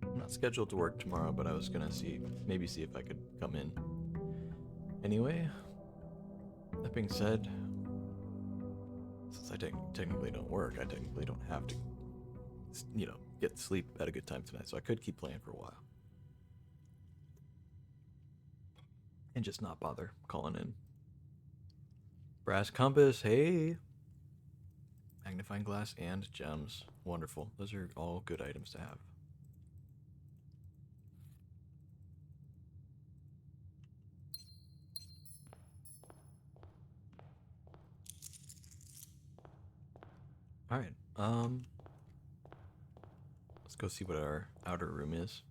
I'm not scheduled to work tomorrow, but I was gonna maybe see if I could come in. Anyway, that being said, since I technically don't work, I technically don't have to, get sleep at a good time tonight, so I could keep playing for a while. And just not bother calling in. Brass compass, hey! Magnifying glass and gems. Wonderful. Those are all good items to have. Alright, let's go see what our outer room is.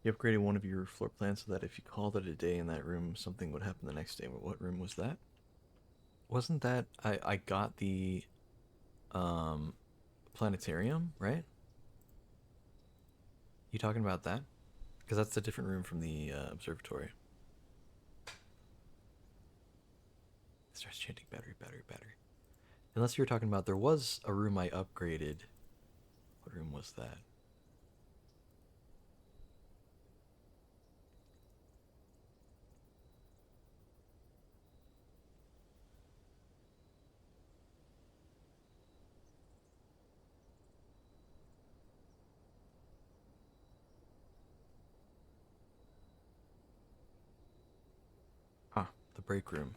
You upgraded one of your floor plans so that if you called it a day in that room, something would happen the next day. What room was that? Wasn't that I got the um planetarium, right? You talking about that? Because that's a different room from the observatory. It starts chanting battery, battery, battery. Unless you're talking about there was a room I upgraded. What room was that? Ah, the break room.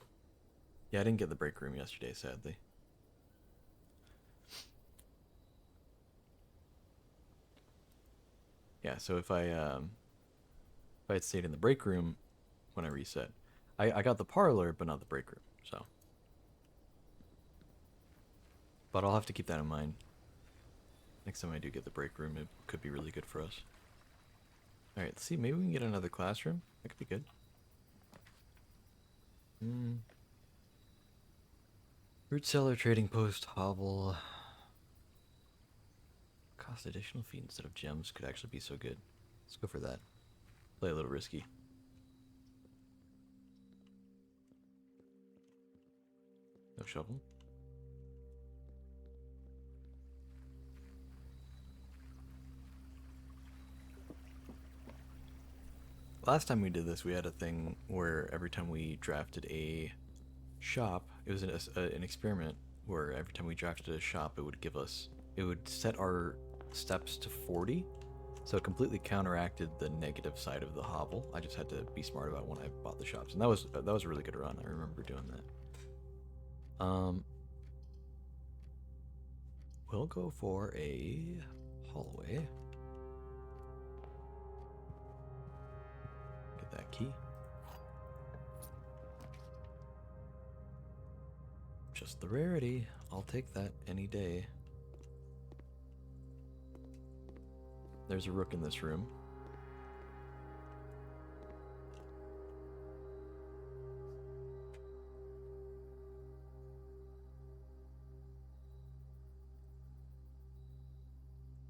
Yeah, I didn't get the break room yesterday, sadly. Yeah, so if I had stayed in the break room when I reset, I got the parlor, but not the break room. So, but I'll have to keep that in mind. Next time I do get the break room, it could be really good for us. All right, let's see. Maybe we can get another classroom. That could be good. Root cellar trading post hovel. Cost additional fee instead of gems could actually be so good. Let's go for that. Play a little risky. No shovel. Last time we did this, we had a thing where every time we drafted a shop, it was an experiment where every time we drafted a shop, it would set our steps to 40. So it completely counteracted the negative side of the hovel. I just had to be smart about when I bought the shops, and that was a really good run. I remember doing that. We'll go for a hallway. Get that key. Just the rarity. I'll take that any day. There's a rook in this room.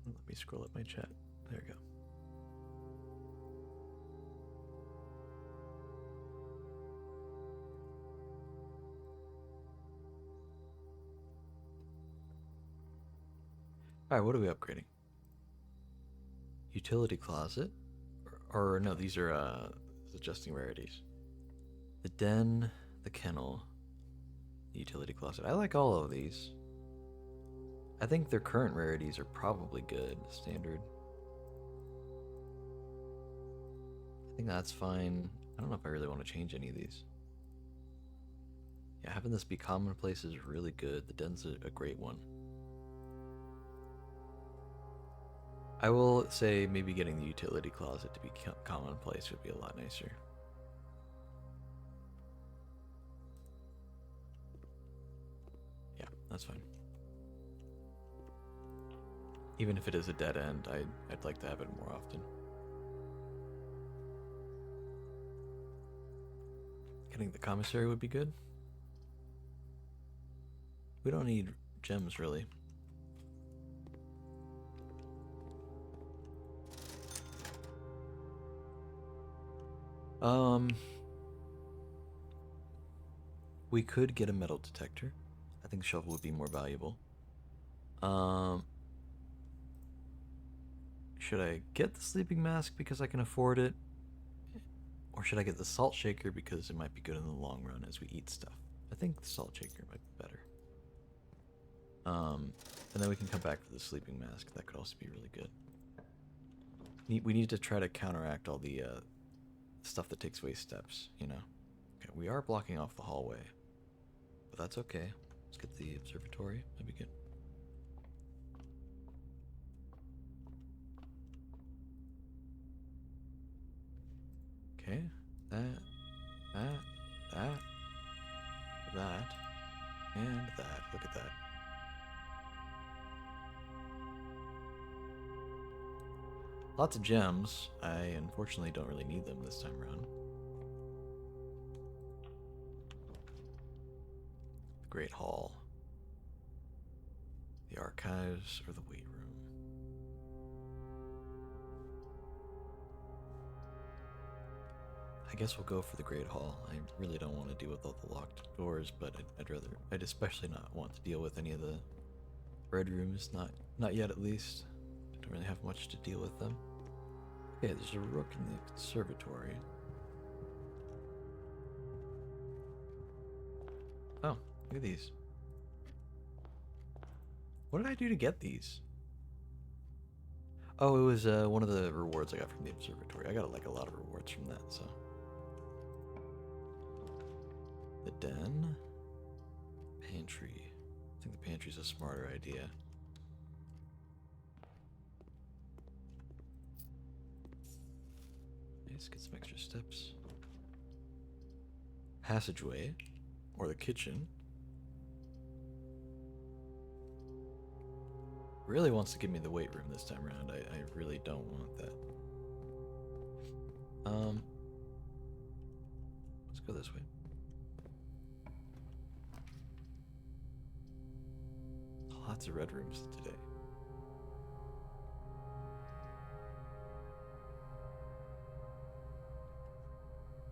Let me scroll up my chat. There we go. Alright, what are we upgrading? Utility closet. Or no, these are adjusting rarities. The den, the kennel, the utility closet. I like all of these. I think their current rarities are probably good. Standard. I think that's fine. I don't know if I really want to change any of these. Yeah, having this be commonplace is really good. The den's a great one. I will say maybe getting the utility closet to be commonplace would be a lot nicer. Yeah, that's fine. Even if it is a dead end, I'd like to have it more often. Getting the commissary would be good. We don't need gems, really. Um, We could get a metal detector. I think shovel would be more valuable. Um, should I get the sleeping mask because I can afford it? Or should I get the salt shaker because it might be good in the long run as we eat stuff? I think the salt shaker might be better. And then we can come back for the sleeping mask. That could also be really good. We need to try to counteract all the stuff that takes away steps, you know? Okay, we are blocking off the hallway. But that's okay. Let's get the observatory. That'd be good. Okay. That, that, and that. Look at that. Lots of gems. I unfortunately don't really need them this time around. The Great Hall. The archives or the weight room. I guess we'll go for the Great Hall. I really don't want to deal with all the locked doors, but I'd especially not want to deal with any of the red rooms. Not yet, at least. I don't really have much to deal with them. Okay, there's a rook in the conservatory. Oh, look at these. What did I do to get these? Oh, it was one of the rewards I got from the observatory. I got like a lot of rewards from that, so. The den. Pantry. I think the pantry's a smarter idea. Let's get some extra steps. Passageway. Or the kitchen. Really wants to give me the weight room this time around. I really don't want that. Let's go this way. Lots of red rooms today.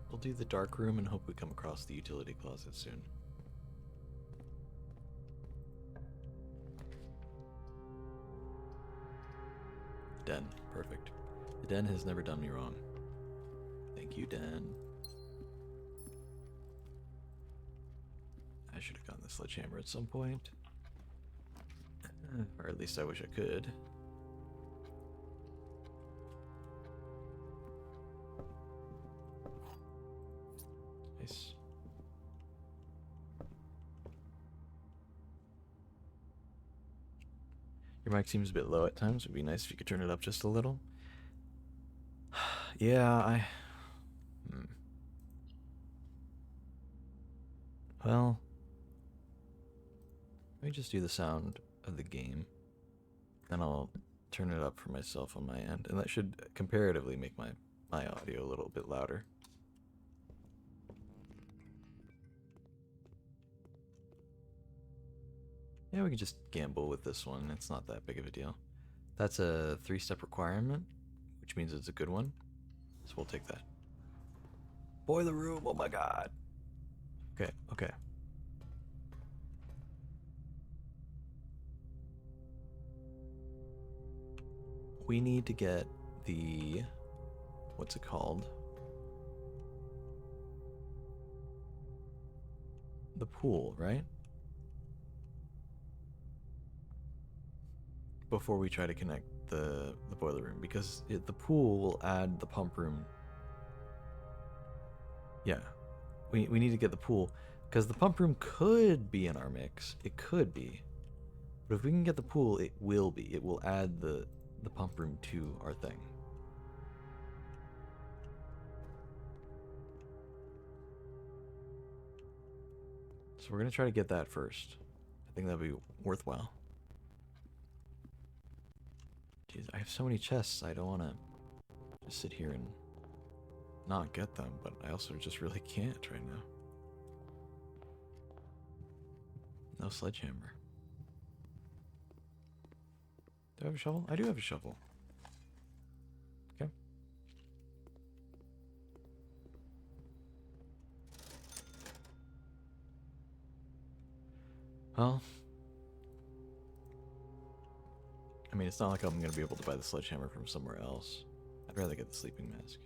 We'll do the dark room and hope we come across the utility closet soon. Den. Perfect. The den has never done me wrong. Thank you, den. I should have gotten the sledgehammer at some point. Or at least I wish I could. Nice. Your mic seems a bit low at times. It would be nice if you could turn it up just a little. Yeah, Well, let me just do the sound of the game. Then I'll turn it up for myself on my end. And that should comparatively make my audio a little bit louder. Yeah, we can just gamble with this one. It's not that big of a deal. That's a 3-step requirement, which means it's a good one. So we'll take that. Boiler room, oh my god. Okay, okay. We need to get the... what's it called? The pool, right? Before we try to connect the boiler room, because the pool will add the pump room. Yeah, we need to get the pool, because the pump room could be in our mix. It could be. But if we can get the pool, it will be. It will add the pump room to our thing. So we're going to try to get that first. I think that'd be worthwhile. Jeez, I have so many chests. I don't want to just sit here and not get them, but I also just really can't right now. No sledgehammer. Do I have a shovel? I do have a shovel. Okay. Well, I mean, it's not like I'm gonna be able to buy the sledgehammer from somewhere else. I'd rather get the sleeping mask.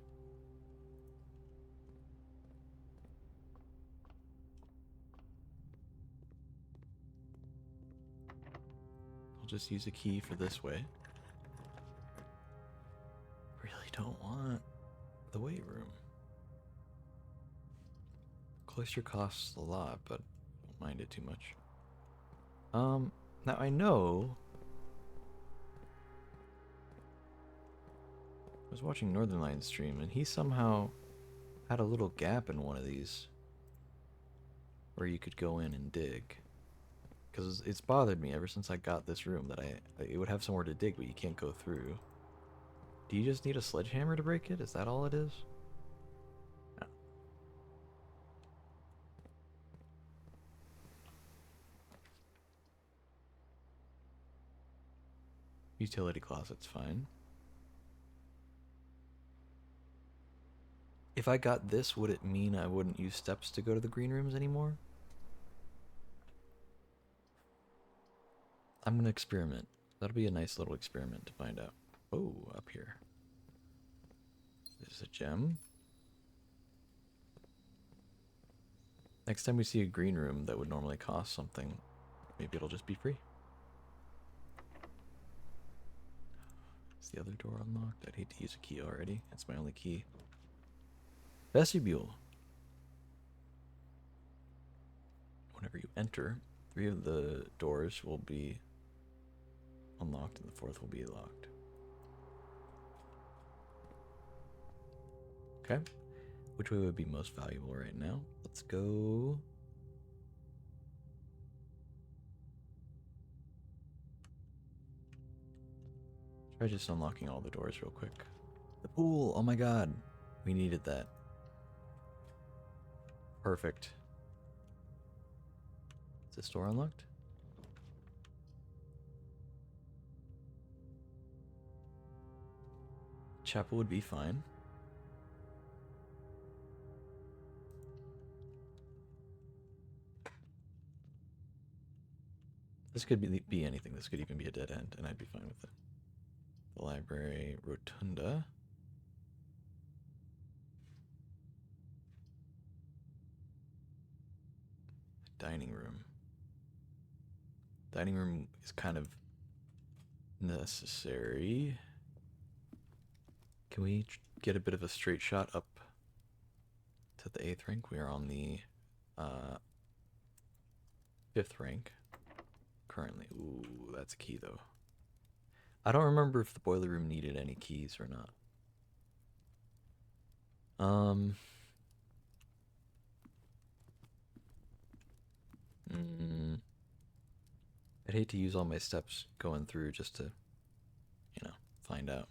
I'll just use a key for this way. Really don't want the weight room. Cloister costs a lot, but I don't mind it too much. Now I know I was watching Northern Lions stream and he somehow had a little gap in one of these where you could go in and dig. Because it's bothered me ever since I got this room that it would have somewhere to dig, but you can't go through. Do you just need a sledgehammer to break it? Is that all it is? No. Utility closet's fine. If I got this, would it mean I wouldn't use steps to go to the green rooms anymore? I'm gonna experiment. That'll be a nice little experiment to find out. Oh, up here. This is a gem. Next time we see a green room that would normally cost something, maybe it'll just be free. Is the other door unlocked? I'd hate to use a key already. That's my only key. Vestibule. Whenever you enter, 3 of the doors will be unlocked and the 4th will be locked. Okay. Which way would be most valuable right now? Let's go. Try just unlocking all the doors real quick. The pool! Oh my god. We needed that. Perfect. Is this door unlocked? Chapel would be fine. This could be anything. This could even be a dead end, and I'd be fine with it. The library, rotunda. Dining room. Dining room is kind of necessary. Can we get a bit of a straight shot up to the 8th rank? We are on the 5th rank currently. Ooh, that's a key though. I don't remember if the boiler room needed any keys or not. I'd hate to use all my steps going through just to, you know, find out.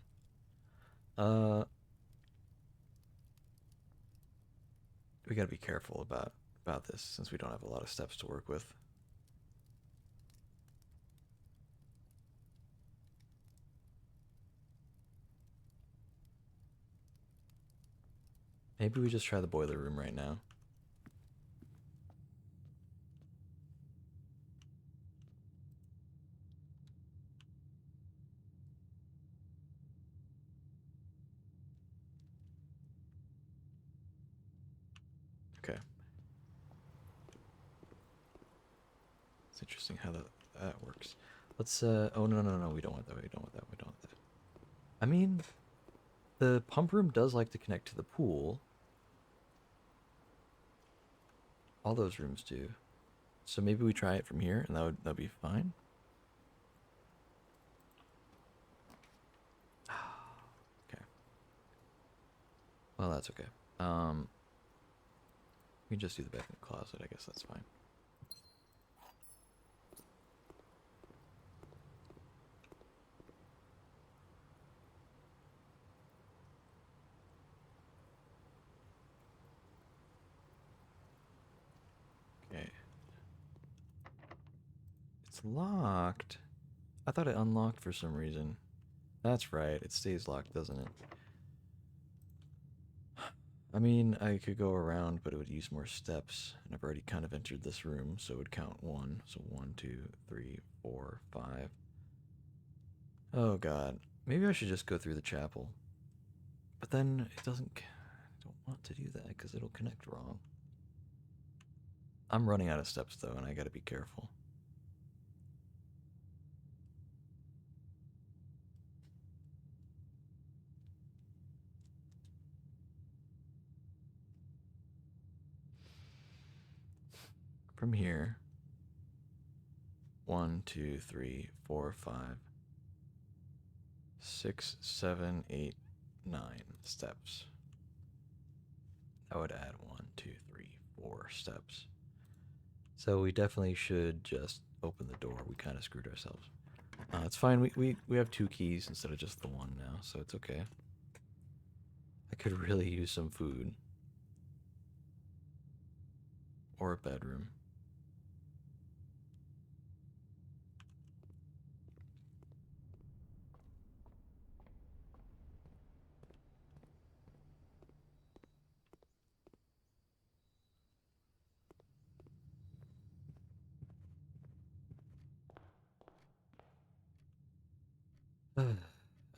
We gotta be careful about this since we don't have a lot of steps to work with. Maybe we just try the boiler room right now. Okay. It's interesting how that works. Let's oh no, we don't want that. We don't want that. We don't want that. I mean, the pump room does like to connect to the pool. All those rooms do. So maybe we try it from here and that'd be fine. Okay. Well, that's okay. We can just do the back in the closet. I guess that's fine. Okay. It's locked. I thought it unlocked for some reason. That's right. It stays locked, doesn't it? I mean, I could go around, but it would use more steps, and I've already kind of entered this room, so it would count one. So 1, 2, 3, 4, 5. Oh god. Maybe I should just go through the chapel. But then it doesn't. I don't want to do that because it'll connect wrong. I'm running out of steps though, and I gotta be careful. From here, 1, 2, 3, 4, 5, 6, 7, 8, 9 steps. I would add 1, 2, 3, 4 steps. So we definitely should just open the door. We kind of screwed ourselves. It's fine. We have 2 keys instead of just the 1 now, so it's okay. I could really use some food. Or a bedroom.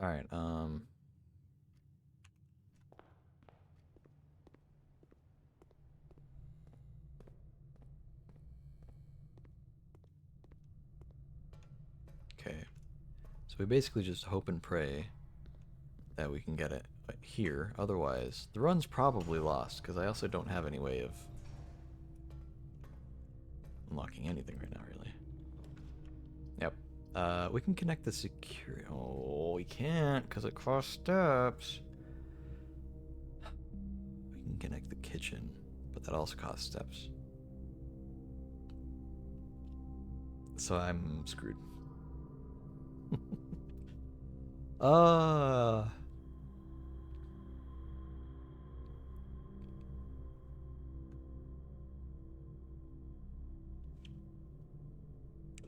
Alright, okay. So we basically just hope and pray that we can get it here. Otherwise, the run's probably lost, because I also don't have any way of unlocking anything right now, really. Yep. We can connect the security. Oh, we can't, because it costs steps. We can connect the kitchen, but that also costs steps. So I'm screwed. Uh...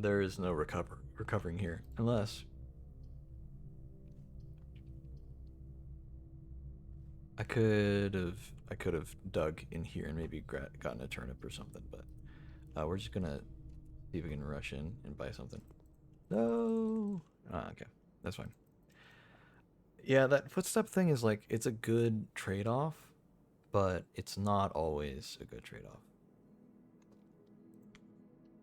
There is no recovering here, unless I could have dug in here and maybe gotten a turnip or something. But we're just gonna see if we can rush in and buy something. No. Okay, that's fine. Yeah, that footstep thing is like it's a good trade-off, but it's not always a good trade-off.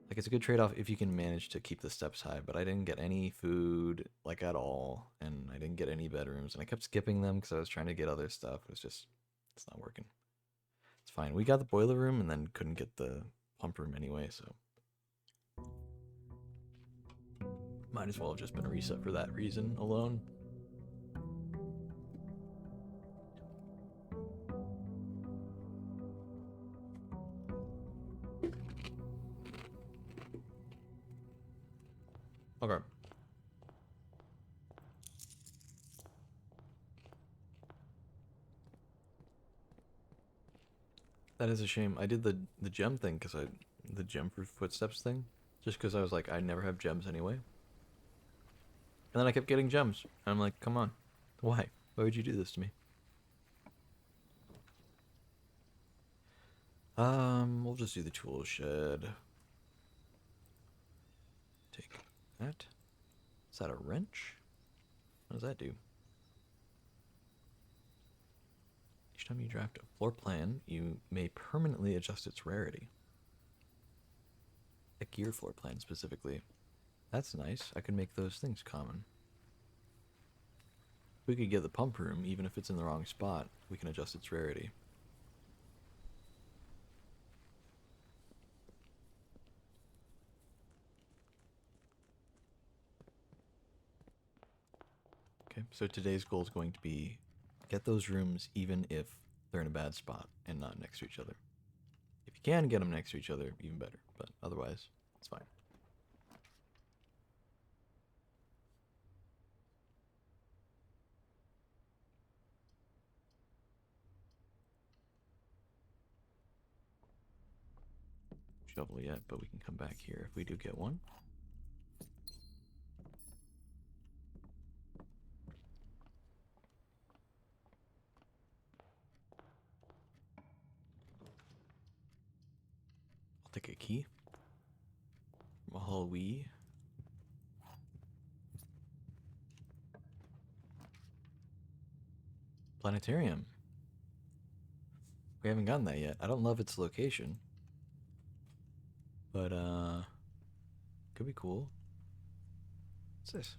Like it's a good trade-off if you can manage to keep the steps high, but I didn't get any food like at all, and I didn't get any bedrooms, and I kept skipping them because I was trying to get other stuff. It's not working. It's fine. We got the boiler room and then couldn't get the pump room anyway, so might as well have just been a reset for that reason alone. Okay. That is a shame. I did the gem thing because the gem for footsteps thing, just because I was like I never have gems anyway, and then I kept getting gems. And I'm like, come on, why? Why would you do this to me? We'll just do the tool shed. Take that. Is that a wrench? What does that do? Each time you draft a floor plan, you may permanently adjust its rarity. A gear floor plan specifically. That's nice. I can make those things common. We could get the pump room, even if it's in the wrong spot. We can adjust its rarity. Okay, so today's goal is going to be get those rooms even if they're in a bad spot and not next to each other. If you can get them next to each other, even better. But otherwise, it's fine. Shovel yet, but we can come back here if we do get one. I'll take a key. Mahal we. Planetarium. We haven't gotten that yet. I don't love its location. But, could be cool. What's this?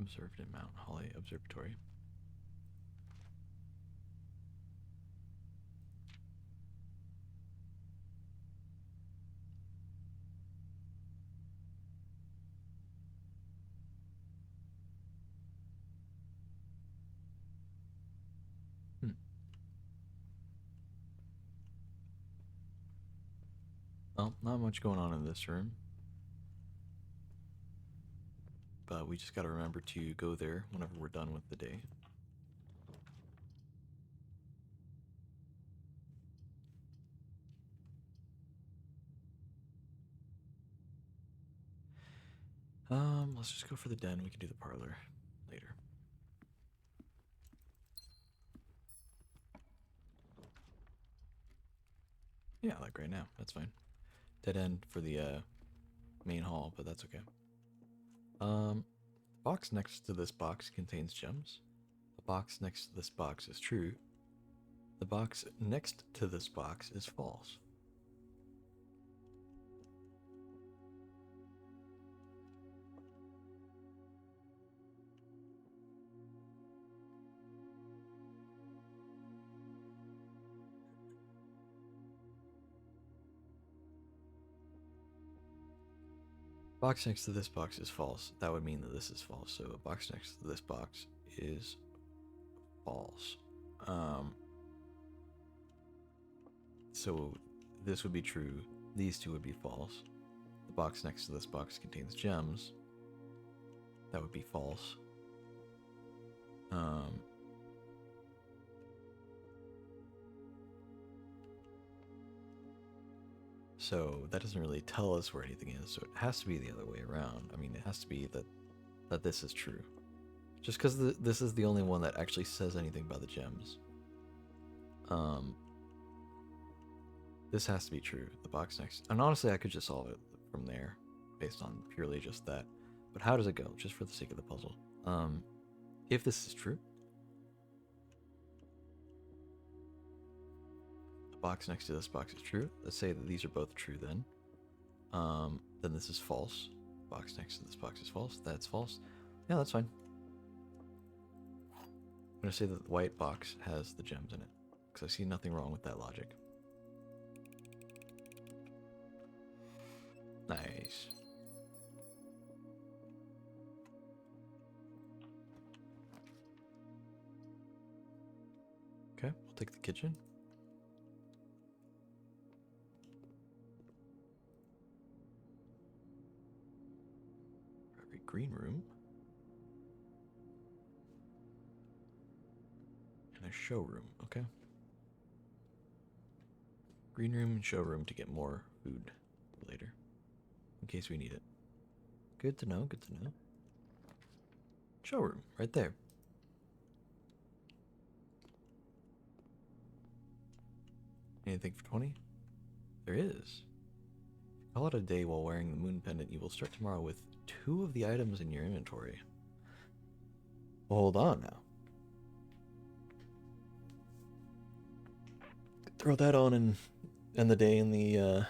Observed in Mount Holly Observatory. Well, not much going on in this room. But we just gotta remember to go there whenever we're done with the day. Let's just go for the den. We can do the parlor later. Yeah, like right now. That's fine. Dead end for the main hall, but that's okay. Box next to this box contains gems. The box next to this box is true. The box next to this box is false. Box next to this box is false. That would mean that this is false. So a box next to this box is false. So this would be true. These two would be false. The box next to this box contains gems. That would be false. So that doesn't really tell us where anything is. So it has to be the other way around. I mean, it has to be that this is true. Just because this is the only one that actually says anything about the gems. This has to be true. The box next, and honestly, I could just solve it from there, based on purely just that. But how does it go? Just for the sake of the puzzle. If this is true, the box next to this box is true. Let's say that these are both true then. Then this is false. Box next to this box is false. That's false. Yeah, that's fine. I'm gonna say that the white box has the gems in it, because I see nothing wrong with that logic. Nice. Okay, we'll take the kitchen. Every green room. And a showroom, okay. Green room and showroom to get more food later, in case we need it. Good to know, good to know. Showroom, right there. Anything for 20? There is. Call it a day while wearing the moon pendant. You will start tomorrow with 2 of the items in your inventory. Well, hold on now. Throw that on and end the day in the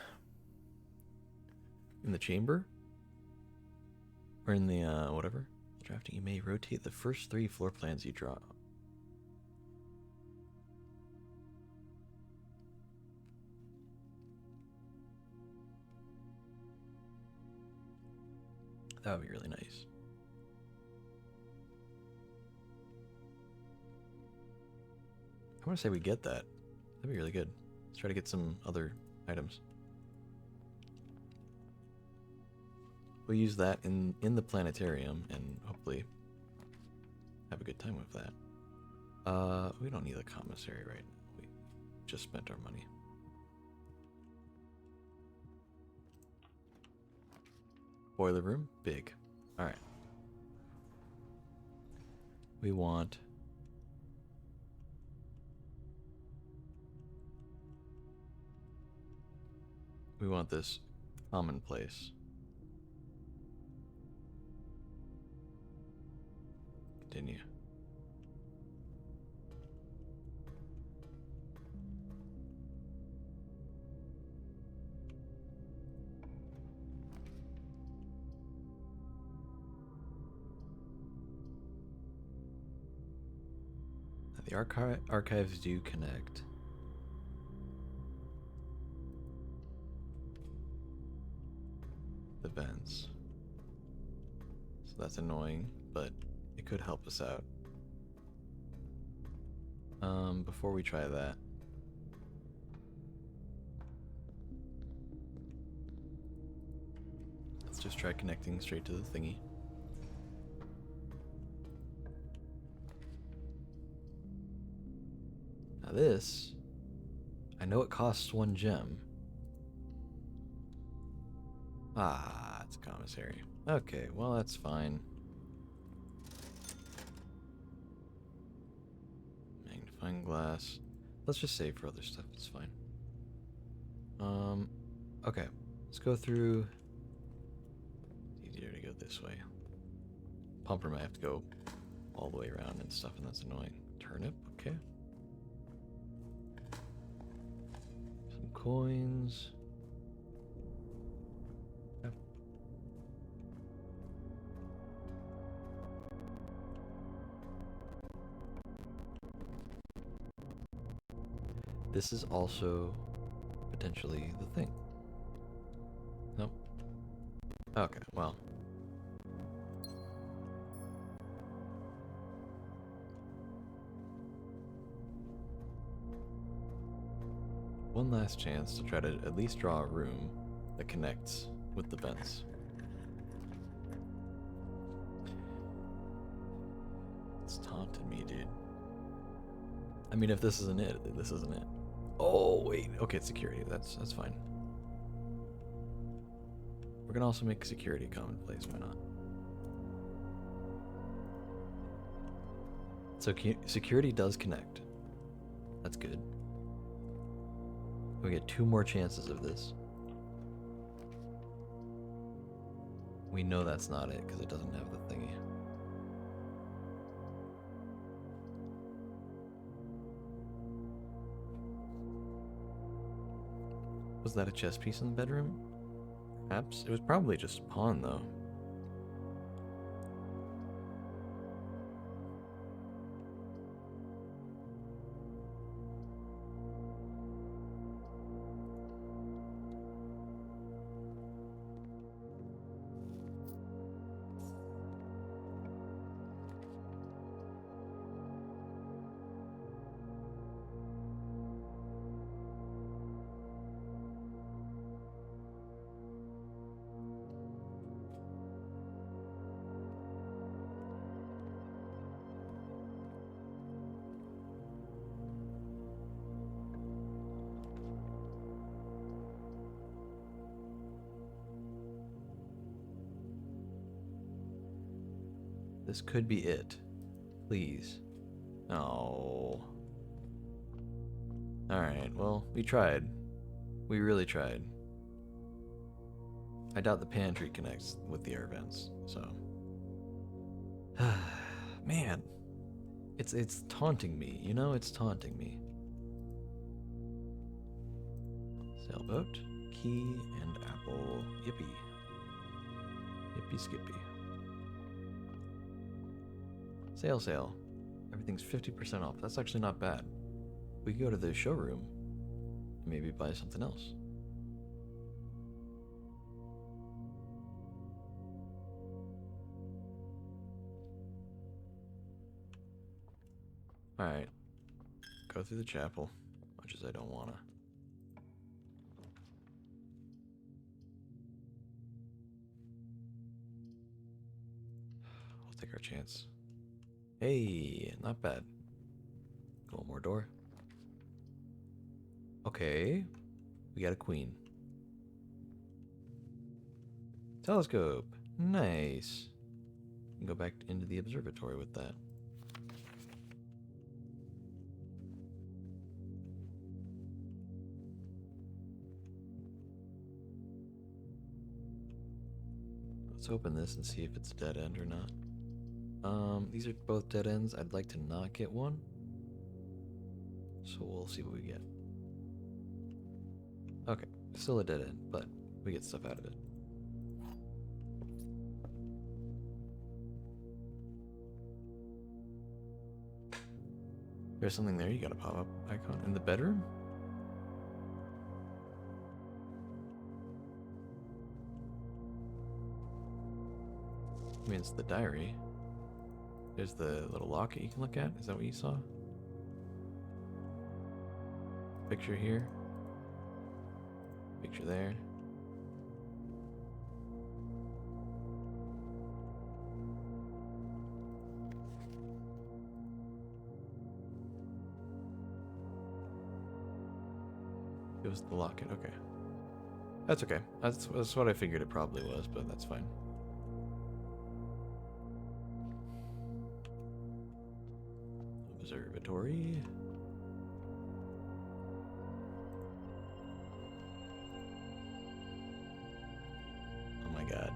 chamber? Or in the, whatever. Drafting, you may rotate the first 3 floor plans you draw. That would be really nice. I want to say we get that. That'd be really good. Let's try to get some other items. We'll use that in the planetarium and hopefully have a good time with that. We don't need the commissary right now. We just spent our money. Boiler room, big. All right. We want We want this commonplace. Continue. The archives do connect. The vents. So that's annoying, but it could help us out. Before we try that, let's just try connecting straight to the thingy. Now this, I know it costs 1 gem. Ah, it's a commissary. Okay, well that's fine. Magnifying glass. Let's just save for other stuff, it's fine. Okay. Let's go through. It's easier to go this way. Pumper might have to go all the way around and stuff, and that's annoying. Turnip, okay. Some coins. Yep. This is also potentially the thing. Nope. Okay, well. One last chance to try to at least draw a room that connects with the vents. It's taunted me, dude. I mean, if this isn't it, this isn't it. Oh, wait. Okay, it's security. That's fine. We're gonna also make security commonplace. Why not? So security does connect. That's good. We get 2 more chances of this. We know that's not it because it doesn't have the thingy. Was that a chess piece in the bedroom? Perhaps. It was probably just a pawn, though. This could be it. Please. Oh. Alright, well, we tried. We really tried. I doubt the pantry connects with the air vents, so. Man. It's taunting me, you know? It's taunting me. Sailboat, key, and apple. Yippee. Yippee skippy. Sale. Everything's 50% off. That's actually not bad. We could go to the showroom and maybe buy something else. Alright. Go through the chapel, much as I don't wanna. We'll take our chance. Hey, not bad. Go one more door. Okay. We got a queen. Telescope. Nice. We can go back into the observatory with that. Let's open this and see if it's a dead end or not. These are both dead ends. I'd like to not get one. So we'll see what we get. Okay, still a dead end, but we get stuff out of it. There's something there. You got a pop-up icon in the bedroom? I mean, it's the diary. There's the little locket you can look at. Is that what you saw? Picture here. Picture there. It was the locket. Okay. That's okay. That's what I figured it probably was, but that's fine. Observatory. Oh my god.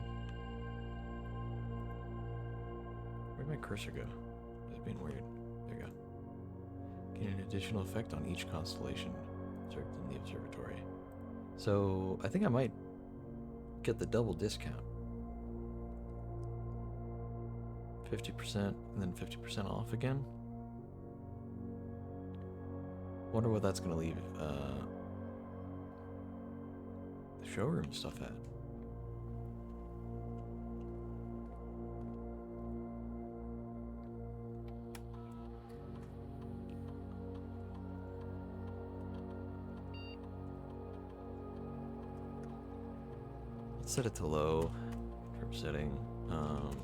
Where'd my cursor go? It's being weird. There you go. Gain an additional effect on each constellation observed in the observatory. So I think I might get the double discount. 50% and then 50% off again. Wonder what that's gonna leave the showroom stuff at. Let's set it to low. Curve setting.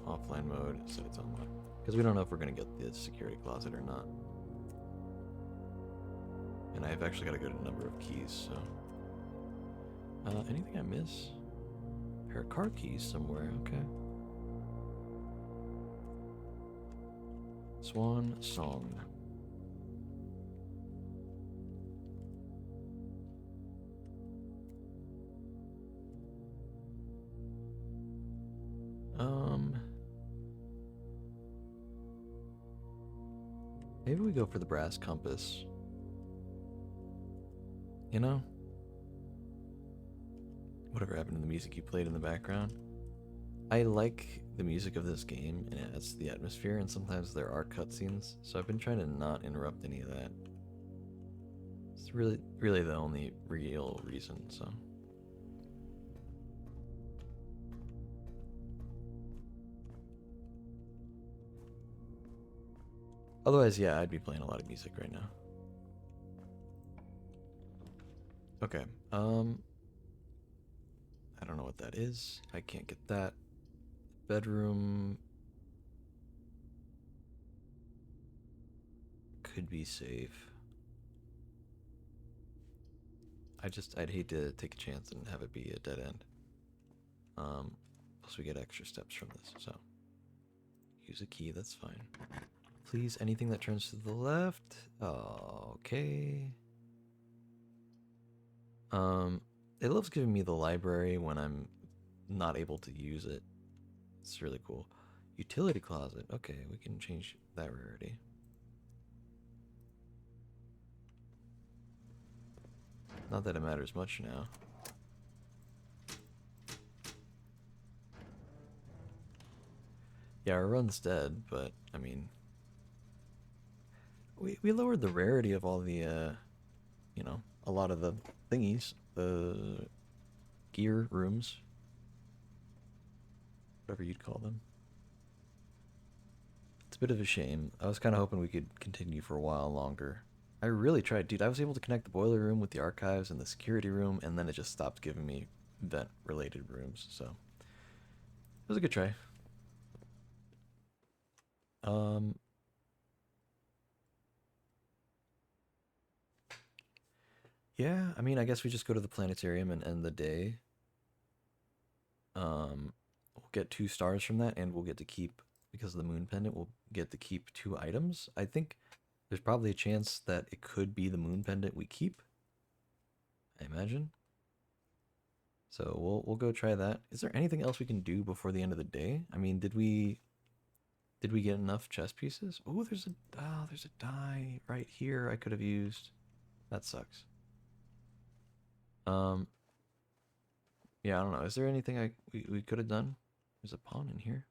Offline mode. Set it to on. Because we don't know if we're gonna get the security closet or not. And I've actually got to go to a number of keys, so... anything I miss? A pair of car keys somewhere, okay. Swan Song. Maybe we go for the brass compass. You know? Whatever happened to the music you played in the background? I like the music of this game, and it adds to the atmosphere, and sometimes there are cutscenes, so I've been trying to not interrupt any of that. It's really the only real reason, so... Otherwise, yeah, I'd be playing a lot of music right now. Okay, I don't know what that is. I can't get that. Bedroom could be safe. I'd hate to take a chance and have it be a dead end. Plus we get extra steps from this, so. Use a key, that's fine. Please, anything that turns to the left. Okay. It loves giving me the library when I'm not able to use it. It's really cool. Utility closet. Okay, we can change that rarity. Not that it matters much now. Yeah, our run's dead, but, I mean... We lowered the rarity of all the, you know, a lot of the thingies. The gear rooms. Whatever you'd call them. It's a bit of a shame. I was kind of hoping we could continue for a while longer. I really tried, dude. I was able to connect the boiler room with the archives and the security room, and then it just stopped giving me vent-related rooms, so... It was a good try. Yeah, I mean, I guess we just go to the planetarium and end the day. We'll get 2 stars from that, and we'll get to keep, because of the moon pendant, we'll get to keep 2 items. I think there's probably a chance that it could be the moon pendant we keep. I imagine. So we'll go try that. Is there anything else we can do before the end of the day? I mean, did we get enough chess pieces? Oh, there's a die right here I could have used. That sucks. Um, yeah, I don't know. Is there anything we could have done? There's a pawn in here.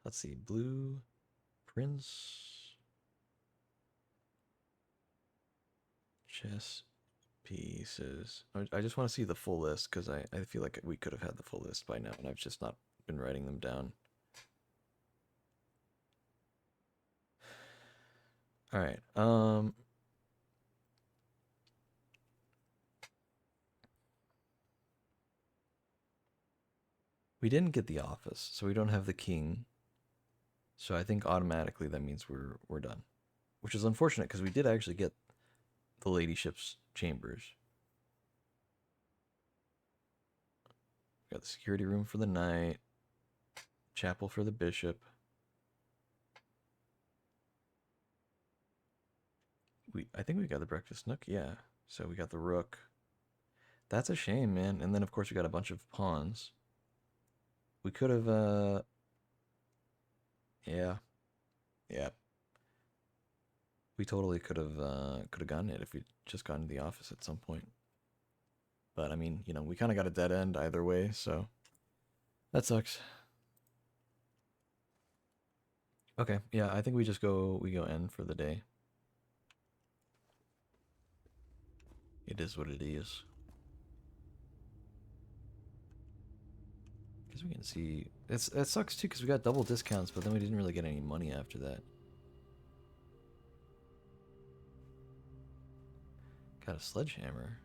Let's see, blue prince chess pieces. I just want to see the full list because I feel like we could have had the full list by now, and I've just not been writing them down. All right. We didn't get the office, so we don't have the king. So I think automatically that means we're done, which is unfortunate because we did actually get the ladyship's chambers. We got the security room for the knight, chapel for the bishop. I think we got the breakfast nook, yeah. So we got the rook. That's a shame, man. And then of course we got a bunch of pawns. We could have yeah. Yeah. We totally could have gotten it if we'd just gotten to the office at some point. But I mean, we kind of got a dead end either way, so that sucks. Okay, yeah, I think we go end for the day. It is what it is. Guess we can see it sucks too because we got double discounts, but then we didn't really get any money after that. Got a sledgehammer.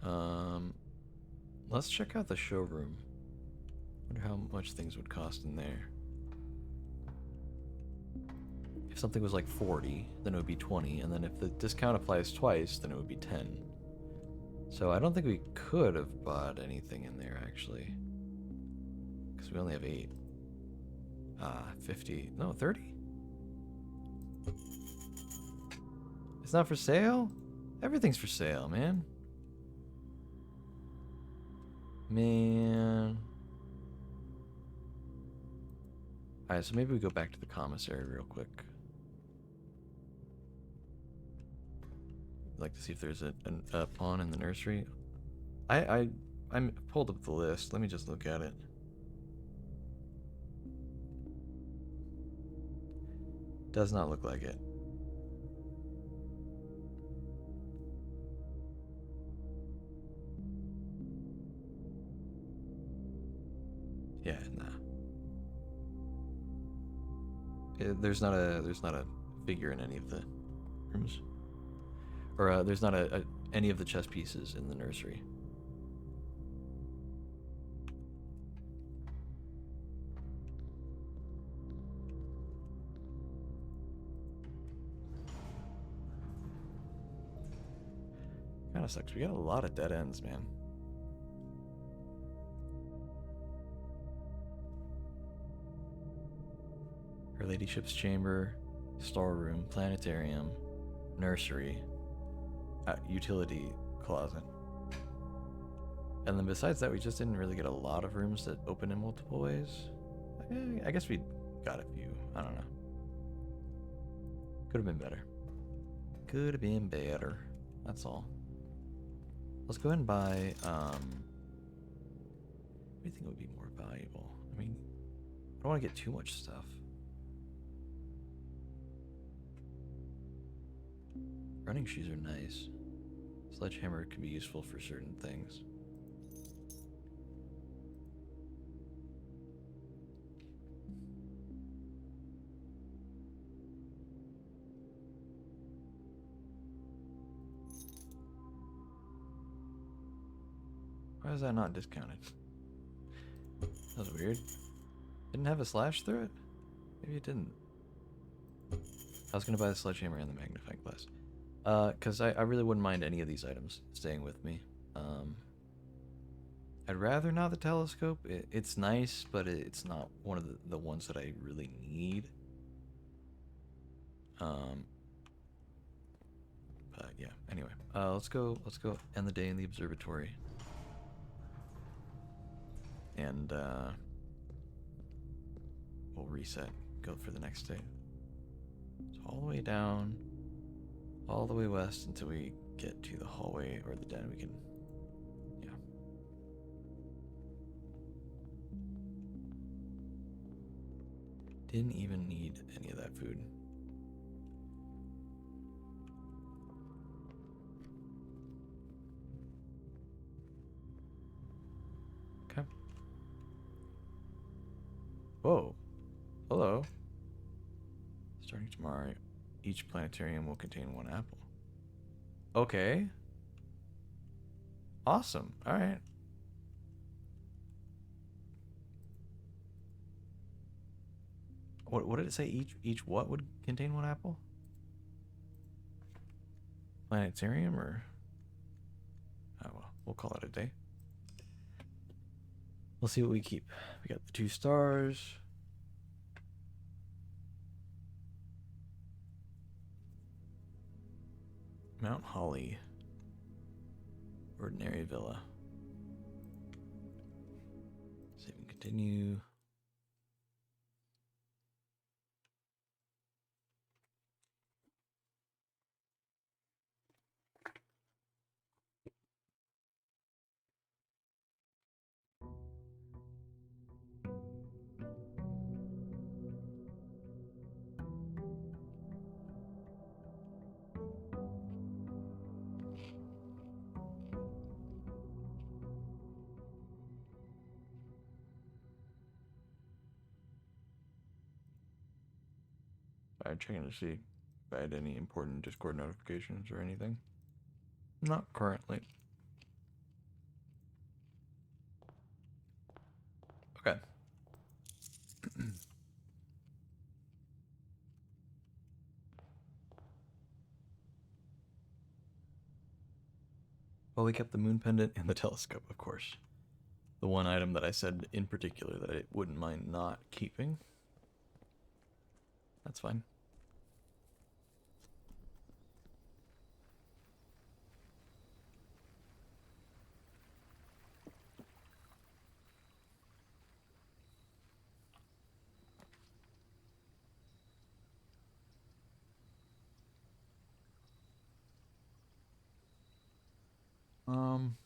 Um, let's check out the showroom. Wonder how much things would cost in there. If something was like 40, then it would be 20, and then if the discount applies twice, then it would be 10. So I don't think we could have bought anything in there actually, because we only have 8. 50. No, 30. It's not for sale? Everything's for sale, man. Man. Alright, so maybe we go back to the commissary real quick. I'd like to see if there's a pawn in the nursery. I'm pulled up the list. Let me just look at it. Does not look like it. Yeah, nah. There's not a figure in any of the rooms, or there's not any of the chess pieces in the nursery. Kind of sucks. We got a lot of dead ends, man. Her ladyship's chamber, storeroom, planetarium, nursery, utility closet. And then besides that, we just didn't really get a lot of rooms that open in multiple ways. I guess we got a few. I don't know. Could have been better. Could have been better. That's all. Let's go ahead and buy, what do you think would be more valuable? I mean, I don't want to get too much stuff. Running shoes are nice. Sledgehammer can be useful for certain things. Why is that not discounted? That was weird. Didn't have a slash through it? Maybe it didn't. I was gonna buy the sledgehammer and the magnifying glass. Because I really wouldn't mind any of these items staying with me. Um, I'd rather not the telescope. It's nice, but it's not one of the ones that I really need. Um, but yeah. Anyway, let's go. Let's go end the day in the observatory. And we'll reset. Go for the next day. So all the way down, all the way west until we get to the hallway or the den. We can. Yeah. Didn't even need any of that food. Okay. Whoa. Hello. Starting tomorrow, each planetarium will contain one apple. Okay. Awesome. All right. What did it say? Each what would contain one apple? Planetarium or? Oh well, we'll call it a day. We'll see what we keep. We got the 2 stars. Mount Holly. Ordinary villa. Save and continue. I'm checking to see if I had any important Discord notifications or anything. Not currently. Okay. Well, we kept the moon pendant and the telescope, of course. The one item that I said in particular that I wouldn't mind not keeping. That's fine. Um,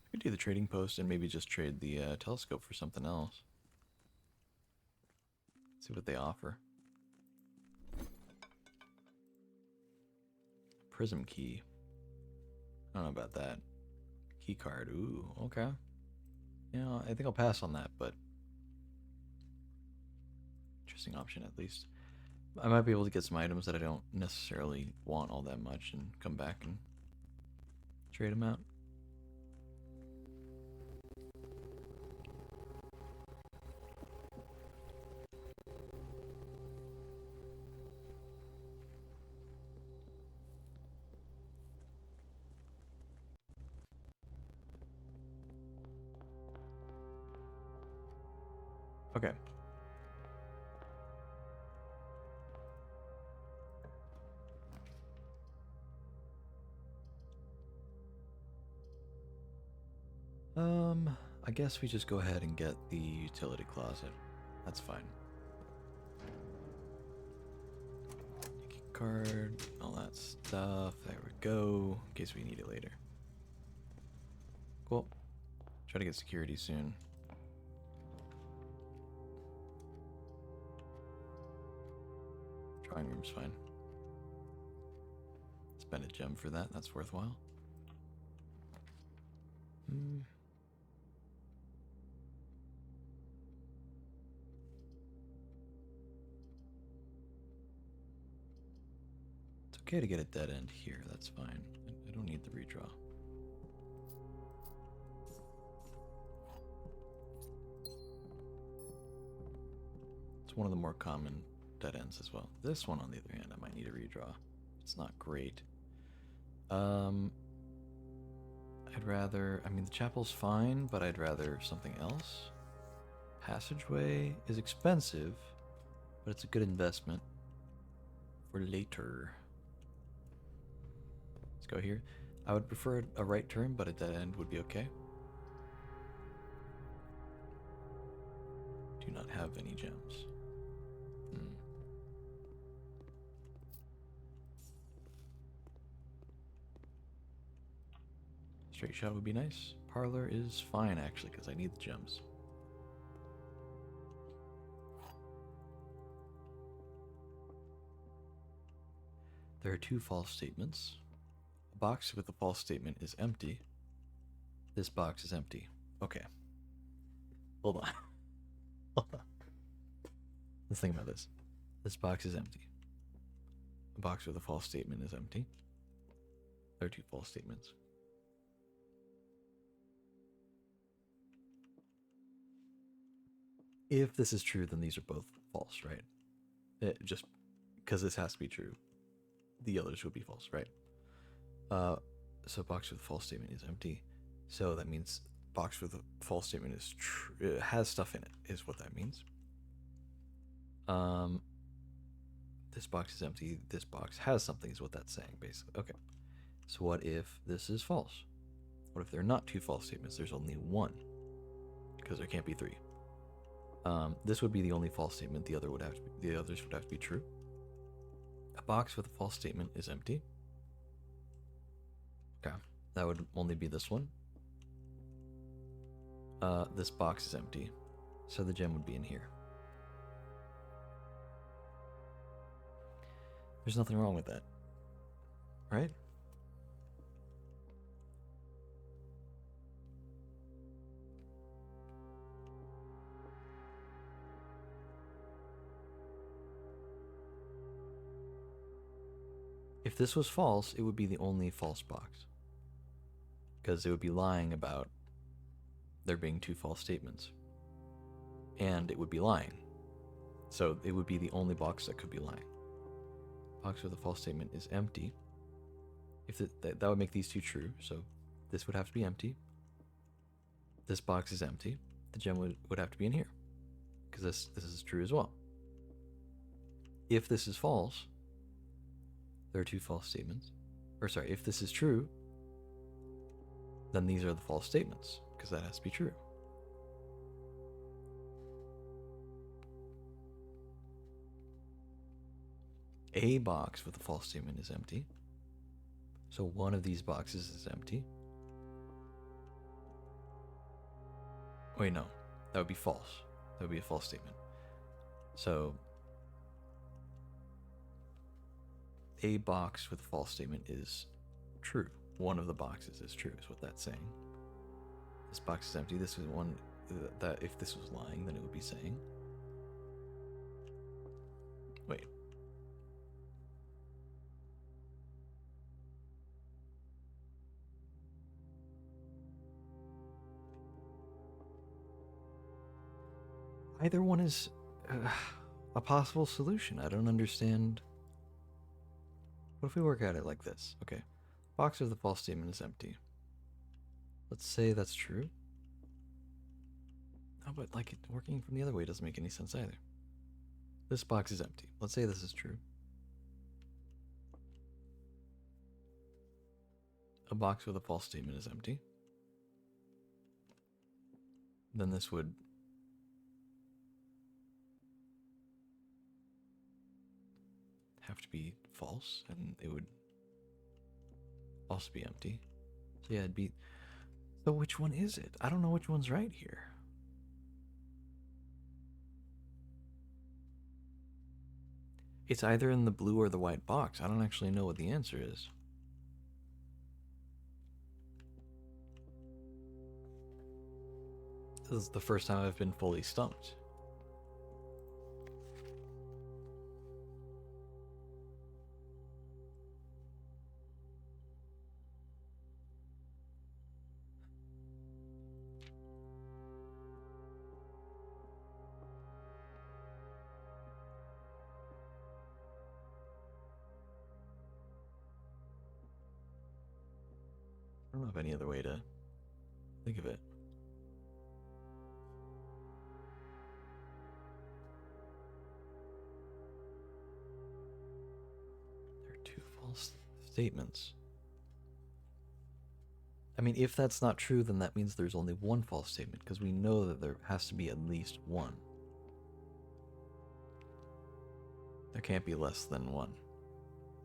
I could do the trading post and maybe just trade the telescope for something else. See what they offer. Prism key. I don't know about that. Key card. Ooh, okay. Yeah, I think I'll pass on that, but interesting option at least. I might be able to get some items that I don't necessarily want all that much and come back and trade them out. Okay. I guess we just go ahead and get the utility closet. That's fine. Key card, all that stuff. There we go. In case we need it later. Cool. Try to get security soon. Drawing room's fine. Spend a gem for that. That's worthwhile. It's okay to get a dead end here. That's fine. I don't need the redraw. one of the more common dead ends as well. This one, on the other hand, I might need to redraw. It's not great. I'd rather... I mean, the chapel's fine, but I'd rather something else. Passageway is expensive, but it's a good investment for later. Let's go here. I would prefer a right turn, but a dead end would be okay. Do not have any gems. Straight shot would be nice. Parlor is fine, actually, because I need the gems. There are two false statements. A box with a false statement is empty. This box is empty. Okay. Hold on. Hold on. Let's think about this. This box is empty. A box with a false statement is empty. There are two false statements. If this is true, then these are both false, right? Just because this has to be true, the others would be false, right? So box with a false statement is empty. So that means box with a false statement is true. It has stuff in it, is what that means. This box is empty. This box has something, is what that's saying, basically. Okay. So what if this is false? What if there are not two false statements? There's only one, because there can't be three. This would be the only false statement. The others would have to be true. A box with a false statement is empty. Okay, that would only be this one. This box is empty, so the gem would be in here. There's nothing wrong with that, right? If this was false, it would be the only false box. Because it would be lying about there being two false statements. And it would be lying. So it would be the only box that could be lying. Box with a false statement is empty. If that would make these two true, so this would have to be empty. This box is empty. The gem would have to be in here. Because this is true as well. If this is false, there are two false statements. Or sorry, if this is true, then these are the false statements, because that has to be true. A box with a false statement is empty. So one of these boxes is empty. Wait, no. That would be false. That would be a false statement. So a box with a false statement is true. One of the boxes is true, is what that's saying. This box is empty. This is one that if this was lying, then it would be saying. Wait. Either one is a possible solution. I don't understand. What if we work at it like this? Okay. Box with the false statement is empty. Let's say that's true. Oh, but like working from the other way doesn't make any sense either. This box is empty. Let's say this is true. A box with a false statement is empty. Then this would have to be false, and it would also be empty. So yeah, it'd be... So which one is it? I don't know which one's right here. It's either in the blue or the white box. I don't actually know what the answer is. This is the first time I've been fully stumped. don't know of any other way to think of it. There are two false statements. I mean, if that's not true, then that means there's only one false statement, because we know that there has to be at least one. There can't be less than one.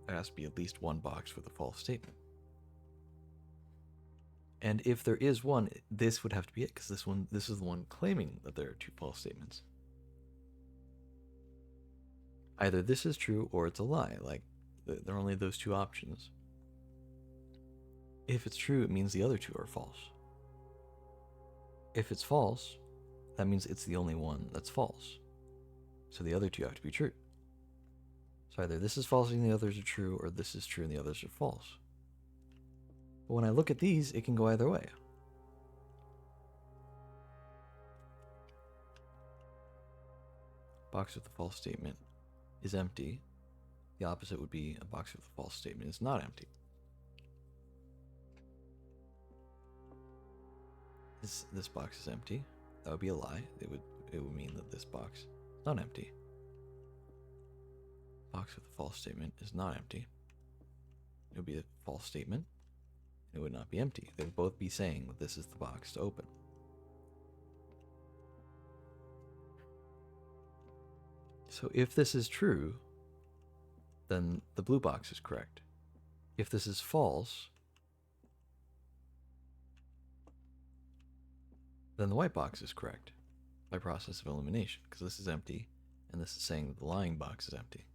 There has to be at least one box with a false statement. And if there is one, this would have to be it, because this is the one claiming that there are two false statements. Either this is true or it's a lie. Like, there are only those two options. If it's true, it means the other two are false. If it's false, that means it's the only one that's false. So the other two have to be true. So either this is false and the others are true, or this is true and the others are false. But when I look at these, it can go either way. Box with a false statement is empty. The opposite would be a box with a false statement is not empty. This box is empty. That would be a lie. It would mean that this box is not empty. Box with a false statement is not empty. It would be a false statement. It would not be empty. They would both be saying that this is the box to open. So if this is true, then the blue box is correct. If this is false, then the white box is correct by process of elimination, because this is empty, and this is saying that the lying box is empty.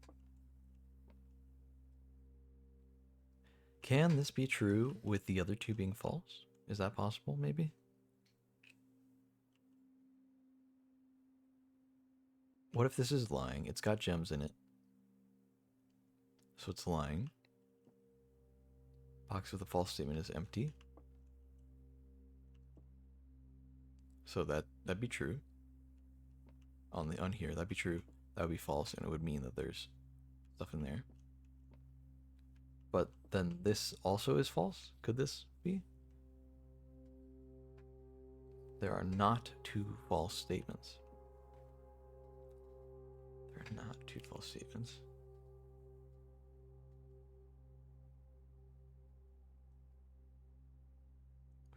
Can this be true with the other two being false? Is that possible, maybe? What if this is lying? It's got gems in it. So it's lying. Box with a false statement is empty. So that'd be true. On here, that'd be true. That would be false, and it would mean that there's stuff in there. But then this also is false? Could this be? There are not two false statements. There are not two false statements.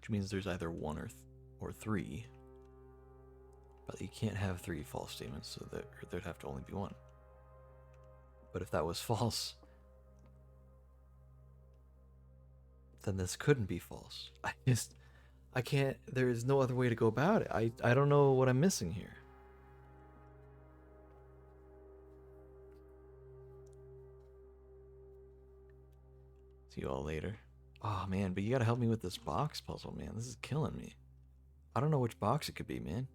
Which means there's either one or three. But you can't have three false statements, so there'd have to only be one. But if that was false, then this couldn't be false. I can't, there is no other way to go about it. I don't know what I'm missing here. See you all later. Oh man, but you gotta help me with this box puzzle, man. This is killing me. I don't know which box it could be, man.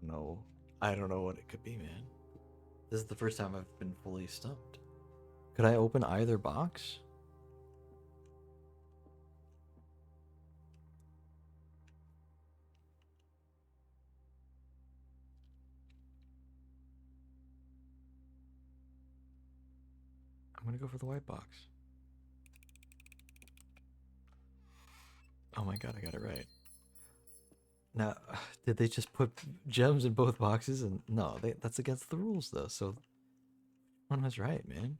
No, I don't know what it could be, man. This is the first time I've been fully stumped. Could I open either box? I'm gonna go for the white box. Oh my god, I got it right. Now, did they just put gems in both boxes? And no, that's against the rules, though. So one was right, man.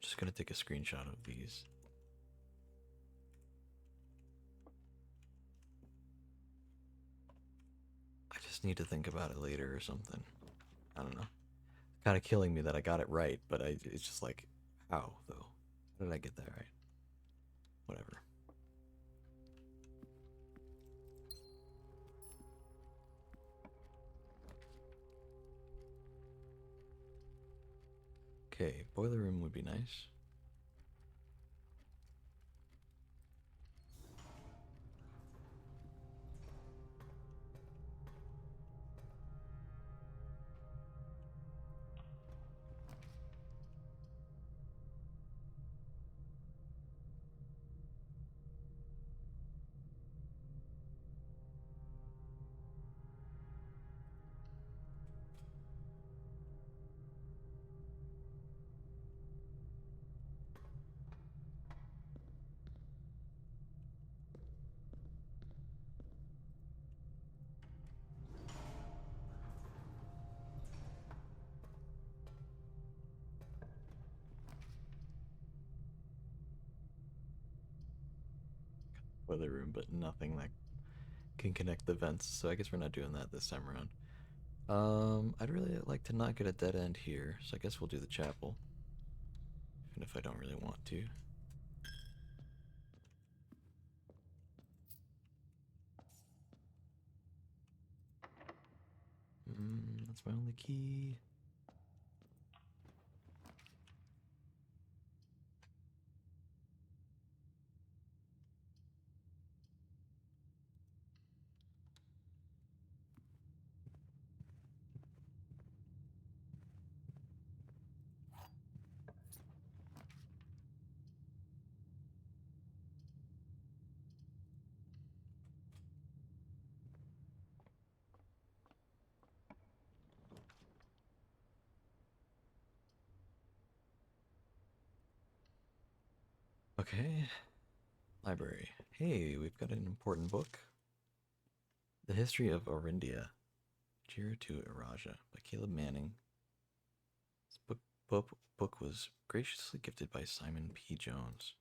Just gonna take a screenshot of these. I just need to think about it later or something. I don't know. Kind of killing me that I got it right, but it's just like, how though? How did I get that right? Whatever. Okay, boiler room would be nice. Boiler room, but nothing that can connect the vents. So I guess we're not doing that this time around. I'd really like to not get a dead end here, so I guess we'll do the chapel. Even if I don't really want to. That's my only key. Okay, library. Hey, we've got an important book. The History of Orindia, Jira to Iraja by Caleb Manning. This book was graciously gifted by Simon P. Jones.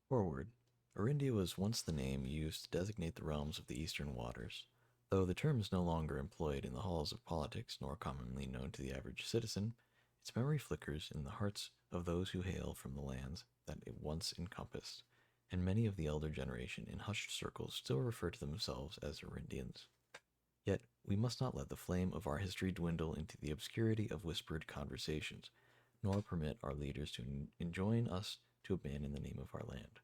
Forward. Orindia was once the name used to designate the realms of the eastern waters. Though the term is no longer employed in the halls of politics nor commonly known to the average citizen, its memory flickers in the hearts of those who hail from the lands that it once encompassed, and many of the elder generation in hushed circles still refer to themselves as Orindians. Yet we must not let the flame of our history dwindle into the obscurity of whispered conversations, nor permit our leaders to enjoin us to abandon the name of our land.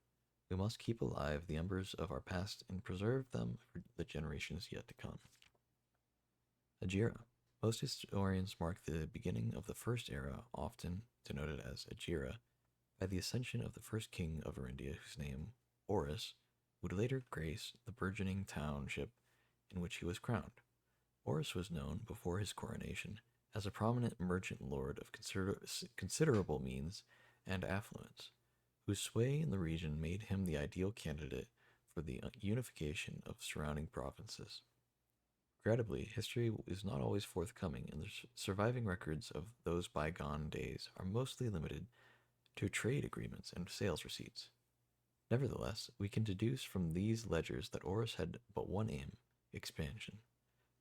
We must keep alive the embers of our past and preserve them for the generations yet to come. Ajira. Most historians mark the beginning of the first era, often denoted as Ajira, by the ascension of the first king of Orindia, whose name, Horus, would later grace the burgeoning township in which he was crowned. Horus was known, before his coronation, as a prominent merchant lord of considerable means and affluence, whose sway in the region made him the ideal candidate for the unification of surrounding provinces. Regrettably, history is not always forthcoming, and the surviving records of those bygone days are mostly limited to trade agreements and sales receipts. Nevertheless, we can deduce from these ledgers that Horus had but one aim: expansion.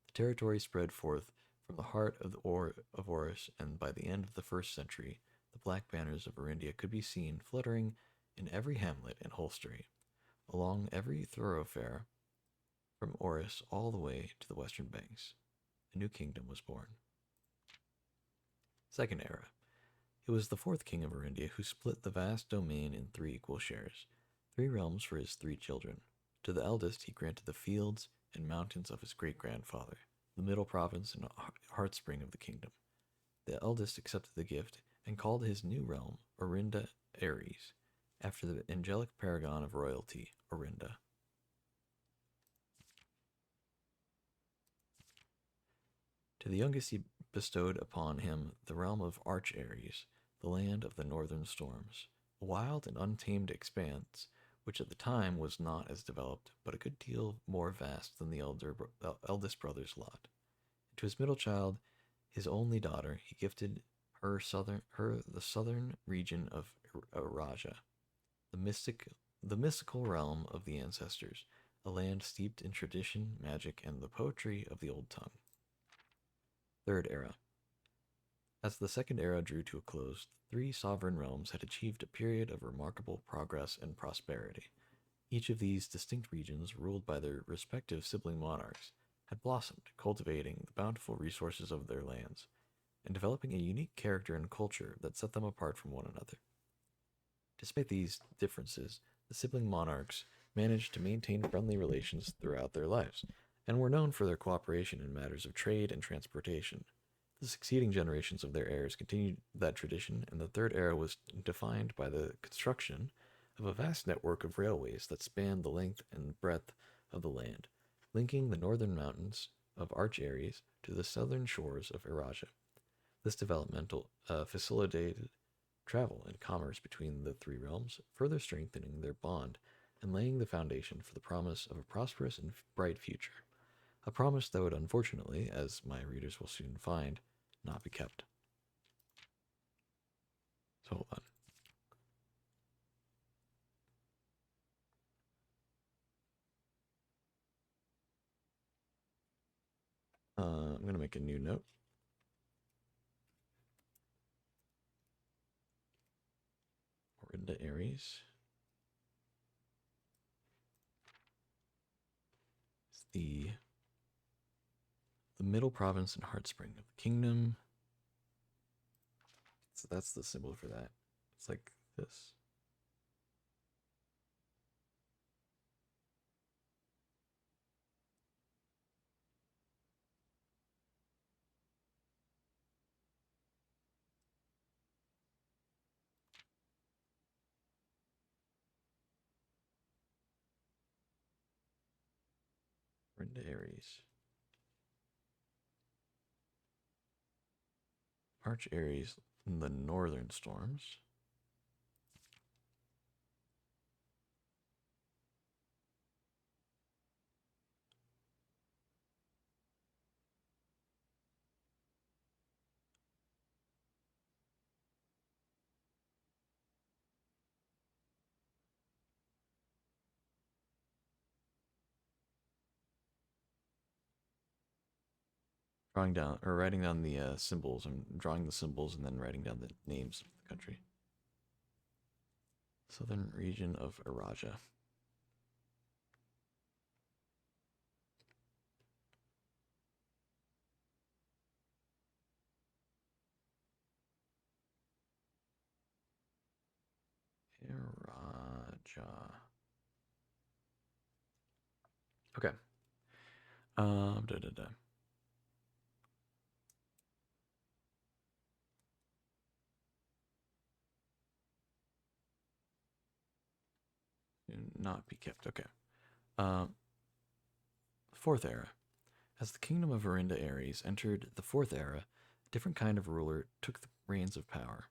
The territory spread forth from the heart of, of Horus, and by the end of the first century, the black banners of Orindia could be seen fluttering in every hamlet and hostelry, along every thoroughfare, from Horus all the way to the western banks. A new kingdom was born. Second era. It was the fourth king of Orindia who split the vast domain in three equal shares, three realms for his three children. To the eldest, he granted the fields and mountains of his great grandfather, the middle province and heartspring of the kingdom. The eldest accepted the gift and called his new realm Orinda Ares, after the angelic paragon of royalty, Orinda. To the youngest he bestowed upon him the realm of Arch Ares, the land of the northern storms, a wild and untamed expanse which at the time was not as developed, but a good deal more vast than the eldest brother's lot. To his middle child, his only daughter, he gifted her the southern region of Raja, the mystical realm of the ancestors, a land steeped in tradition, magic, and the poetry of the old tongue. Third Era. As the Second Era drew to a close, the three sovereign realms had achieved a period of remarkable progress and prosperity. Each of these distinct regions, ruled by their respective sibling monarchs, had blossomed, cultivating the bountiful resources of their lands, and developing a unique character and culture that set them apart from one another. Despite these differences, the sibling monarchs managed to maintain friendly relations throughout their lives, and were known for their cooperation in matters of trade and transportation. The succeeding generations of their heirs continued that tradition, and the Third Era was defined by the construction of a vast network of railways that spanned the length and breadth of the land, linking the northern mountains of Arch Ares to the southern shores of Erasia. This development facilitated travel and commerce between the three realms, further strengthening their bond and laying the foundation for the promise of a prosperous and bright future. A promise that would unfortunately, as my readers will soon find, not be kept. So hold on. I'm going to make a new note. We're into Ares. It's the middle province and heartspring of the kingdom. So that's the symbol for that. It's like this. We're into Ares. Arch Ares in the northern storms. Drawing down or writing down the symbols. I'm drawing the symbols and then writing down the names of the country. Southern region of Eraja. Eraja. Okay. Da, da, da. Not be kept. Okay. Fourth era. As the kingdom of Verinda Ares entered the fourth era, a different kind of ruler took the reins of power.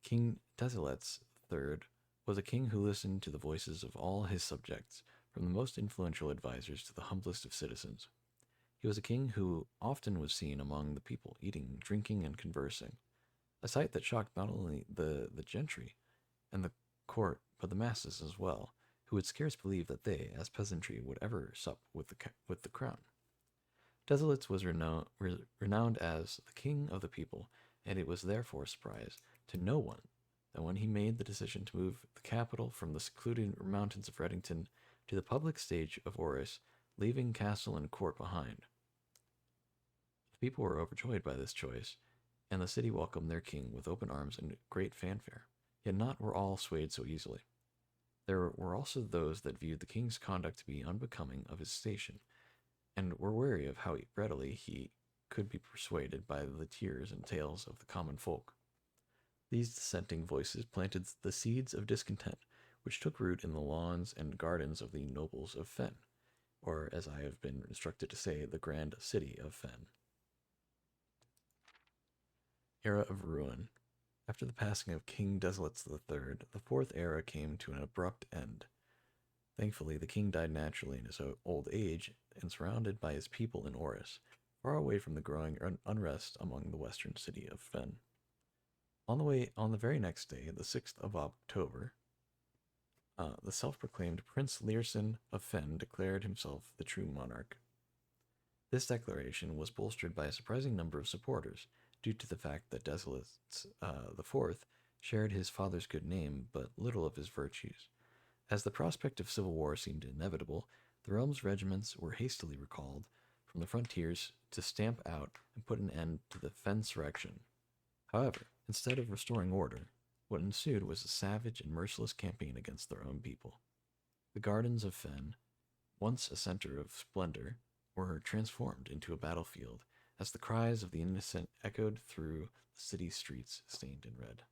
King Desiletes III was a king who listened to the voices of all his subjects, from the most influential advisors to the humblest of citizens. He was a king who often was seen among the people, eating, drinking, and conversing, a sight that shocked not only the gentry and the court, but the masses as well, who would scarce believe that they, as peasantry, would ever sup with the crown. Desolates was renowned as the king of the people, and it was therefore a surprise to no one that when he made the decision to move the capital from the secluded mountains of Reddington to the public stage of Oris, leaving castle and court behind. The people were overjoyed by this choice, and the city welcomed their king with open arms and great fanfare. Yet not were all swayed so easily. There were also those that viewed the king's conduct to be unbecoming of his station, and were wary of how readily he could be persuaded by the tears and tales of the common folk. These dissenting voices planted the seeds of discontent, which took root in the lawns and gardens of the nobles of Fen, or as I have been instructed to say, the grand city of Fen. Era of Ruin. After the passing of King Desolates III, the fourth era came to an abrupt end. Thankfully, the king died naturally in his old age and surrounded by his people in Oris, far away from the growing unrest among the western city of Fen. On the very next day, the 6th of October, the self-proclaimed Prince Learson of Fen declared himself the true monarch. This declaration was bolstered by a surprising number of supporters, due to the fact that Desolates the Fourth shared his father's good name but little of his virtues. As the prospect of civil war seemed inevitable, the realm's regiments were hastily recalled from the frontiers to stamp out and put an end to the Fensurrection. However, instead of restoring order, what ensued was a savage and merciless campaign against their own people. The gardens of Fen, once a center of splendor, were transformed into a battlefield as the cries of the innocent echoed through the city's streets stained in red.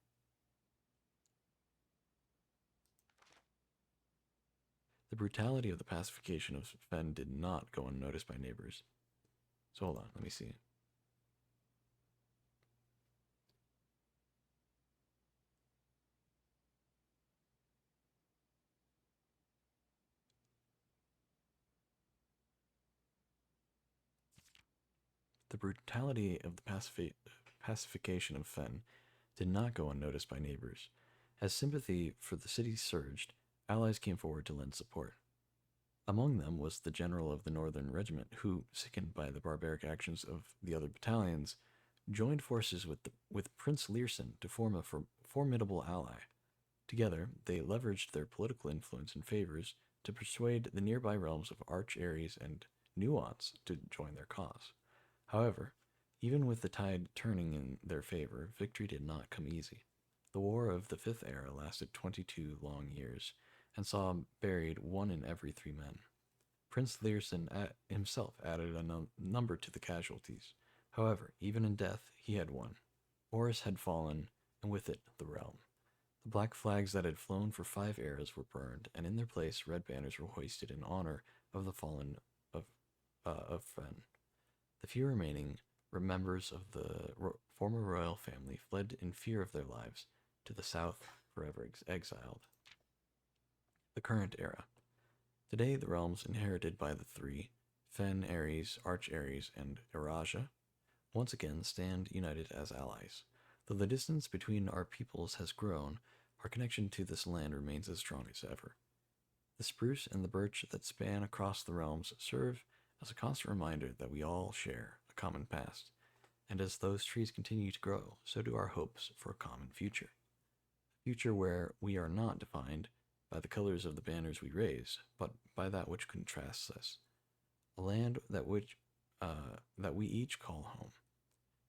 The brutality of the pacification of Fen did not go unnoticed by neighbors. So hold on, let me see. The brutality of the pacification of Fen did not go unnoticed by neighbors. As sympathy for the city surged, allies came forward to lend support. Among them was the general of the Northern Regiment, who, sickened by the barbaric actions of the other battalions, joined forces with Prince Learson to form a formidable ally. Together, they leveraged their political influence and favors to persuade the nearby realms of Arch, Ares, and Nuance to join their cause. However, even with the tide turning in their favor, victory did not come easy. The War of the Fifth Era lasted 22 long years and saw buried one in every 3 men. Prince Learson himself added a number to the casualties. However, even in death, he had won. Oris had fallen, and with it, the realm. The black flags that had flown for 5 eras were burned, and in their place, red banners were hoisted in honor of the fallen of Fen. The few remaining members of the former royal family fled in fear of their lives to the south, forever exiled. The current era. Today, the realms inherited by the three, Fen, Ares, Arch Ares, and Eraja, once again stand united as allies. Though the distance between our peoples has grown, our connection to this land remains as strong as ever. The spruce and the birch that span across the realms serve as a constant reminder that we all share a common past, and as those trees continue to grow, so do our hopes for a common future. A future where we are not defined by the colors of the banners we raise, but by that which contrasts us. A land that we each call home.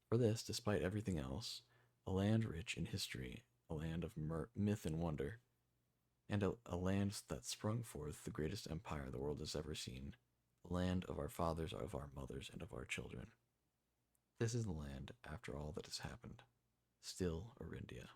For this, despite everything else, a land rich in history, a land of myth and wonder, and a land that sprung forth the greatest empire the world has ever seen, the land of our fathers, of our mothers, and of our children. This is the land, after all that has happened, still Orindia.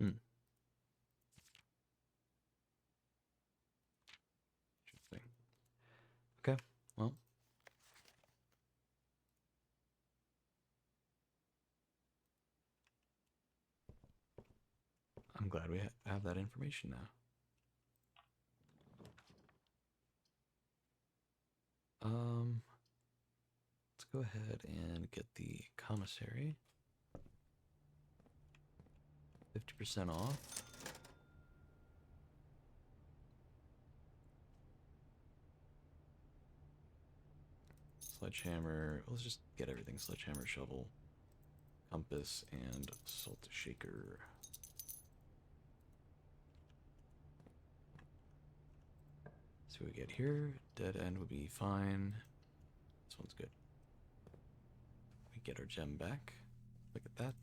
Hmm, interesting. Okay, well, I'm glad we have that information now. Um, let's go ahead and get the commissary. 50% off. sledgehammer. Let's just get everything. Sledgehammer, shovel, compass, and salt shaker. So we get here. Dead end would be fine. This one's good. We get our gem back. Look at that.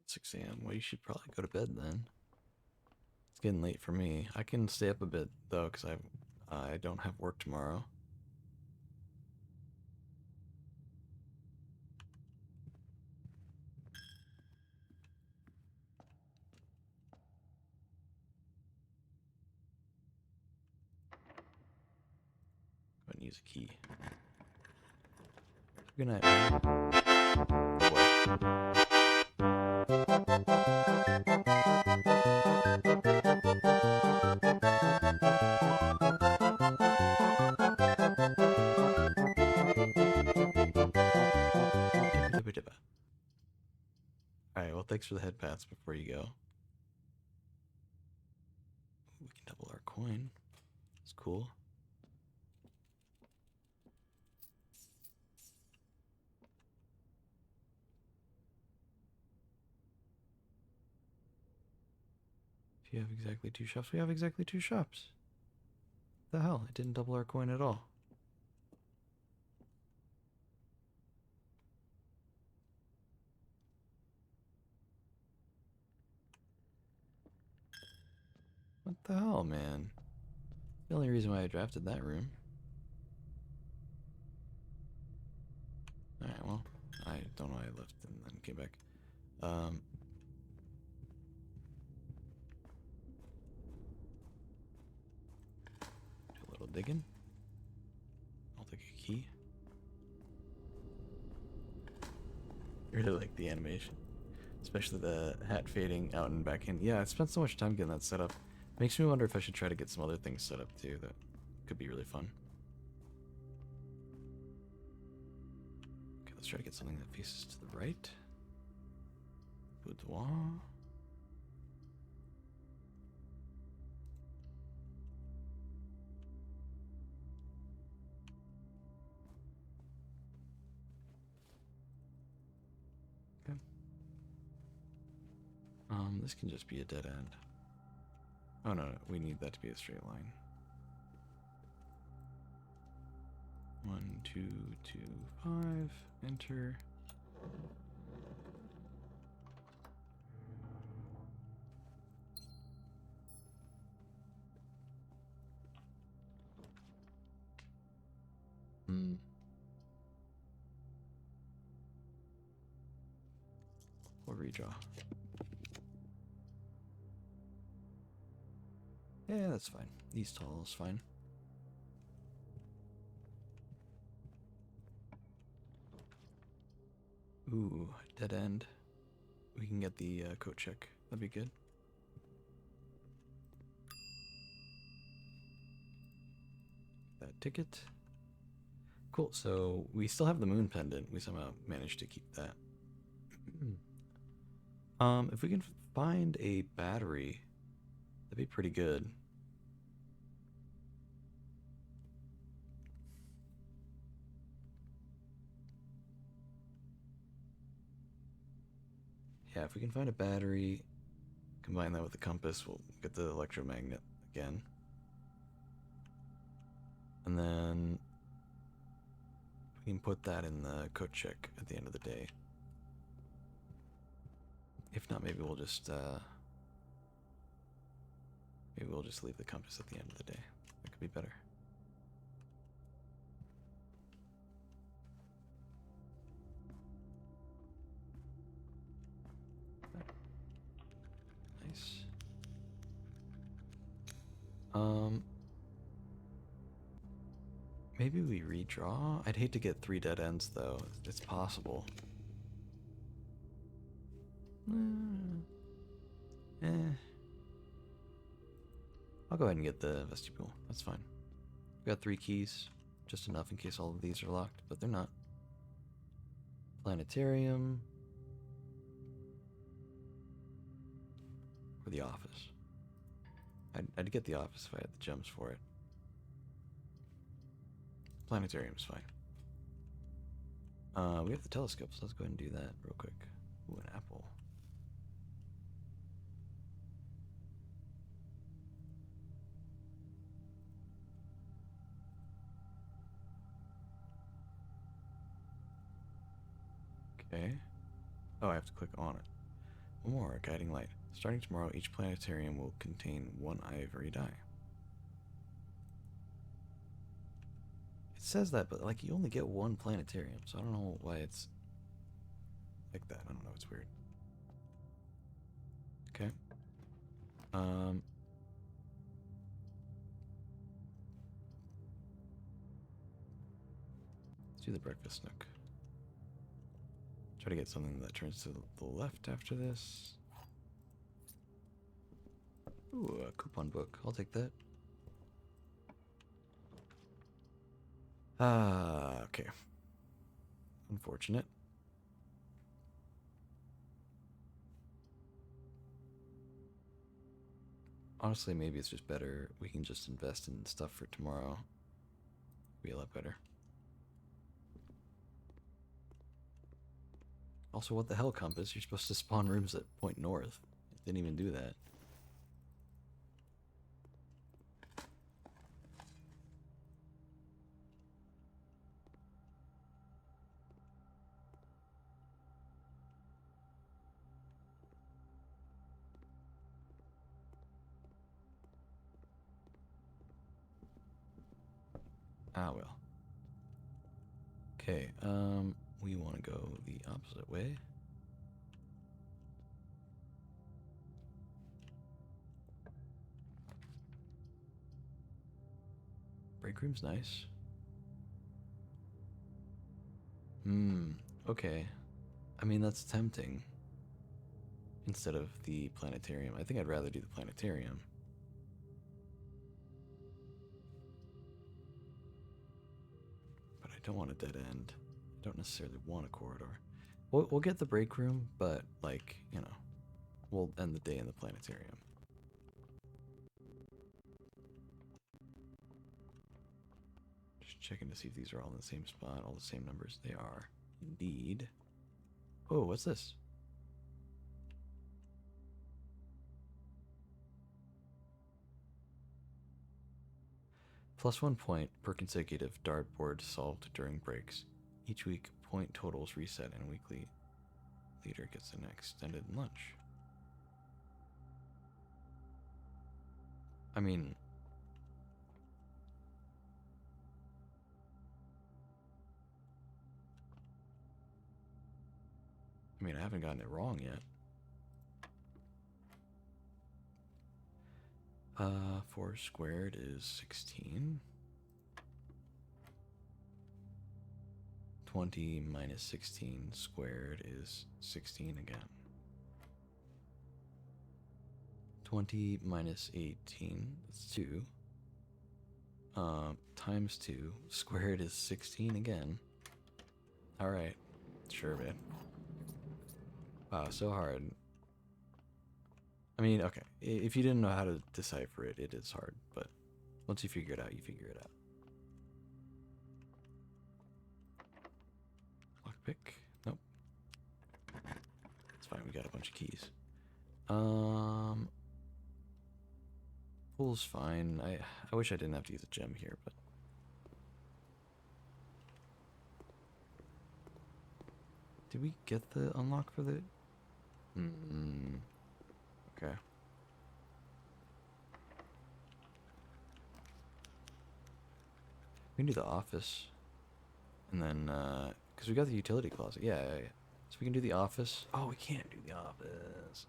At 6 a.m. Well, you should probably go to bed then. It's getting late for me. I can stay up a bit though, because I don't have work tomorrow. Go ahead and use a key. Good night, man. What? Alright, well, thanks for the head pats before you go. We can double our coin. It's cool. If you have exactly 2 shops, we have exactly 2 shops. The hell? It didn't double our coin at all. What the hell, man? The only reason why I drafted that room. Alright, well, I don't know why I left and then came back. Do a little digging. I'll take a key. I really like the animation. Especially the hat fading out and back in. Yeah, I spent so much time getting that set up. Makes me wonder if I should try to get some other things set up too. That could be really fun. Okay, let's try to get something that faces to the right. Boudoir. Okay. This can just be a dead end. Oh no, we need that to be a straight line. 1, 2, 2, 5. Enter. Or redraw. Yeah, that's fine. These tall is fine. Ooh, dead end. We can get the coat check. That'd be good. That ticket. Cool, so we still have the moon pendant. We somehow managed to keep that. If we can find a battery, that'd be pretty good. Yeah, if we can find a battery, combine that with the compass, we'll get the electromagnet again. And then we can put that in the coat check at the end of the day. If not, maybe we'll just leave the compass at the end of the day. That could be better. Nice. Maybe we redraw? I'd hate to get 3 dead ends though. It's possible. Eh. I'll go ahead and get the vestibule. That's fine. We got 3 keys. Just enough in case all of these are locked, but they're not. Planetarium. Or the office. I'd get the office if I had the gems for it. Planetarium's fine. We have the telescope, so let's go ahead and do that real quick. Ooh, an apple. Okay. Oh, I have to click on it. One more, a guiding light. Starting tomorrow, each planetarium will contain 1 ivory die. It says that, but like you only get 1 planetarium, so I don't know why it's like that. I don't know, it's weird. Okay. Let's do the breakfast nook. Try to get something that turns to the left after this. Ooh, a coupon book. I'll take that. Okay. Unfortunate. Honestly, maybe it's just better. We can just invest in stuff for tomorrow. Be a lot better. Also, what the hell, Compass? You're supposed to spawn rooms that point north. Didn't even do that. Ah, well. Okay, we want to go the opposite way. Break room's nice. Okay. I mean, that's tempting. Instead of the planetarium. I think I'd rather do the planetarium. But I don't want a dead end. I don't necessarily want a corridor. We'll get the break room, but, like, you know, we'll end the day in the planetarium. Just checking to see if these are all in the same spot, all the same numbers. They are. Indeed. Oh, what's this? +1 point per consecutive dartboard solved during breaks. Each week, point totals reset and weekly leader gets an extended lunch. I mean, I haven't gotten it wrong yet. 4 squared is 16. 20 minus 16 squared is 16 again. 20 minus 18, that's 2. Times 2 squared is 16 again. Alright, sure, man. Wow, so hard. I mean, okay, if you didn't know how to decipher it, it is hard, but once you figure it out, you figure it out. Lockpick? Nope. It's fine, we got a bunch of keys. Pool's fine. I wish I didn't have to use a gem here, but... Did we get the unlock for the... Okay. We can do the office. And then, because we got the utility closet. Yeah. So we can do the office. Oh, we can't do the office.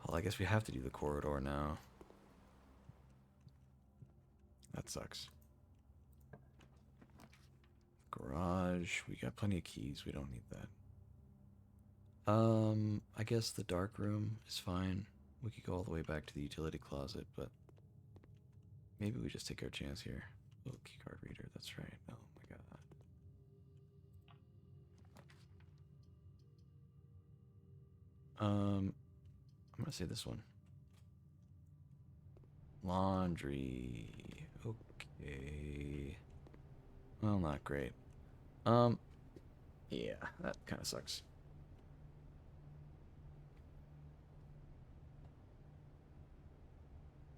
Well, I guess we have to do the corridor now. That sucks. Garage. We got plenty of keys. We don't need that. I guess the dark room is fine. We could go all the way back to the utility closet, but maybe we just take our chance here. Oh, keycard reader, that's right. Oh my god. I'm gonna say this one. Laundry. Okay. Well, not great. Yeah, that kind of sucks.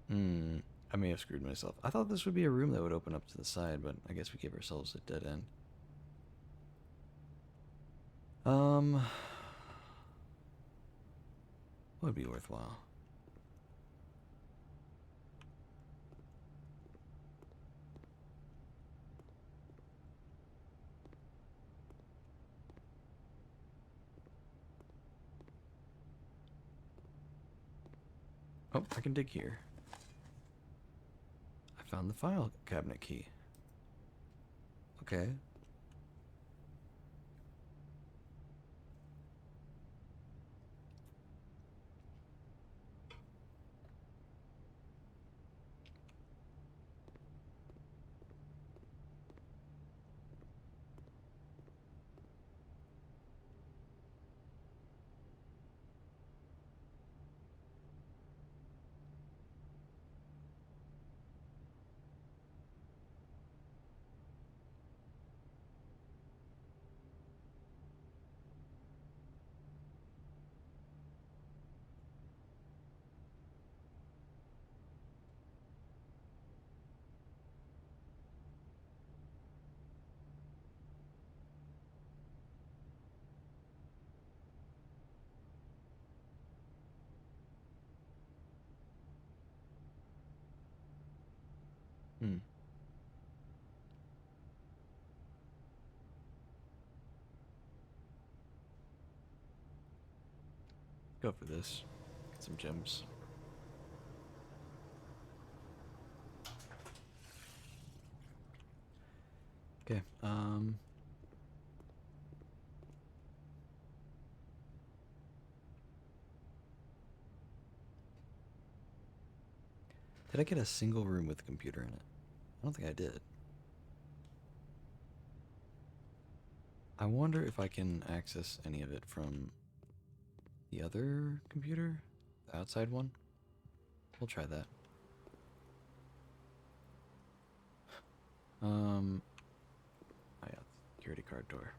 Hmm. I may have screwed myself. I thought this would be a room that would open up to the side, but I guess we gave ourselves a dead end. Would be worthwhile. Oh, I can dig here. I found the file cabinet key. Okay. Hmm. Go for this. Get some gems. Okay. Did I get a single room with a computer in it? I don't think I did. I wonder if I can access any of it from the other computer? The outside one? We'll try that. Oh yeah, security card door.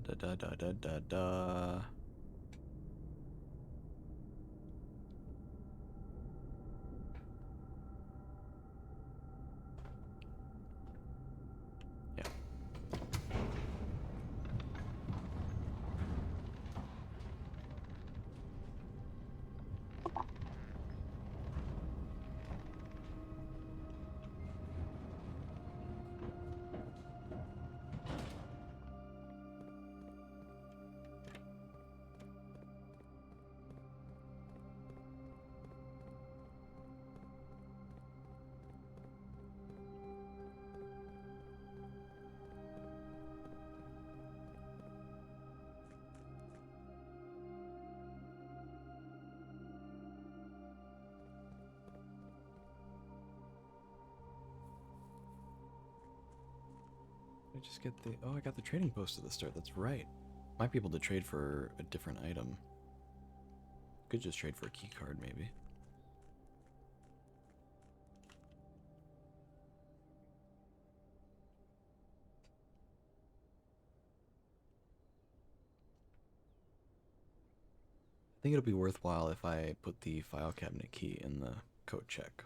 Da da da da da da. Yeah. I just get the. Oh, I got the trading post at the start. That's right. Might be able to trade for a different item. Could just trade for a key card, maybe. I think it'll be worthwhile if I put the file cabinet key in the code check.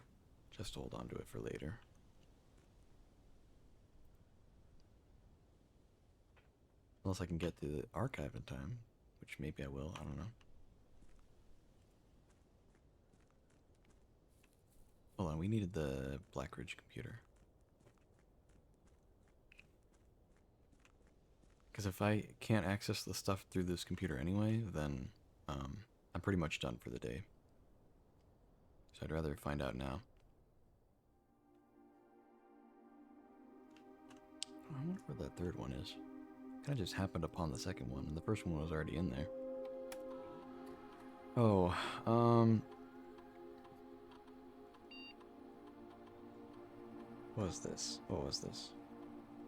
Just to hold on to it for later. Unless I can get to the archive in time, which maybe I will, I don't know. Hold on, we needed the Blackridge computer. Because if I can't access the stuff through this computer anyway, then I'm pretty much done for the day. So I'd rather find out now. I wonder where that third one is. Kind of just happened upon the second one, and the first one was already in there. Oh, what was this? What was this?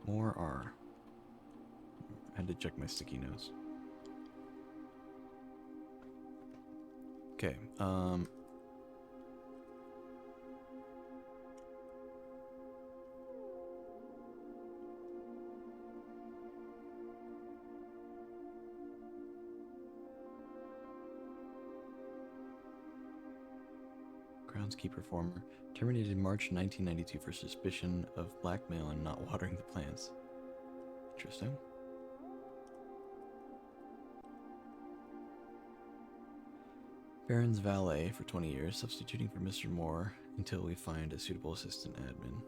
More R. I had to check my sticky notes. Okay, groundskeeper former. Terminated in March 1992 for suspicion of blackmail and not watering the plants. Interesting. Baron's valet for 20 years, substituting for Mr. Moore until we find a suitable assistant admin.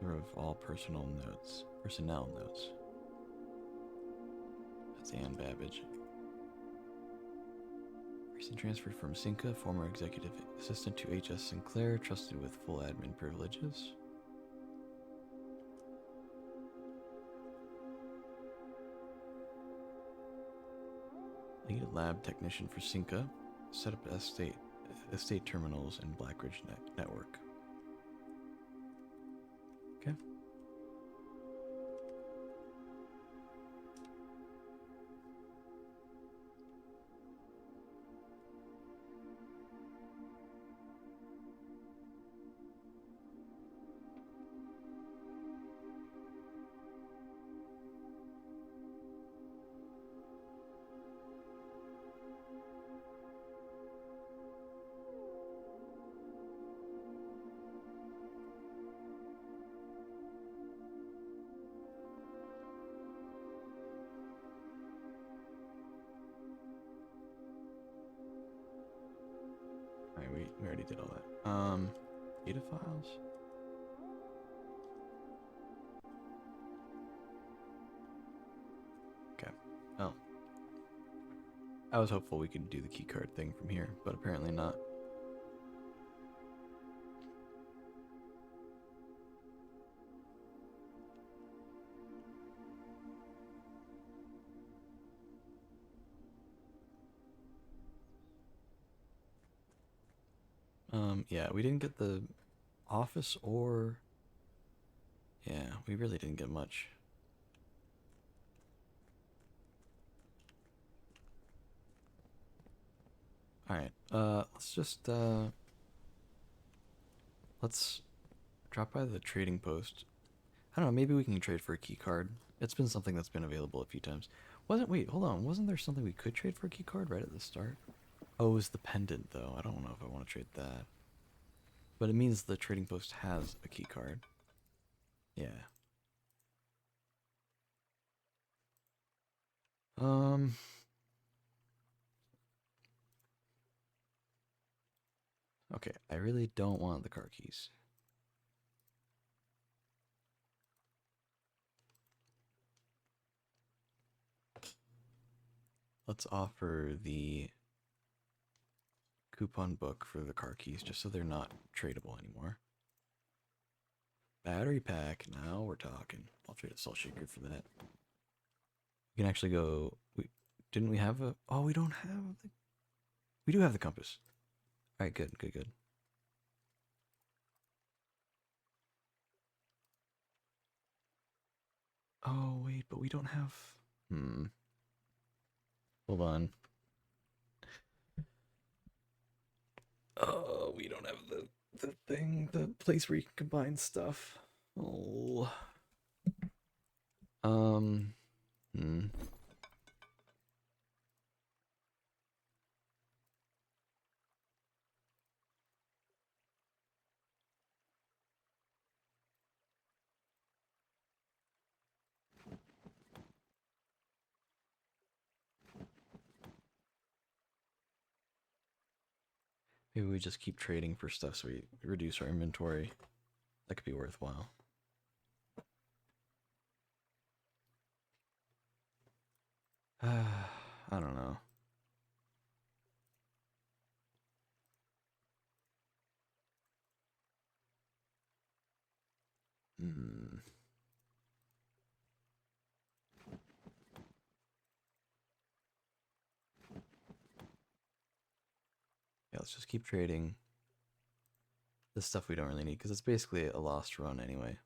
Of all personnel notes. That's Ann Babbage. Recent transfer from Cinca, former executive assistant to H.S. Sinclair, trusted with full admin privileges. Lead lab technician for Cinca, set up estate terminals and Blackridge network. Okay. Alright, we already did all that. Data files? Okay. Oh. I was hopeful we could do the keycard thing from here, but apparently not. Yeah, we didn't get the office or... Yeah, we really didn't get much. Alright, let's just, let's drop by the trading post. I don't know, maybe we can trade for a key card. It's been something that's been available a few times. Wait, hold on, wasn't there something we could trade for a key card right at the start? Oh, it was the pendant, though. I don't know if I want to trade that. But it means the trading post has a key card. Yeah. Okay, I really don't want the car keys. Let's offer the coupon book for the car keys just so they're not tradable anymore. Battery pack, now we're talking. I'll trade a salt shaker for that. We can actually go... Didn't we have a... Oh, we don't have the... We do have the compass. Alright, good. Oh, wait, but we don't have... Hold on. Oh, we don't have the thing, the place where you can combine stuff. Oh. Maybe we just keep trading for stuff so we reduce our inventory. That could be worthwhile. I don't know. Hmm. Yeah, let's just keep trading the stuff we don't really need, because it's basically a lost run anyway.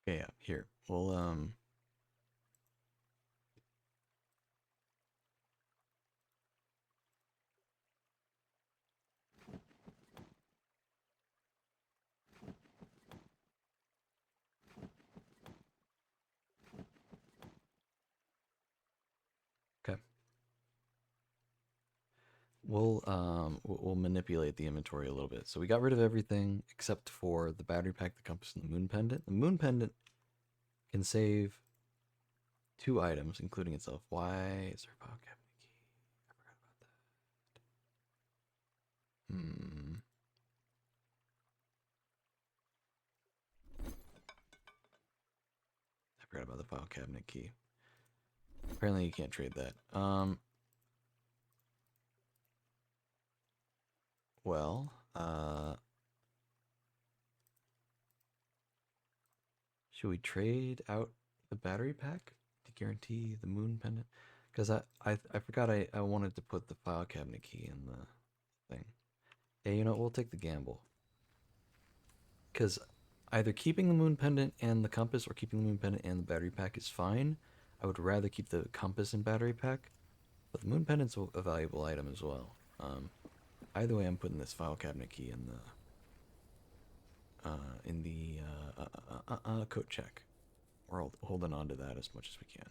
Okay, yeah, here. We'll okay. We'll manipulate the inventory a little bit. So we got rid of everything except for the battery pack, the compass, and the moon pendant. The moon pendant can save 2 items, including itself. Why is there a file cabinet key? I forgot about that. I forgot about the file cabinet key. Apparently you can't trade that. Well, should we trade out the battery pack to guarantee the moon pendant? Because I forgot I wanted to put the file cabinet key in the thing. Yeah, you know, we'll take the gamble. Because either keeping the moon pendant and the compass or keeping the moon pendant and the battery pack is fine. I would rather keep the compass and battery pack, but the moon pendant's a valuable item as well. Either way, I'm putting this file cabinet key in the coat check. We're holding on to that as much as we can.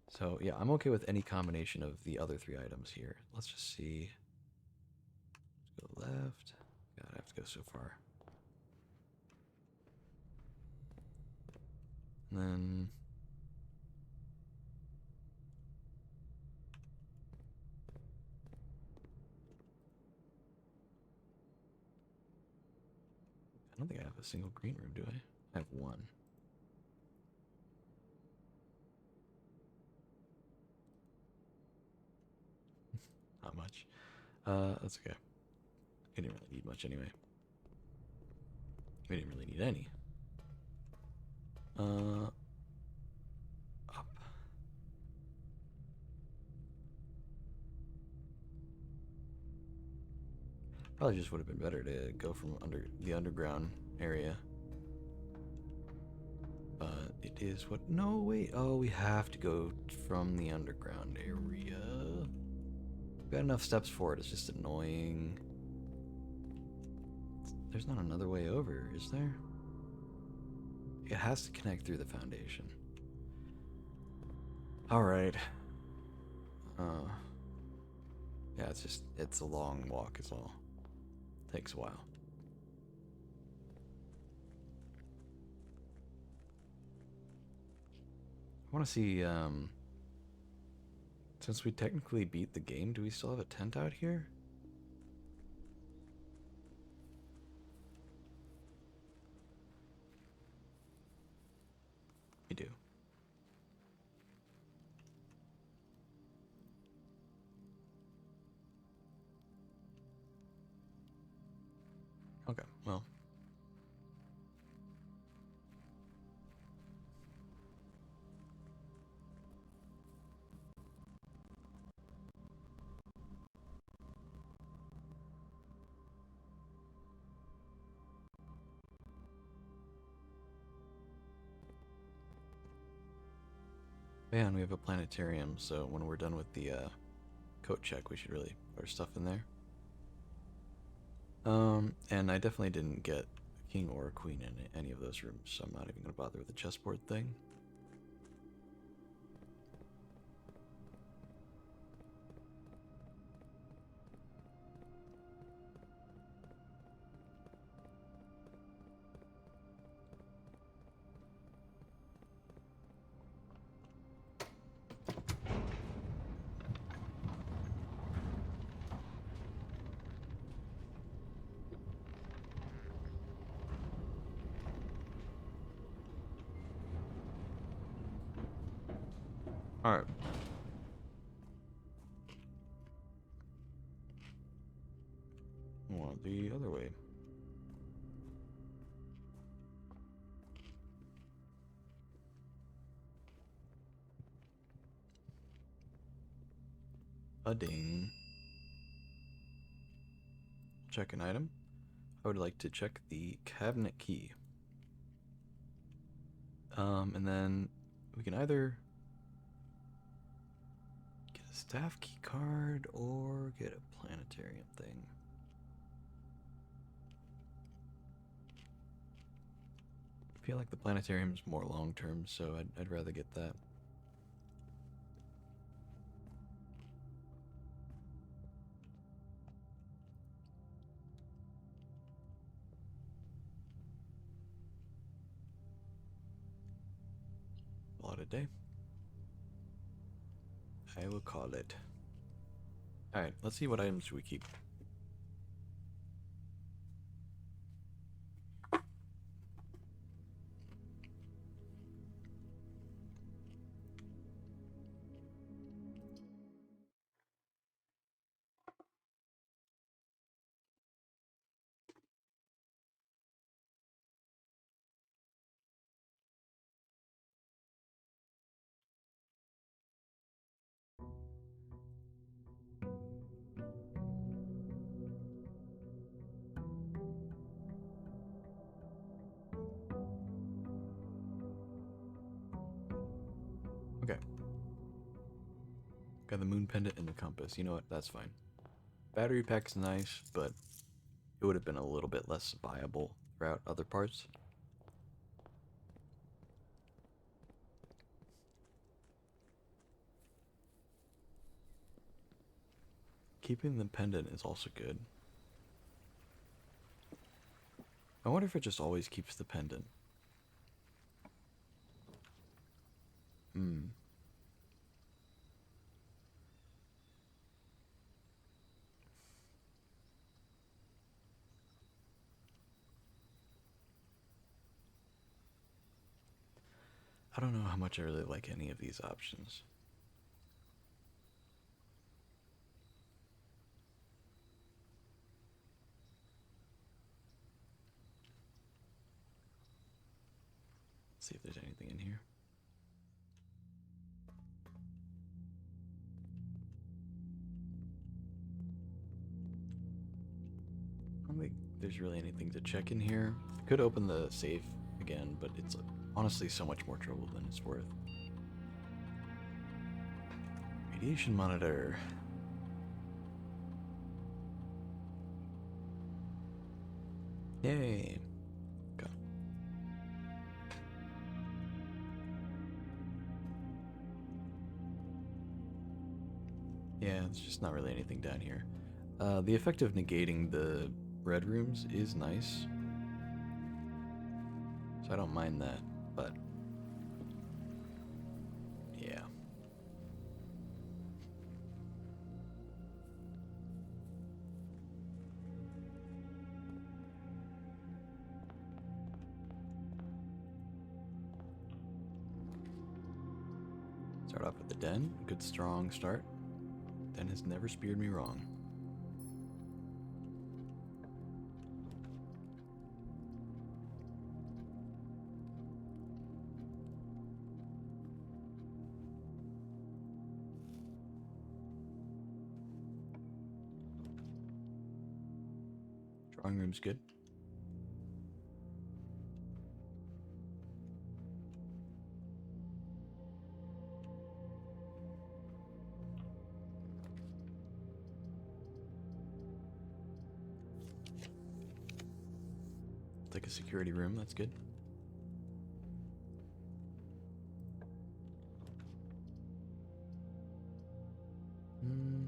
So yeah, I'm okay with any combination of the other 3 items here. Let's just see. Let's go left. God, I have to go so far. And then I don't think I have a single green room, do I? I have 1. Not much. That's okay. We didn't really need much anyway. We didn't really need any. Up. Probably just would have been better to go from the underground area. But it is what. No, wait. Oh, we have to go from the underground area. We've got enough steps for it. It's just annoying. There's not another way over, is there? It has to connect through the foundation. Alright. Yeah, it's a long walk is all. Takes a while. I want to see, since we technically beat the game, do we still have a tent out here? We do. Okay, well. Yeah, and we have a planetarium, so when we're done with the coat check. We should really put our stuff in there. And I definitely didn't get a king or a queen in any of those rooms, so I'm not even going to bother with the chessboard thing. Alright. Well, the other way. A ding. Check an item. I would like to check the cabinet key. And then we can either get a staff key card or get a planetarium thing. I feel like the planetarium's more long term, so I'd rather get that. Call it a day. I will call it. Alright, let's see what items we keep. Okay. Got the moon pendant and the compass. You know what? That's fine. Battery pack's nice, but it would have been a little bit less viable throughout other parts. Keeping the pendant is also good. I wonder if it just always keeps the pendant. Hmm. I don't know how much I really like any of these options. Let's see if there's anything in here. I don't think there's really anything to check in here. Could open the safe again, but it's honestly so much more trouble than it's worth. Radiation monitor. Yay. Okay. Yeah, it's just not really anything down here. The effect of negating the red rooms is nice. So I don't mind that, but yeah. Start off with the den. Good strong start. Den has never speared me wrong. Drawing room's good. like a security room. That's good. Hmm.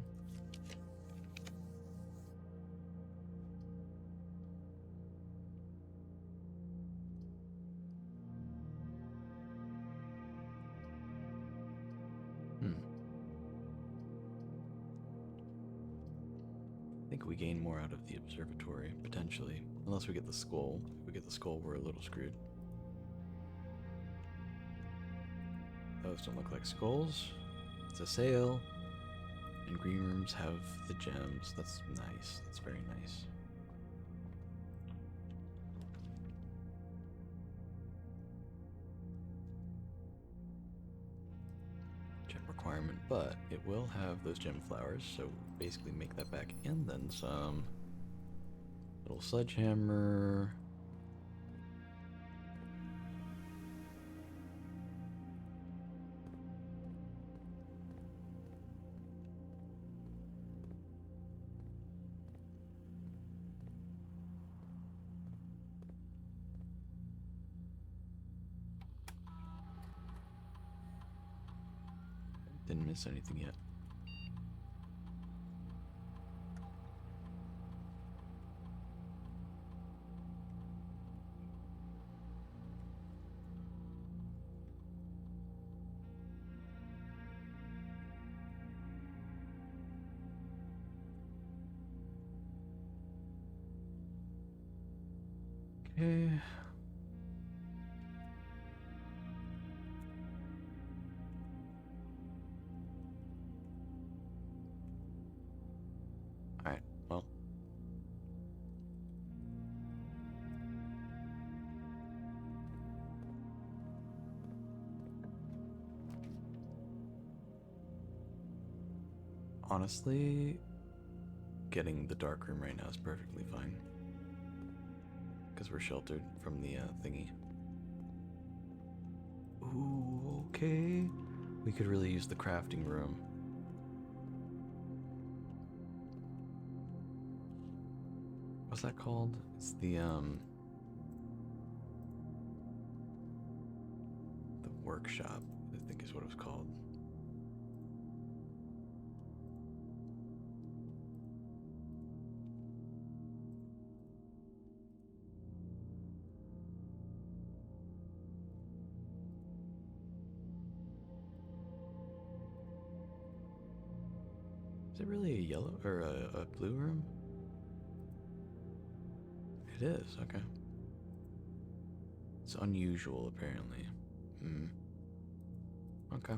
I think we gain more out of the observatory, potentially. Unless we get the skull. If we get the skull, we're a little screwed. Those don't look like skulls. It's a sale. And green rooms have the gems. That's nice. That's very nice. Gem requirement, but it will have those gem flowers, so basically make that back and then some. Little sledgehammer. Didn't miss anything yet. Okay. Alright, well. Honestly, getting the dark room right now is perfectly fine. Because we're sheltered from the thingy. Ooh, okay. We could really use the crafting room. What's that called? It's the workshop, I think is what it was called. Is it really a yellow or a blue room? It is, okay. It's unusual, apparently. Hmm. Okay.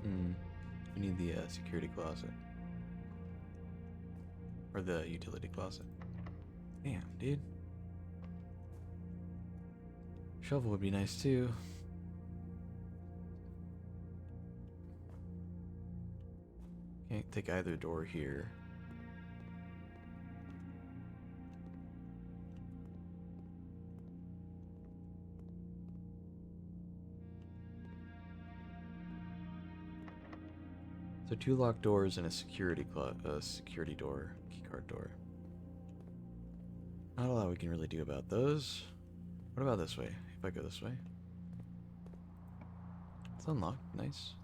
Hmm. We need the security closet. Or the utility closet. Damn, dude. Shovel would be nice too. Can't take either door here. So 2 locked doors and a security door, keycard door. Not a lot we can really do about those. What about this way? If I go this way? It's unlocked, nice.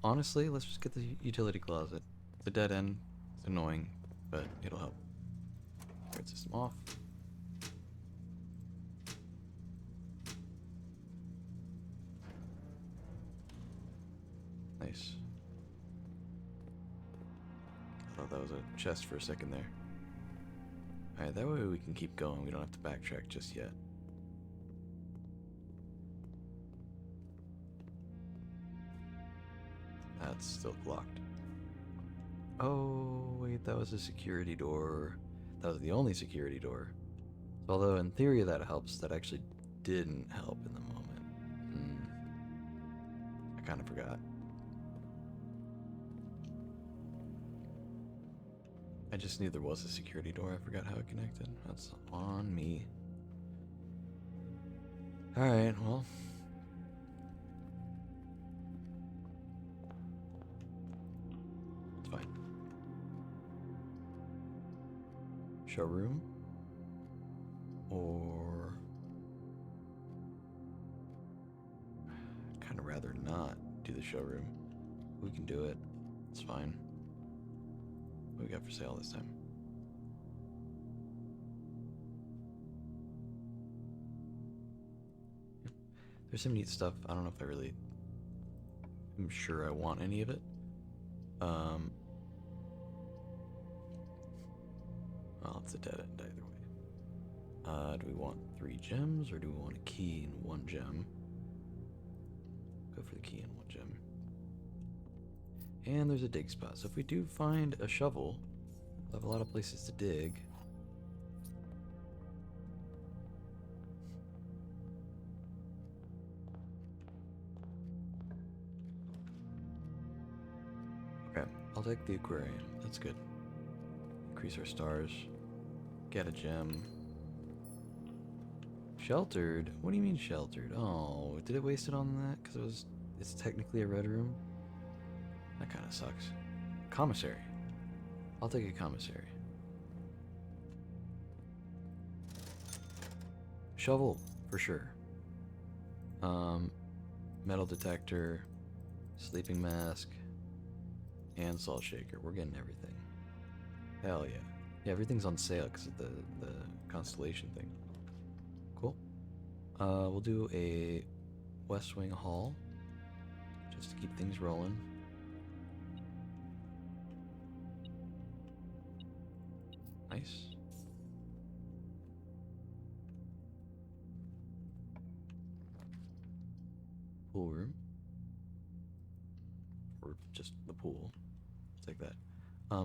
Honestly, let's just get the utility closet. It's a dead end, it's annoying, but it'll help. Grid system off. Nice. I thought that was a chest for a second there. Alright, that way we can keep going. We don't have to backtrack just yet. That's still locked. Oh, wait, that was a security door. That was the only security door. So although in theory that helps, that actually didn't help in the moment. I kind of forgot. I just knew there was a security door. I forgot how it connected. That's on me. Alright, well. It's fine. Showroom? Or... I'd kind of rather not do the showroom. We can do it. It's fine. What do we got for sale this time? There's some neat stuff. I don't know if I really am sure I want any of it. Well, it's a dead end either way. Do we want 3 gems or do we want a key and 1 gem? Go for the key and 1 gem. And there's a dig spot. So if we do find a shovel, we'll have a lot of places to dig. Okay, I'll take the aquarium. That's good. Increase our stars. Get a gem. Sheltered? What do you mean sheltered? Oh, did it waste it on that? Because it's technically a red room? That kind of sucks. Commissary. I'll take a commissary. Shovel, for sure. Metal detector, sleeping mask, and salt shaker. We're getting everything. Hell yeah. Yeah, everything's on sale because of the constellation thing. Cool. We'll do a West Wing Hall just to keep things rolling. Nice. Pool room. Or just the pool. Take that.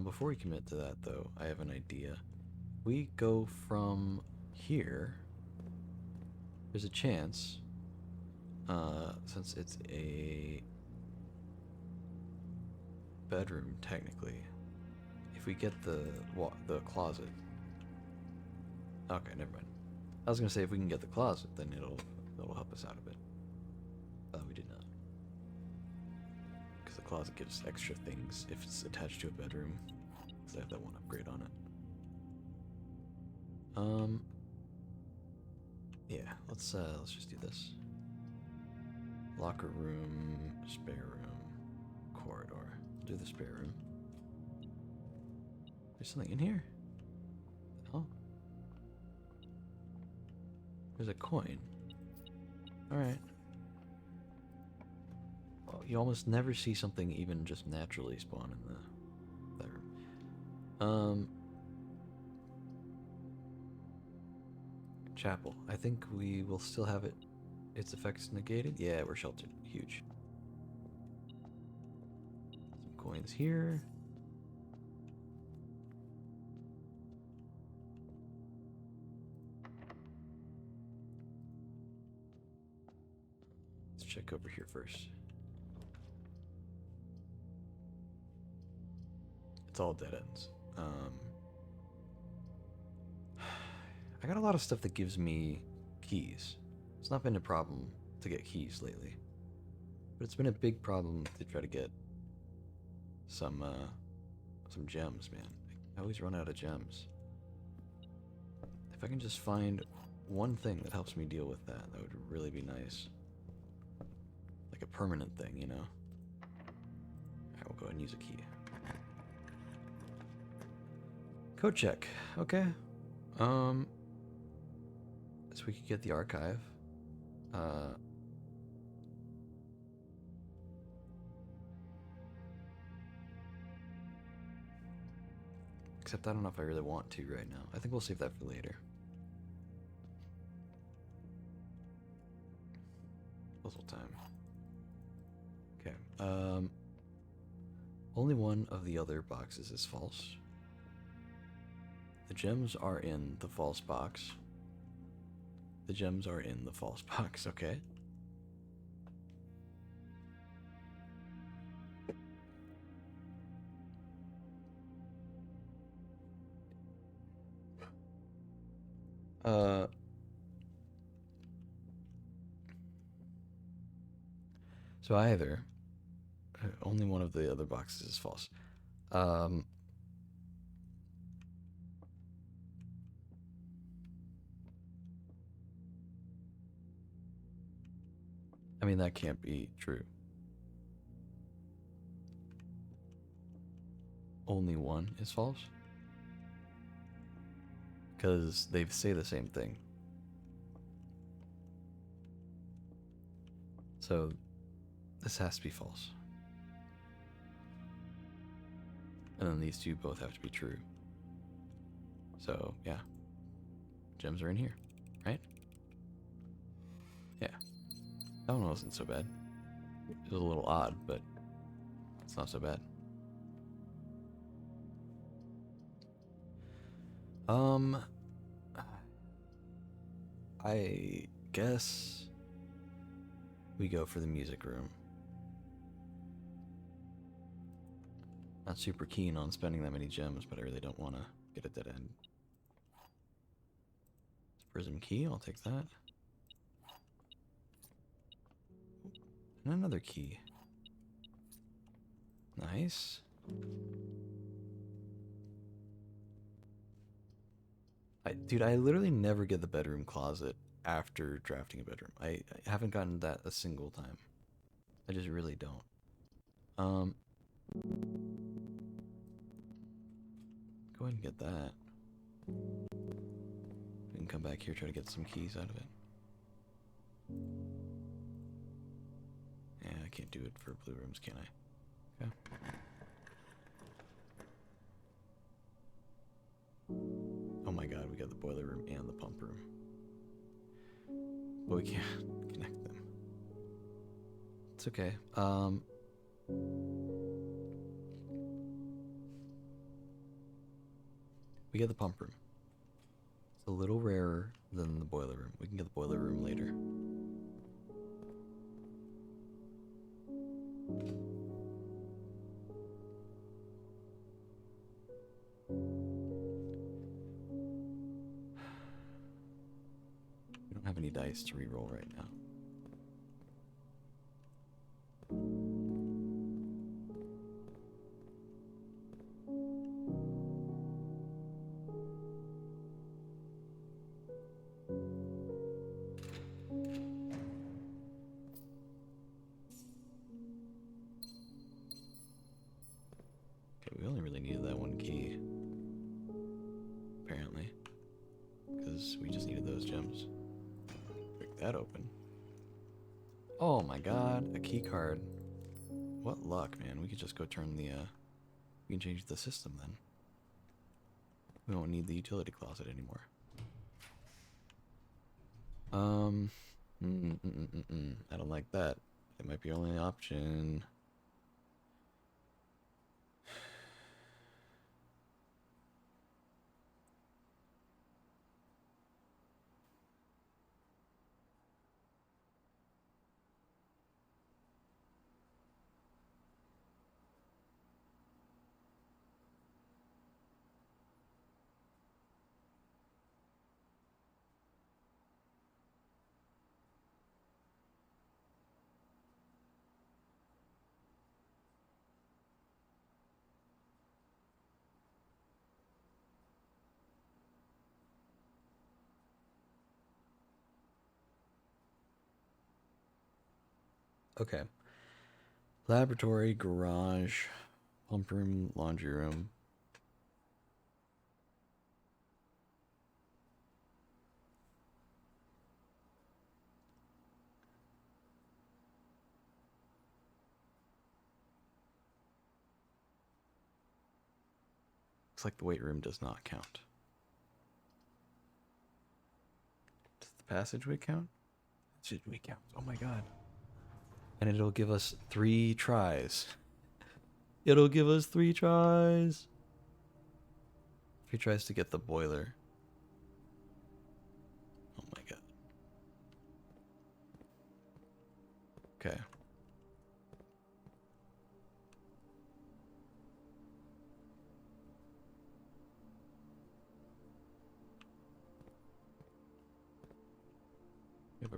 Before we commit to that, though, I have an idea. We go from here. There's a chance, since it's a bedroom, technically, if we get the closet. Okay, never mind. I was gonna say if we can get the closet, then it'll help us out a bit. We did not. Because the closet gives extra things if it's attached to a bedroom. Because I have that one upgrade on it. Yeah, let's just do this. Locker room, spare room, corridor. Do the spare room. There's something in here? Oh. There's a coin. Alright. Well, you almost never see something even just naturally spawn in that room. Chapel. I think we will still have its effects negated. Yeah, we're sheltered. Huge. Some coins here. Let's check over here first. It's all dead ends. I got a lot of stuff that gives me keys. It's not been a problem to get keys lately, but it's been a big problem to try to get some gems, man. I always run out of gems. If I can just find one thing that helps me deal with that, that would really be nice. Like a permanent thing, you know? Alright, we'll go ahead and use a key. Code check. Okay. So we could get the archive. Except I don't know if I really want to right now. I think we'll save that for later. Puzzle time. Okay. Only one of the other boxes is false. The gems are in the false box. The gems are in the false box, okay. Uh, so either only one of the other boxes is false. Um, I mean that can't be true. Only one is false because they say the same thing. So this has to be false. And then these two both have to be true. So, yeah. Gems are in here, right? Yeah. That one wasn't so bad. It was a little odd, but it's not so bad. I guess we go for the music room. Not super keen on spending that many gems, but I really don't want to get a dead end. Prism key, I'll take that. And another key. Nice. Dude, I literally never get the bedroom closet after drafting a bedroom. I haven't gotten that a single time. I just really don't. Go ahead and get that. We can come back here, try to get some keys out of it. Yeah, I can't do it for blue rooms, can I? Okay. Oh my god, we got the boiler room and the pump room. But we can't connect them. It's okay. We get the pump room. It's a little rarer than the boiler room. We can get the boiler room later. We don't have any dice to re-roll right now. Okay, we only really needed that one key. Apparently. Because we just needed those gems. Break that open. Oh my god, a key card. What luck, man. We could just go turn the, we can change the system then. We don't need the utility closet anymore. I don't like that. It might be our only option. Okay. Laboratory, garage, pump room, laundry room. Looks like the weight room does not count. Does the passageway count? Passageway counts. Oh my god. And it'll give us 3 tries. It'll give us 3 tries. 3 tries to get the boiler. Oh my god. Okay.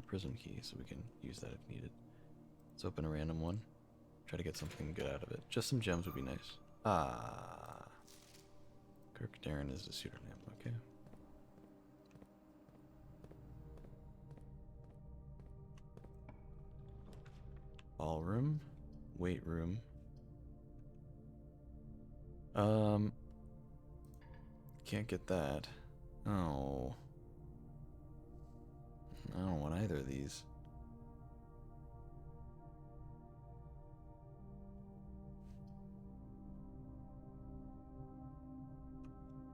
prism key so we can use that if needed. Let's open a random one. Try to get something good out of it. Just some gems would be nice. Ah. Kirk Darren is the pseudonym, okay. Ballroom. Weight room. Can't get that. Oh. I don't want either of these.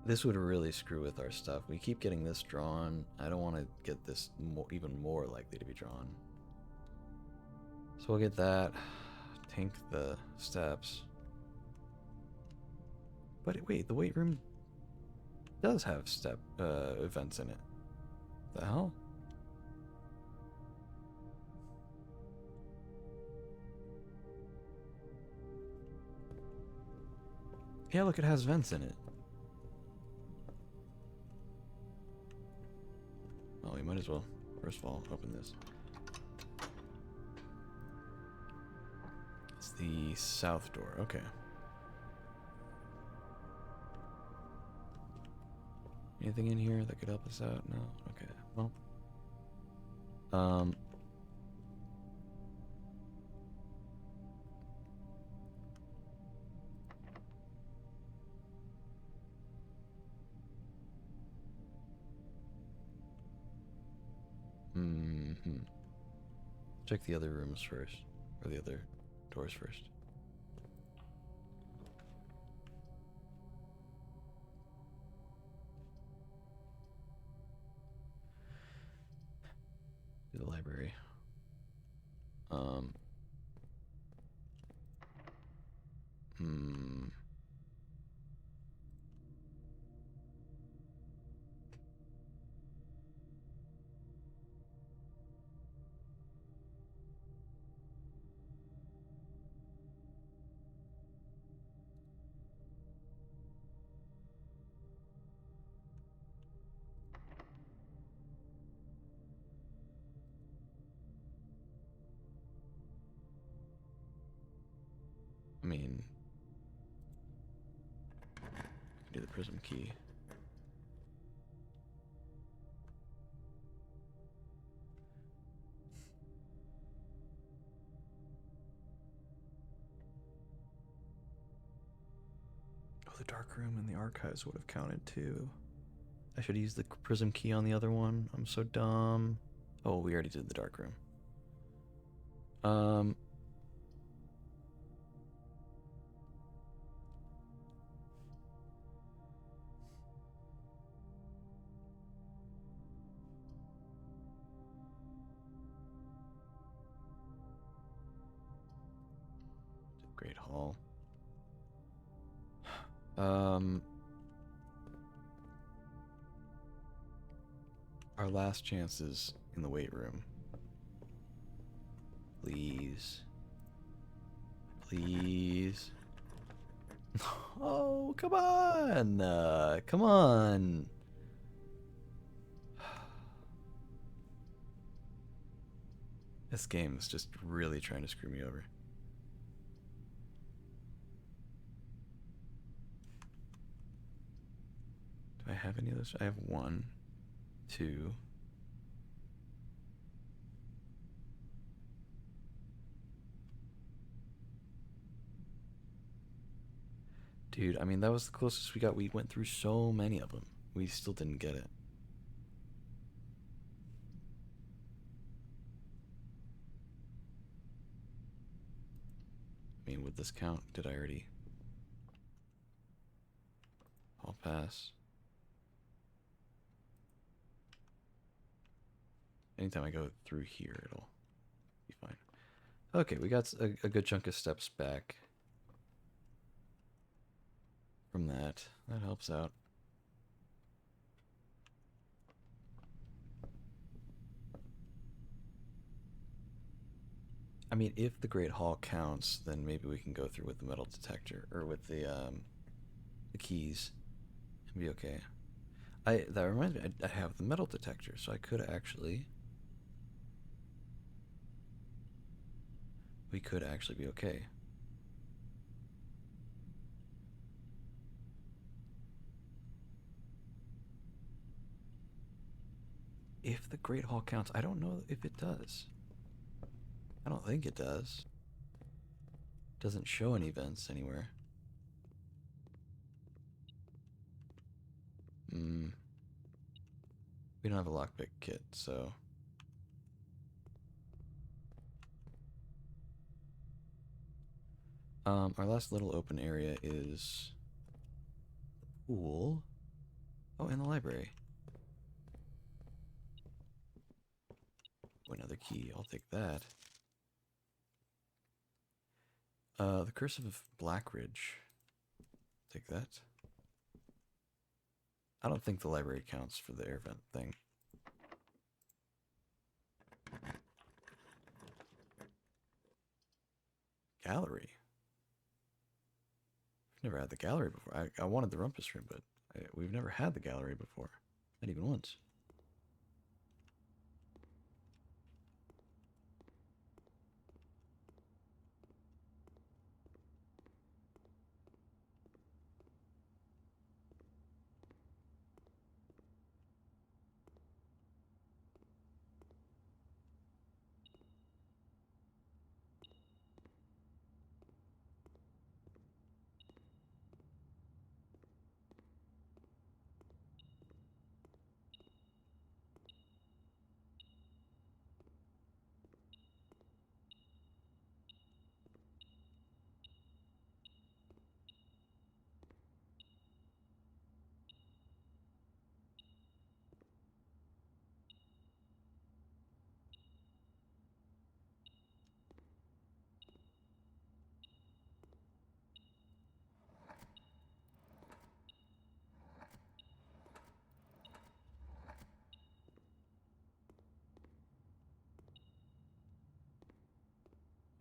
This would really screw with our stuff. We keep getting this drawn. I don't want to get this even more likely to be drawn. So we'll get that. Tank the steps. But wait, the weight room does have step events in it. The hell? Yeah, look, it has vents in it. Oh, we might as well, first of all, open this. It's the south door, okay. Anything in here that could help us out? No? Okay, well. Check the other rooms first, or the other doors first. To the library. I mean, do the prism key. Oh, the dark room and the archives would have counted too. I should use the prism key on the other one. I'm so dumb. Oh, we already did the dark room. Great Hall. Our last chance is in the weight room. Please. Please. Oh, come on. Come on. This game is just really trying to screw me over. Do I have any of those? I have 1, 2. Dude, I mean, that was the closest we got. We went through so many of them. We still didn't get it. I mean, would this count? Did I already? I'll pass. Anytime I go through here, it'll be fine. Okay, we got a good chunk of steps back from that. That helps out. I mean, if the Great Hall counts, then maybe we can go through with the metal detector, or with the keys, and be okay. That reminds me, I have the metal detector, so I could actually we could actually be okay. If the Great Hall counts, I don't know if it does. I don't think it does. Doesn't show any events anywhere. Hmm. We don't have a lockpick kit, so. Our last little open area is the pool. Oh, and the library. Oh, another key. I'll take that. The Curse of Blackridge. Take that. I don't think the library counts for the air vent thing. Gallery. I've never had the gallery before. I wanted the rumpus room, but we've never had the gallery before. Not even once.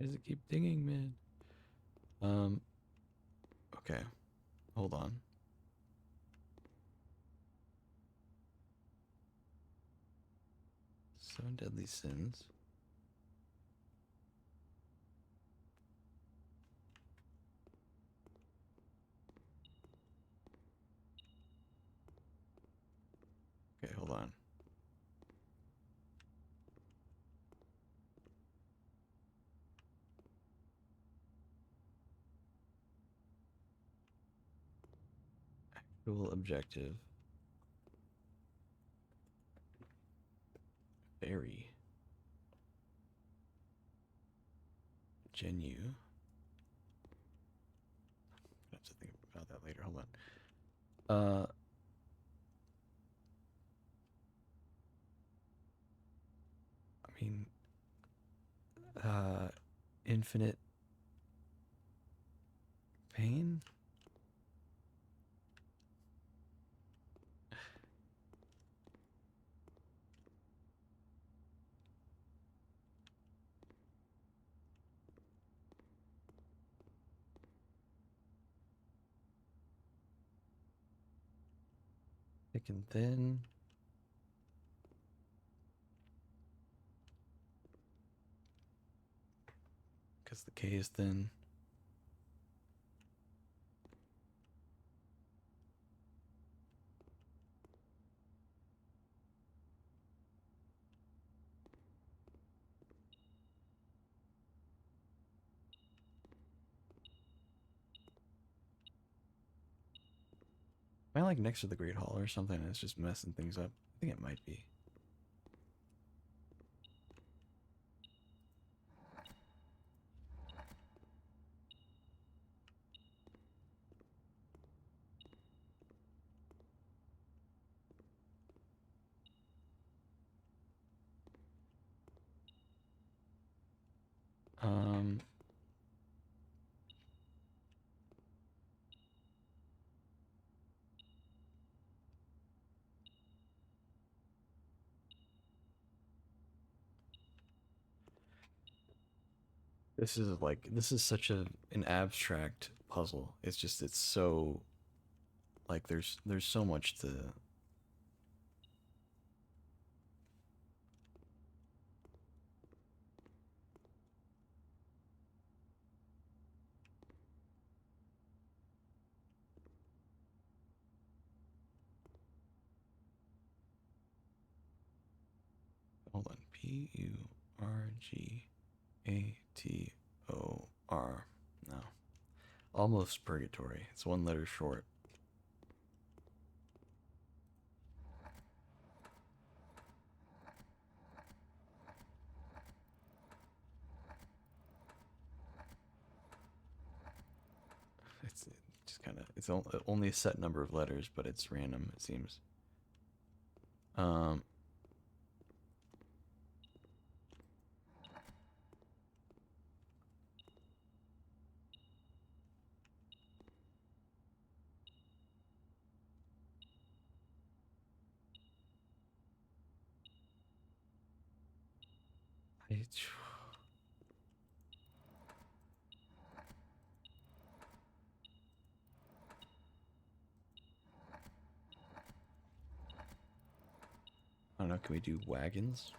Why does it keep dinging, man? Okay. Hold on. 7 deadly sins. Okay, hold on. Dual objective. Very. Genu. I have to think about that later. Hold on. I mean, uh, infinite pain? Thick and thin. Because the K is thin. Am I like next to the Great Hall or something and it's just messing things up? I think it might be. Um, this is such an abstract puzzle. It's so like there's so much to. Purgator. No. Almost purgatory. It's one letter short. It's just kind of, it's only a set number of letters, but it's random, it seems. Um, I, I don't know, can we do wagons?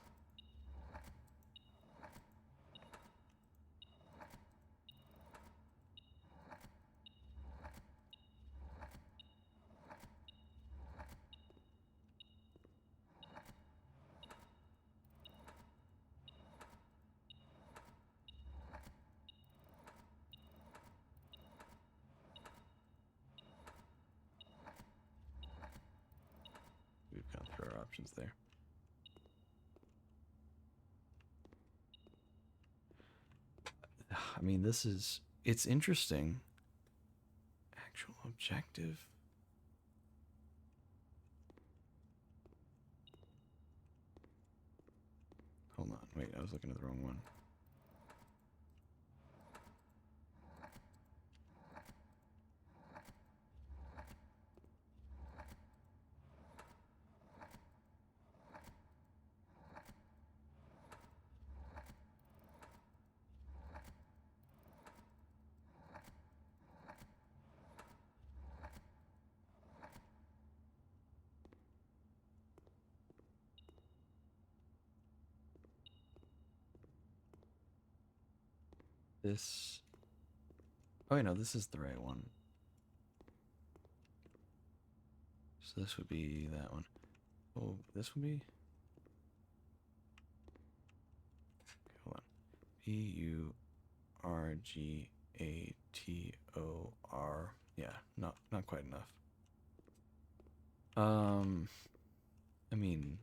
We've gone through our options there. I mean, it's interesting. Actual objective. Hold on, wait, I was looking at the wrong one. This. Oh, wait, no, this is the right one. So this would be that one. Oh, this would be. Okay, hold on. Purgator. Yeah, not quite enough. Um, I mean,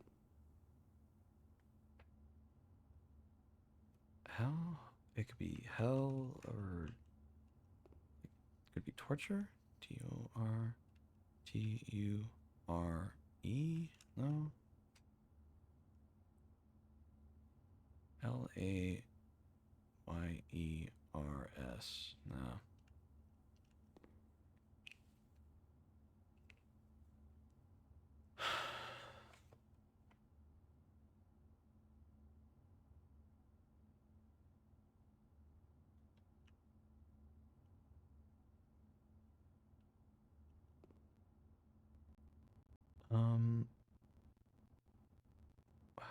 hell. It could be hell, or it could be torture. Torture. No. Layers. No. Um. Wow.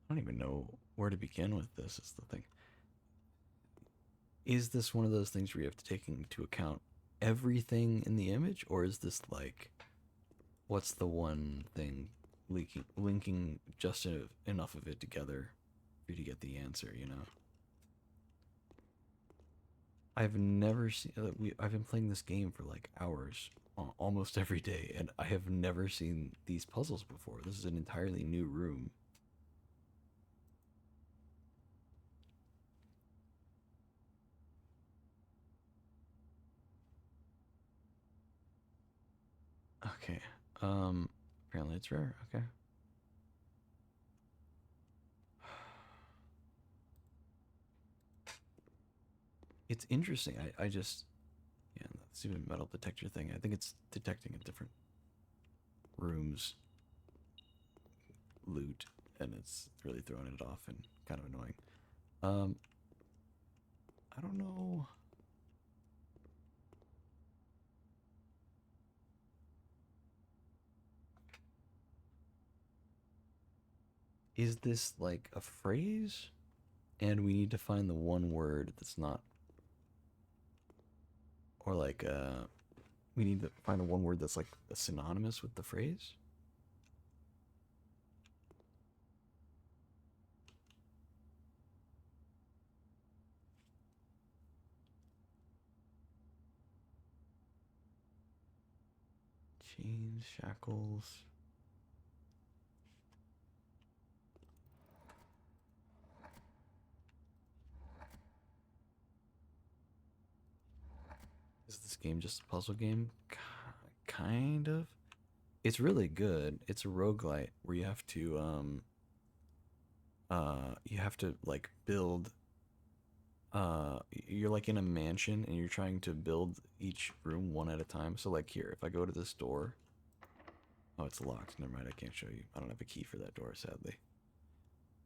I don't even know where to begin with this. Is the thing. Is this one of those things where you have to take into account everything in the image, or is this like, what's the one thing linking just enough of it together for you to get the answer? I've never seen. I've been playing this game for like hours, almost every day, and I have never seen these puzzles before. This is an entirely new room. Okay. Apparently it's rare. Okay. It's interesting. I just, yeah, the stupid metal detector thing. I think it's detecting a different room's loot, and it's really throwing it off and kind of annoying. Um, I don't know. Is this like a phrase? And we need to find the one word that's not, or like, we need to find the one word that's like synonymous with the phrase. Chains, shackles. Is this game just a puzzle game? Kind of. It's really good. It's a roguelite where you have to like build you're like in a mansion and you're trying to build each room one at a time. So like here, if I go to this door, oh, it's locked. Never mind, I can't show you. I don't have a key for that door, sadly.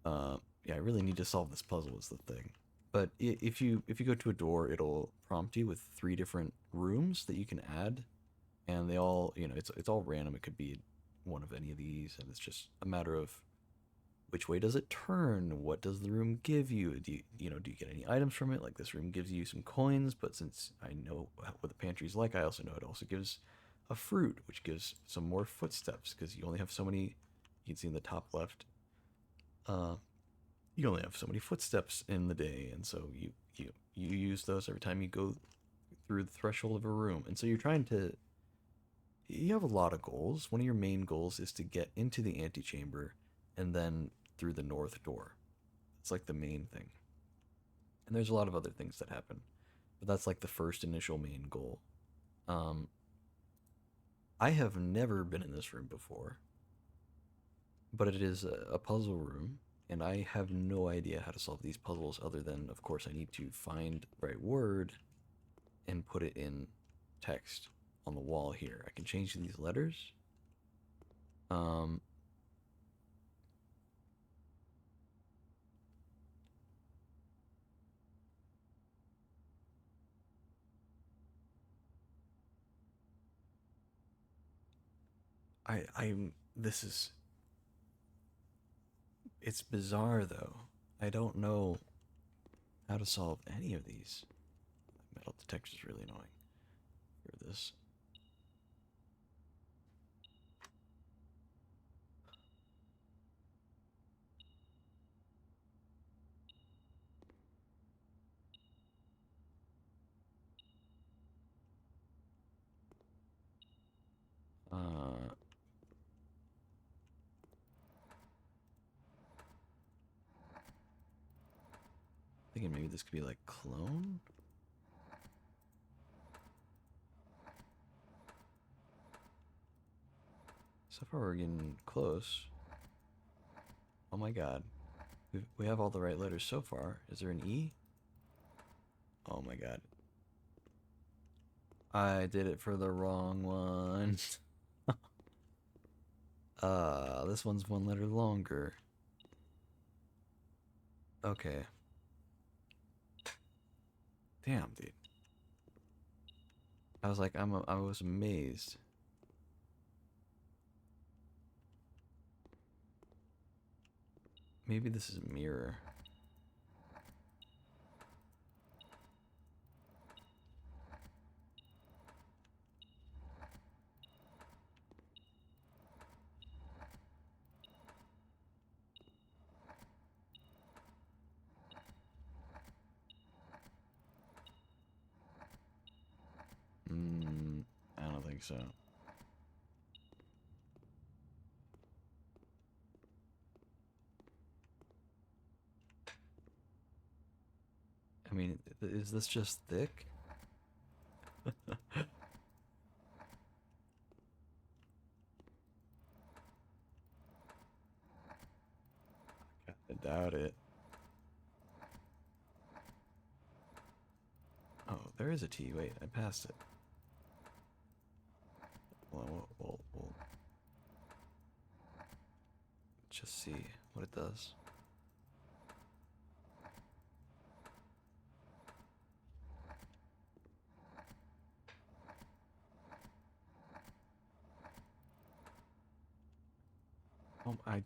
Yeah, I really need to solve this puzzle is the thing. But if you go to a door, it'll prompt you with three different rooms that you can add, and they all, it's all random. It could be one of any of these, and it's just a matter of which way does it turn? What does the room give you? Do you get any items from it? Like this room gives you some coins, but since I know what the pantry's like, I also know it also gives a fruit, which gives some more footsteps because you only have so many. You can see in the top left, uh, you only have so many footsteps in the day, and so you use those every time you go through the threshold of a room. And so you're trying to. You have a lot of goals. One of your main goals is to get into the antechamber and then through the north door. It's like the main thing. And there's a lot of other things that happen, but that's like the first initial main goal. Um, I have never been in this room before, but it is a puzzle room, and I have no idea how to solve these puzzles other than, of course, I need to find the right word and put it in text on the wall here. I can change these letters. Um, this is, it's bizarre though. I don't know how to solve any of these. Metal detector is really annoying. For this. Uh, Thinking maybe this could be like clone. So far we're getting close. Oh my god. We have all the right letters so far. Is there an E? Oh my god. I did it for the wrong one. This one's one letter longer. Okay. Damn, dude. I was amazed. Maybe this is a mirror. I don't think so. I mean, is this just thick? I doubt it. Oh, there is a T. Wait, I passed it. Well, we'll just see what it does. I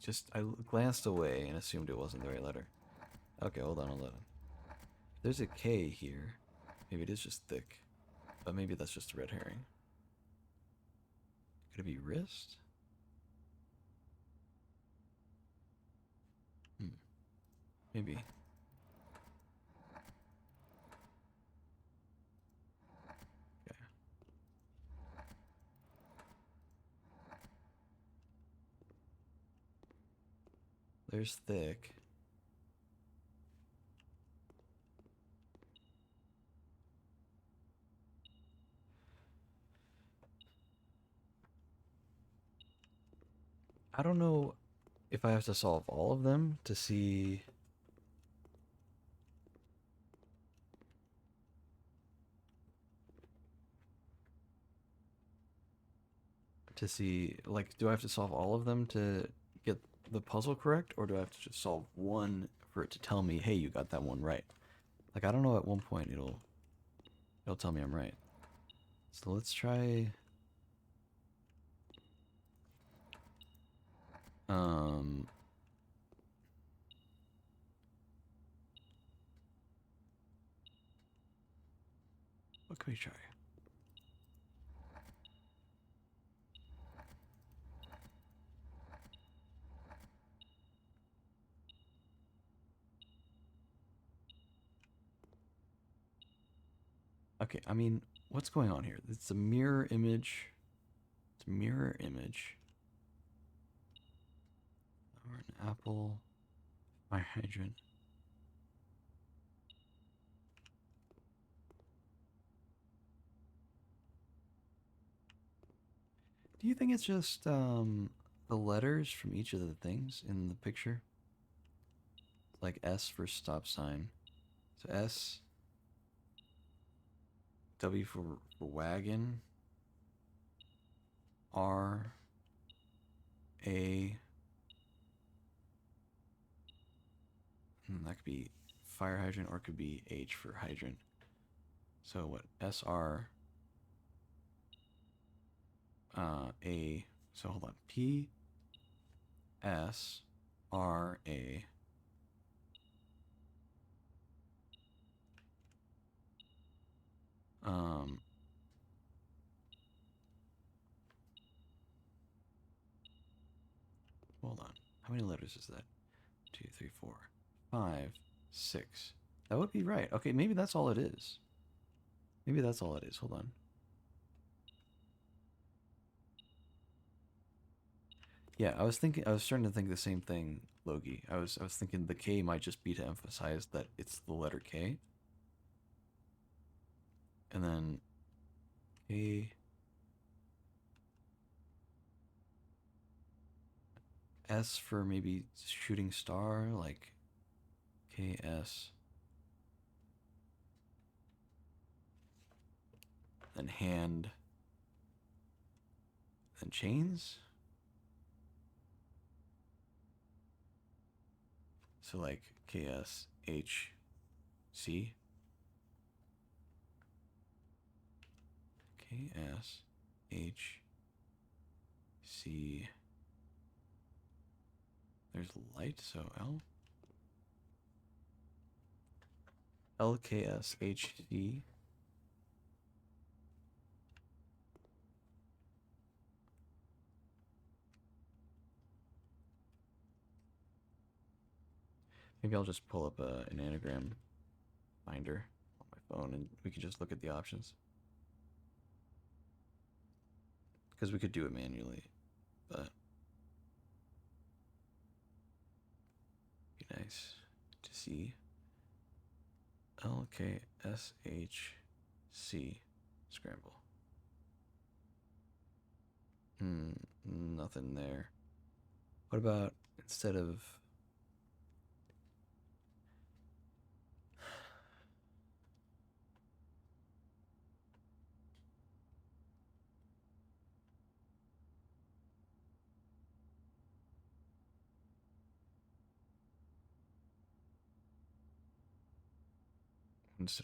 glanced away and assumed it wasn't the right letter. Okay, hold on, hold on. There's a K here. Maybe it is just thick. But maybe that's just a red herring. Could it be wrist? Hmm. Maybe. Okay. There's thick. I don't know if I have to solve all of them to see like do I have to solve all of them to get the puzzle correct or do I have to just solve one for it to tell me, "Hey, you got that one right." Like I don't know at one point it'll tell me I'm right. So let's try um what can we try? Okay, I mean, what's going on here? It's a mirror image. It's a mirror image. Or an apple. Fire hydrant. Do you think it's just the letters from each of the things in the picture? Like S for stop sign. So S, W for wagon, R, A, that could be fire hydrant or it could be H for hydrant. So what? S R A. So hold on. P S R A. Um, hold on. How many letters is that? 2, 3, 4, 5, 6. That would be right. Okay, maybe that's all it is. Maybe that's all it is. Hold on. Yeah, I was starting to think the same thing, Logi. I was thinking the K might just be to emphasize that it's the letter K. And then K S for maybe shooting star, like KS. Then hand, then chains. So like KSHC. KSHC. There's light, so L. LKSHC. Maybe I'll just pull up an anagram finder on my phone and we can just look at the options. Because we could do it manually, but it'd be nice to see. LKSHC scramble. Nothing there. What about instead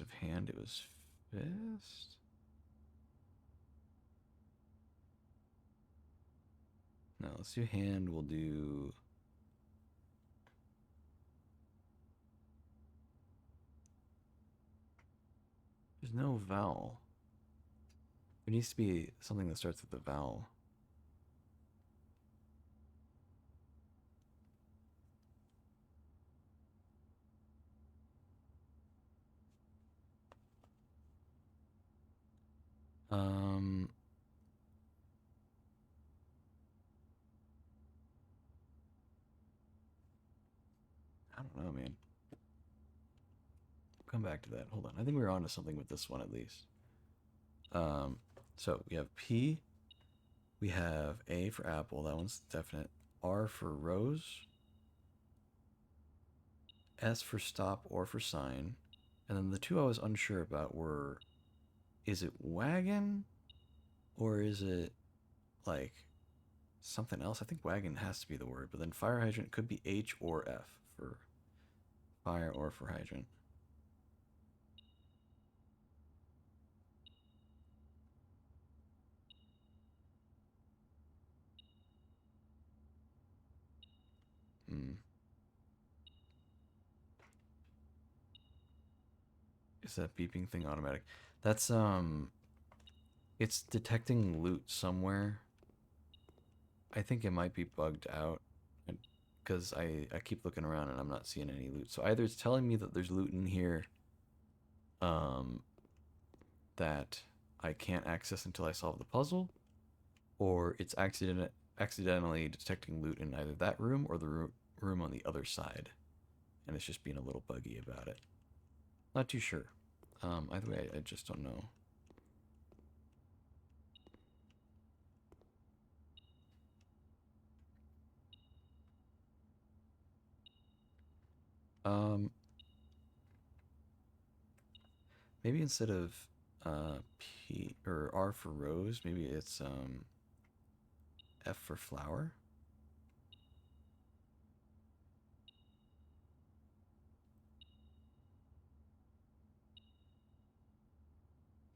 of hand, it was fist? No, let's do hand. We'll do There's no vowel. There needs to be something that starts with a vowel. Um, I don't know, man. Come back to that. Hold on. I think we were onto something with this one at least. Um, so we have P, we have A for apple, that one's definite. R for rose, S for stop or for sign. And then the two I was unsure about were, is it wagon or is it like something else? I think wagon has to be the word, but then fire hydrant could be H or F for fire or for hydrant. Hmm. Is that beeping thing automatic? That's it's detecting loot somewhere. I think it might be bugged out because I keep looking around and I'm not seeing any loot. So either it's telling me that there's loot in here um that I can't access until I solve the puzzle, or it's accidentally detecting loot in either that room or the room on the other side, and it's just being a little buggy about it. Not too sure. Either way, I just don't know. Um, Maybe instead of P or R for rose, maybe it's F for flower.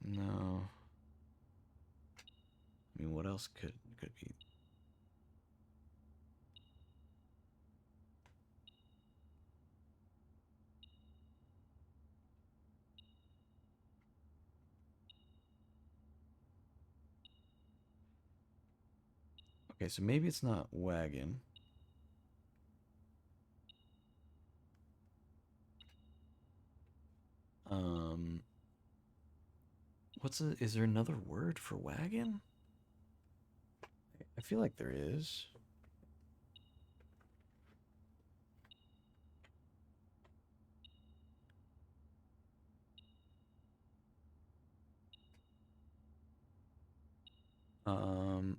No. I mean, what else could be? Okay, so maybe it's not wagon. Um, is there another word for wagon? I feel like there is. Um,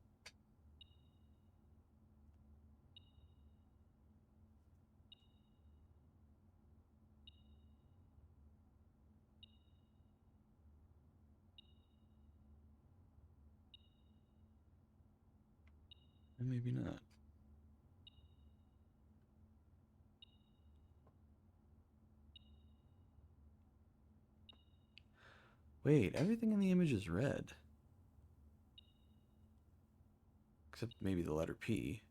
Maybe not. Wait, everything in the image is red. Except maybe the letter P.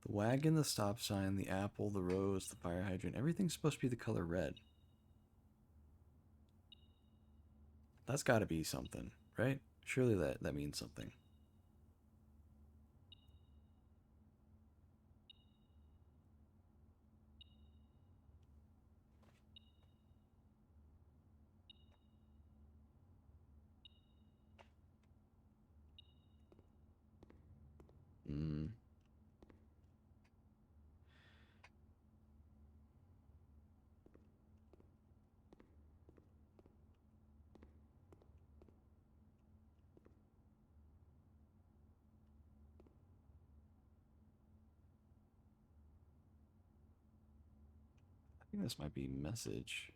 The wagon, the stop sign, the apple, the rose, the fire hydrant, everything's supposed to be the color red. That's got to be something, right? Surely that means something. Mm. I think this might be message.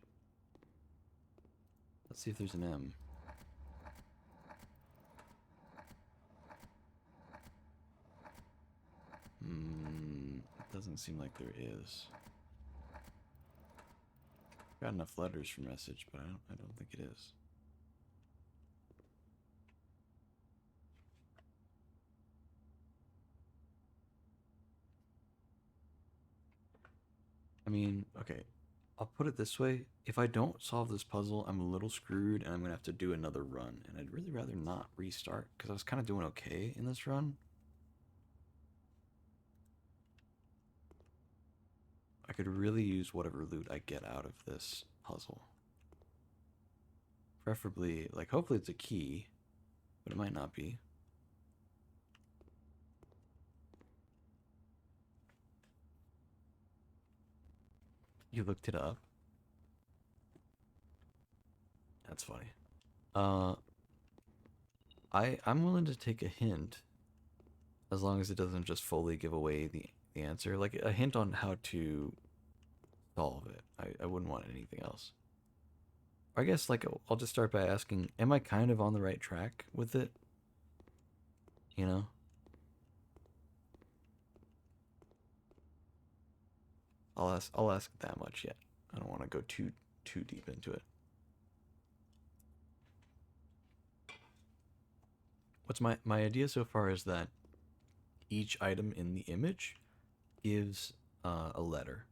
Let's see if there's an M. It doesn't seem like there is. Got enough letters for message, but I don't think it is. I mean, okay. I'll put it this way. If I don't solve this puzzle, I'm a little screwed and I'm going to have to do another run. And I'd really rather not restart because I was kind of doing okay in this run. I could really use whatever loot I get out of this puzzle. Preferably, like, hopefully it's a key, but it might not be. You looked it up? That's funny. Uh, I'm willing to take a hint as long as it doesn't just fully give away the answer. Like a hint on how to solve it. I wouldn't want anything else. I guess like I'll just start by asking, am I kind of on the right track with it? You know? I'll ask that much yet. I don't want to go too deep into it. What's my idea so far is that each item in the image gives a letter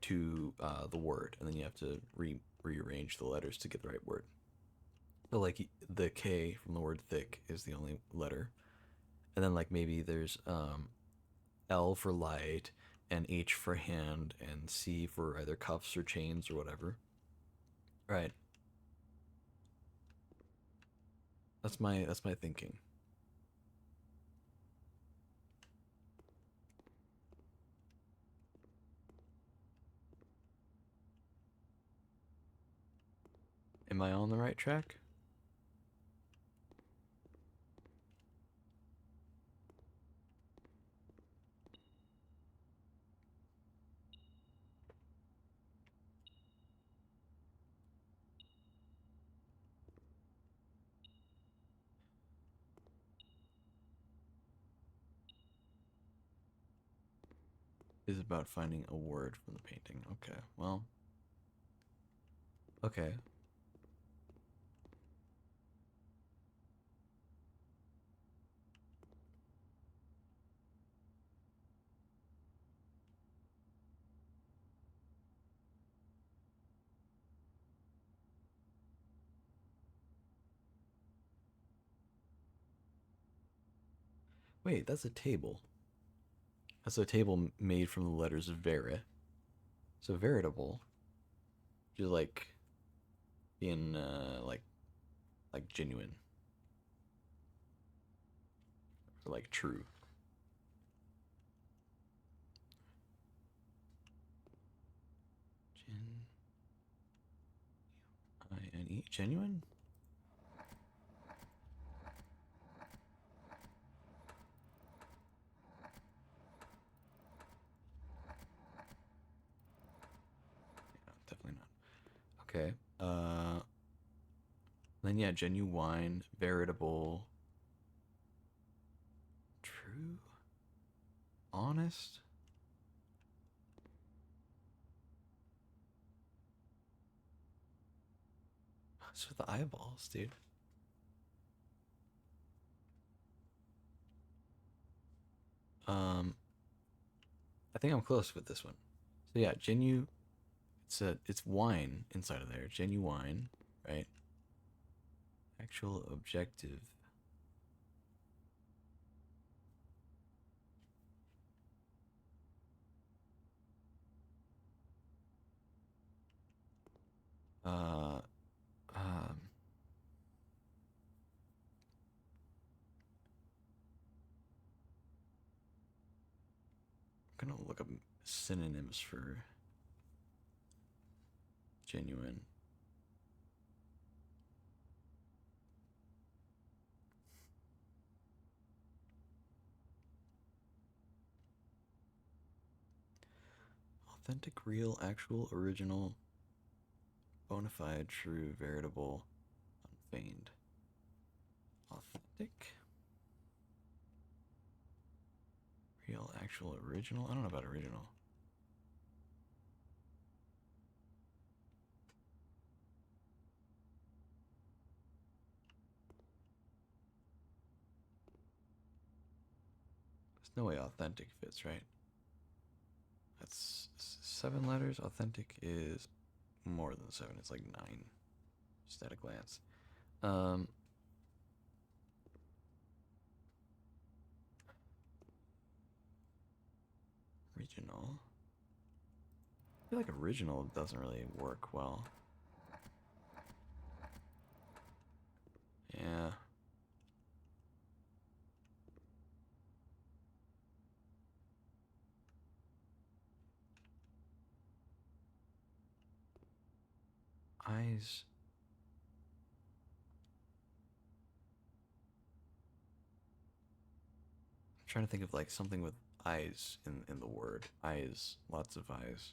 to the word, and then you have to rearrange the letters to get the right word. So like the K from the word thick is the only letter, and then like maybe there's L for light, and H for hand, and C for either cuffs or chains or whatever. Right. That's my thinking. Am I on the right track? Is about finding a word from the painting. Okay. Well. Okay. Wait, that's a table. That's a table made from the letters Veri. So veritable, just like in like genuine or like true. Gen-I-N-E, genuine. Yeah, definitely not. Okay. Then yeah, genuine, veritable, true, honest. What's with the eyeballs, dude? Um, I think I'm close with this one. So yeah, it's wine inside of there. Genuine, right? Actual objective. Uh, um, I'm gonna look up synonyms for genuine. Authentic, real, actual, original, bona fide, true, veritable, unfeigned. Authentic, real, actual, original. I don't know about original. There's no way authentic fits, right? That's 7 letters. Authentic is more than 7. It's like 9. Just at a glance. Original. I feel like original doesn't really work well. Yeah. Eyes. I'm trying to think of like something with eyes in the word. Eyes. Lots of eyes.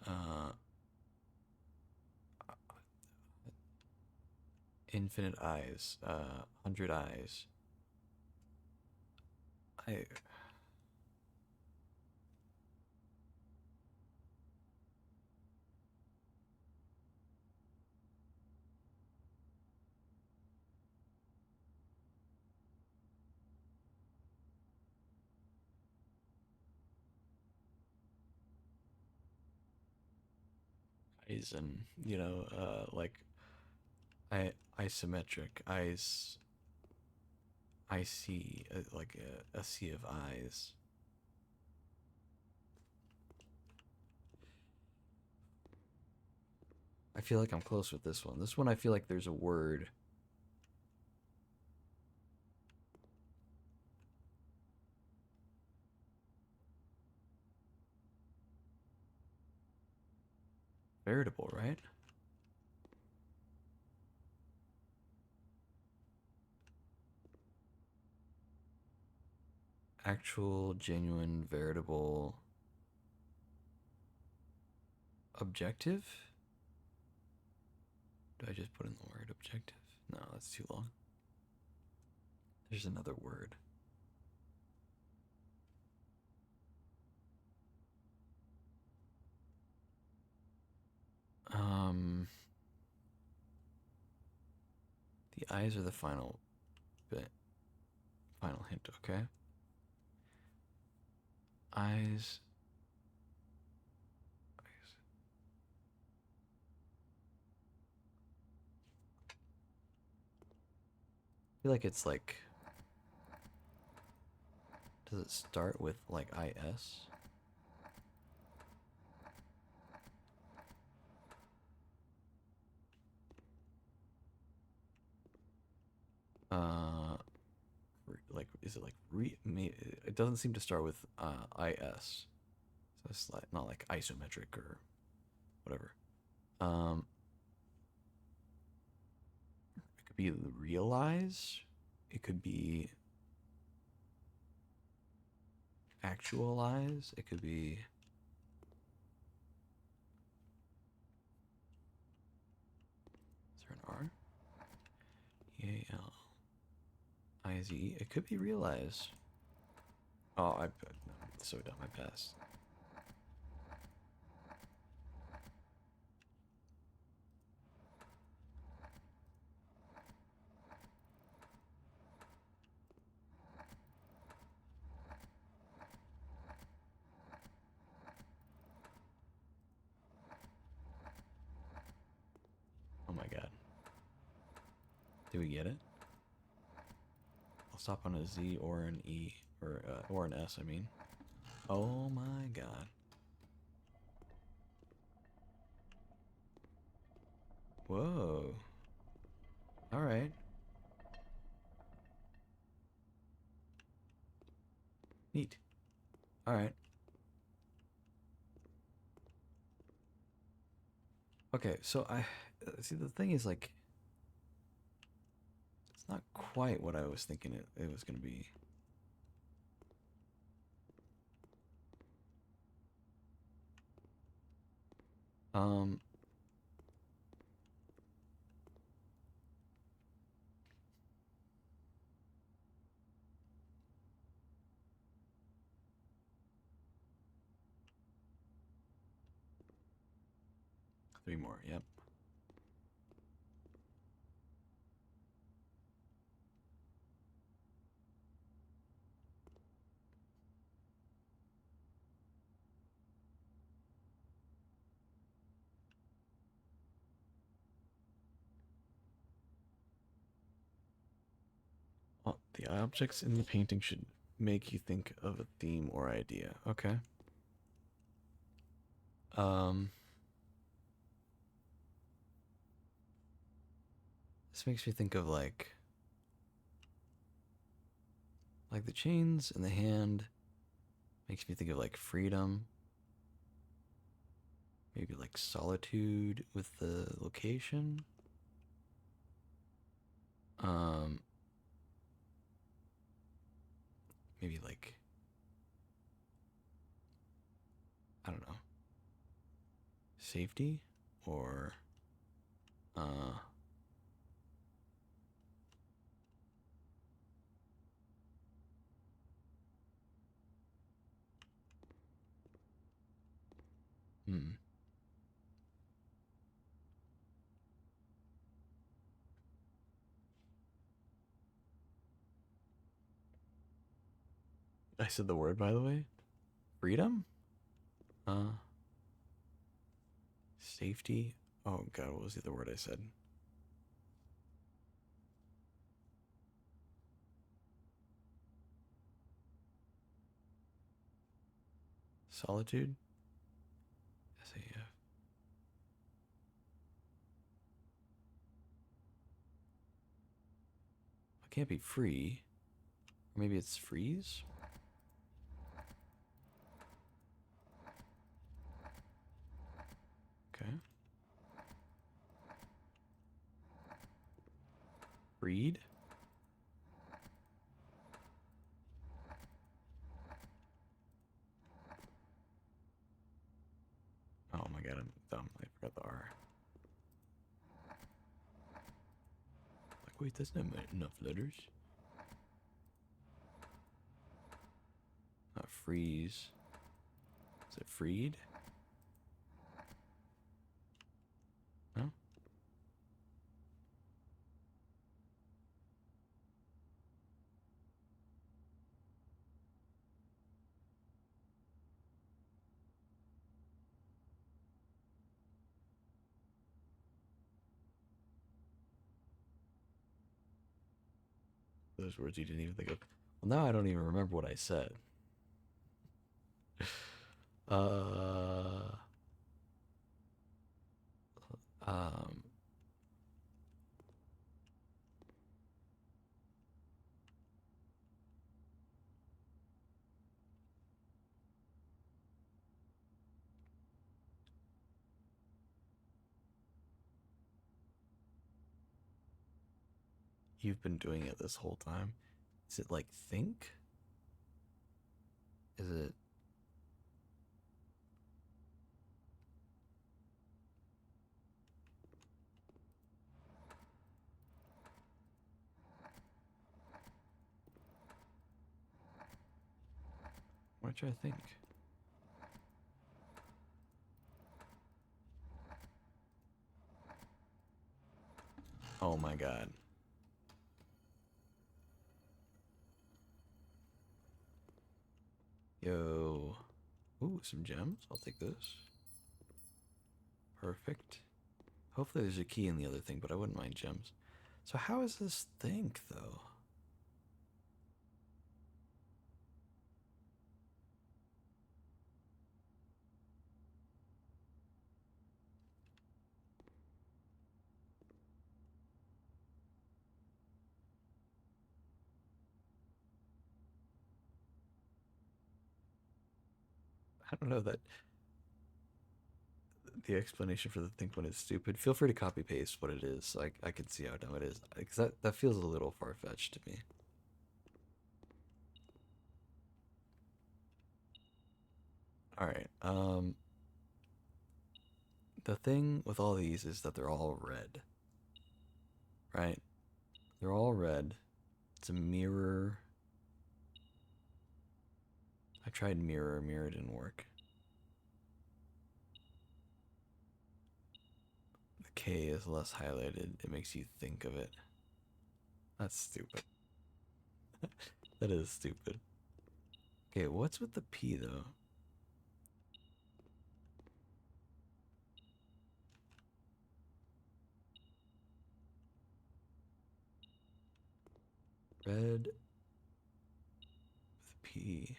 Uh, infinite eyes. 100 eyes. I. Eyes and like isometric eyes. I see like a sea of eyes. I feel like I'm close with this one. This one I feel like there's a word. Veritable, right? Actual, genuine, veritable, objective? Do I just put in the word objective? No, that's too long. There's another word. The eyes are the final bit. Final hint, okay? Eyes. I feel like it's like. Does it start with like IS? Uh, like is it like it doesn't seem to start with IS. So it's like not like isometric or whatever. Um, it could be realize. It could be actualize. It could be. Is there an R? EALIZE. It could be realize. Oh, I'm so dumb. I passed. Oh my god. Did we get it? I'll stop on a Z or an E or an S. I mean. Oh my god. Whoa. All right. Neat. All right. Okay, so I see the thing is like it's not quite what I was thinking it was gonna be. Um 3 more, yep. The objects in the painting should make you think of a theme or idea. Okay. Um, this makes me think of like the chains in the hand makes me think of like freedom, maybe like solitude with the location. Um, maybe like I don't know, safety or uh hmm. I said the word by the way. Freedom? Uh Safety. Oh god, what was the other word I said? Solitude? SAF. I can't be free. Or maybe it's freeze? Okay. Freed? Oh my god, I'm dumb. I forgot the R. Like, wait, that's not enough letters. Not freeze. Is it freed? No? Those words you didn't even think of. Well, now I don't even remember what I said. Uh, um, you've been doing it this whole time. Is it like think? Is it? What should I think? Oh my god. Yo. Ooh, some gems. I'll take this. Perfect. Hopefully there's a key in the other thing, but I wouldn't mind gems. So how is this think though? I don't know that the explanation for the think one is stupid. Feel free to copy paste what it is. So I can see how dumb it is. Because that feels a little far fetched to me. Alright. The thing with all these is that they're all red. Right? They're all red. It's a mirror. I tried mirror, mirror didn't work. The K is less highlighted. It makes you think of it. That's stupid. That is stupid. Okay, what's with the P though? Red with P.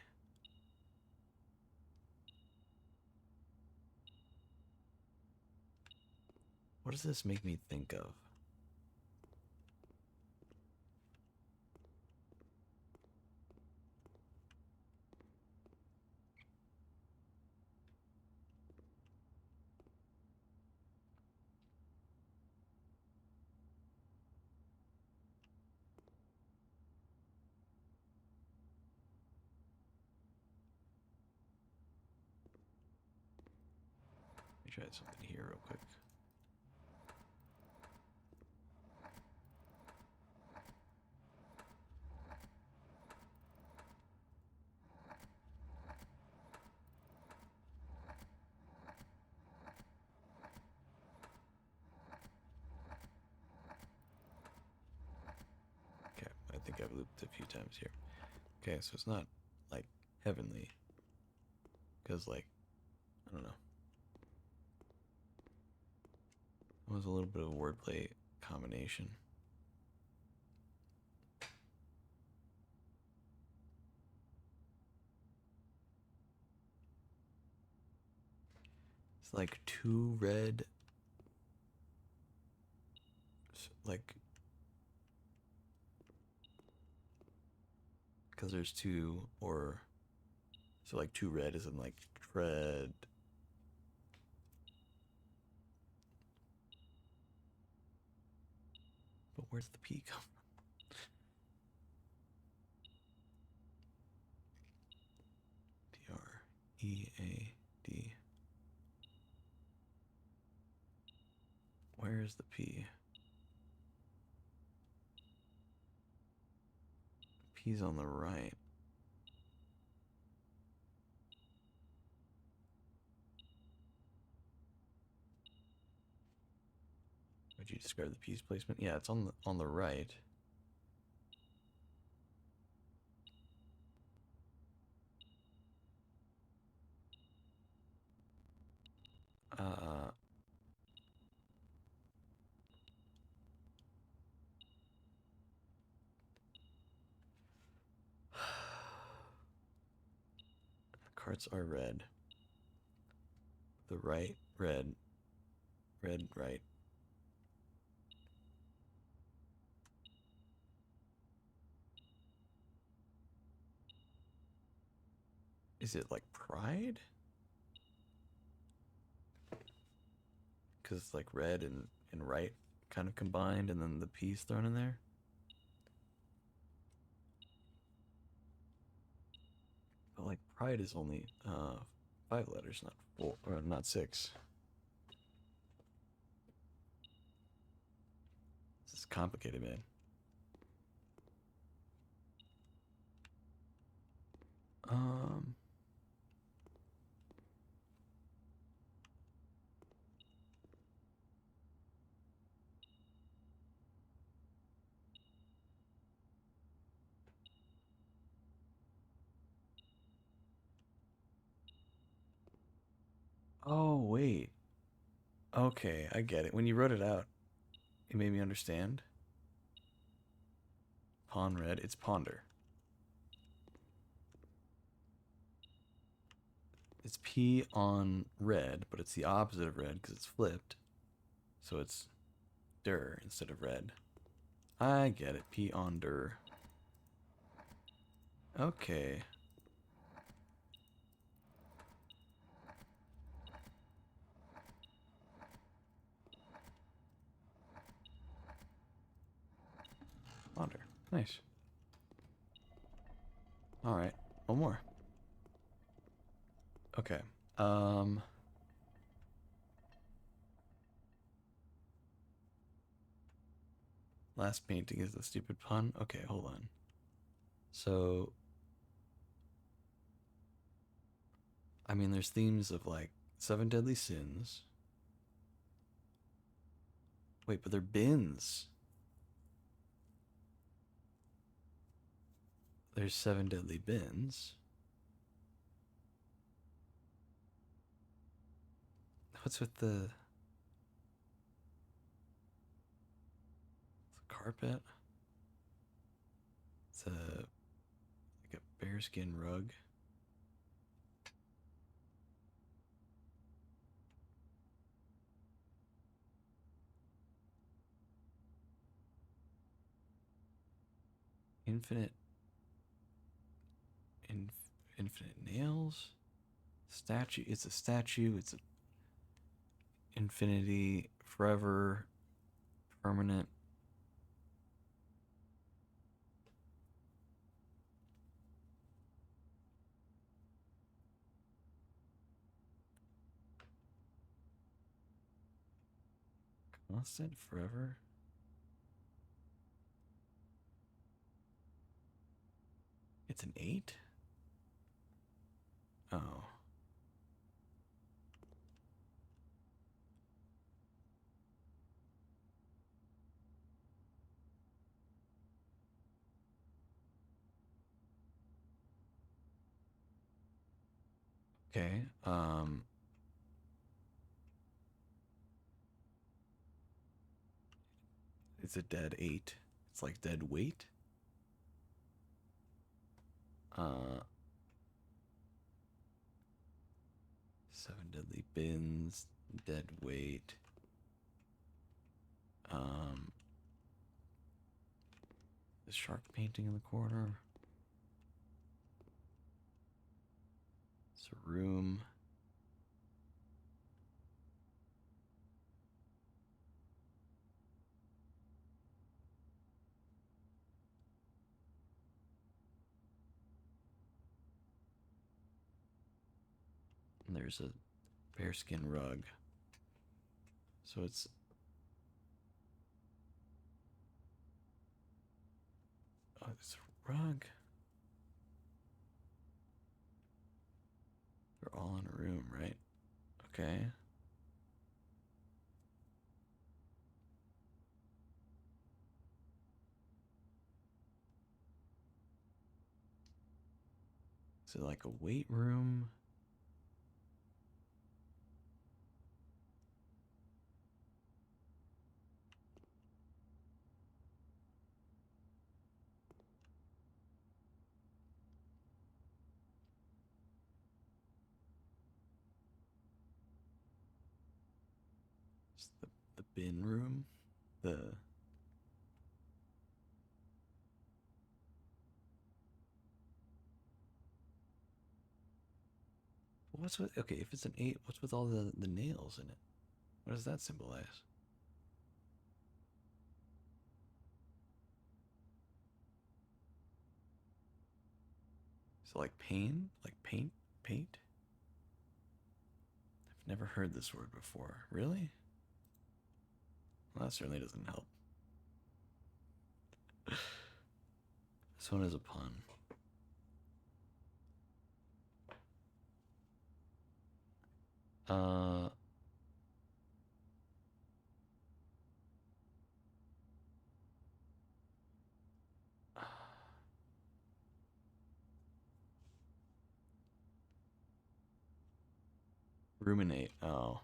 What does this make me think of? Let me try something here real quick. Okay, I think I've looped a few times here. Okay, so it's not like heavenly. Because, like, I don't know. It was a little bit of a wordplay combination. It's like two red, like, because there's two, or, so like two red is in like tread. But where's the P come from? D-R-E-A-D. Where's the P? P's on the right. Would you describe the P's placement? Yeah, it's on the right. Uh, carts are red. The right, red, red, right. Is it like pride? Because it's like red and right kind of combined, and then the P's thrown in there. But like pride is only 5 letters, not four, or not 6. This is complicated, man. Um, oh, wait. Okay, I get it. When you wrote it out, it made me understand. Pawn red, it's ponder. It's P on red, but it's the opposite of red because it's flipped. So it's der instead of red. I get it. P on der. Okay. Ponder. Nice. All right. One more. Okay. Last painting is the stupid pun. Okay, hold on. So, I mean, there's themes of like 7 deadly sins. Wait, but they're bins. There's 7 deadly bins. What's with the carpet? It's like a bearskin rug. Infinite, infinite nails. Statue. It's a statue. It's a infinity, forever, permanent. Constant, forever. It's an 8? Oh. Okay. It's a dead 8. It's like dead weight. Uh, 7 deadly bins, dead weight. Um, the shark painting in the corner. It's a room. And there's a bearskin rug. So it's it's a rug. They're all in a room, right? Okay. Is it like a weight room? It's the bin room? The what's with okay, if it's an 8, what's with all the nails in it? What does that symbolize? Is it like pain? Like paint? I've never heard this word before. Really? Well, that certainly doesn't help. This one is a pun. Uh, ruminate. Oh.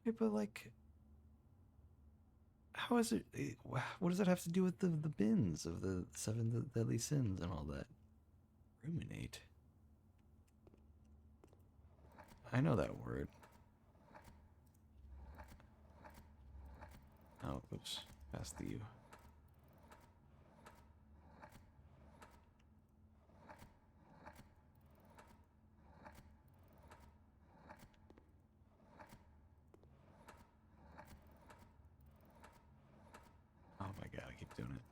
Hey, but like, how is it? What does that have to do with the bins of the 7 deadly sins and all that? Ruminate. I know that word. Oh, oops. Past the U. Oh my god, I keep doing it.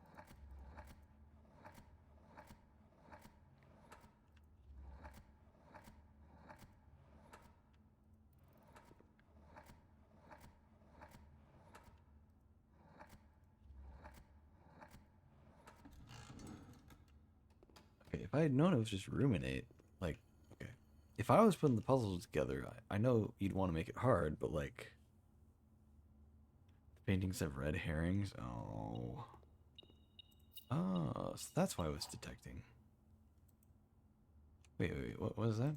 Okay, if I had known it was just ruminate, like, okay. If I was putting the puzzles together, I know you'd want to make it hard, but like, the paintings have red herrings. Oh. Oh, so that's why I was detecting. Wait, what was that?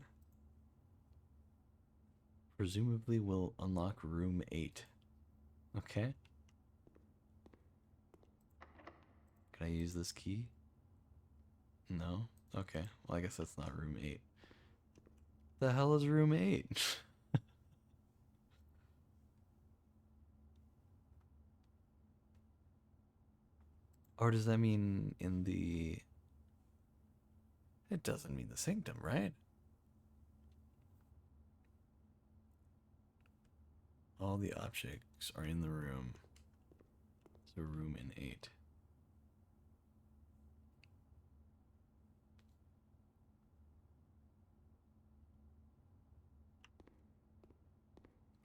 Presumably will unlock room 8. Okay. Can I use this key? No? Okay. Well, I guess that's not room 8. The hell is room 8? Or does that mean in the... It doesn't mean the sanctum, right? All the objects are in the room. So room in 8.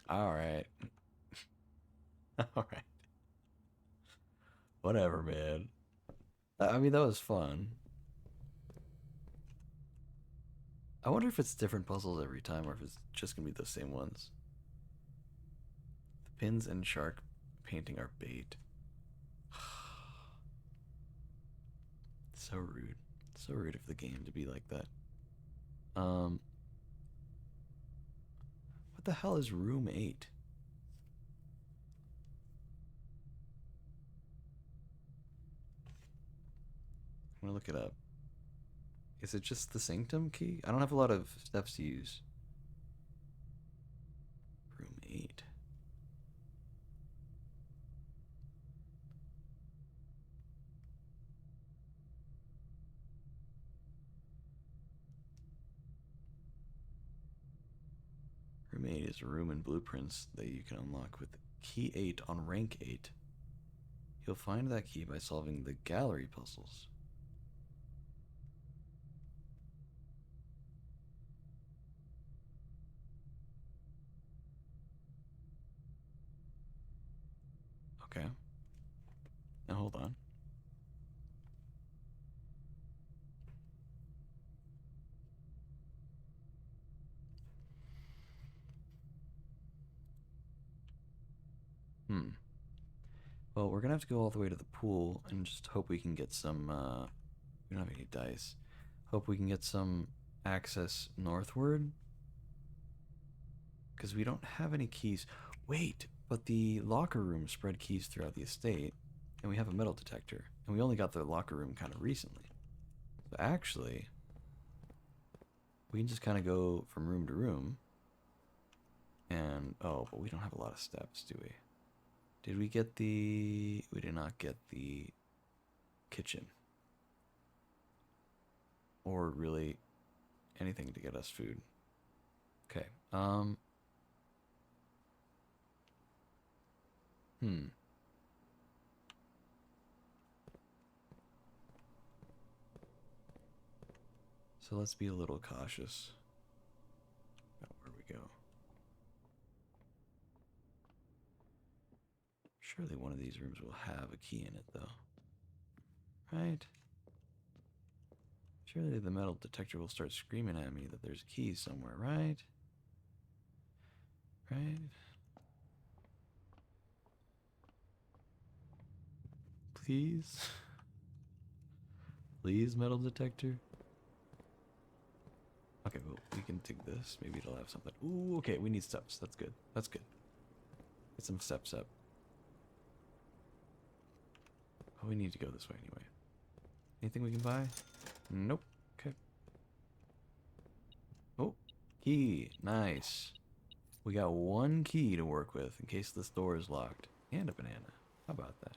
Alright. Alright. Whatever, man. I mean, that was fun. I wonder if it's different puzzles every time or if it's just gonna be the same ones. The pins and shark painting are bait. So rude. So rude of the game to be like that. What the hell is room 8? I'm gonna look it up. Is it just the sanctum key? I don't have a lot of steps to use. Room 8. Room 8 is a room in blueprints that you can unlock with key 8 on rank 8. You'll find that key by solving the gallery puzzles. Okay. Now hold on. Well, we're gonna have to go all the way to the pool and just hope we can get some, we don't have any dice. Hope we can get some access northward. Because we don't have any keys. Wait, but the locker room spread keys throughout the estate, and we have a metal detector. And we only got the locker room kind of recently. So actually, we can just kind of go from room to room. And, oh, but we don't have a lot of steps, do we? Did we get the... We did not get the kitchen. Or really anything to get us food. Okay, So let's be a little cautious about where we go. Surely one of these rooms will have a key in it, though. Right? Surely the metal detector will start screaming at me that there's a key somewhere, right? Right? Please? Please, metal detector? Okay, well, we can dig this. Maybe it'll have something. Ooh, okay, we need steps. That's good. That's good. Get some steps up. Oh, we need to go this way anyway. Anything we can buy? Nope. Okay. Oh, key. Nice. We got one key to work with in case this door is locked. And a banana. How about that?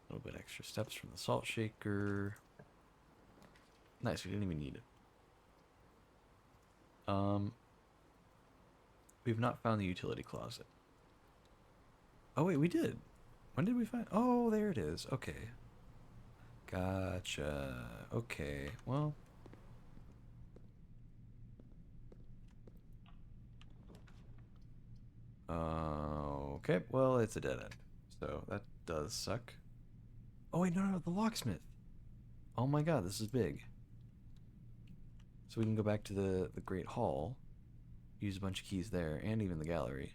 A little bit extra steps from the salt shaker. Nice, we didn't even need it. We've not found the utility closet. Oh wait, we did. When did we find? Oh, there it is. Okay. Gotcha. Okay, well. Okay, well, it's a dead end. So that does suck. Oh wait, no, the locksmith. Oh my god, this is big. So we can go back to the Great Hall, use a bunch of keys there, and even the gallery.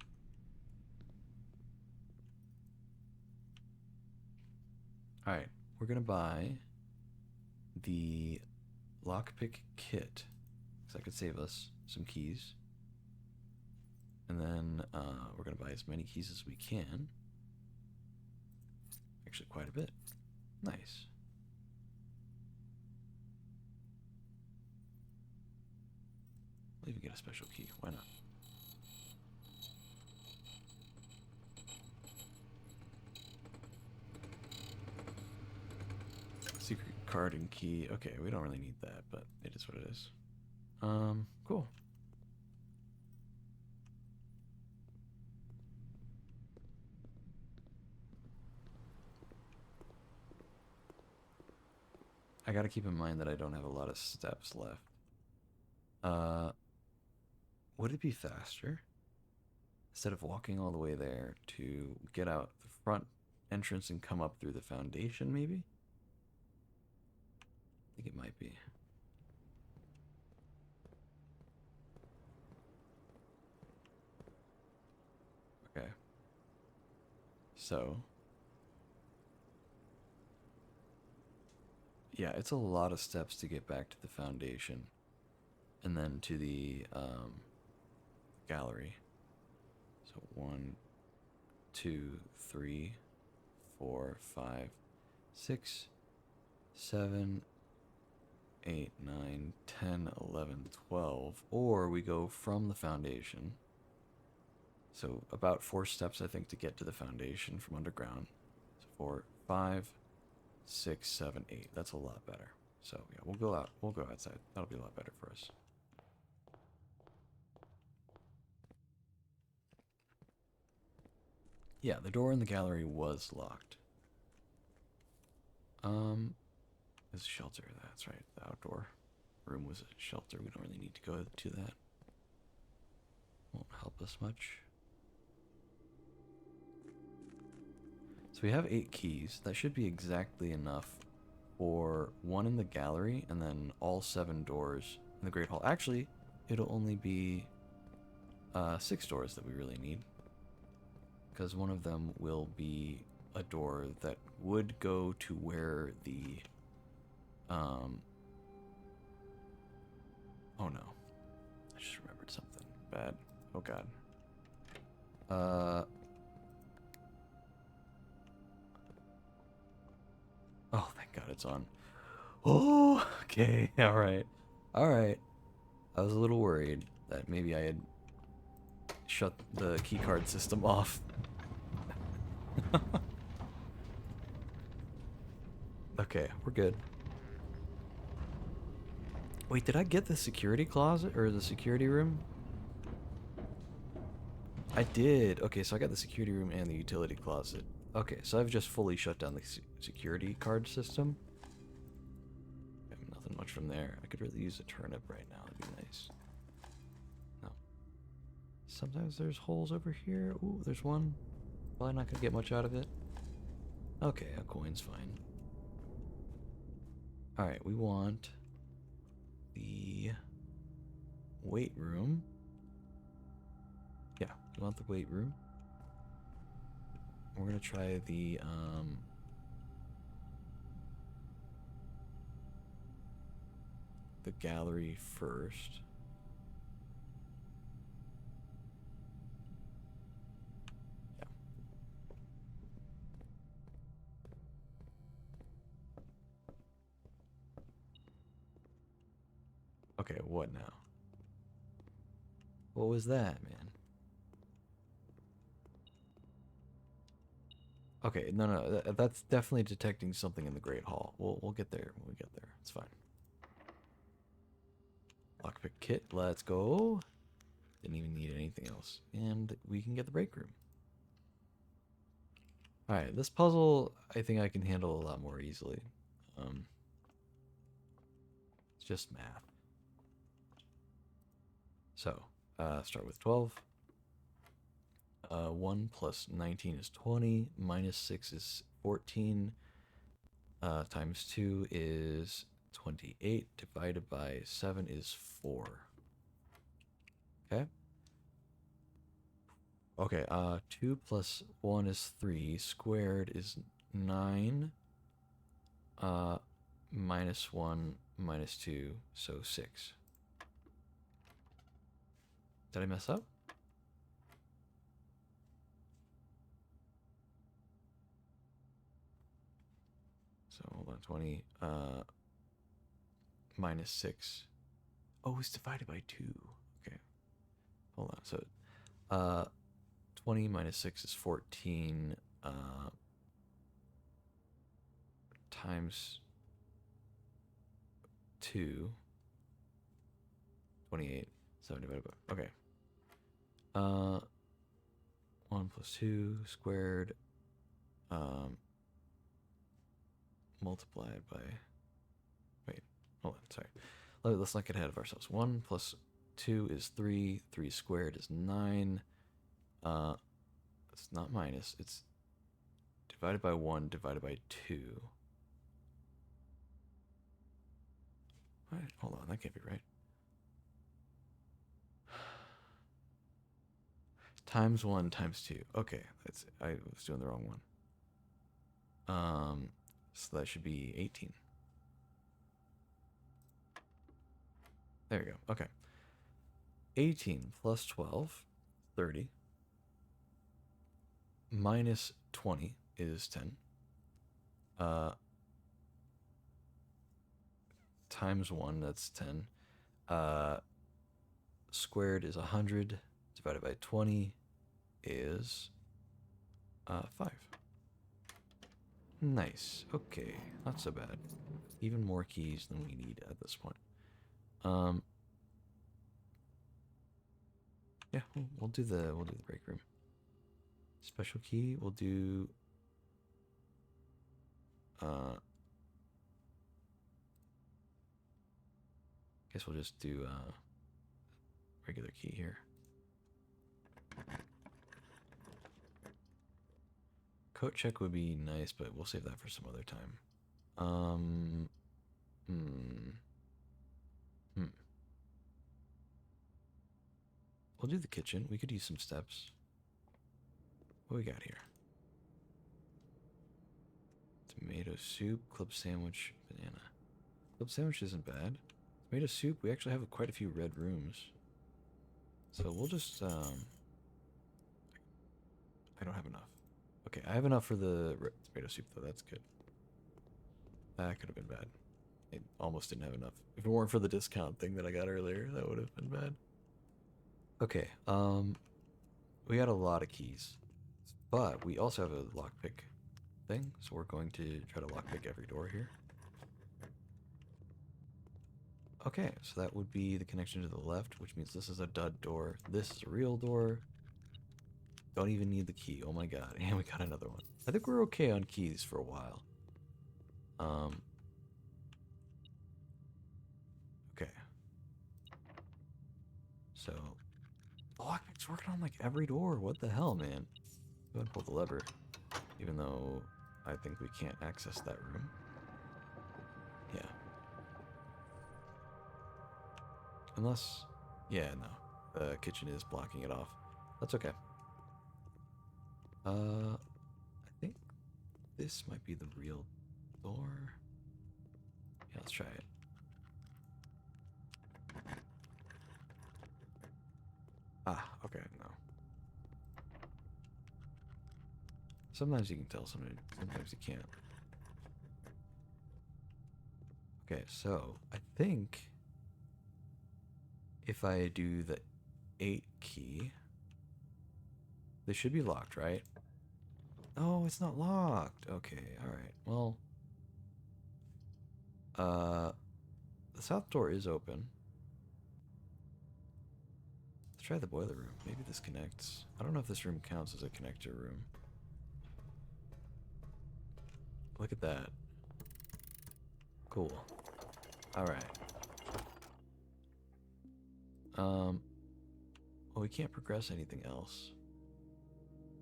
Alright, we're gonna buy the lockpick kit, because that could save us some keys. And then we're gonna buy as many keys as we can. Actually, quite a bit. Nice. We'll even get a special key. Why not? Secret card and key. Okay, we don't really need that, but it is what it is. Cool. I gotta keep in mind that I don't have a lot of steps left. Uh, would it be faster? Instead of walking all the way there to get out the front entrance and come up through the foundation, maybe? I think it might be. Okay. So, yeah, it's a lot of steps to get back to the foundation and then to the gallery. So 1, 2, 3, 4, 5, 6, 7, 8, 9, 10, 11, 12. Or we go from the foundation. So about 4 steps, I think, to get to the foundation from underground. So 4, 5, 6, 7, 8. That's a lot better. So yeah, we'll go out. We'll go outside. That'll be a lot better for us. Yeah, the door in the gallery was locked. There's a shelter. That's right. The outdoor room was a shelter. We don't really need to go to that. Won't help us much. So we have 8 keys. That should be exactly enough for 1 in the gallery and then all 7 doors in the Great Hall. Actually, it'll only be 6 doors that we really need, because one of them will be a door that would go to where the oh no, I just remembered something bad. Oh god. Oh, thank god it's on. Oh, okay. All right. All right. I was a little worried that maybe I had shut the keycard system off. Okay, we're good. Wait, did I get the security closet or the security room? I did. Okay, so I got the security room and the utility closet. Okay, so I've just fully shut down the security card system. Nothing much from there. I could really use a turnip right now. That'd be nice. No. Sometimes there's holes over here. Ooh, there's one. Probably not gonna get much out of it. Okay, a coin's fine. Alright, we want the weight room. Yeah, we want the weight room. We're gonna try the gallery first. Yeah. Okay, what now? What was that, man? Okay, no, that's definitely detecting something in the Great Hall. We'll get there when we get there. It's fine. Lockpick kit, let's go. Didn't even need anything else. And we can get the break room. Alright, this puzzle I think I can handle a lot more easily. It's just math. So, start with 12. 1 plus 19 is 20. Minus 6 is 14. Times 2 is 28. Divided by 7 is 4. Okay. Okay, 2 plus 1 is 3. Squared is 9. Minus 1 minus 2, so 6. Did I mess up? So hold on, 20 minus 6. Oh, it's divided by 2. Okay. Hold on. So 20 minus 6 is 14 times 2. 28. 7 divided by. Okay. 1 plus 2 squared multiplied by. Wait. Hold on. Sorry. Let's not get ahead of ourselves. 1 plus 2 is 3. 3 squared is 9. It's not minus. It's divided by 1 divided by 2. What? Hold on. That can't be right. Times 1 times 2. Okay. I was doing the wrong one. So that should be 18. There we go. Okay. 18 plus 12, 30. Minus 20 is 10. Times 1, that's 10. Squared is 100. Divided by 20 is 5. Nice. Okay. Not so bad. Even more keys than we need at this point. Yeah, we'll do the break room. Special key, we'll do guess we'll just do regular key here. Coat check would be nice, but we'll save that for some other time. We'll do the kitchen. We could use some steps. What we got here? Tomato soup, club sandwich, banana. Club sandwich isn't bad. Tomato soup, we actually have quite a few red rooms. So we'll just, I don't have enough. Okay, I have enough for the tomato soup, though. That's good. That could have been bad. I almost didn't have enough. If it weren't for the discount thing that I got earlier, that would have been bad. Okay, we got a lot of keys. But we also have a lockpick thing, so we're going to try to lockpick every door here. Okay, so that would be the connection to the left, which means this is a dud door. This is a real door. Don't even need the key. Oh my god. And we got another one. I think we're okay on keys for a while. Okay. So, the lockpick's working on like every door. What the hell, man? Go ahead and pull the lever. Even though I think we can't access that room. Yeah. Unless, yeah, no. The kitchen is blocking it off. That's okay. I think this might be the real door. Yeah, let's try it. Ah, okay, no. Sometimes you can tell, sometimes you can't. Okay, so I think if I do the 8 key, this should be locked, right? Oh, it's not locked. Okay, alright. Well, the south door is open. Let's try the boiler room. Maybe this connects. I don't know if this room counts as a connector room. Look at that. Cool. Alright. Well, we can't progress anything else.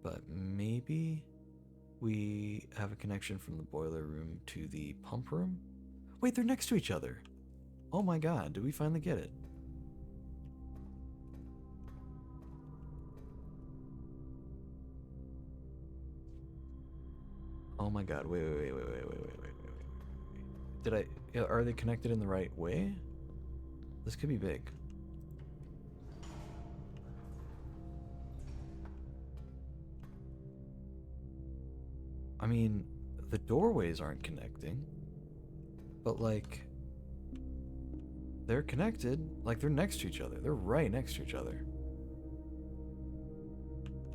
But maybe we have a connection from the boiler room to the pump room? Wait, they're next to each other. Oh my god, did we finally get it? Oh my god, wait. Are they connected in the right way? This could be big. I mean, the doorways aren't connecting, but like they're connected. Like they're next to each other. They're right next to each other.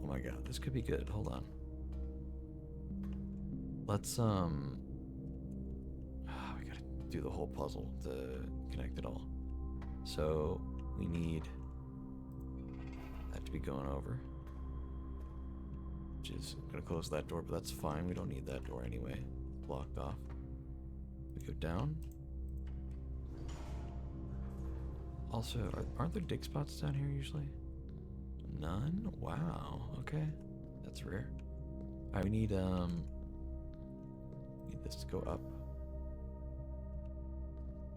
Oh my god, this could be good. Hold on. Let's we gotta do the whole puzzle to connect it all. So we need that to be going over. Which is gonna close that door, but that's fine. We don't need that door anyway. It's blocked off. We go down. Also, aren't there dig spots down here usually? None? Wow. Okay. That's rare. Alright, we need this to go up.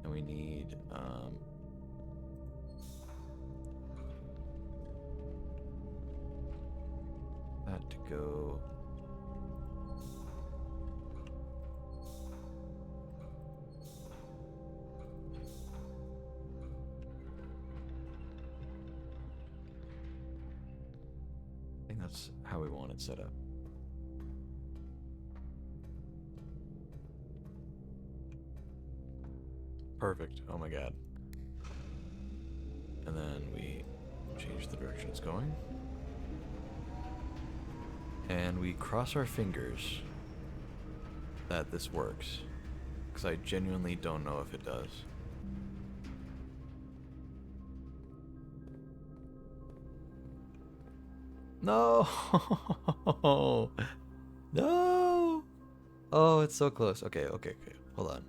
And we need that to go I think that's how we want it set up. Perfect. Oh my god. And then we change the direction it's going. And we cross our fingers that this works. Because I genuinely don't know if it does. No! No! Oh, it's so close. Okay, okay, okay. Hold on.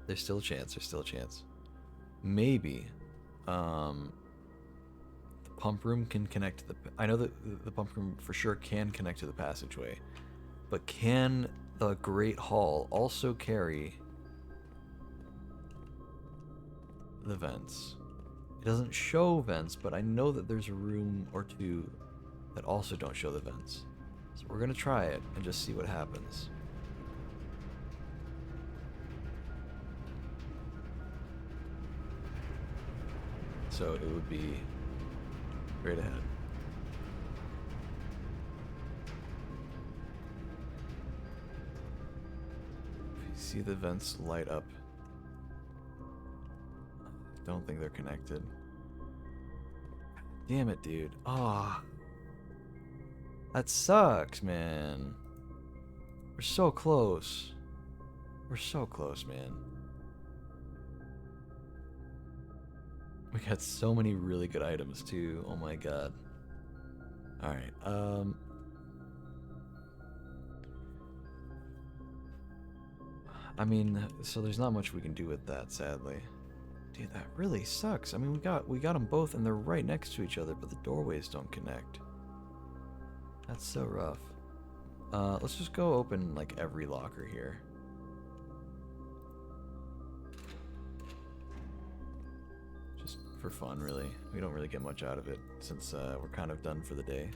There's still a chance. There's still a chance. Maybe, the pump room can connect to the... I know that the pump room for sure can connect to the passageway. But can the Great Hall also carry the vents? It doesn't show vents, but I know that there's a room or two that also don't show the vents. So we're gonna try it and just see what happens. So it would be straight ahead. If you see the vents light up, I don't think they're connected. Damn it, dude. Ah. That sucks, man. We're so close. We're so close, man. We got so many really good items, too. Oh my god. Alright, I mean, so there's not much we can do with that, sadly. Dude, that really sucks. I mean, we got them both, and they're right next to each other, but the doorways don't connect. That's so rough. Let's just go open, like, every locker here. Just for fun, really. We don't really get much out of it, since we're kind of done for the day.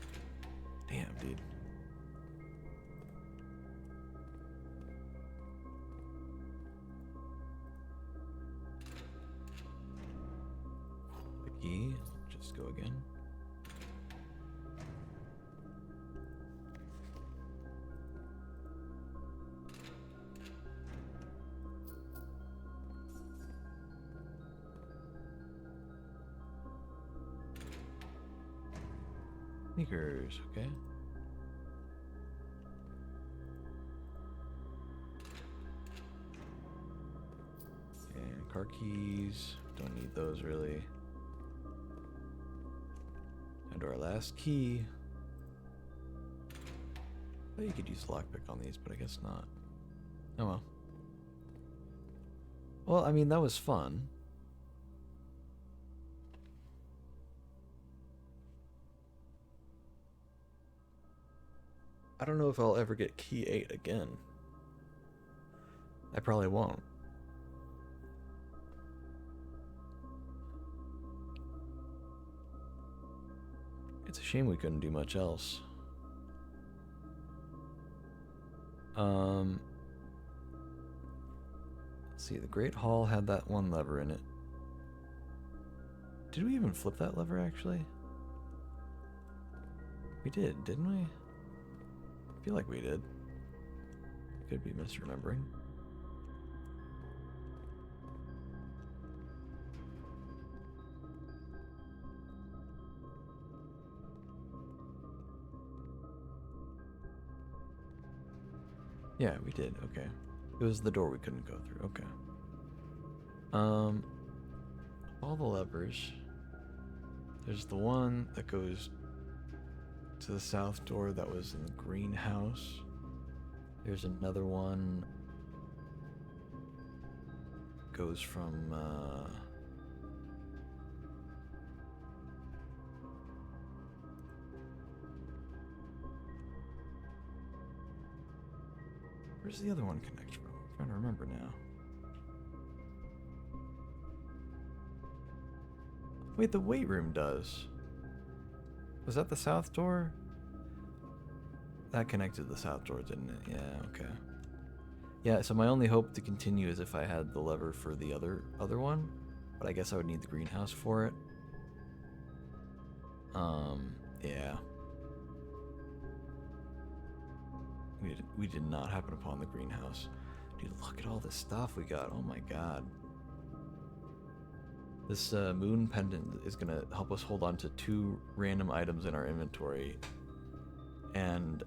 Damn, dude. The key. Just go again. Sneakers, okay. And car keys, don't need those really. And our last key. I thought you could use lockpick on these, but I guess not. Oh well. Well, I mean, that was fun. I don't know if I'll ever get key 8 again. I probably won't. It's a shame we couldn't do much else. Let's see, the Great Hall had that one lever in it. Did we even flip that lever, actually? We did, didn't we? I feel like we did. Could be misremembering. Yeah, we did. Okay. It was the door we couldn't go through. Okay. All the levers. There's the one that goes to the south door that was in the greenhouse. There's another one goes from where's the other one connect from? I'm trying to remember now. Wait, the weight room does. Was that the south door? That connected to the south door, didn't it? Yeah, okay. Yeah, so my only hope to continue is if I had the lever for the other one, but I guess I would need the greenhouse for it. Yeah. We did not happen upon the greenhouse. Dude, look at all this stuff we got. Oh my god. This moon pendant is gonna help us hold on to 2 random items in our inventory. And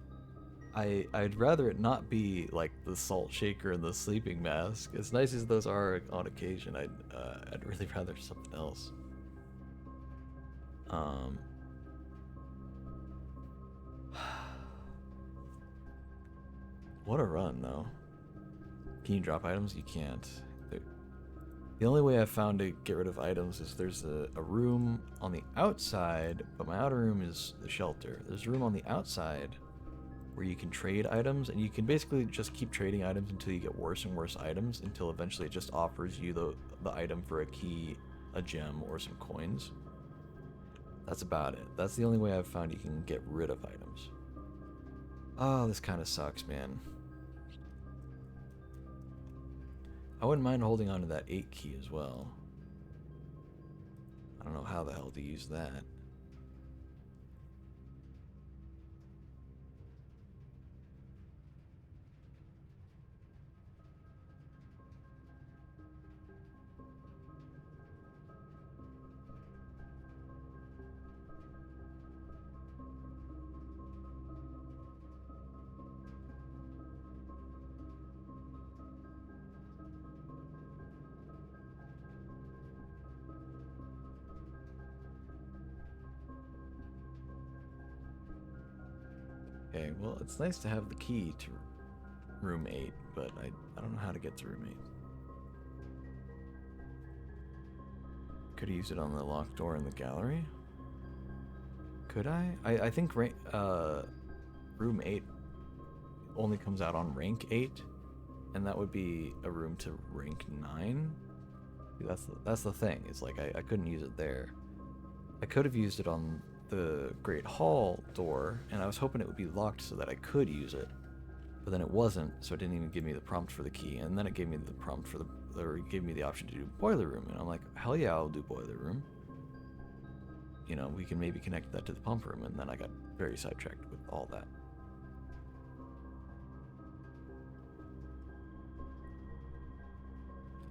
I'd rather it not be like the salt shaker and the sleeping mask. As nice as those are on occasion, I'd really rather something else. What a run, though. Can you drop items? You can't. The only way I've found to get rid of items is there's a room on the outside, but my outer room is the shelter. There's a room on the outside where you can trade items, and you can basically just keep trading items until you get worse and worse items, until eventually it just offers you the item for a key, a gem, or some coins. That's about it. That's the only way I've found you can get rid of items. Oh, this kind of sucks, man. I wouldn't mind holding on to that 8 key as well. I don't know how the hell to use that. Okay, well, it's nice to have the key to room 8, but I don't know how to get to room 8. Could have used it on the locked door in the gallery. Could I? I think room 8 only comes out on rank 8, and that would be a room to rank 9. That's the thing. It's like I couldn't use it there. I could have used it on the Great Hall door, and I was hoping it would be locked so that I could use it. But then it wasn't, so it didn't even give me the prompt for the key, and then it gave me the prompt for or it gave me the option to do boiler room, and I'm like, hell yeah, I'll do boiler room. You know, we can maybe connect that to the pump room, and then I got very sidetracked with all that.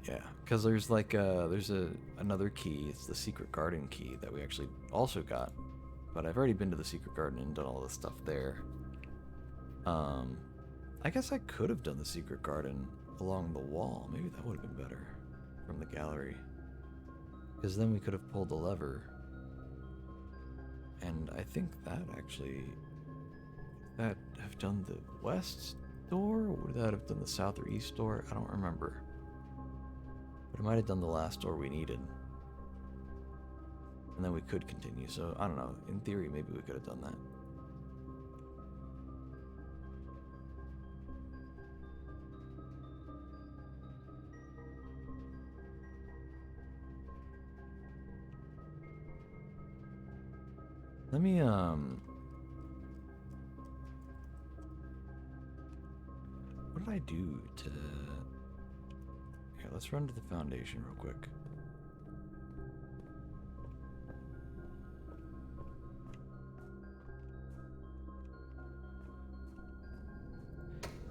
Yeah, because there's like another key. It's the secret garden key that we actually also got, but I've already been to the secret garden and done all this stuff there. I guess I could have done the secret garden along the wall. Maybe that would have been better from the gallery, because then we could have pulled the lever. And I think that actually that have done the west door, or would that have done the south or east door? I don't remember. But it might have done the last door we needed. And then we could continue, so I don't know. In theory, maybe we could have done that. Let me, what did I do to... Here, let's run to the foundation real quick.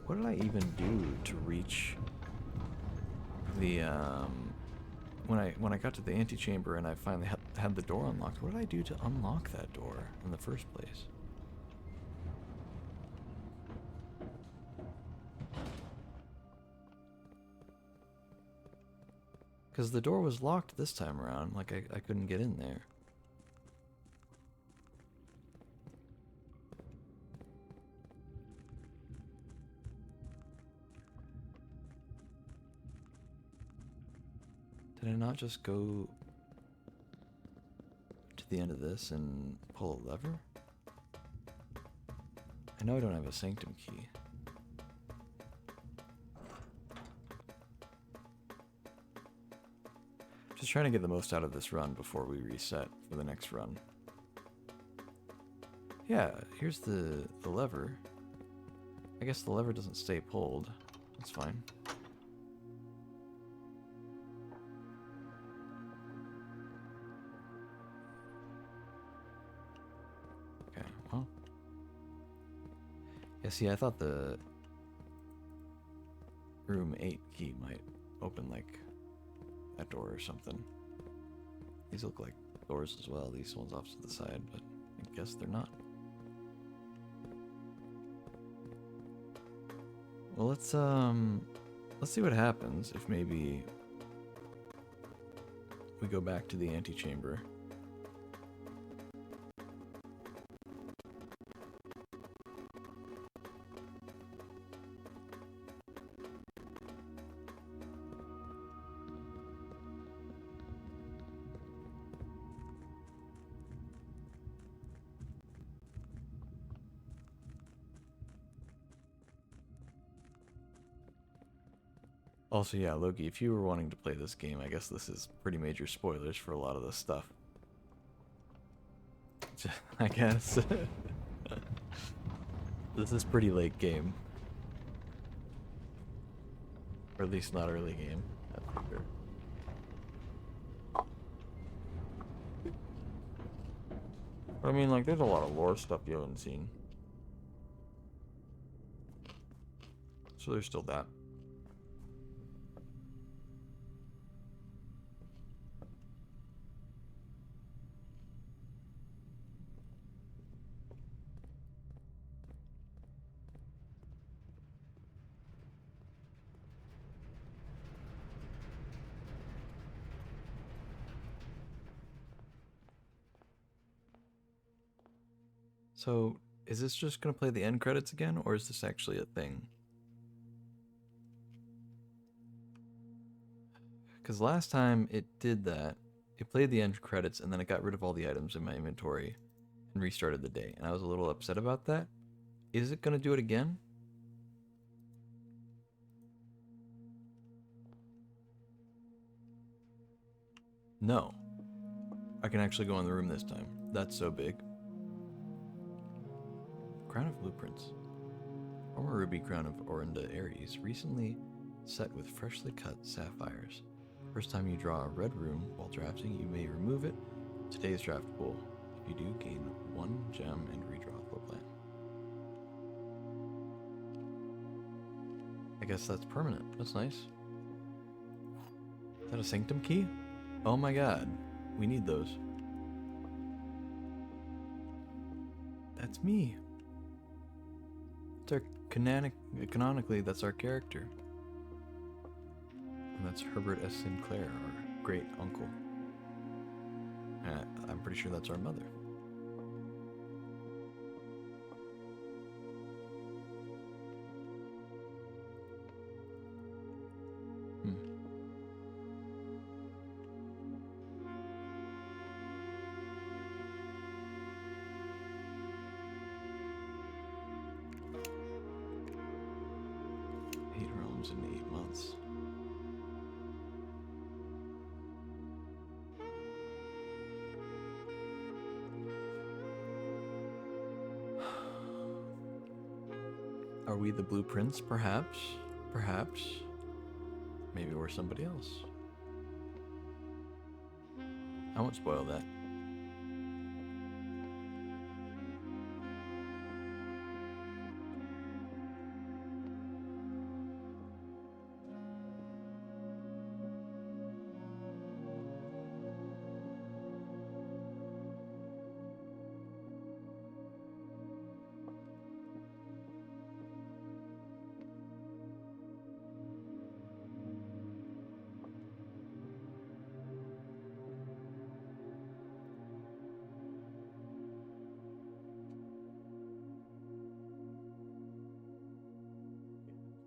What did I even do to reach the when I got to the antechamber and I finally had the door unlocked? What did I do to unlock that door in the first place? Because the door was locked this time around, like I couldn't get in there. Did I not just go to the end of this and pull a lever? I know I don't have a sanctum key. Just trying to get the most out of this run before we reset for the next run. Yeah, here's the lever. I guess the lever doesn't stay pulled. That's fine. Okay, well. Yeah, see, I thought the room 8 key might open, like, that door or something. These look like doors as well, these ones off to the side, but I guess they're not. Well, let's see what happens if maybe we go back to the antechamber. Also, yeah, Loki, if you were wanting to play this game, I guess this is pretty major spoilers for a lot of this stuff. I guess. This is pretty late game. Or at least not early game, that's for sure. But I mean, like, there's a lot of lore stuff you haven't seen. So there's still that. So, is this just gonna play the end credits again, or is this actually a thing? Because last time it did that, it played the end credits and then it got rid of all the items in my inventory and restarted the day, and I was a little upset about that. Is it gonna do it again? No. I can actually go in the room this time. That's so big. Crown of Blueprints. Former ruby crown of Orinda Ares, recently set with freshly cut sapphires. First time you draw a red rune while drafting, you may remove it. Today's draft pool. If you do, gain 1 gem and redraw floor plan. I guess that's permanent. That's nice. Is that a sanctum key? Oh my god. We need those. That's me. It's our canonically, that's our character. And that's Herbert S. Sinclair, our great uncle. I'm pretty sure that's our mother. Hmm. Eight realms in 8 months. Are we the blueprints? Perhaps. Perhaps. Maybe we're somebody else. I won't spoil that.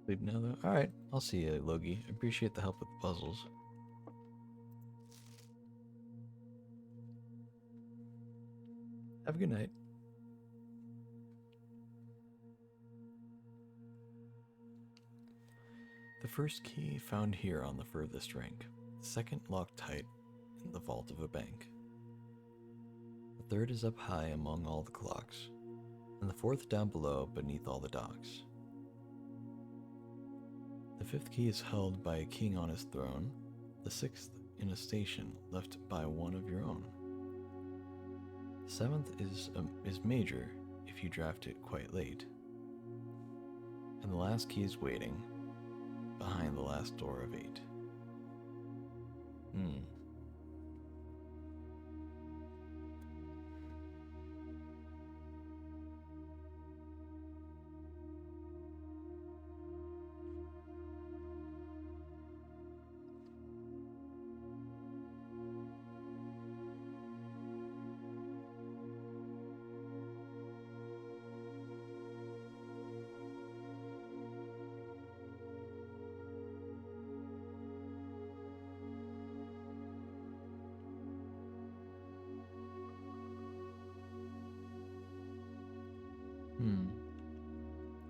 Sleep now, though. All right, I'll see you, Logie. Appreciate the help with the puzzles. Have a good night. The first key found here on the furthest rank. The second locked tight in the vault of a bank. The third is up high among all the clocks, and the fourth down below beneath all the docks. The fifth key is held by a king on his throne, the sixth in a station left by one of your own. The seventh is major if you draft it quite late, and the last key is waiting behind the last door of 8.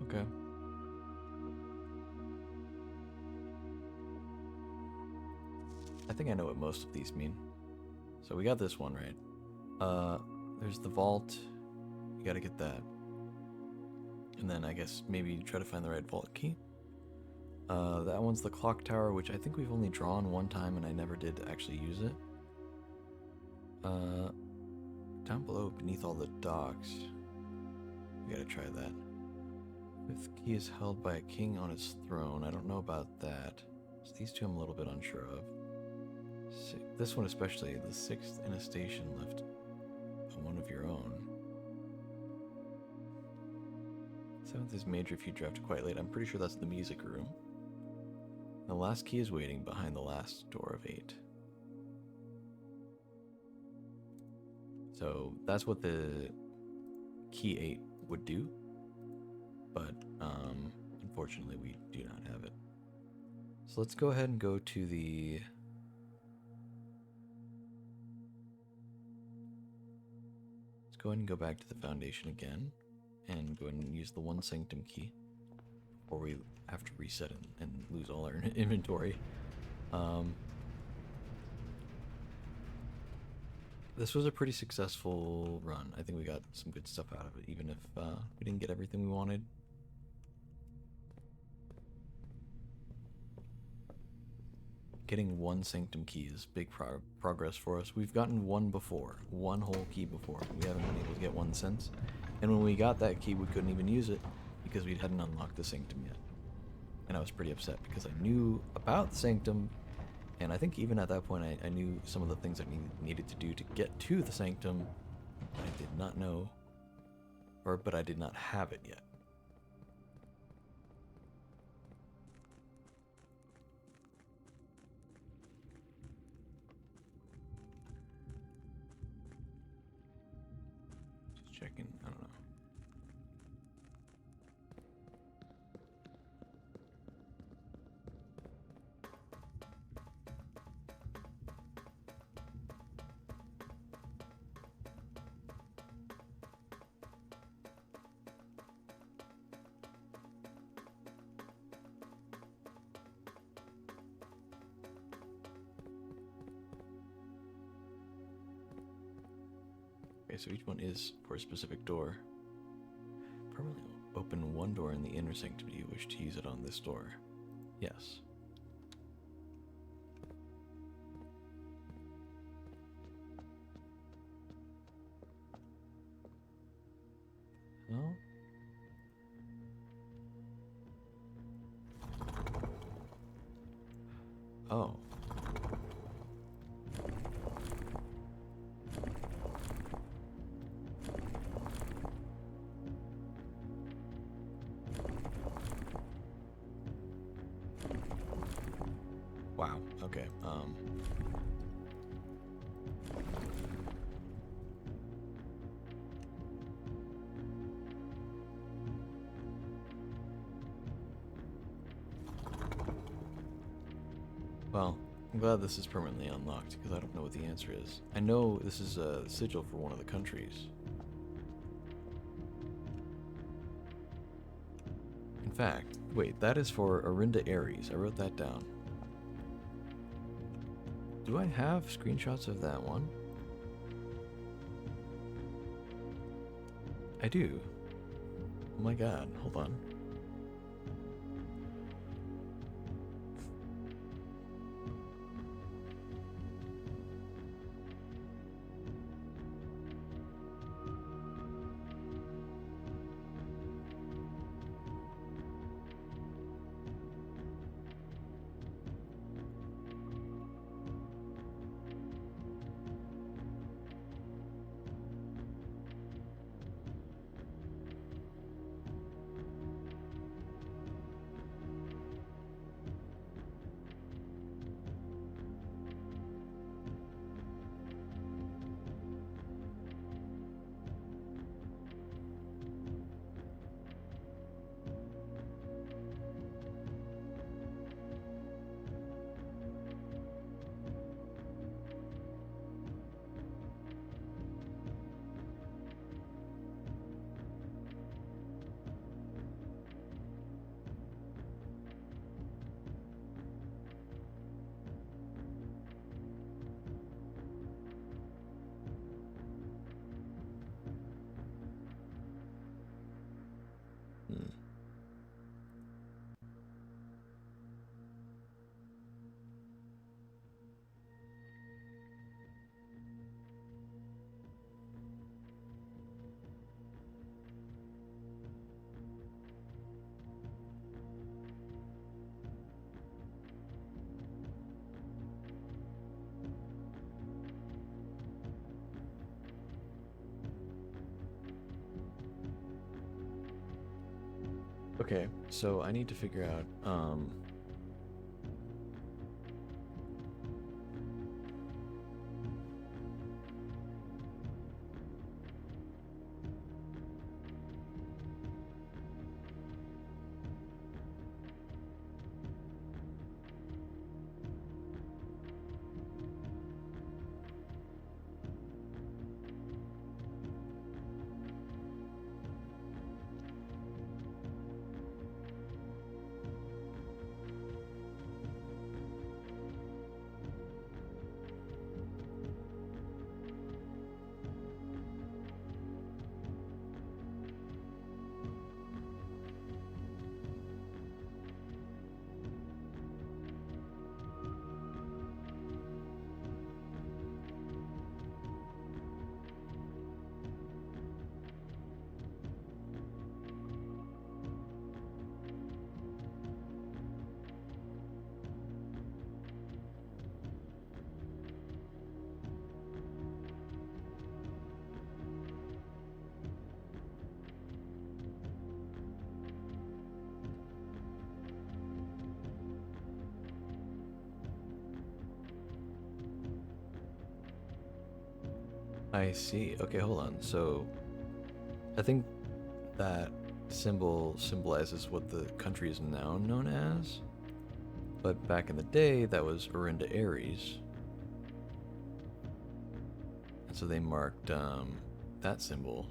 Okay. I think I know what most of these mean. So we got this one right. There's the vault. You gotta get that. And then I guess maybe try to find the right vault key. That one's the clock tower, which I think we've only drawn one time and I never did actually use it. Down below, beneath all the docks. We gotta try that. Fifth key is held by a king on his throne. I don't know about that. So these two I'm a little bit unsure of. This one especially, the sixth in a station left on one of your own. Seventh is major if you draft quite late. I'm pretty sure that's the music room. The last key is waiting behind the last door of 8. So that's what the key 8 would do. But unfortunately we do not have it. So let's go ahead and go to the... Let's go ahead and go back to the foundation again and go ahead and use the one sanctum key before we have to reset and lose all our inventory. This was a pretty successful run. I think we got some good stuff out of it, even if we didn't get everything we wanted. Getting one sanctum key is big progress for us. We've gotten one before, one whole key before. We haven't been able to get one since. And when we got that key, we couldn't even use it because we hadn't unlocked the sanctum yet. And I was pretty upset because I knew about the sanctum, and I think even at that point I knew some of the things I needed to do to get to the sanctum, but I did not know, but I did not have it yet. Just checking, I don't know. Okay, so each one is for a specific door. Permanently open one door in the inner sanctum. Do you wish to use it on this door? Yes. No? Oh. Wow, okay, Well, I'm glad this is permanently unlocked, because I don't know what the answer is. I know this is a sigil for one of the countries. In fact, wait, that is for Arinda Aries. I wrote that down. Do I have screenshots of that one? I do. Oh my god, hold on. Hmm. Okay, so I need to figure out, I see. Okay, hold on. So, I think that symbol symbolizes what the country is now known as. But back in the day, that was Arinda Aries. And so they marked that symbol.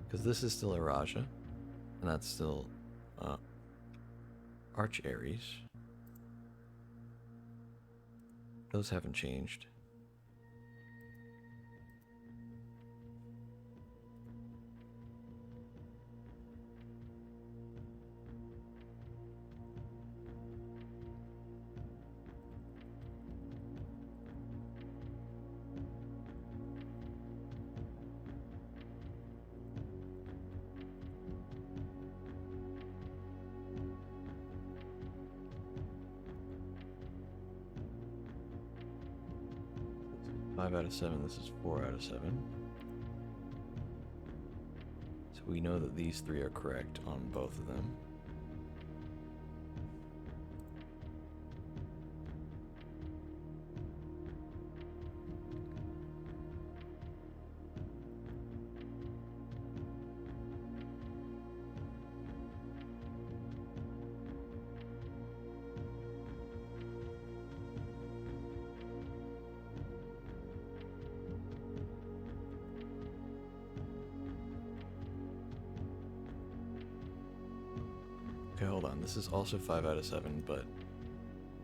Because this is still Araja, and that's still Arch Aries. Those haven't changed. Five out of 7. This is 4 out of 7. So we know that these three are correct on both of them. hold on. This is also 5 out of 7, but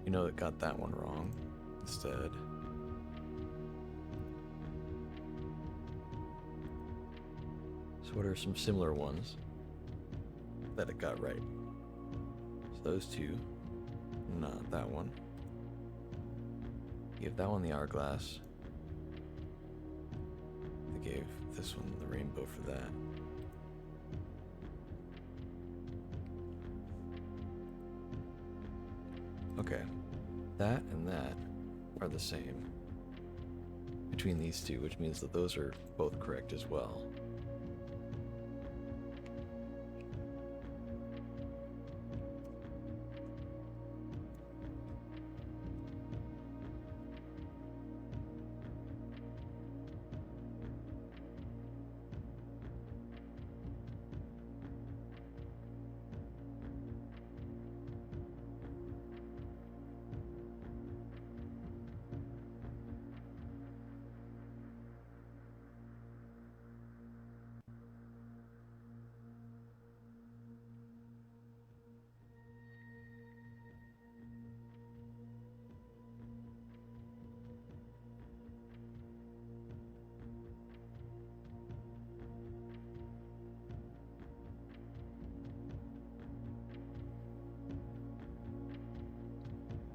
you know it got that one wrong instead. So what are some similar ones that it got right? So those two, not that one. Gave that one the hourglass. They gave this one the rainbow for that. Okay, that and that are the same between these two, which means that those are both correct as well.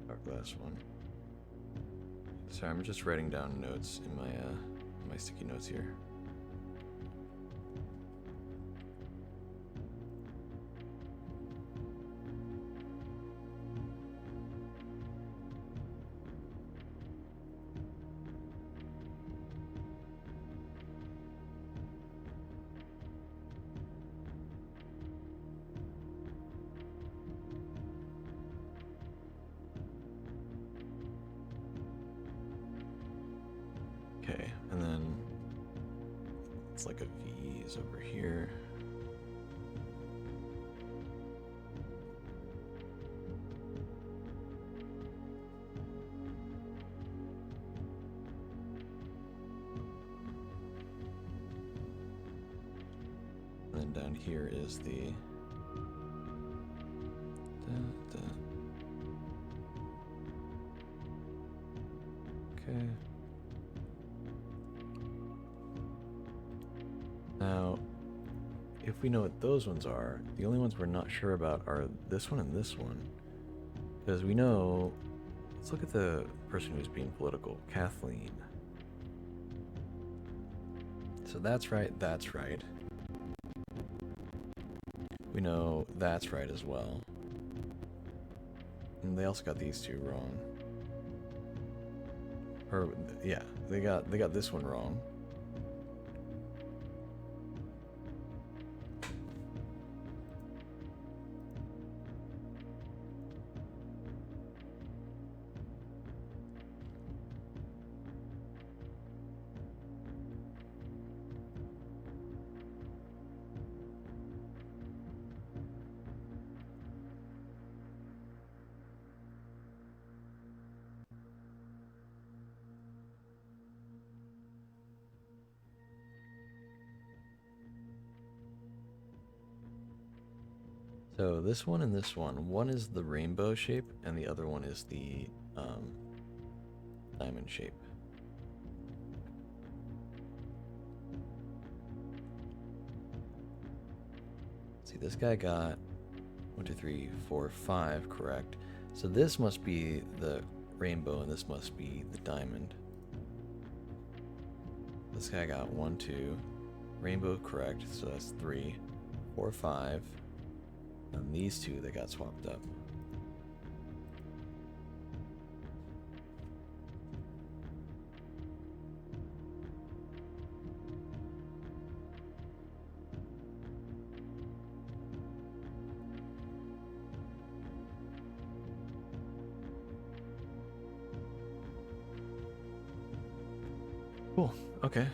Hourglass one. Sorry, I'm just writing down notes in my sticky notes here. Okay, and then it's like a V is over here. And then down here is the Okay. Now, if we know what those ones are, the only ones we're not sure about are this one and this one. Because we know, let's look at the person who's being political, Kathleen. So that's right, that's right. We know that's right as well. And they also got these two wrong. Or, yeah, they got this one wrong. So this one and this one is the rainbow shape and the other one is the diamond shape. See, this guy got 1, 2, 3, 4, 5 correct. So this must be the rainbow and this must be the diamond. This guy got 1, 2, rainbow correct, so that's 3, 4, 5. And these two, they got swapped up. Cool, okay.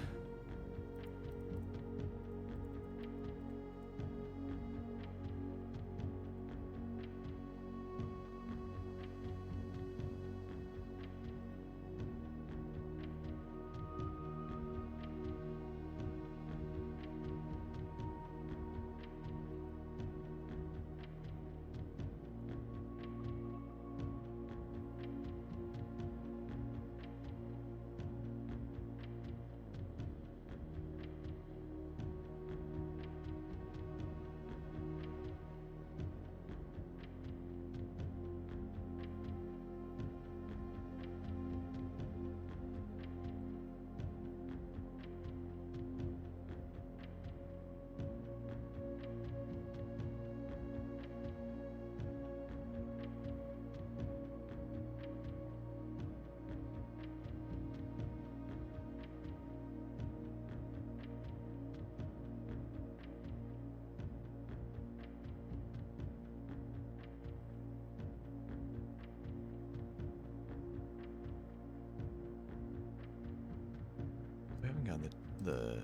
the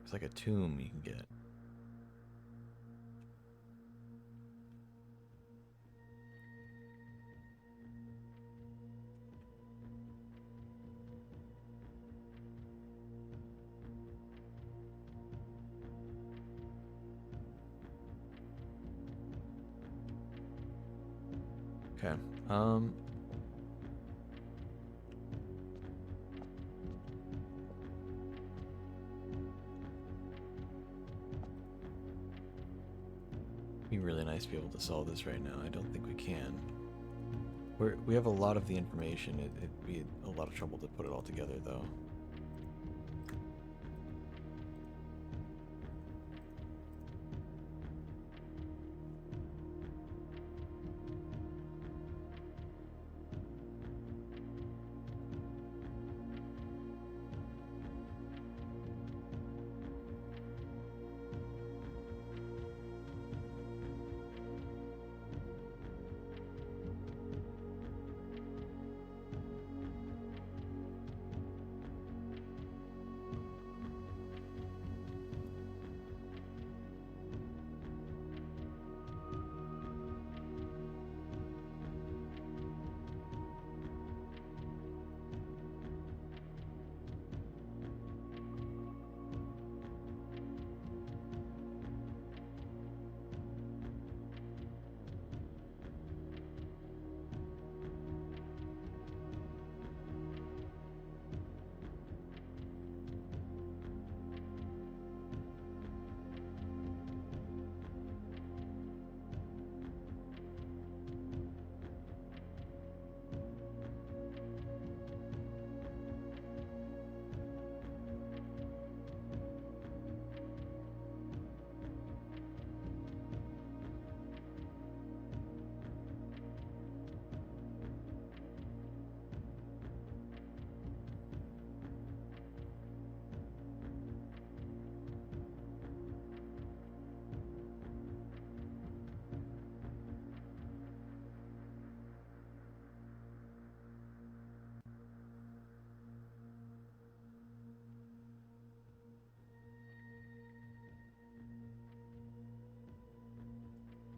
it's like a tomb you can get. Okay. It'd be really nice to be able to solve this right now. I don't think we can. We have a lot of the information. It'd be a lot of trouble to put it all together, though.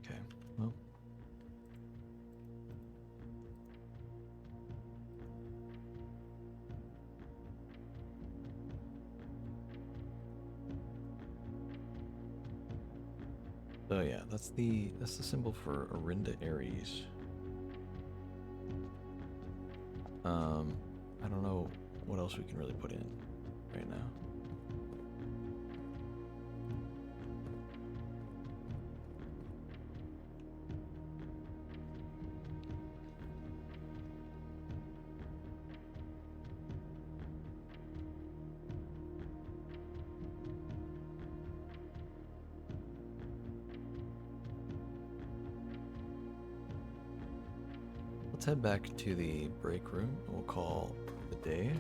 Okay. Well. So yeah, that's the symbol for Arinda Aries. I don't know what else we can really put in right now. Let's head back to the break room and we'll call the day.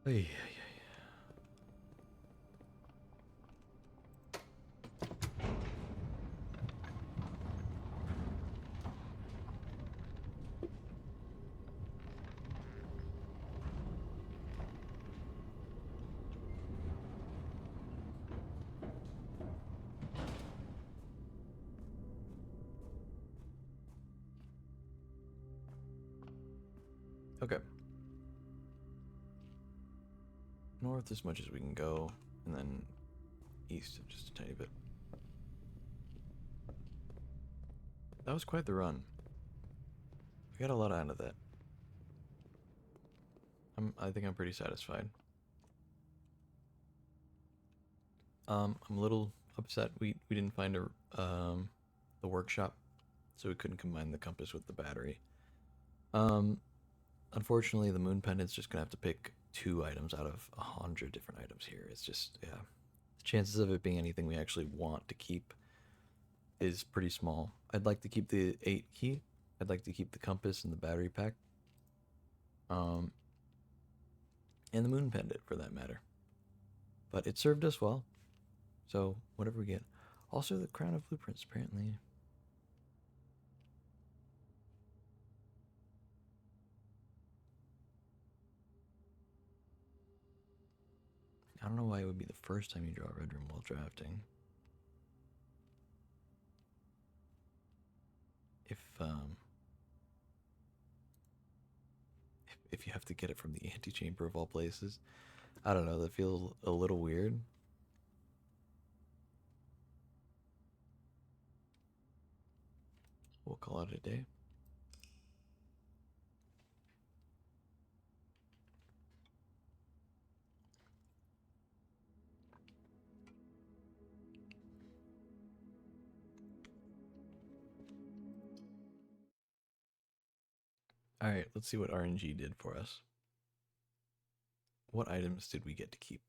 Hey. Okay. North as much as we can go, and then east just a tiny bit. That was quite the run. I got a lot out of that. I think I'm pretty satisfied. I'm a little upset we didn't find the workshop, so we couldn't combine the compass with the battery. Um, Unfortunately, the moon pendant's just gonna have to pick 2 items out of 100 different items here. It's just, yeah. The chances of it being anything we actually want to keep is pretty small. I'd like to keep the 8 key. I'd like to keep the compass and the battery pack. Um, and the moon pendant for that matter. But it served us well. So, whatever we get. Also, the crown of blueprints, apparently. I don't know why it would be the first time you draw a red room while drafting. If, if you have to get it from the antechamber of all places. I don't know, that feels a little weird. We'll call it a day. Alright, let's see what RNG did for us. What items did we get to keep?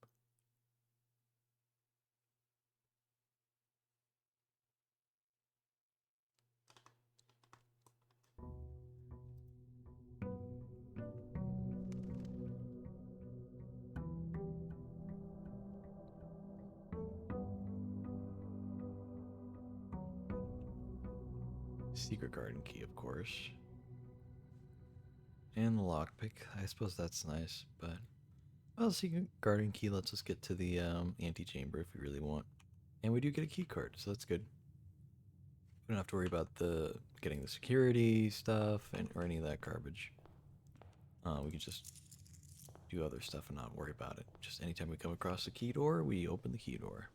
Secret garden key, of course. And the lockpick. I suppose that's nice, but well, secret garden key lets us get to the antechamber if we really want. And we do get a key card, so that's good. We don't have to worry about the getting the security stuff or any of that garbage. We can just do other stuff and not worry about it. Just anytime we come across a key door, we open the key door.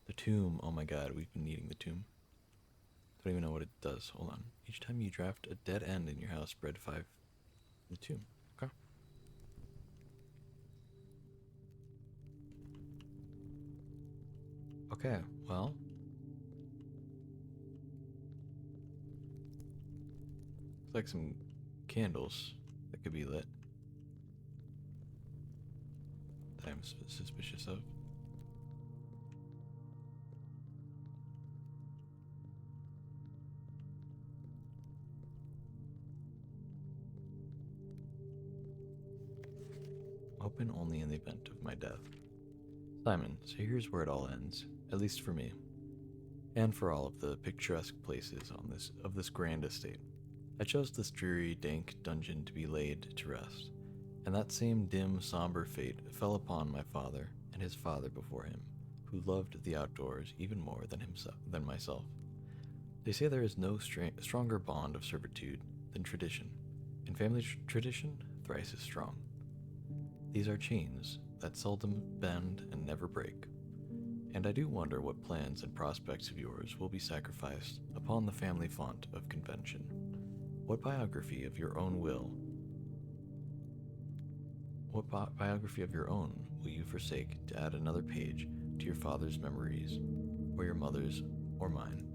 The tomb. Oh my god, we've been needing the tomb. Don't even know what it does. Hold on. Each time you draft a dead end in your house, spread 5 in the tomb. Okay. Okay, well. Looks like some candles that could be lit. That I'm suspicious of. Open only in the event of my death. Simon, so here's where it all ends, at least for me, and for all of the picturesque places on this grand estate. I chose this dreary, dank dungeon to be laid to rest, and that same dim, somber fate fell upon my father and his father before him, who loved the outdoors even more than myself. They say there is no stronger bond of servitude than tradition, and family tradition thrice as strong. These are chains that seldom bend and never break, and I do wonder what plans and prospects of yours will be sacrificed upon the family font of convention. What biography of your own will you forsake to add another page to your father's memories, or your mother's, or mine?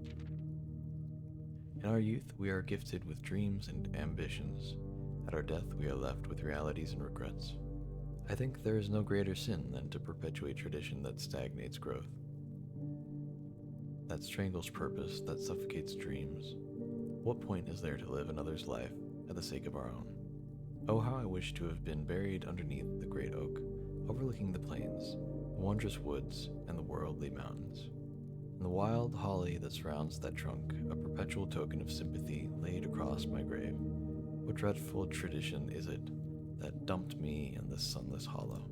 In our youth, we are gifted with dreams and ambitions. At our death, we are left with realities and regrets. I think there is no greater sin than to perpetuate tradition that stagnates growth, that strangles purpose, that suffocates dreams. What point is there to live another's life at the sake of our own? Oh, how I wish to have been buried underneath the great oak, overlooking the plains, the wondrous woods, and the worldly mountains. And the wild holly that surrounds that trunk, a perpetual token of sympathy laid across my grave. What dreadful tradition is it that dumped me in this sunless hollow?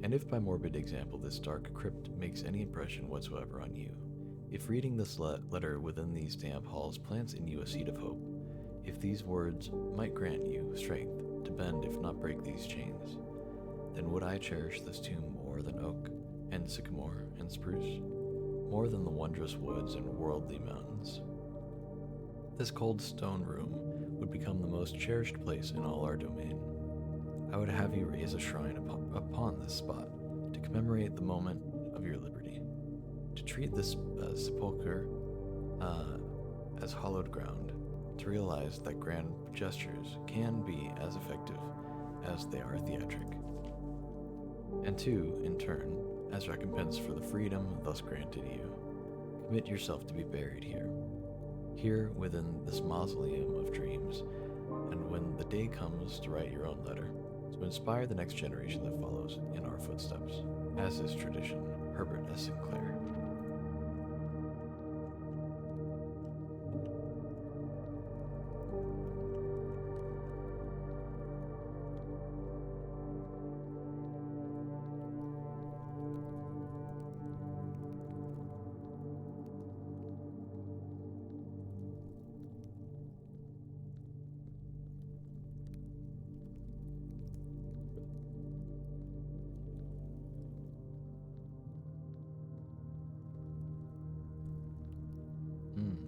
And if by morbid example this dark crypt makes any impression whatsoever on you, if reading this letter within these damp halls plants in you a seed of hope, if these words might grant you strength to bend if not break these chains, then would I cherish this tomb more than oak, and sycamore, and spruce, more than the wondrous woods and worldly mountains. This cold stone room would become the most cherished place in all our domain. I would have you raise a shrine upon this spot to commemorate the moment of your liberty, to treat this sepulchre as hallowed ground, to realize that grand gestures can be as effective as they are theatric, and to, in turn, as recompense for the freedom thus granted you, commit yourself to be buried here, here within this mausoleum of dreams, and when the day comes to write your own letter, to inspire the next generation that follows in our footsteps, as is tradition. Herbert S. Sinclair.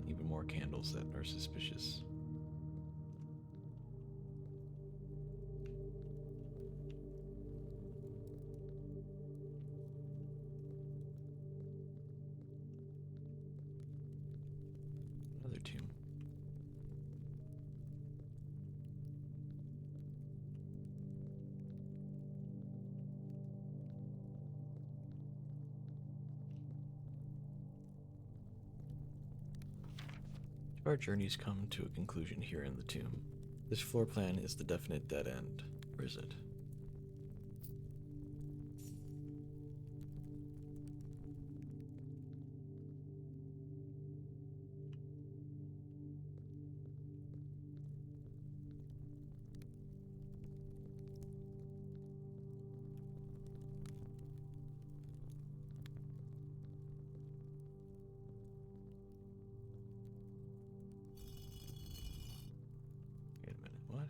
Even more candles that are suspicious. Another tomb. Our journeys come to a conclusion here in the tomb. This floor plan is the definite dead end, or is it? Wait a minute, what?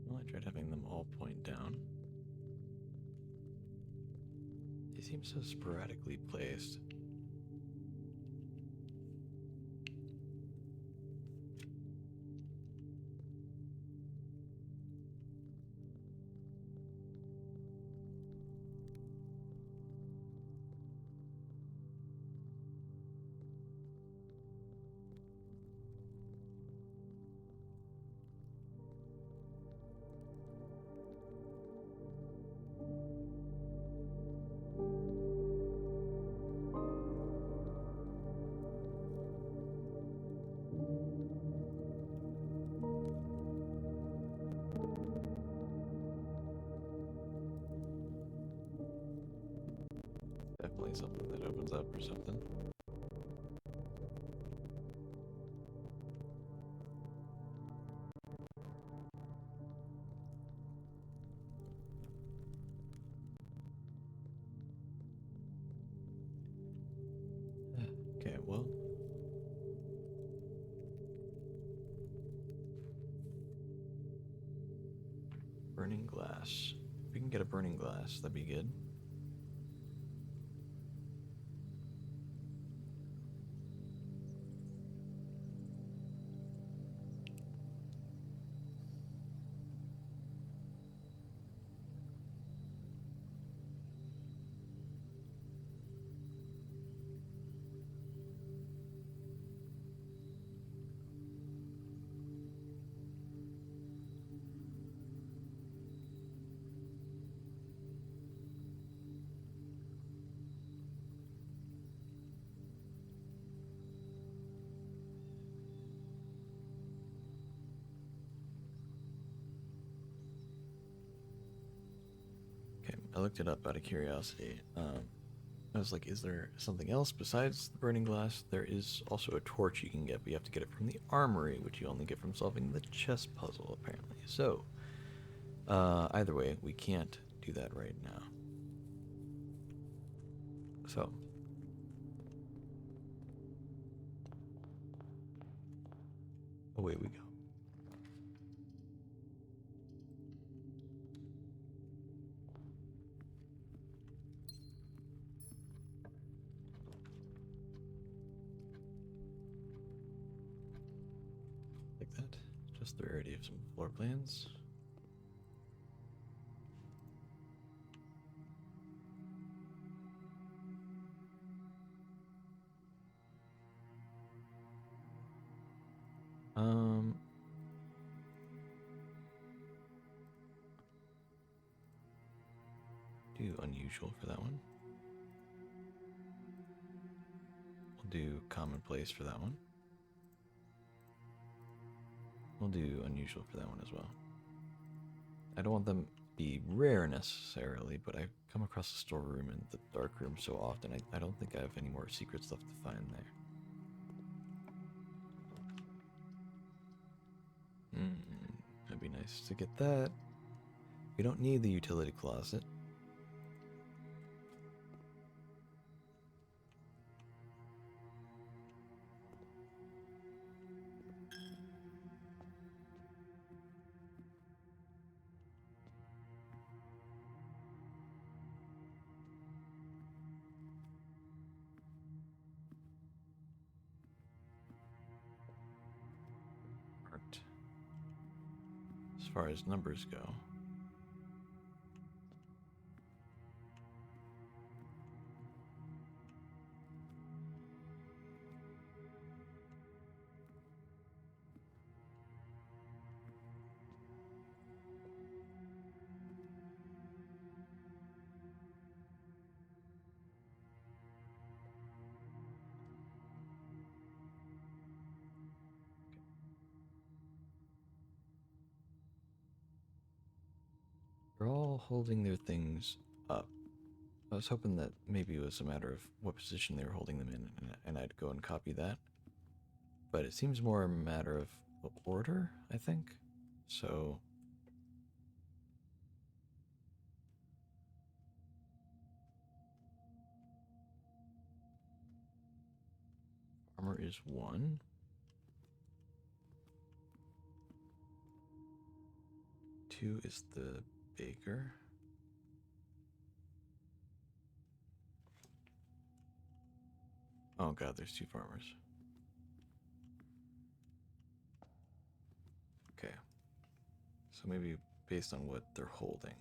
Well, I tried having them all point down. They seem so sporadically placed. Definitely something that opens up or something. Okay, well. Burning glass. If we can get a burning glass, that'd be good. I looked it up out of curiosity. I was like, is there something else besides the burning glass? There is also a torch you can get, but you have to get it from the armory, which you only get from solving the chess puzzle, apparently. So, either way, we can't do that right now. So, away we go. Like that. Just the rarity of some floor plans. Um, do unusual for that one. We'll do commonplace for that one. We'll do unusual for that one as well. I don't want them to be rare necessarily, but I come across the storeroom and the dark room so often, I don't think I have any more secret stuff to find there. That'd be nice to get that. We don't need the utility closet. Art. As far as numbers go. They're all holding their things up. I was hoping that maybe it was a matter of what position they were holding them in, and I'd go and copy that. But it seems more a matter of order, I think. So, armor is 1. 2 is the baker. Oh god, there's 2 farmers. Okay. So maybe based on what they're holding.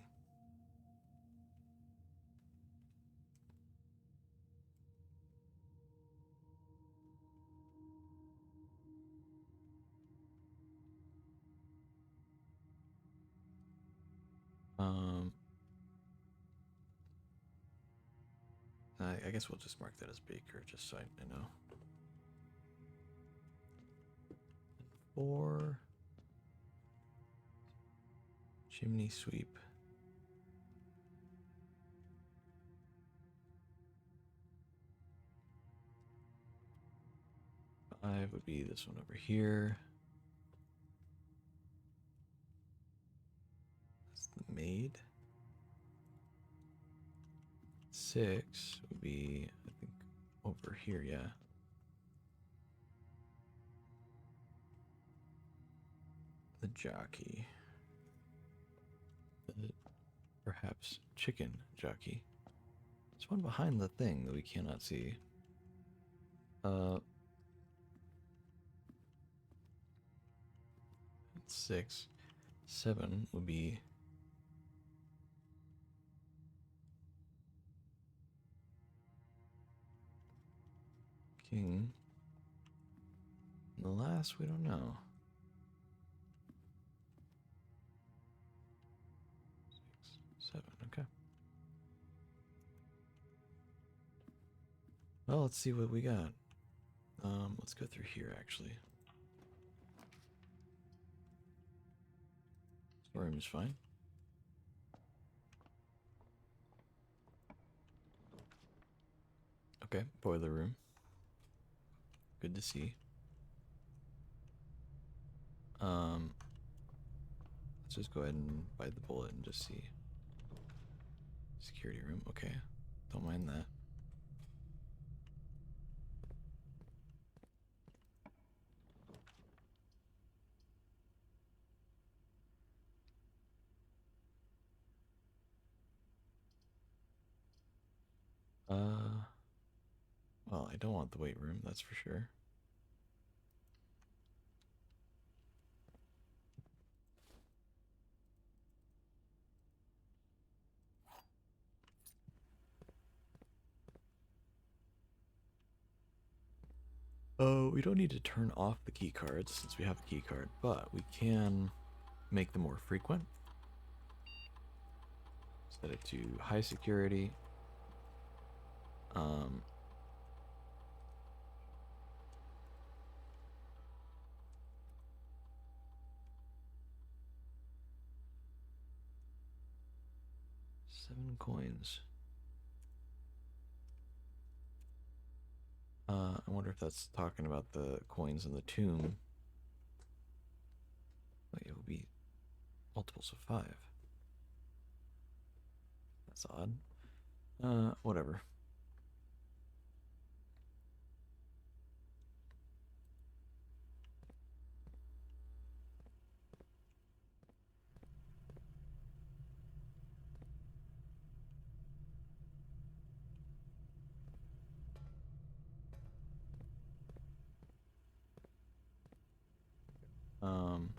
Um, I guess we'll just mark that as baker, just so I know. 4. Chimney sweep. 5 would be this one over here. That's the maid. 6 would be, I think, over here, yeah. The jockey. Perhaps chicken jockey. There's one behind the thing that we cannot see. 6. 7 would be king. And the last, we don't know. 6, 7, okay. Well, let's see what we got. Let's go through here, actually. Storeroom is fine. Okay, boiler room. Good to see. Let's just go ahead and bite the bullet and just see. Security room, okay. Don't mind that. Well, I don't want the weight room, that's for sure. Oh, we don't need to turn off the key cards since we have the key card, but we can make them more frequent. Set it to high security. Um, 7 coins. I wonder if that's talking about the coins in the tomb. Wait, it will be multiples of 5. That's odd. Whatever. Um,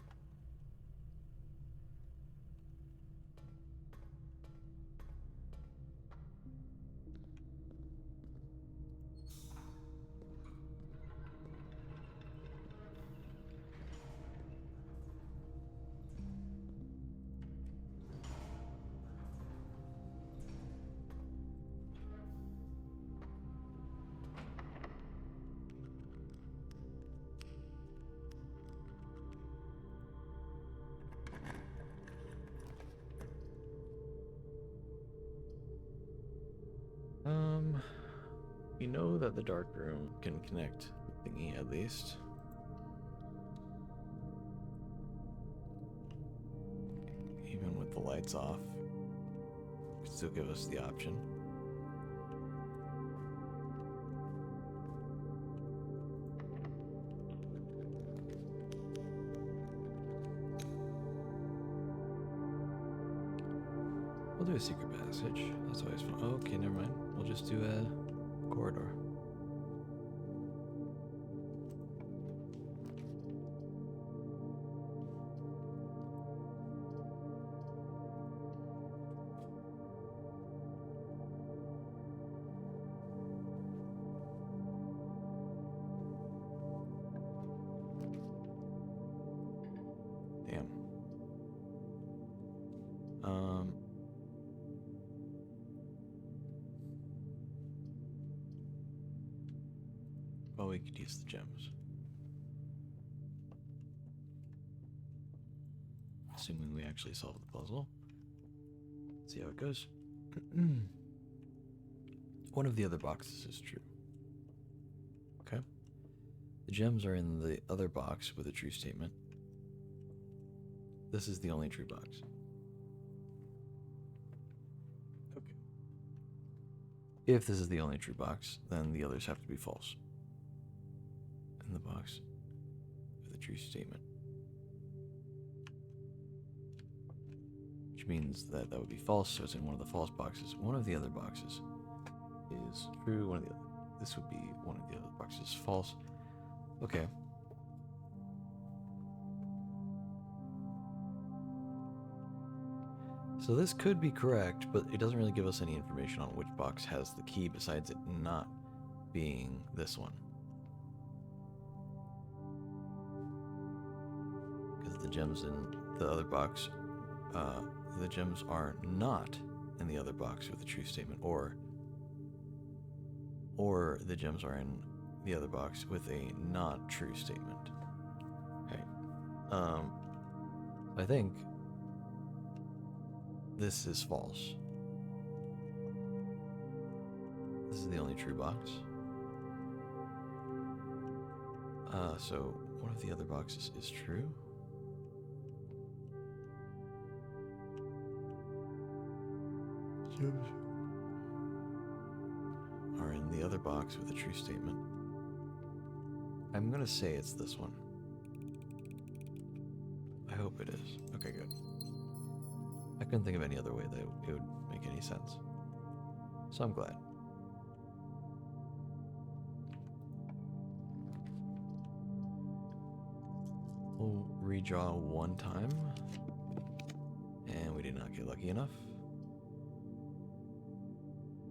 um, we know that the dark room can connect the thingy at least. Even with the lights off, could still give us the option. We'll do a secret passage. That's always fun. Oh, okay, never mind. We'll just do a corridor. Damn. Well, we could use the gems. Assuming we actually solve the puzzle. See how it goes. One of the other boxes is true. Okay. The gems are in the other box with a true statement. This is the only true box. Okay. If this is the only true box, then the others have to be false. In the box with a true statement. Which means that that would be false, so it's in one of the false boxes. One of the other boxes is true, one of the other. This would be one of the other boxes false. Okay. So this could be correct, but it doesn't really give us any information on which box has the key besides it not being this one. Because the gems in the other box, the gems are not in the other box with a true statement, or the gems are in the other box with a not true statement. Okay. I think this is false. This is the only true box. So one of the other boxes is true. Are in the other box with a true statement. I'm gonna say it's this one. I hope it is. Okay, good. I couldn't think of any other way that it would make any sense. So I'm glad. We'll redraw one time. And we did not get lucky enough.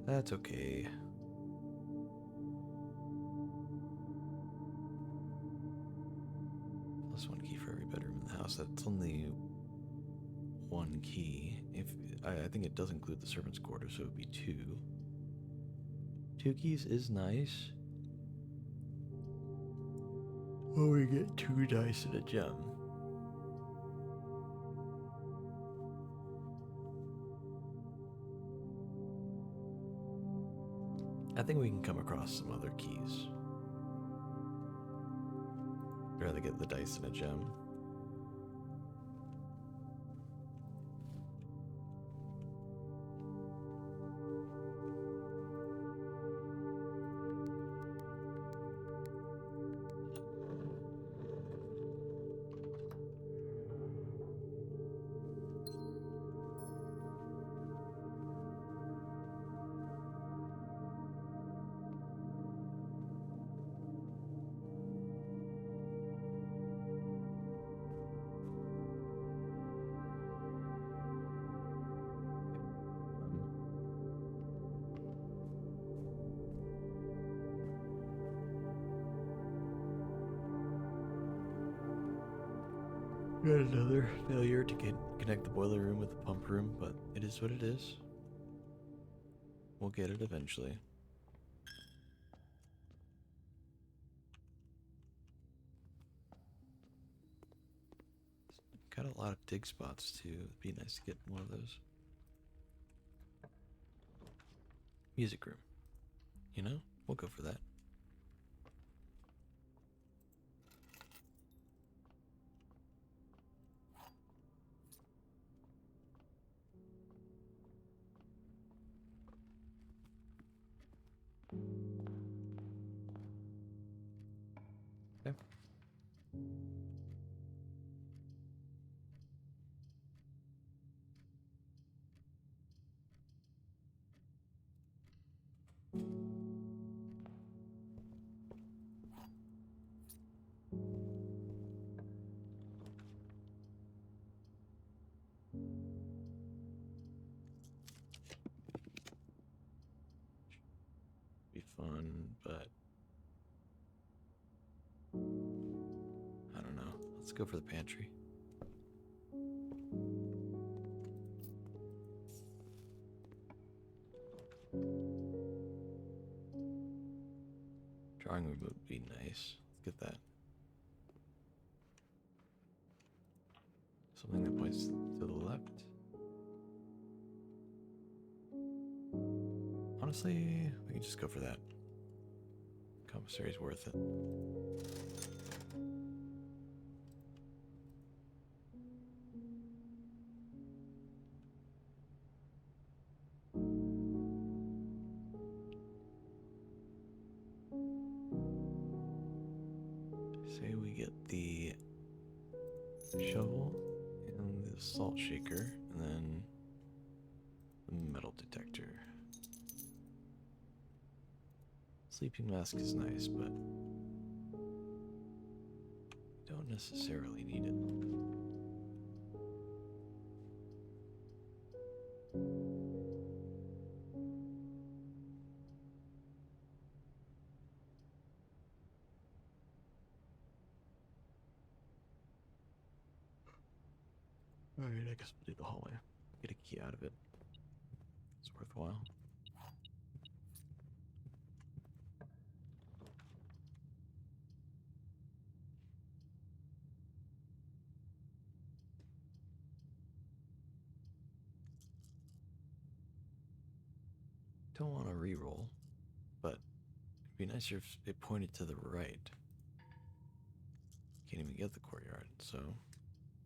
That's okay. Plus one key for every bedroom in the house. That's only one key. If I think it does include the servant's quarters, so it would be two. Two keys is nice. Oh, we get 2 dice and a gem. I think we can come across some other keys. I'd rather get the dice and a gem. Got another failure to connect the boiler room with the pump room, but it is what it is. We'll get it eventually. Got a lot of dig spots too. It'd be nice to get one of those. Music room. You know? We'll go for that. Okay. Be fun, but I don't know. Let's go for the pantry. Drawing room would be nice. Let's get that. Something that points to the left. Honestly, we can just go for that. Commissary's worth it. Say we get the shovel and the salt shaker, and then the metal detector. Sleeping mask is nice, but don't necessarily need it. Alright, I guess we'll do the hallway. Get a key out of it. It's worthwhile. Don't want to re-roll. but it'd be nicer if it pointed to the right. Can't even get the courtyard, so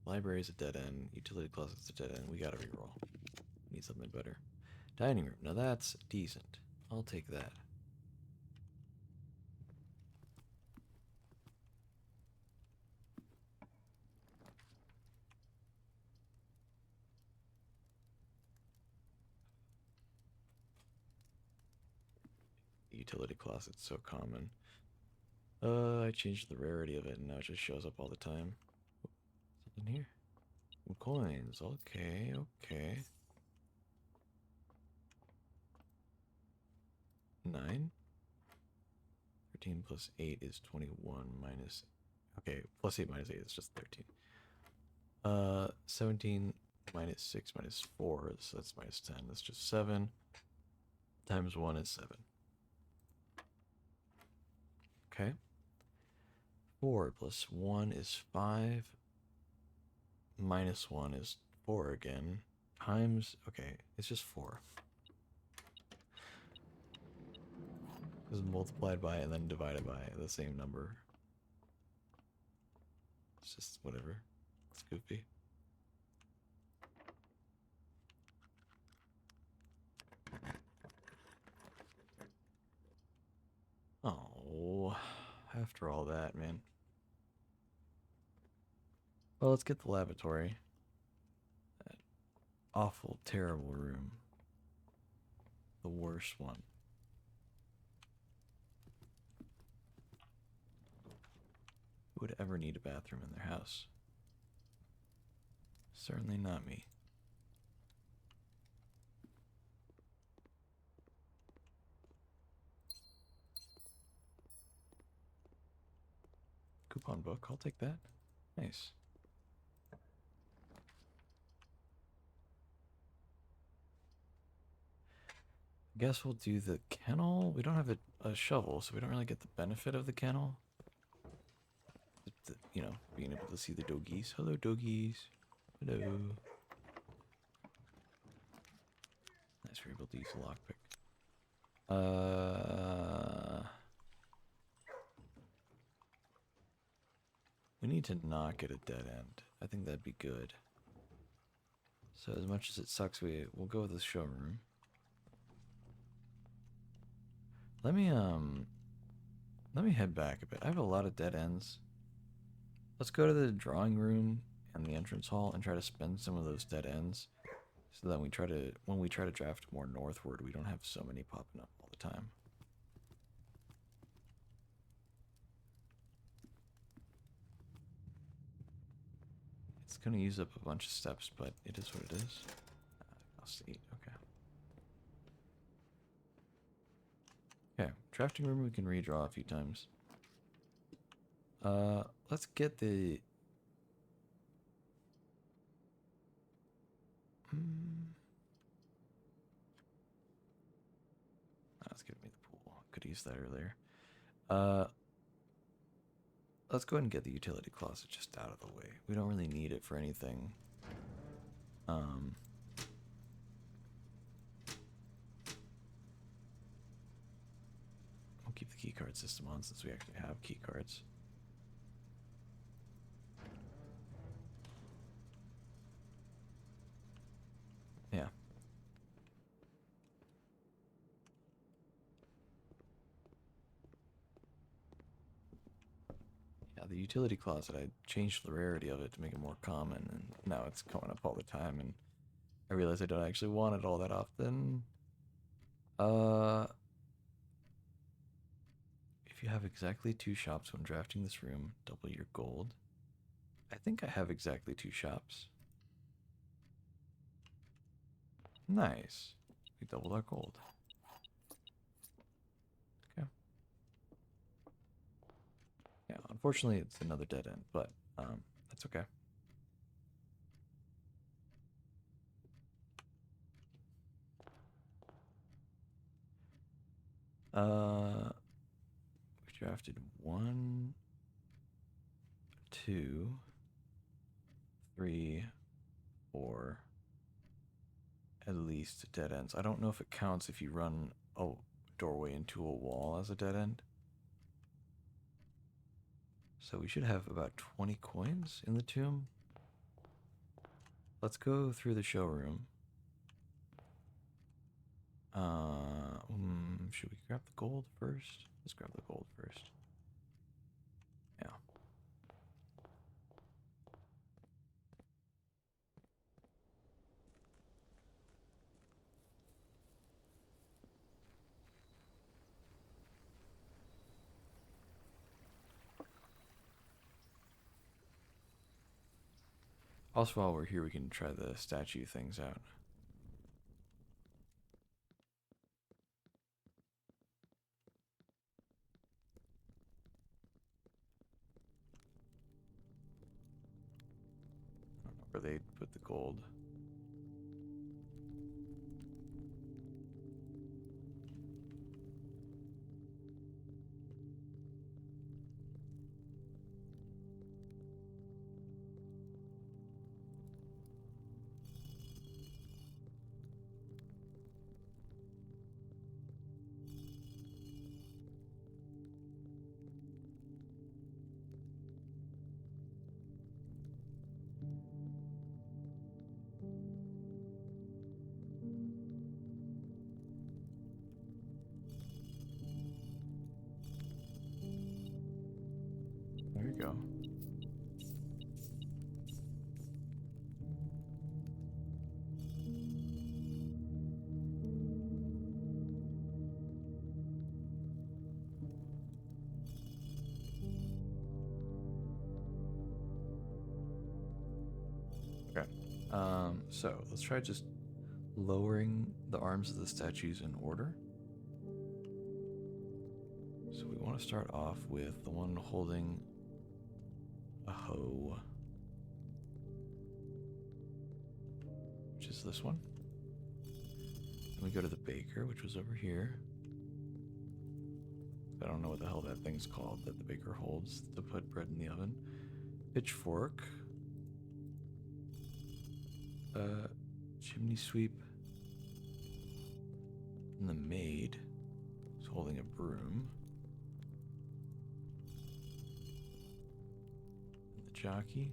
library's a dead end, utility closet's a dead end, we gotta reroll. Need something better. Dining room, now that's decent. I'll take that. Utility closet's so common. I changed the rarity of it and now it just shows up all the time. Something here. Some coins. Okay, okay. 9? 13 plus 8 is 21 minus... Okay, plus 8 minus 8 is just 13. 17 minus 6 minus 4, so that's minus 10. That's just 7. Times 1 is 7. Okay. 4 plus 1 is 5. Minus 1 is 4 again. Times... Okay, it's just 4. This is multiplied by and then divided by the same number. It's just whatever. It's goofy. Oh, after all that, man. Well, let's get the lavatory. That awful, terrible room. The worst one. Who would ever need a bathroom in their house? Certainly not me. Coupon book, I'll take that. Nice. I guess we'll do the kennel. We don't have a shovel, so we don't really get the benefit of the kennel. You know, being able to see the doggies. Hello, doggies. Hello. Nice, we're able to use a lockpick. We need to not get a dead end. I think that'd be good. So as much as it sucks, we'll go with the showroom. Let me head back a bit. I have a lot of dead ends. Let's go to the drawing room and the entrance hall and try to spend some of those dead ends, so that when we try to draft more northward, we don't have so many popping up all the time. It's gonna use up a bunch of steps, but it is what it is. I'll see. Okay. Okay, drafting room we can redraw a few times. Let's get the... That's giving me the pool. Could use that earlier. Let's go ahead and get the utility closet just out of the way. We don't really need it for anything. We'll keep the keycard system on since we actually have keycards. Yeah. Yeah, the utility closet, I changed the rarity of it to make it more common, and now it's coming up all the time, and I realize I don't actually want it all that often. If you have exactly 2 shops when drafting this room, double your gold. I think I have exactly 2 shops. Nice. We doubled our gold. Okay. Yeah, unfortunately it's another dead end, but that's okay. We drafted 1, 2, 3, 4, at least dead ends. I don't know if it counts if you run a doorway into a wall as a dead end. So we should have about 20 coins in the tomb. Let's go through the showroom. Should we grab the gold first? Let's grab the gold first. Yeah. Also, while we're here, we can try the statue things out. I don't know where they put the gold. There you go. Okay. So let's try just lowering the arms of the statues in order. So we want to start off with the one holding a hoe, which is this one. Then we go to the baker, which was over here. I don't know what the hell that thing's called that the baker holds to put bread in the oven. Pitchfork. Chimney sweep. And the maid is holding a broom. And the jockey.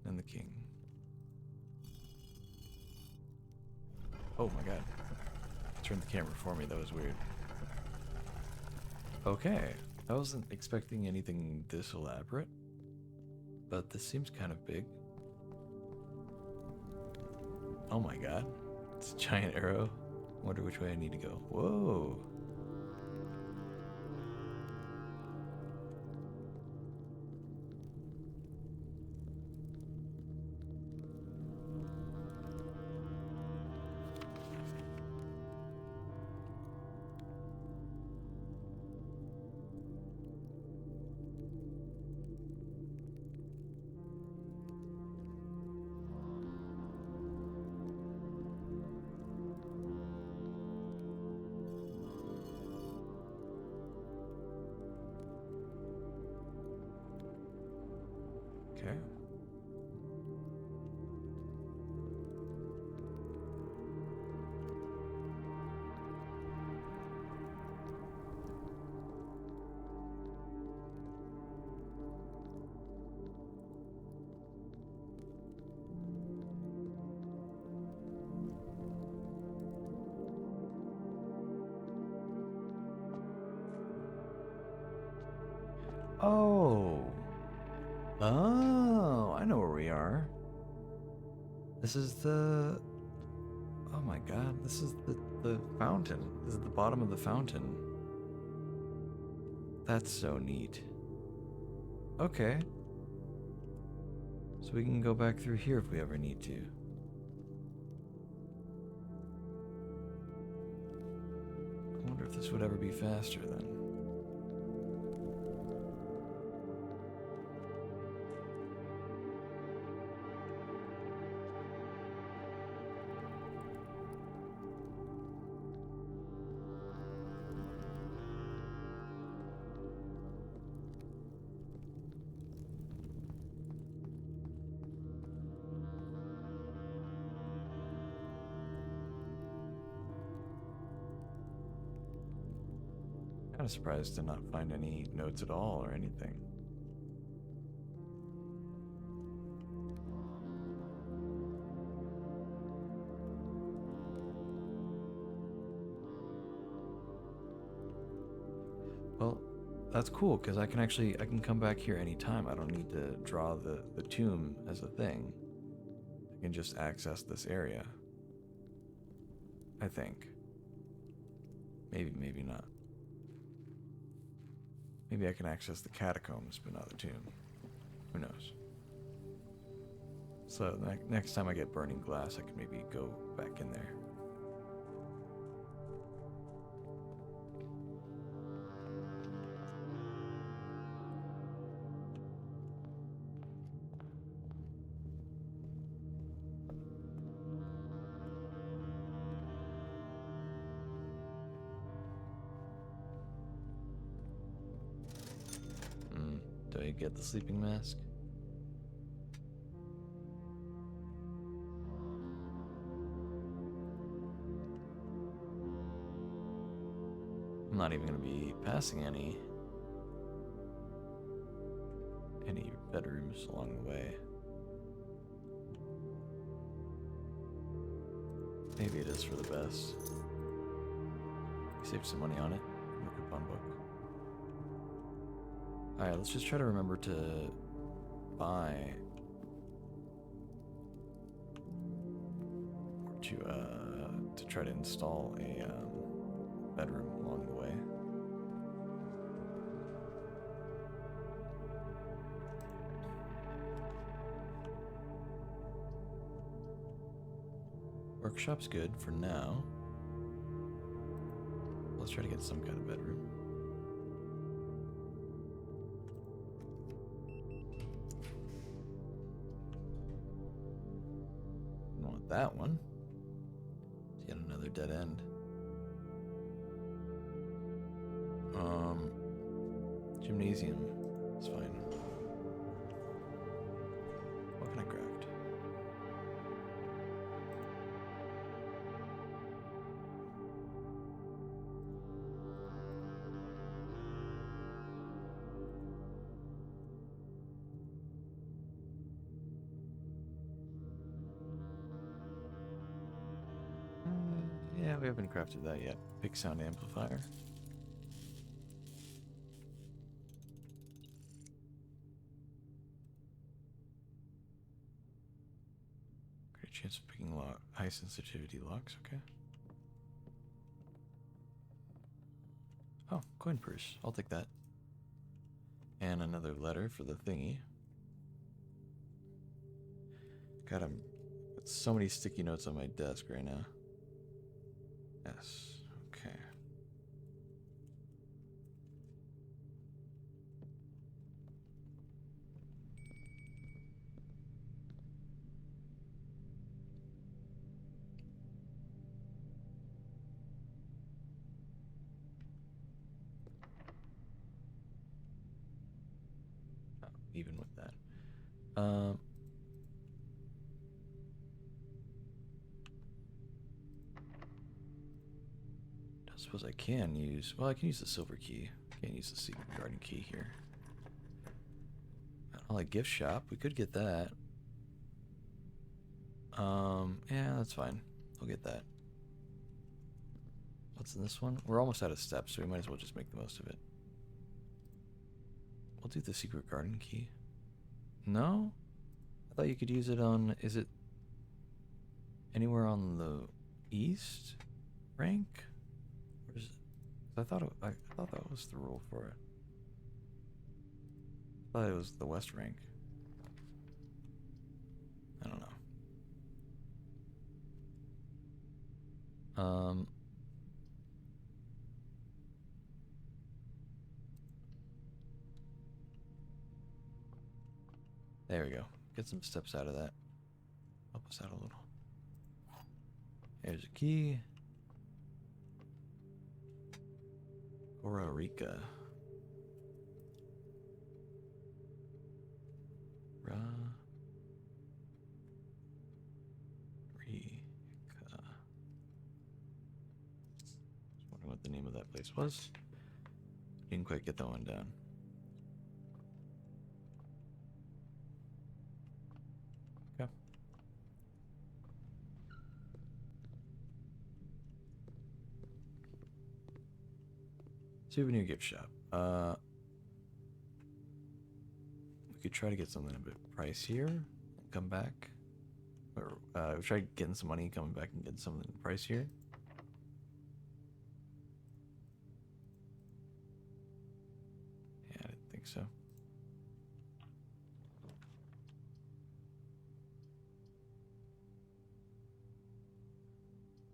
And the king. Oh my god. Turned the camera for me, that was weird. Okay. I wasn't expecting anything this elaborate, but this seems kind of big. Oh my god. It's a giant arrow. Wonder which way I need to go. Whoa. Okay. Oh. Oh, I know where we are. This is the... Oh my god, this is the fountain. This is the bottom of the fountain. That's so neat. Okay. So we can go back through here if we ever need to. I wonder if this would ever be faster then. Kind of surprised to not find any notes at all or anything. Well, that's cool because I can come back here anytime. I don't need to draw the tomb as a thing. I can just access this area. I think. Maybe not. Maybe I can access the catacombs, but not the tomb. Who knows? So next time I get burning glass, I can maybe go back in there. Do I get the sleeping mask? I'm not even going to be passing any bedrooms along the way. Maybe it is for the best. Save some money on it from the coupon book. Alright, let's just try to remember to buy or to try to install a bedroom along the way. Workshop's good for now. Let's try to get some kind of bedroom. Don't want that one. It's yet another dead end. Gymnasium. It's fine. What can I craft? Yeah, we haven't crafted that yet. Big sound amplifier. Great chance of picking high sensitivity locks, okay. Oh, coin purse. I'll take that. And another letter for the thingy. God, I'm got so many sticky notes on my desk right now. Yes, okay. Oh, even with that. I suppose I can use, well, I can use the silver key. Can't use the secret garden key here. I don't like gift shop. We could get that. Yeah, that's fine. I'll get that. What's in this one? We're almost out of steps, so we might as well just make the most of it. We'll do the secret garden key. No? I thought you could use it on, is it anywhere on the east rank? Or is it, I thought that was the rule for it. I thought it was the west rank. I don't know. There we go. Get some steps out of that. Help us out a little. There's a key. Costa Rica. Just wondering what the name of that place was. Didn't quite get that one down. Okay. Souvenir gift shop. We could try to get something a bit pricier. Come back. Or we try getting some money, coming back and getting something pricier. Yeah, I didn't think so.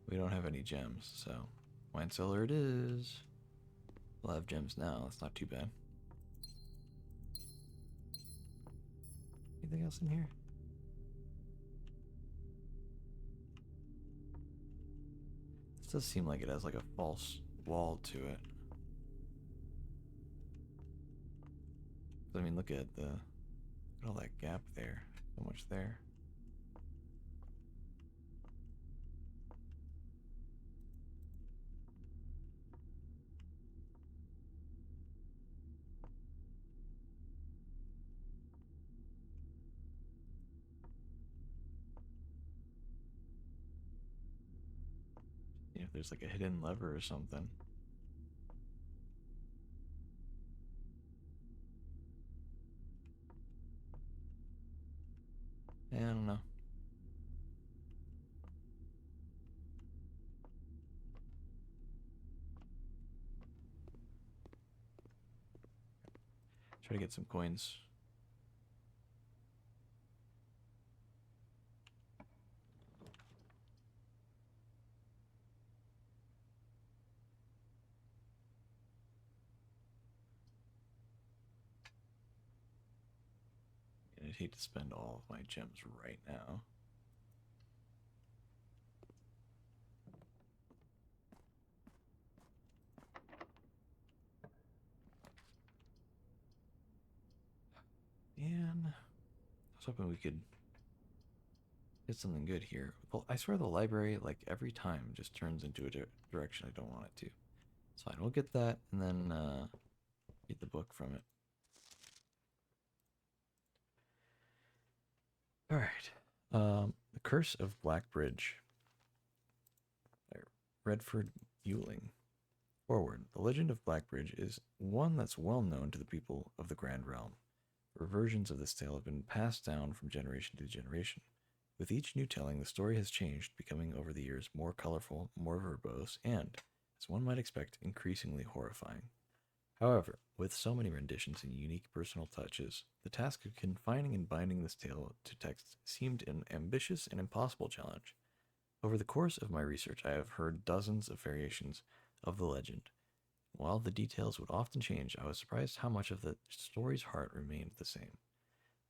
We don't have any gems, so wine cellar it is. We'll have gems now. That's not too bad. Anything else in here? This does seem like it has like a false wall to it. I mean, look at all that gap there. So much there. You know, if there's like a hidden lever or something. Yeah, I don't know. Try to get some coins. I'd hate to spend all of my gems right now. Man, I was hoping we could get something good here. Well, I swear the library, like every time, just turns into a direction I don't want it to. So I will get that and then get the book from it. All right. The Curse of Black Bridge by Redford Ewing. Forward. The legend of Blackbridge is one that's well known to the people of the Grand Realm. Versions of this tale have been passed down from generation to generation. With each new telling, the story has changed, becoming over the years more colorful, more verbose, and, as one might expect, increasingly horrifying. However, with so many renditions and unique personal touches, the task of confining and binding this tale to text seemed an ambitious and impossible challenge. Over the course of my research, I have heard dozens of variations of the legend. While the details would often change, I was surprised how much of the story's heart remained the same.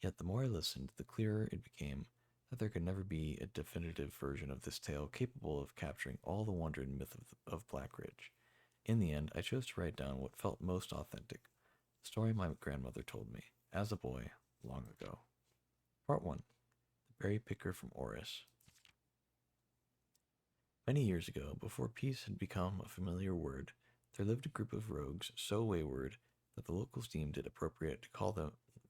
Yet the more I listened, the clearer it became that there could never be a definitive version of this tale capable of capturing all the wonder and myth of Blackridge. In the end, I chose to write down what felt most authentic, the story my grandmother told me, as a boy, long ago. Part 1. The Berry Picker from Oris. Many years ago, before peace had become a familiar word, there lived a group of rogues so wayward that the locals deemed it appropriate to call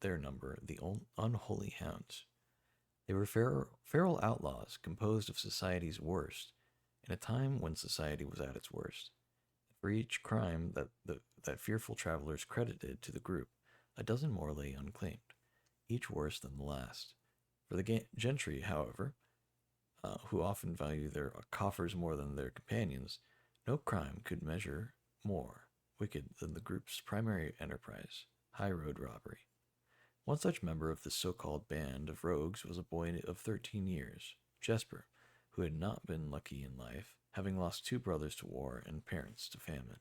their number the Unholy Hounds. They were feral outlaws composed of society's worst, in a time when society was at its worst. For each crime that fearful travelers credited to the group, a dozen more lay unclaimed, each worse than the last. For the gentry, however, who often value their coffers more than their companions, no crime could measure more wicked than the group's primary enterprise, high road robbery. One such member of this so called band of rogues was a boy of 13 years, Jesper, who had not been lucky in life, having lost two brothers to war and parents to famine.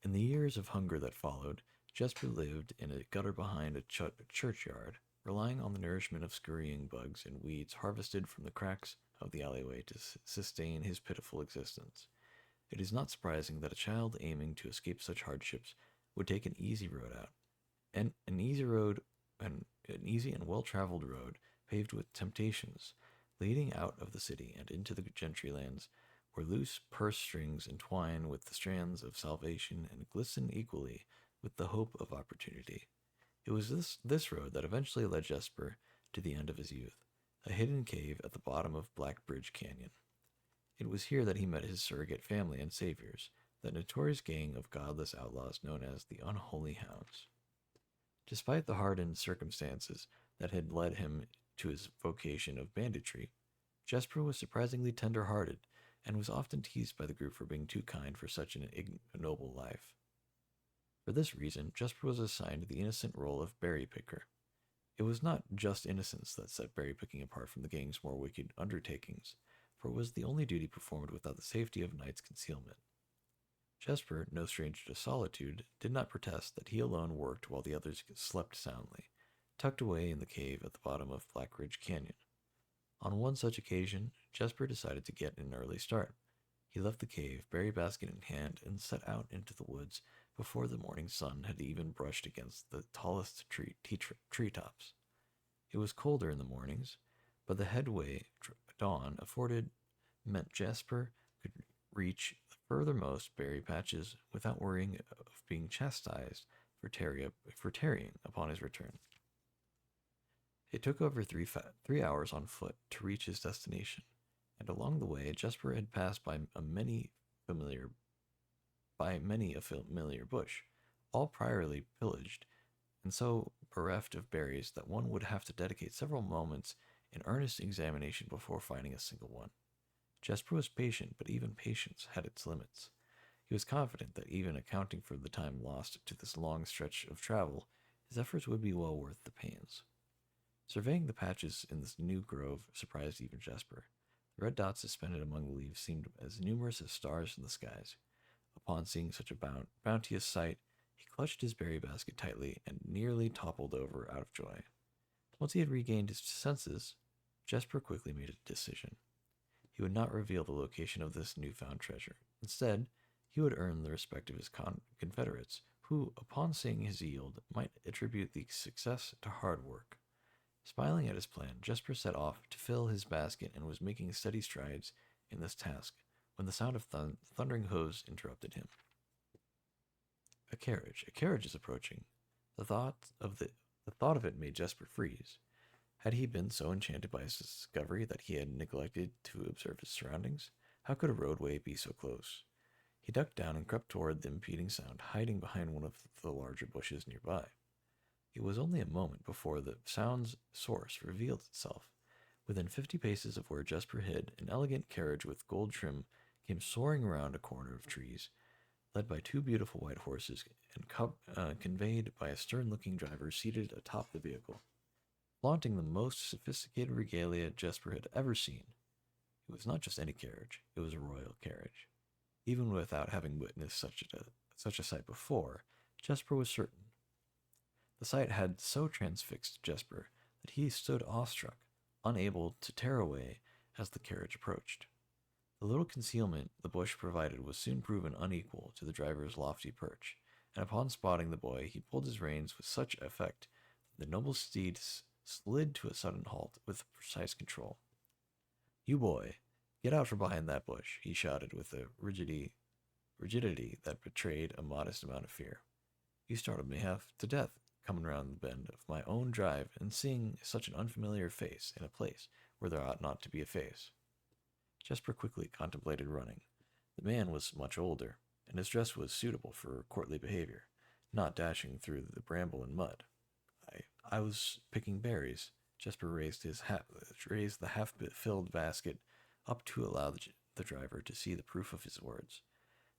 In the years of hunger that followed, Jesper lived in a gutter behind a churchyard, relying on the nourishment of scurrying bugs and weeds harvested from the cracks of the alleyway to sustain his pitiful existence. It is not surprising that a child aiming to escape such hardships would take an easy road out, and an easy and well-traveled road paved with temptations, leading out of the city and into the gentry lands, where loose purse strings entwine with the strands of salvation and glisten equally with the hope of opportunity. It was this road that eventually led Jesper to the end of his youth, a hidden cave at the bottom of Black Bridge Canyon. It was here that he met his surrogate family and saviors, the notorious gang of godless outlaws known as the Unholy Hounds. Despite the hardened circumstances that had led him to his vocation of banditry, Jesper was surprisingly tender-hearted and was often teased by the group for being too kind for such an ignoble life. For this reason, Jesper was assigned the innocent role of berry picker. It was not just innocence that set berry picking apart from the gang's more wicked undertakings, for it was the only duty performed without the safety of night's concealment. Jesper, no stranger to solitude, did not protest that he alone worked while the others slept soundly, tucked away in the cave at the bottom of Black Ridge Canyon. On one such occasion, Jesper decided to get an early start. He left the cave, berry basket in hand, and set out into the woods before the morning sun had even brushed against the tallest treetops. It was colder in the mornings, but the headway dawn afforded meant Jasper could reach the furthermost berry patches without worrying of being chastised for tarrying upon his return. It took over 3 hours on foot to reach his destination, and along the way Jesper had passed familiar many a familiar bush, all priorly pillaged, and so bereft of berries that one would have to dedicate several moments in earnest examination before finding a single one. Jesper was patient, but even patience had its limits. He was confident that even accounting for the time lost to this long stretch of travel, his efforts would be well worth the pains. Surveying the patches in this new grove surprised even Jesper. The red dots suspended among the leaves seemed as numerous as stars in the skies. Upon seeing such a bounteous sight, he clutched his berry basket tightly and nearly toppled over out of joy. Once he had regained his senses, Jesper quickly made a decision. He would not reveal the location of this newfound treasure. Instead, he would earn the respect of his confederates, who, upon seeing his yield, might attribute the success to hard work. Smiling at his plan, Jesper set off to fill his basket and was making steady strides in this task when the sound of thundering hooves interrupted him. A carriage is approaching. The thought of it made Jesper freeze. Had he been so enchanted by his discovery that he had neglected to observe his surroundings? How could a roadway be so close? He ducked down and crept toward the impeding sound, hiding behind one of the larger bushes nearby. It was only a moment before the sound's source revealed itself. Within 50 paces of where Jesper hid, an elegant carriage with gold trim came soaring around a corner of trees, led by two beautiful white horses and conveyed by a stern-looking driver seated atop the vehicle. Flaunting the most sophisticated regalia Jesper had ever seen, it was not just any carriage, it was a royal carriage. Even without having witnessed such a sight before, Jesper was certain. The sight had so transfixed Jesper that he stood awestruck, unable to tear away as the carriage approached. The little concealment the bush provided was soon proven unequal to the driver's lofty perch, and upon spotting the boy, he pulled his reins with such effect that the noble steed slid to a sudden halt with precise control. "You boy, get out from behind that bush," he shouted with a rigidity that betrayed a modest amount of fear. "You startled me half to death coming round the bend of my own drive and seeing such an unfamiliar face in a place where there ought not to be a face." Jesper quickly contemplated running. The man was much older, and his dress was suitable for courtly behavior, not dashing through the bramble and mud. I was picking berries. Jesper raised the half-filled basket up to allow the driver to see the proof of his words.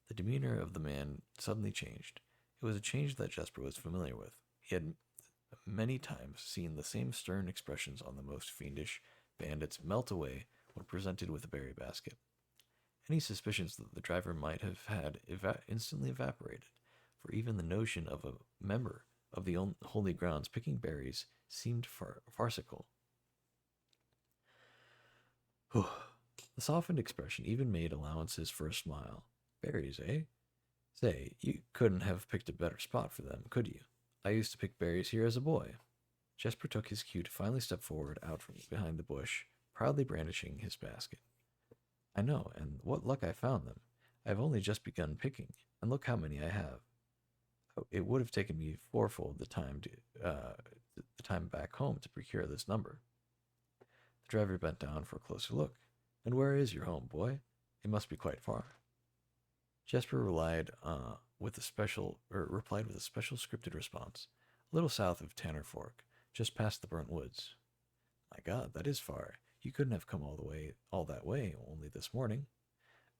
The demeanor of the man suddenly changed. It was a change that Jesper was familiar with. He had many times seen the same stern expressions on the most fiendish bandits melt away when presented with a berry basket. Any suspicions that the driver might have had instantly evaporated, for even the notion of a member of the holy grounds picking berries seemed farcical. The softened expression even made allowances for a smile. "Berries, eh? Say, you couldn't have picked a better spot for them, could you? I used to pick berries here as a boy." Jesper took his cue to finally step forward out from behind the bush, proudly brandishing his basket. I know, and what luck I found them. I've only just begun picking, and look how many I have. Oh, it would have taken me fourfold the time back home to procure this number. The driver bent down for a closer look. And where is your home, boy? It must be quite far. Jesper replied with a special scripted response, a little south of Tanner Fork, just past the burnt woods. My God, that is far. You couldn't have come all that way, only this morning.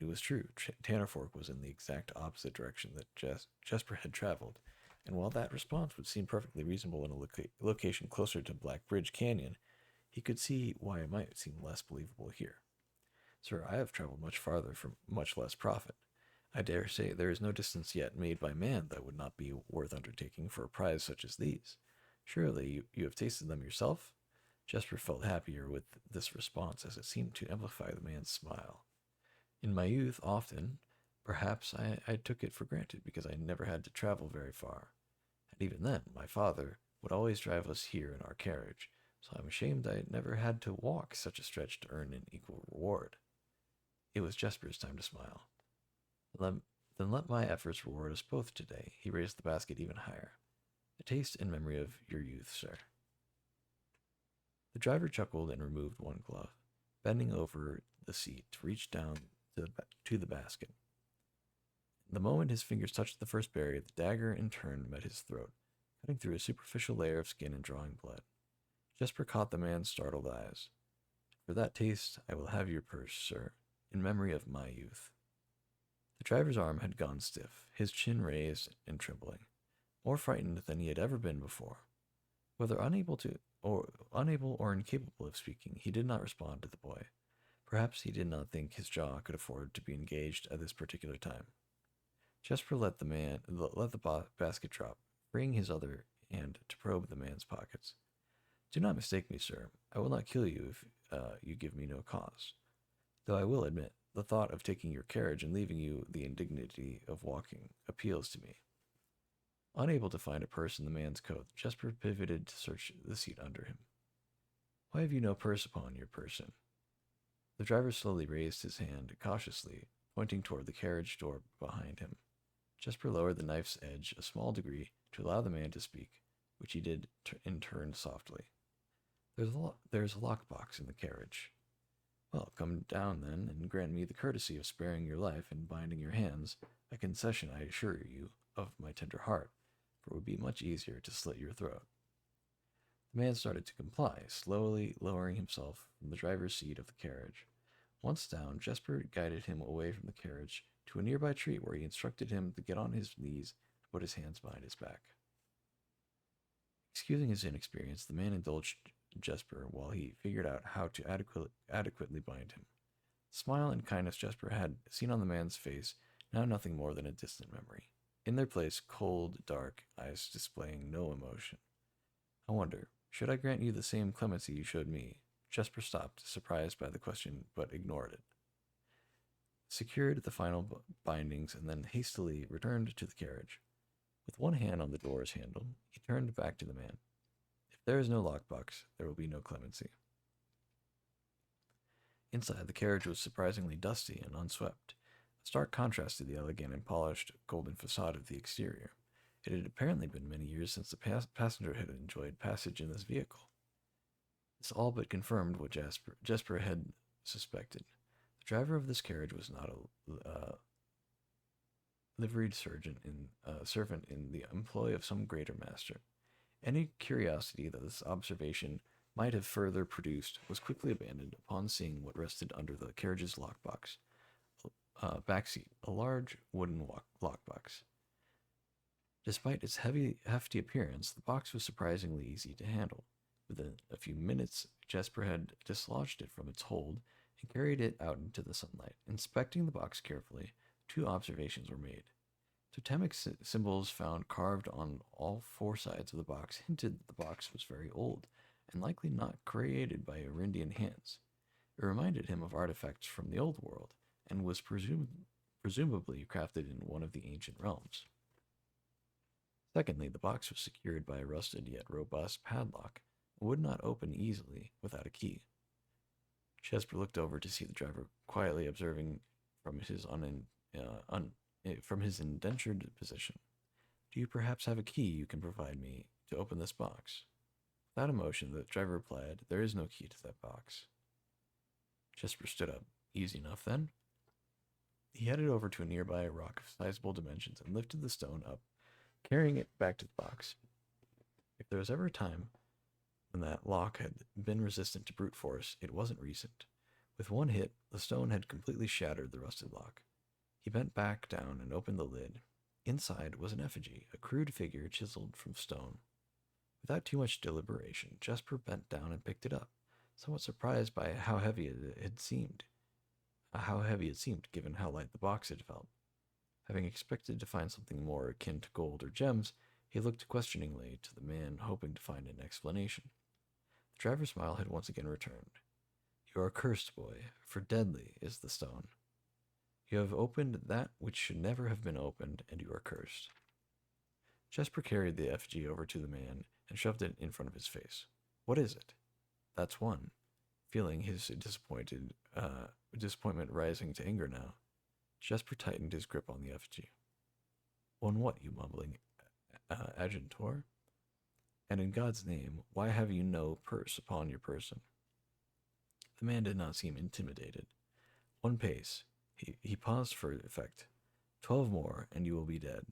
It was true. Tanner Fork was in the exact opposite direction that Jesper had traveled, and while that response would seem perfectly reasonable in a location closer to Black Bridge Canyon, he could see why it might seem less believable here. Sir, I have traveled much farther for much less profit. I dare say there is no distance yet made by man that would not be worth undertaking for a prize such as these. Surely you have tasted them yourself? Jesper felt happier with this response as it seemed to amplify the man's smile. In my youth, often, perhaps I took it for granted because I never had to travel very far. And even then, my father would always drive us here in our carriage, so I'm ashamed I never had to walk such a stretch to earn an equal reward. It was Jesper's time to smile. Let, then let my efforts reward us both today. He raised the basket even higher. A taste in memory of your youth, sir. The driver chuckled and removed one glove, bending over the seat to reach down to the basket. The moment his fingers touched the first berry, the dagger in turn met his throat, cutting through a superficial layer of skin and drawing blood. Jesper caught the man's startled eyes. For that taste, I will have your purse, sir, in memory of my youth. The driver's arm had gone stiff, his chin raised and trembling, more frightened than he had ever been before. Whether unable or incapable of speaking, he did not respond to the boy. Perhaps he did not think his jaw could afford to be engaged at this particular time. Jesper let the basket drop, freeing his other hand to probe the man's pockets. Do not mistake me, sir. I will not kill you if you give me no cause. Though I will admit, the thought of taking your carriage and leaving you the indignity of walking appeals to me. Unable to find a purse in the man's coat, Jesper pivoted to search the seat under him. Why have you no purse upon your person? The driver slowly raised his hand cautiously, pointing toward the carriage door behind him. Jesper lowered the knife's edge a small degree to allow the man to speak, which he did in turn softly. There's a lockbox in the carriage. Well, come down then, and grant me the courtesy of sparing your life and binding your hands, a concession, I assure you, of my tender heart, for it would be much easier to slit your throat. The man started to comply, slowly lowering himself from the driver's seat of the carriage. Once down, Jesper guided him away from the carriage to a nearby tree where he instructed him to get on his knees and put his hands behind his back. Excusing his inexperience, the man indulged Jesper while he figured out how to adequately bind him. The smile and kindness Jesper had seen on the man's face, now nothing more than a distant memory. In their place, cold, dark eyes displaying no emotion. I wonder, should I grant you the same clemency you showed me? Jesper stopped, surprised by the question, but ignored it. Secured the final bindings and then hastily returned to the carriage. With one hand on the door's handle, he turned back to the man. If there is no lockbox, there will be no clemency. Inside, the carriage was surprisingly dusty and unswept, a stark contrast to the elegant and polished golden facade of the exterior. It had apparently been many years since the passenger had enjoyed passage in this vehicle. This all but confirmed what Jesper had suspected. The driver of this carriage was not a liveried servant in the employ of some greater master. Any curiosity that this observation might have further produced was quickly abandoned upon seeing what rested under the carriage's lockbox. Backseat, a large wooden lockbox. Despite its hefty appearance, the box was surprisingly easy to handle. Within a few minutes, Jesper had dislodged it from its hold and carried it out into the sunlight. Inspecting the box carefully, two observations were made. Totemic symbols found carved on all four sides of the box hinted that the box was very old and likely not created by Arindian hands. It reminded him of artifacts from the old world and was presumably crafted in one of the ancient realms. Secondly, the box was secured by a rusted yet robust padlock and would not open easily without a key. Jesper looked over to see the driver quietly observing from his from his indentured position. Do you perhaps have a key you can provide me to open this box? Without emotion, the driver replied, There is no key to that box. Jesper stood up. Easy enough, then. He headed over to a nearby rock of sizable dimensions and lifted the stone up, carrying it back to the box. If there was ever a time when that lock had been resistant to brute force, it wasn't recent. With one hit, the stone had completely shattered the rusted lock. He bent back down and opened the lid. Inside was an effigy, a crude figure chiseled from stone. Without too much deliberation, Jesper bent down and picked it up, somewhat surprised by how heavy it seemed given how light the box had felt. Having expected to find something more akin to gold or gems, he looked questioningly to the man, hoping to find an explanation. The driver's smile had once again returned. You are cursed, boy, for deadly is the stone. You have opened that which should never have been opened, and you are cursed. Jesper carried the effigy over to the man and shoved it in front of his face. What is it? That's one. Feeling his disappointment rising to anger now, Jesper tightened his grip on the effigy. On what, you mumbling agentor? And in God's name, why have you no purse upon your person? The man did not seem intimidated. One pace. He paused for effect. 12 more, and you will be dead.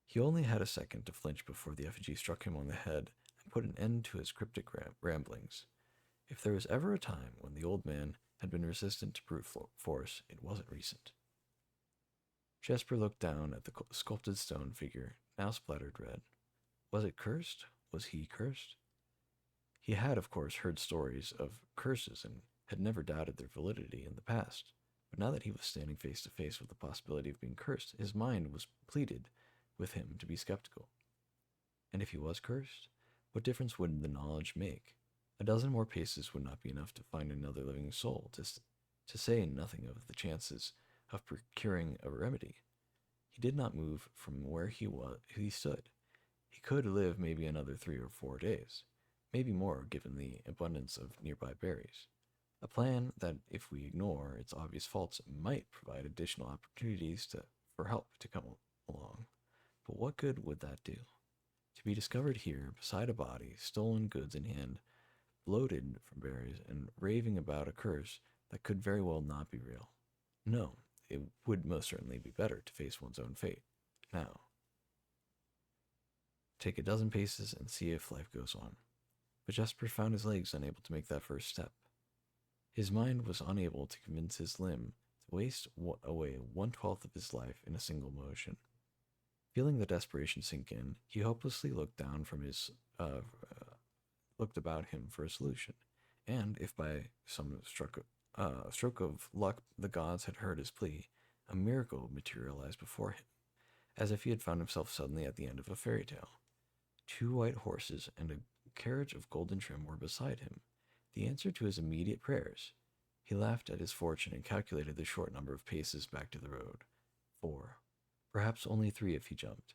He only had a second to flinch before the effigy struck him on the head and put an end to his cryptic ramblings. If there was ever a time when the old man had been resistant to brute force, it wasn't recent. Jesper looked down at the sculpted stone figure, now splattered red. Was it cursed? Was he cursed? He had, of course, heard stories of curses and had never doubted their validity in the past. But now that he was standing face to face with the possibility of being cursed, his mind was pleaded with him to be skeptical. And if he was cursed, what difference would the knowledge make? A dozen more paces would not be enough to find another living soul, to say nothing of the chances of procuring a remedy. He did not move from where he stood. He could live maybe another 3 or 4 days, maybe more given the abundance of nearby berries. A plan that, if we ignore its obvious faults, might provide additional opportunities for help to come along. But what good would that do? To be discovered here, beside a body, stolen goods in hand, bloated from berries, and raving about a curse that could very well not be real. No, it would most certainly be better to face one's own fate. Now, take a dozen paces and see if life goes on. But Jesper found his legs unable to make that first step. His mind was unable to convince his limb to waste away 1/12 of his life in a single motion. Feeling the desperation sink in, he hopelessly looked about him for a solution, and if by some stroke of luck the gods had heard his plea, a miracle materialized before him, as if he had found himself suddenly at the end of a fairy tale. 2 white horses and a carriage of golden trim were beside him, the answer to his immediate prayers. He laughed at his fortune and calculated the short number of paces back to the road. 4. Perhaps only 3 if he jumped.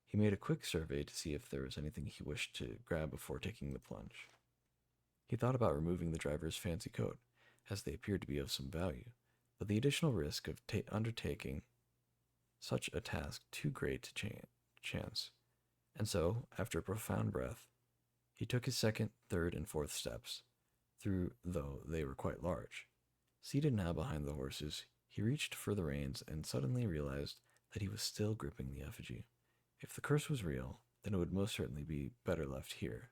He made a quick survey to see if there was anything he wished to grab before taking the plunge. He thought about removing the driver's fancy coat, as they appeared to be of some value, but the additional risk of undertaking such a task too great to chance. And so, after a profound breath, he took his second, third, and fourth steps, though they were quite large. Seated now behind the horses, he reached for the reins and suddenly realized that he was still gripping the effigy. If the curse was real, then it would most certainly be better left here.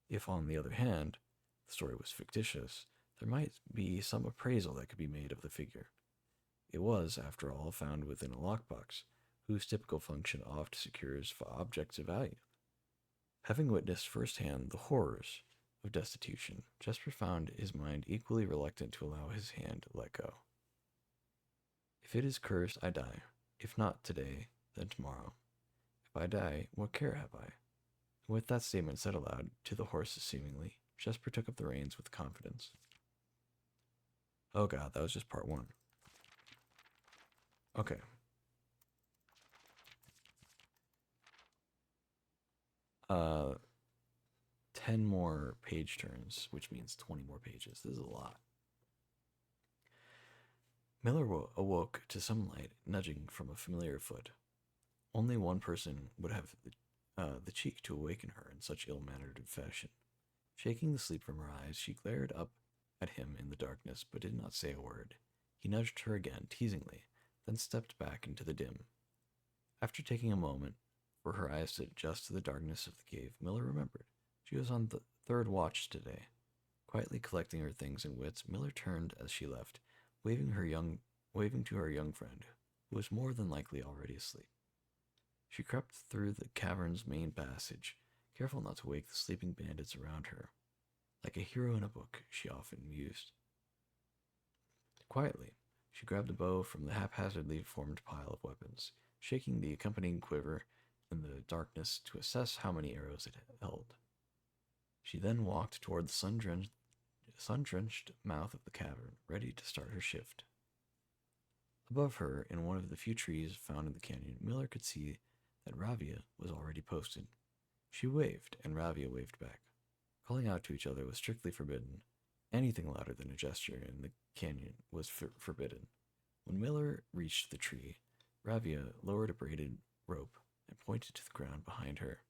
If, on the other hand, the story was fictitious, there might be some appraisal that could be made of the figure. It was, after all, found within a lockbox, whose typical function oft secures objects of value. Having witnessed firsthand the horrors of destitution, Jesper found his mind equally reluctant to allow his hand to let go. If it is cursed, I die. If not today, then tomorrow. If I die, what care have I? And with that statement said aloud, to the horses seemingly, Jesper took up the reins with confidence. Oh god, that was just part 1. Okay. 10 more page turns, which means 20 more pages. This is a lot. Miller awoke to some light nudging from a familiar foot. Only one person would have the cheek to awaken her in such ill-mannered fashion. Shaking the sleep from her eyes, she glared up at him in the darkness, but did not say a word. He nudged her again, teasingly, then stepped back into the dim. After taking a moment for her eyes to adjust to the darkness of the cave, Miller remembered. She was on the third watch today. Quietly collecting her things and wits, Miller turned as she left, waving to her young friend, who was more than likely already asleep. She crept through the cavern's main passage, careful not to wake the sleeping bandits around her. Like a hero in a book, she often mused. Quietly, she grabbed a bow from the haphazardly formed pile of weapons, shaking the accompanying quiver in the darkness to assess how many arrows it held. She then walked toward the sun-drenched mouth of the cavern, ready to start her shift. Above her, in one of the few trees found in the canyon, Miller could see that Ravia was already posted. She waved, and Ravia waved back. Calling out to each other was strictly forbidden. Anything louder than a gesture in the canyon was forbidden. When Miller reached the tree, Ravia lowered a braided rope and pointed to the ground behind her.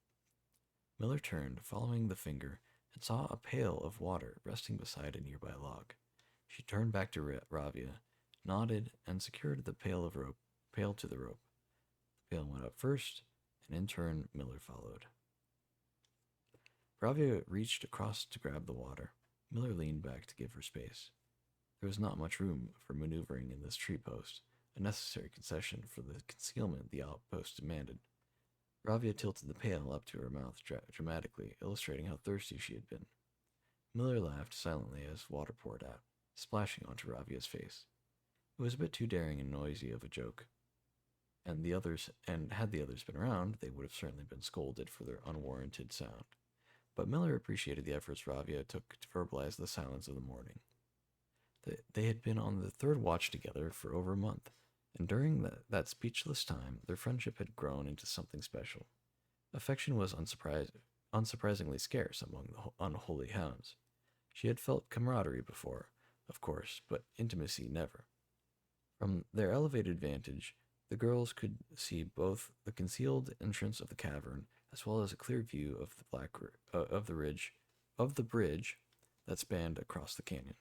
Miller turned, following the finger, and saw a pail of water resting beside a nearby log. She turned back to Ravia, nodded, and secured the pail to the rope. The pail went up first, and in turn, Miller followed. Ravia reached across to grab the water. Miller leaned back to give her space. There was not much room for maneuvering in this tree post, a necessary concession for the concealment the outpost demanded. Ravia tilted the pail up to her mouth dramatically, illustrating how thirsty she had been. Miller laughed silently as water poured out, splashing onto Ravia's face. It was a bit too daring and noisy of a joke, and had the others been around, they would have certainly been scolded for their unwarranted sound. But Miller appreciated the efforts Ravia took to verbalize the silence of the morning. They had been on the third watch together for over a month, and during that speechless time, their friendship had grown into something special. Affection was unsurprisingly scarce among the unholy hounds. She had felt camaraderie before, of course, but intimacy never. From their elevated vantage, the girls could see both the concealed entrance of the cavern as well as a clear view of the bridge that spanned across the canyon.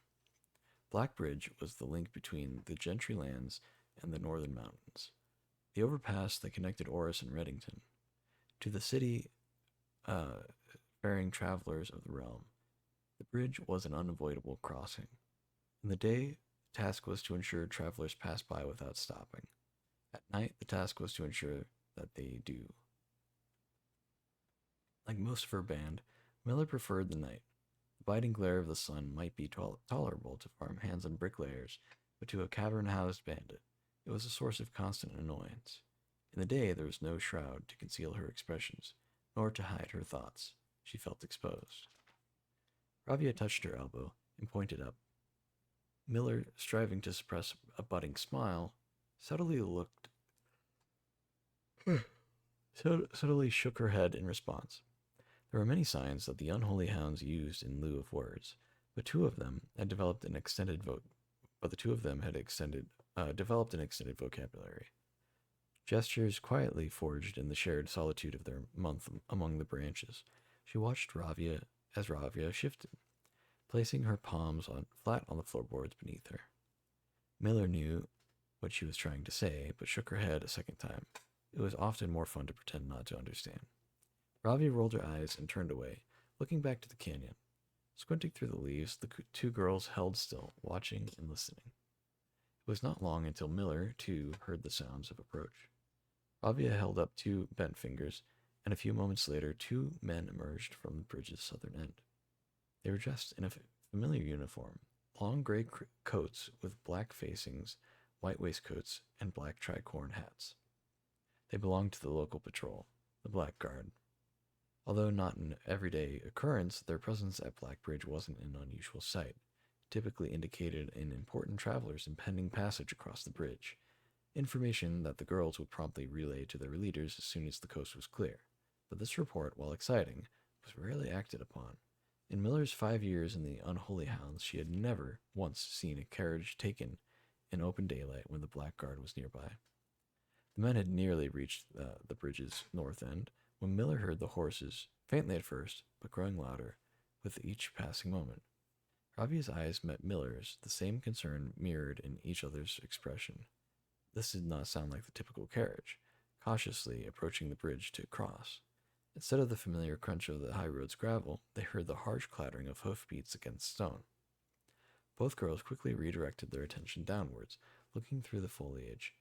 Black Bridge was the link between the Gentry lands and the northern mountains, the overpass that connected Oris and Reddington. To the city faring travelers of the realm, the bridge was an unavoidable crossing. In the day, the task was to ensure travelers passed by without stopping. At night, the task was to ensure that they do. Like most of her band, Miller preferred the night. The biting glare of the sun might be tolerable to farmhands and bricklayers, but to a cavern-housed bandit, it was a source of constant annoyance. In the day, there was no shroud to conceal her expressions, nor to hide her thoughts. She felt exposed. Ravia touched her elbow and pointed up. Miller, striving to suppress a budding smile, subtly shook her head in response. There were many signs that the unholy hounds used in lieu of words, but two of them had developed an extended vocabulary. Gestures quietly forged in the shared solitude of their month among the branches. She watched Ravia as Ravia shifted, placing her palms flat on the floorboards beneath her. Miller knew what she was trying to say, but shook her head a second time. It was often more fun to pretend not to understand. Ravia rolled her eyes and turned away, looking back to the canyon. Squinting through the leaves, the two girls held still, watching and listening. It was not long until Miller, too, heard the sounds of approach. Ravia held up two bent fingers, and a few moments later, two men emerged from the bridge's southern end. They were dressed in a familiar uniform, long gray coats with black facings, white waistcoats, and black tricorn hats. They belonged to the local patrol, the Black Guard. Although not an everyday occurrence, their presence at Black Bridge wasn't an unusual sight. It typically indicated an important traveler's impending passage across the bridge, information that the girls would promptly relay to their leaders as soon as the coast was clear. But this report, while exciting, was rarely acted upon. In Miller's 5 years in the Unholy Hounds, she had never once seen a carriage taken in open daylight when the blackguard was nearby. The men had nearly reached the bridge's north end when Miller heard the horses, faintly at first, but growing louder with each passing moment. Ravia's eyes met Miller's, the same concern mirrored in each other's expression. This did not sound like the typical carriage, cautiously approaching the bridge to cross. Instead of the familiar crunch of the high road's gravel, they heard the harsh clattering of hoofbeats against stone. Both girls quickly redirected their attention downwards, looking through the foliage.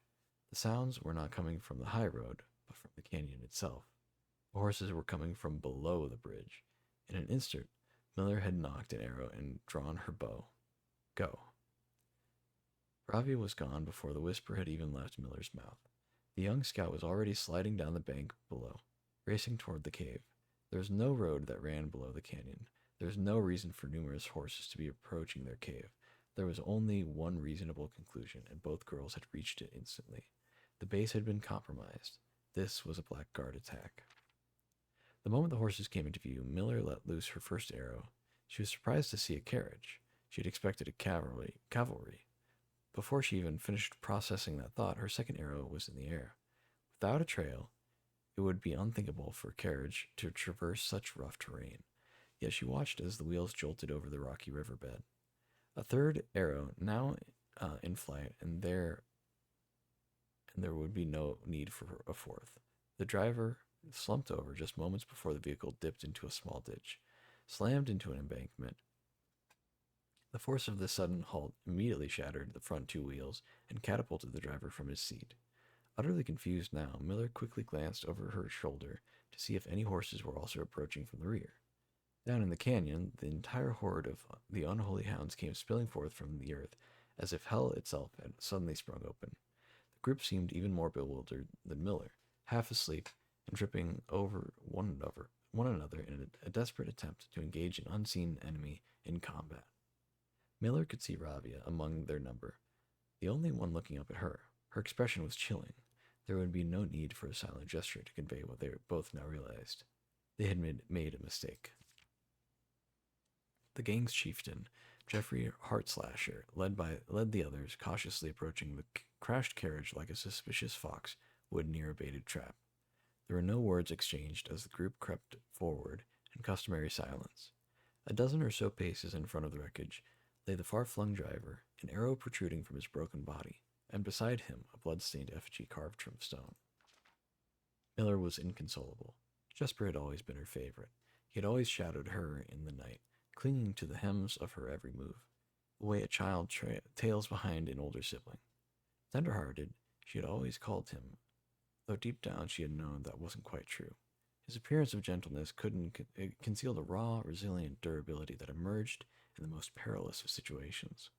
The sounds were not coming from the high road, but from the canyon itself. The horses were coming from below the bridge. In an instant, Miller had nocked an arrow and drawn her bow. Go. Bravia was gone before the whisper had even left Miller's mouth. The young scout was already sliding down the bank below, racing toward the cave. There was no road that ran below the canyon. There was no reason for numerous horses to be approaching their cave. There was only one reasonable conclusion, and both girls had reached it instantly. The base had been compromised. This was a blackguard attack. The moment the horses came into view, Miller let loose her first arrow. She was surprised to see a carriage. She had expected a cavalry. Before she even finished processing that thought, her second arrow was in the air. Without a trail, it would be unthinkable for a carriage to traverse such rough terrain. Yet she watched as the wheels jolted over the rocky riverbed. A third arrow now in flight, and there would be no need for a fourth. The driver slumped over just moments before the vehicle dipped into a small ditch, slammed into an embankment. The force of this sudden halt immediately shattered the front two wheels and catapulted the driver from his seat. Utterly confused now, Miller quickly glanced over her shoulder to see if any horses were also approaching from the rear. Down in the canyon, the entire horde of the unholy hounds came spilling forth from the earth, as if hell itself had suddenly sprung open. The group seemed even more bewildered than Miller, half asleep and tripping over one another in a desperate attempt to engage an unseen enemy in combat. Miller could see Ravia among their number, the only one looking up at her. Her expression was chilling. There would be no need for a silent gesture to convey what they both now realized. They had made a mistake. The gang's chieftain, Jeffrey Heartslasher, led the others, cautiously approaching the crashed carriage like a suspicious fox would near a baited trap. There were no words exchanged as the group crept forward in customary silence. A dozen or so paces in front of the wreckage lay the far-flung driver, an arrow protruding from his broken body, and beside him a blood-stained effigy carved from stone. Miller was inconsolable. Jesper had always been her favorite. He had always shadowed her in the night, clinging to the hems of her every move, the way a child tails behind an older sibling. Tender-hearted, she had always called him, though deep down she had known that wasn't quite true. His appearance of gentleness couldn't conceal the raw, resilient durability that emerged in the most perilous of situations.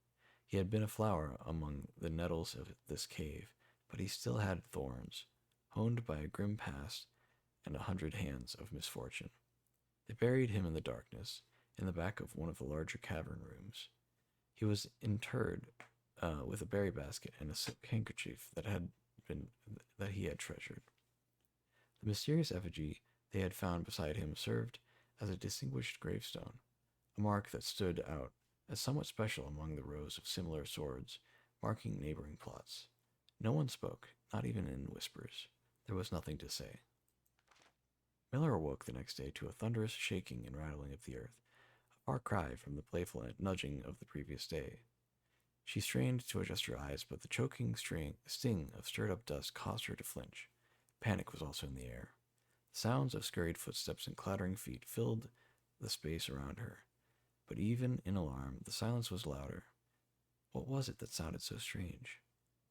He had been a flower among the nettles of this cave, but he still had thorns, honed by a grim past and 100 hands of misfortune. They buried him in the darkness, in the back of one of the larger cavern rooms. He was interred with a berry basket and a silk handkerchief that he had treasured. The mysterious effigy they had found beside him served as a distinguished gravestone, a mark that stood out as somewhat special among the rows of similar swords marking neighboring plots. No one spoke, not even in whispers. There was nothing to say. Miller awoke the next day to a thunderous shaking and rattling of the earth, a far cry from the playful nudging of the previous day. She strained to adjust her eyes, but the choking sting of stirred-up dust caused her to flinch. Panic was also in the air. Sounds of scurried footsteps and clattering feet filled the space around her. But even in alarm, the silence was louder. What was it that sounded so strange?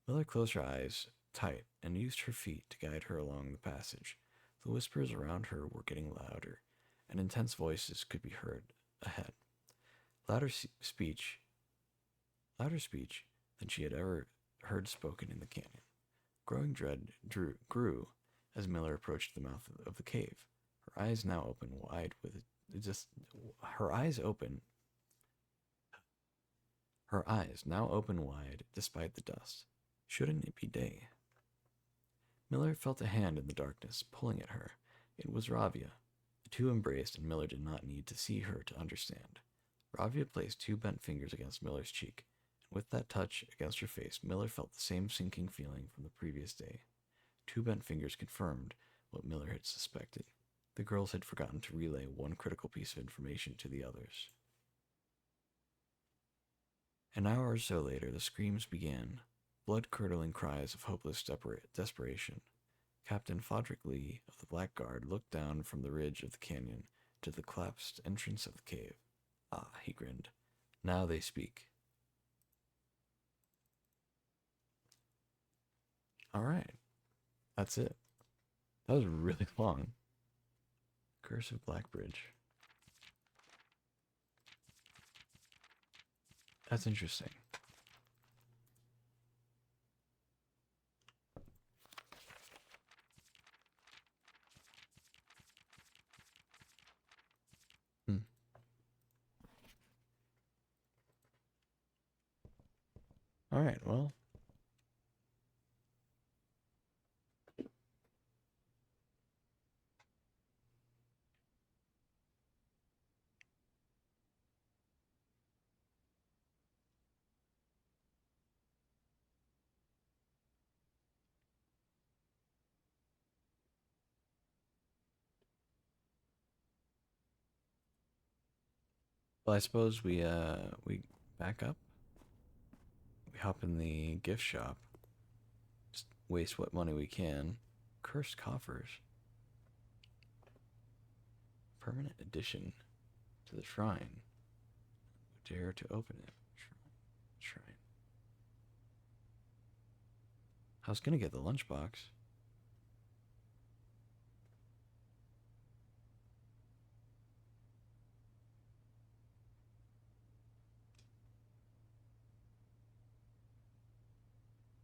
Miller closed her eyes tight and used her feet to guide her along the passage. The whispers around her were getting louder, and intense voices could be heard ahead. Louder speech than she had ever heard spoken in the canyon. Growing dread grew as Miller approached the mouth of the cave. Her eyes now open wide despite the dust. Shouldn't it be day? Miller felt a hand in the darkness pulling at her. It was Ravia. The two embraced, and Miller did not need to see her to understand. Ravia placed two bent fingers against Miller's cheek, and with that touch against her face, Miller felt the same sinking feeling from the previous day. Two bent fingers confirmed what Miller had suspected. The girls had forgotten to relay one critical piece of information to the others. An hour or so later, the screams began, blood-curdling cries of hopeless desperation. Captain Fodrick Lee of the Blackguard looked down from the ridge of the canyon to the collapsed entrance of the cave. Ah, he grinned. Now they speak. All right, that's it. That was really long. Curse of Black Bridge. That's interesting. Hmm. All right, well. Well, I suppose we back up. We hop in the gift shop. Just waste what money we can. Cursed coffers. Permanent addition to the shrine. Dare to open it. Shrine. I was gonna get the lunchbox.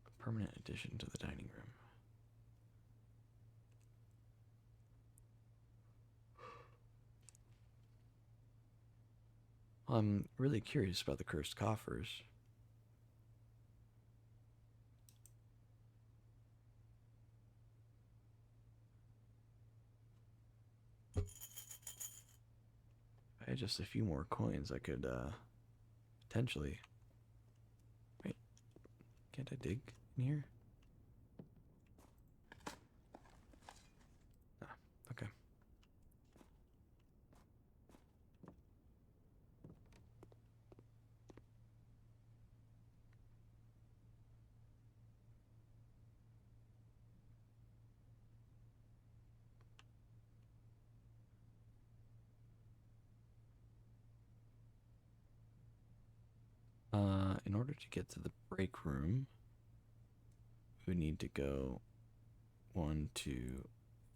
A permanent addition to the dining room. Well, I'm really curious about the cursed coffers. If I had just a few more coins, I could potentially. Wait, can't I dig in here? Ah, okay. In order to get to the break room, we would need to go 1, 2,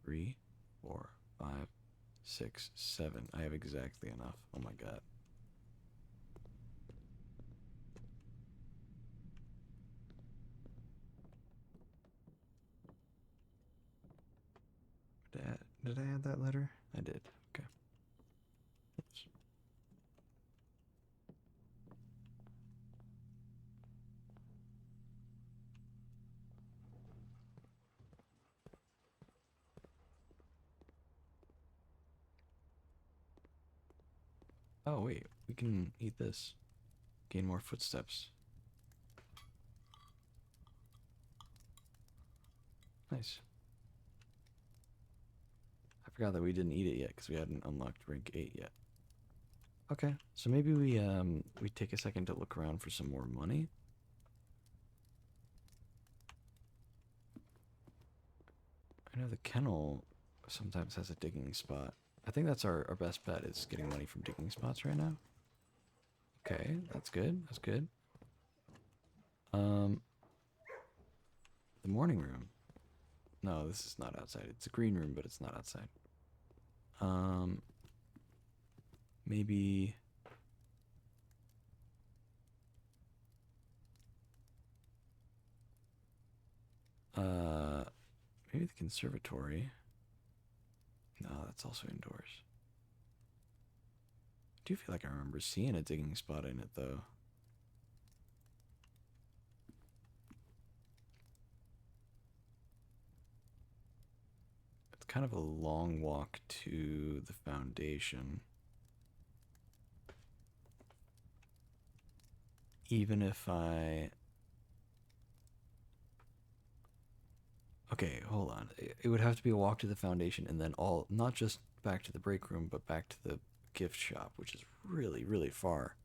3, 4, 5, 6, 7. I have exactly enough. Oh my god. Did I add that letter? I did. Okay. Oops. Oh, wait. We can eat this. Gain more footsteps. Nice. I forgot that we didn't eat it yet because we hadn't unlocked rank 8 yet. Okay, so maybe we take a second to look around for some more money. I know the kennel sometimes has a digging spot. I think that's our best bet is getting money from digging spots right now. Okay, that's good. That's good. Um, the morning room. No, this is not outside. It's a green room, but it's not outside. Um, maybe. Maybe the conservatory. No, that's also indoors. I do feel like I remember seeing a digging spot in it, though. It's kind of a long walk to the foundation. Even if I... Okay, hold on. It would have to be a walk to the foundation and then all, not just back to the break room, but back to the gift shop, which is really, really far.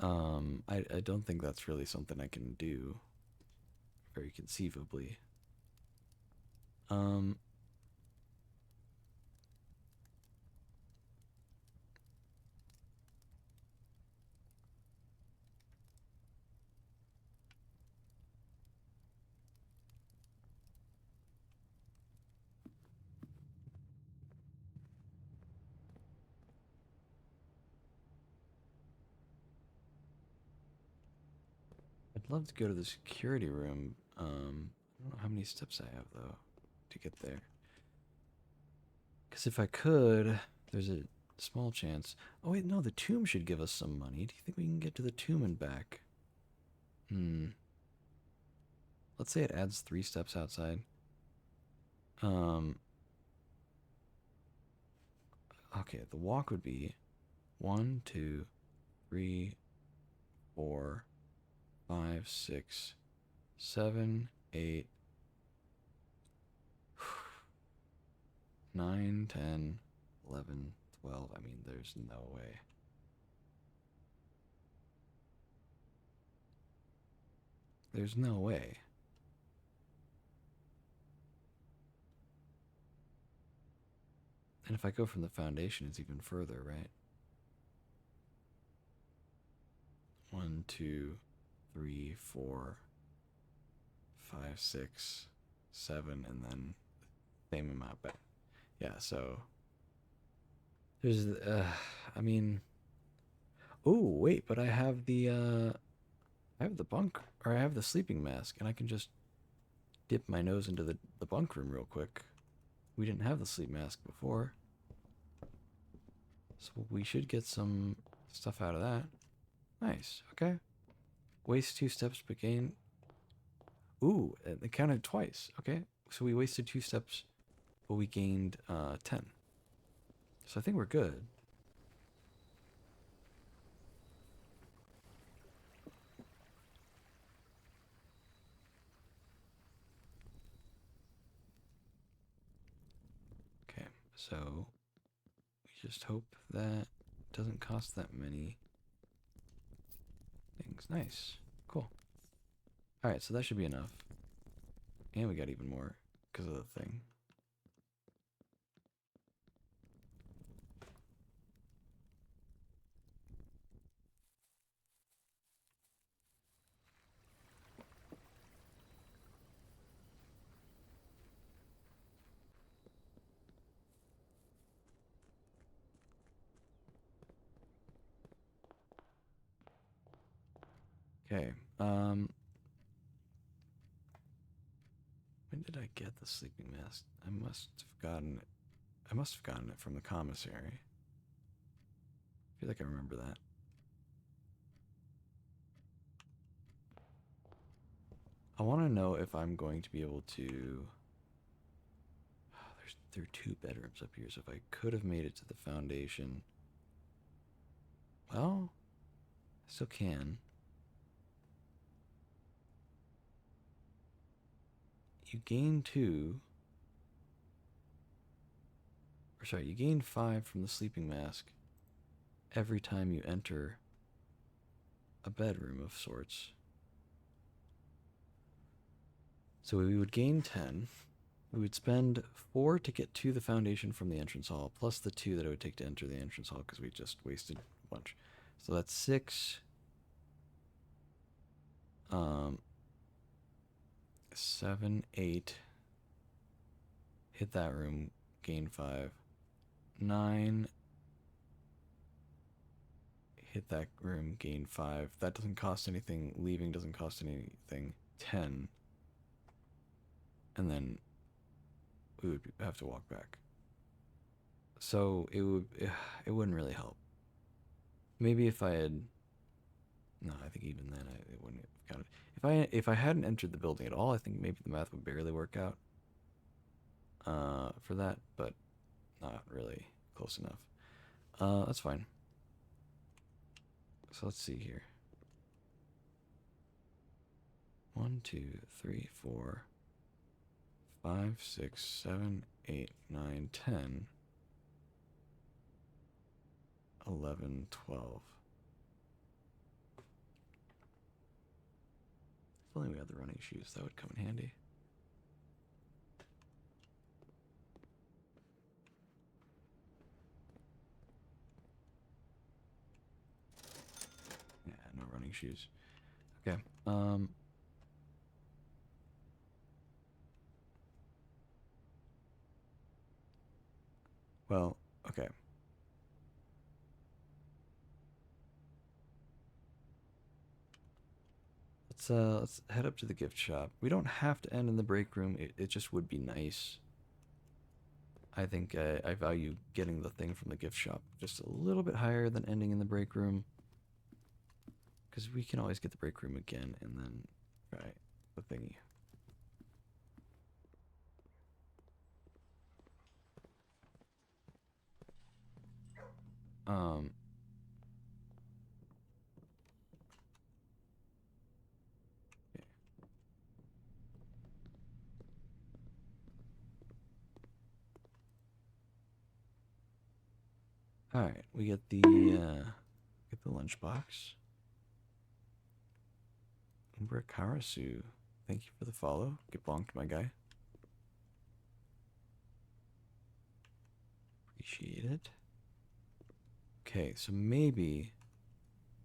I don't think that's really something I can do very conceivably. Um, I'd love to go to the security room. I don't know how many steps I have though to get there. Because if I could, there's a small chance. Oh wait, no, the tomb should give us some money. Do you think we can get to the tomb and back? Hmm. Let's say it adds 3 steps outside. Um. Okay, the walk would be 1, 2, 3, 4, 5, 6, 7, 8, 9, 10, 11, 12. I mean, there's no way. There's no way. And if I go from the foundation, it's even further, right? 1, 2, 3, 4, 5, 6, 7, and then same amount back. Yeah, so there's, I mean, oh wait, but I have the bunk, or I have the sleeping mask, and I can just dip my nose into the bunk room real quick. We didn't have the sleep mask before, so we should get some stuff out of that. Nice. Okay. Waste 2 steps, but gain. Ooh, it counted twice. Okay, so we wasted 2 steps, but we gained 10. So I think we're good. Okay, so we just hope that it doesn't cost that many things. Nice. Cool. Alright, so that should be enough. And we got even more because of the thing. Okay. When did I get the sleeping mask? I must have gotten it. I must have gotten it from the commissary. I feel like I remember that. I want to know if I'm going to be able to. There are 2 bedrooms up here, so if I could have made it to the foundation, well, I still can. You gain 2, or sorry, you gain 5 from the sleeping mask every time you enter a bedroom of sorts. So we would gain 10. We would spend 4 to get to the foundation from the entrance hall, plus the 2 that it would take to enter the entrance hall because we just wasted a bunch. So that's 6. 7, 8. Hit that room, gain 5. 9. Hit that room, gain 5. That doesn't cost anything. Leaving doesn't cost anything. 10. And then we would have to walk back. So it wouldn't really help. Maybe if I had, no, I think even then it wouldn't have counted. If I hadn't entered the building at all, I think maybe the math would barely work out. for that, but not really close enough. That's fine. So let's see here. 1, 2, 3, 4, 5, 6, 7, 8, 9, 10, 11, 12. If only we had the running shoes, that would come in handy. Yeah, no running shoes. Okay. Well, okay. Let's head up to the gift shop. We don't have to end in the break room. It just would be nice. I think I value getting the thing from the gift shop just a little bit higher than ending in the break room. Because we can always get the break room again and then try the thingy. Um, yeah. All right, we get the lunchbox. Umbra Karasu, thank you for the follow. Get bonked, my guy. Appreciate it. Okay, so maybe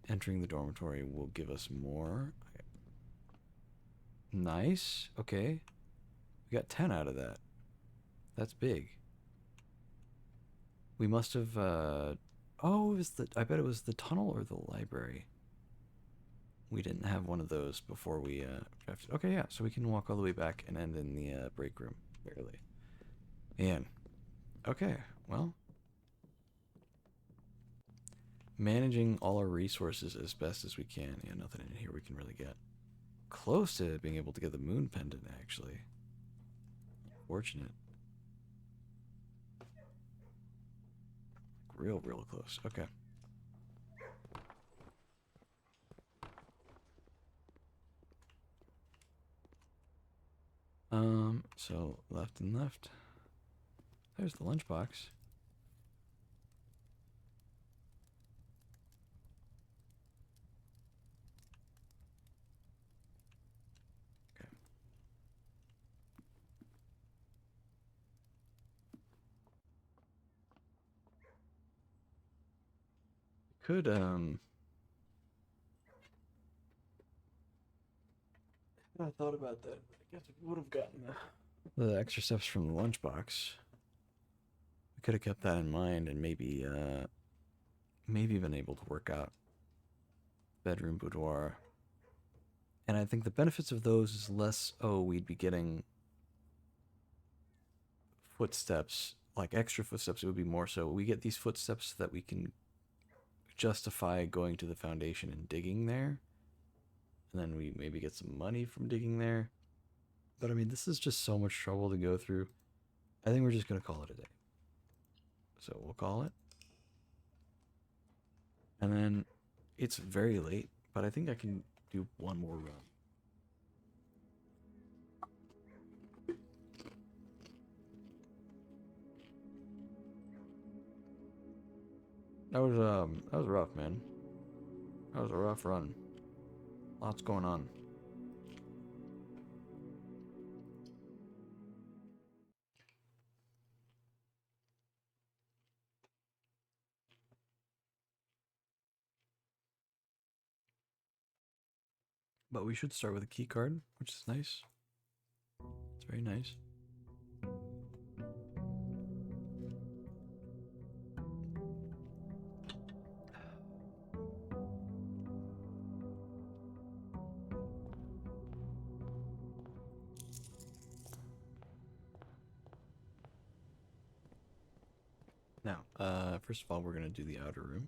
entering the dormitory will give us more. Nice. Okay. We got 10 out of that. That's big. We must have oh, it was I bet it was the tunnel or the library. We didn't have one of those before we drafted. Okay, yeah, so we can walk all the way back and end in the break room, barely. And okay, well, managing all our resources as best as we can. Yeah, nothing in here we can really get. Close to being able to get the moon pendant, actually. Fortunate. Real close. Okay. So left and left. There's the lunchbox. Okay. Could I thought about that. I guess if we would have gotten the extra steps from the lunchbox, we could have kept that in mind and maybe been able to work out bedroom boudoir. And I think the benefits of those is less, oh, we'd be getting footsteps, like extra footsteps. It would be more so we get these footsteps so that we can justify going to the foundation and digging there. And then we maybe get some money from digging there. But I mean, this is just so much trouble to go through. I think we're just going to call it a day. So we'll call it. And then it's very late, but I think I can do one more run. That was rough, man. That was a rough run. Lots going on. But we should start with a key card, which is nice. It's very nice. Now, first of all, we're gonna do the outer room.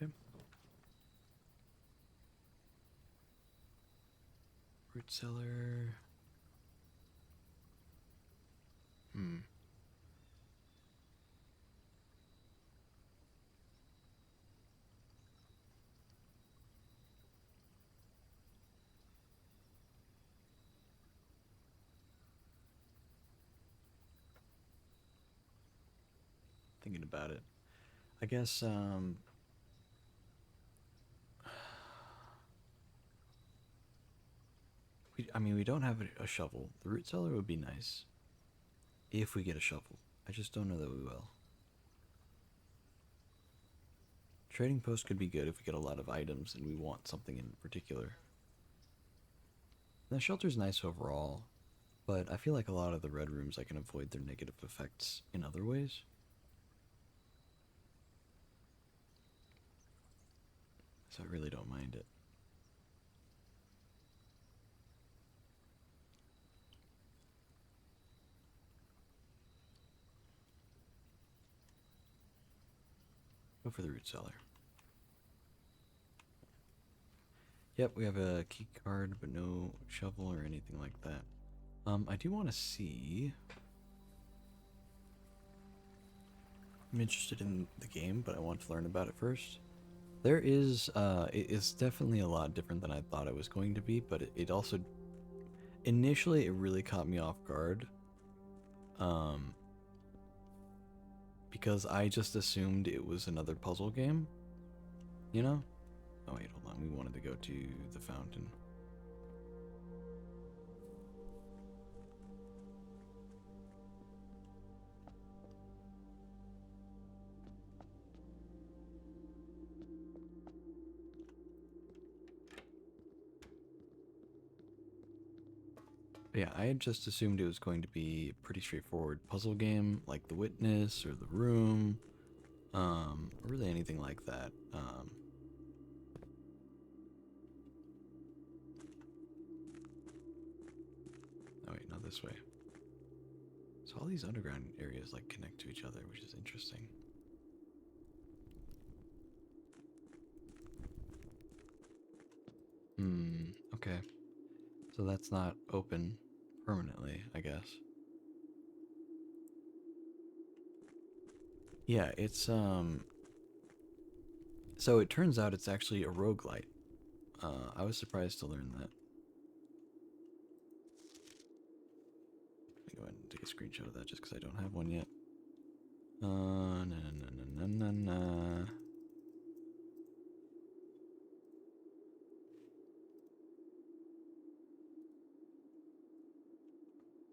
Okay. Root cellar. Hmm. Thinking about it. I guess, I mean, we don't have a shovel. The root cellar would be nice. If we get a shovel. I just don't know that we will. Trading post could be good if we get a lot of items and we want something in particular. The shelter's nice overall, but I feel like a lot of the red rooms I can avoid their negative effects in other ways. So I really don't mind it. Go for the root cellar. Yep, we have a key card, but no shovel or anything like that. I do want to see. I'm interested in the game, but I want to learn about it first. There is, it's definitely a lot different than I thought it was going to be, but it also, initially, it really caught me off guard. Um, because I just assumed it was another puzzle game, you know? Oh, wait, hold on. We wanted to go to the fountain. Yeah, I had just assumed it was going to be a pretty straightforward puzzle game, like The Witness or The Room, or really anything like that. Oh wait, not this way. So all these underground areas like connect to each other, which is interesting. Hmm, okay. So that's not open permanently, I guess. Yeah, it's so it turns out it's actually a roguelite. I was surprised to learn that. Let me go ahead and take a screenshot of that just because I don't have one yet. Na na na na na na.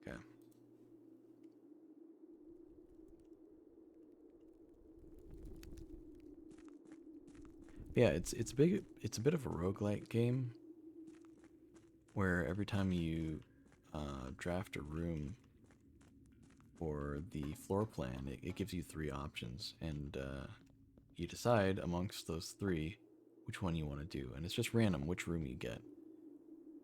Okay. Yeah, it's big. It's a bit of a roguelite game where every time you draft a room or the floor plan, it gives you three options, and you decide amongst those three which one you want to do, and it's just random which room you get.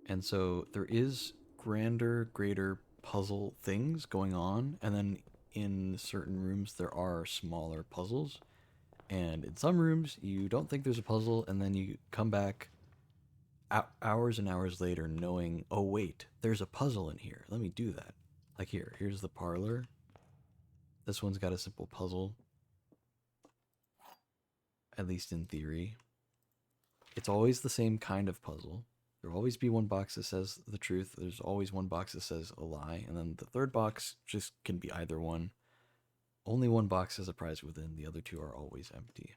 And so there is grander, greater puzzle things going on, and then in certain rooms there are smaller puzzles. And in some rooms you don't think there's a puzzle, and then you come back hours and hours later knowing, oh wait, there's a puzzle in here. Let me do that. Like here's the parlor. This one's got a simple puzzle, at least in theory. It's always the same kind of puzzle. There'll always be one box that says the truth. There's always one box that says a lie. And then the third box just can be either one. Only one box has a prize within. The other two are always empty.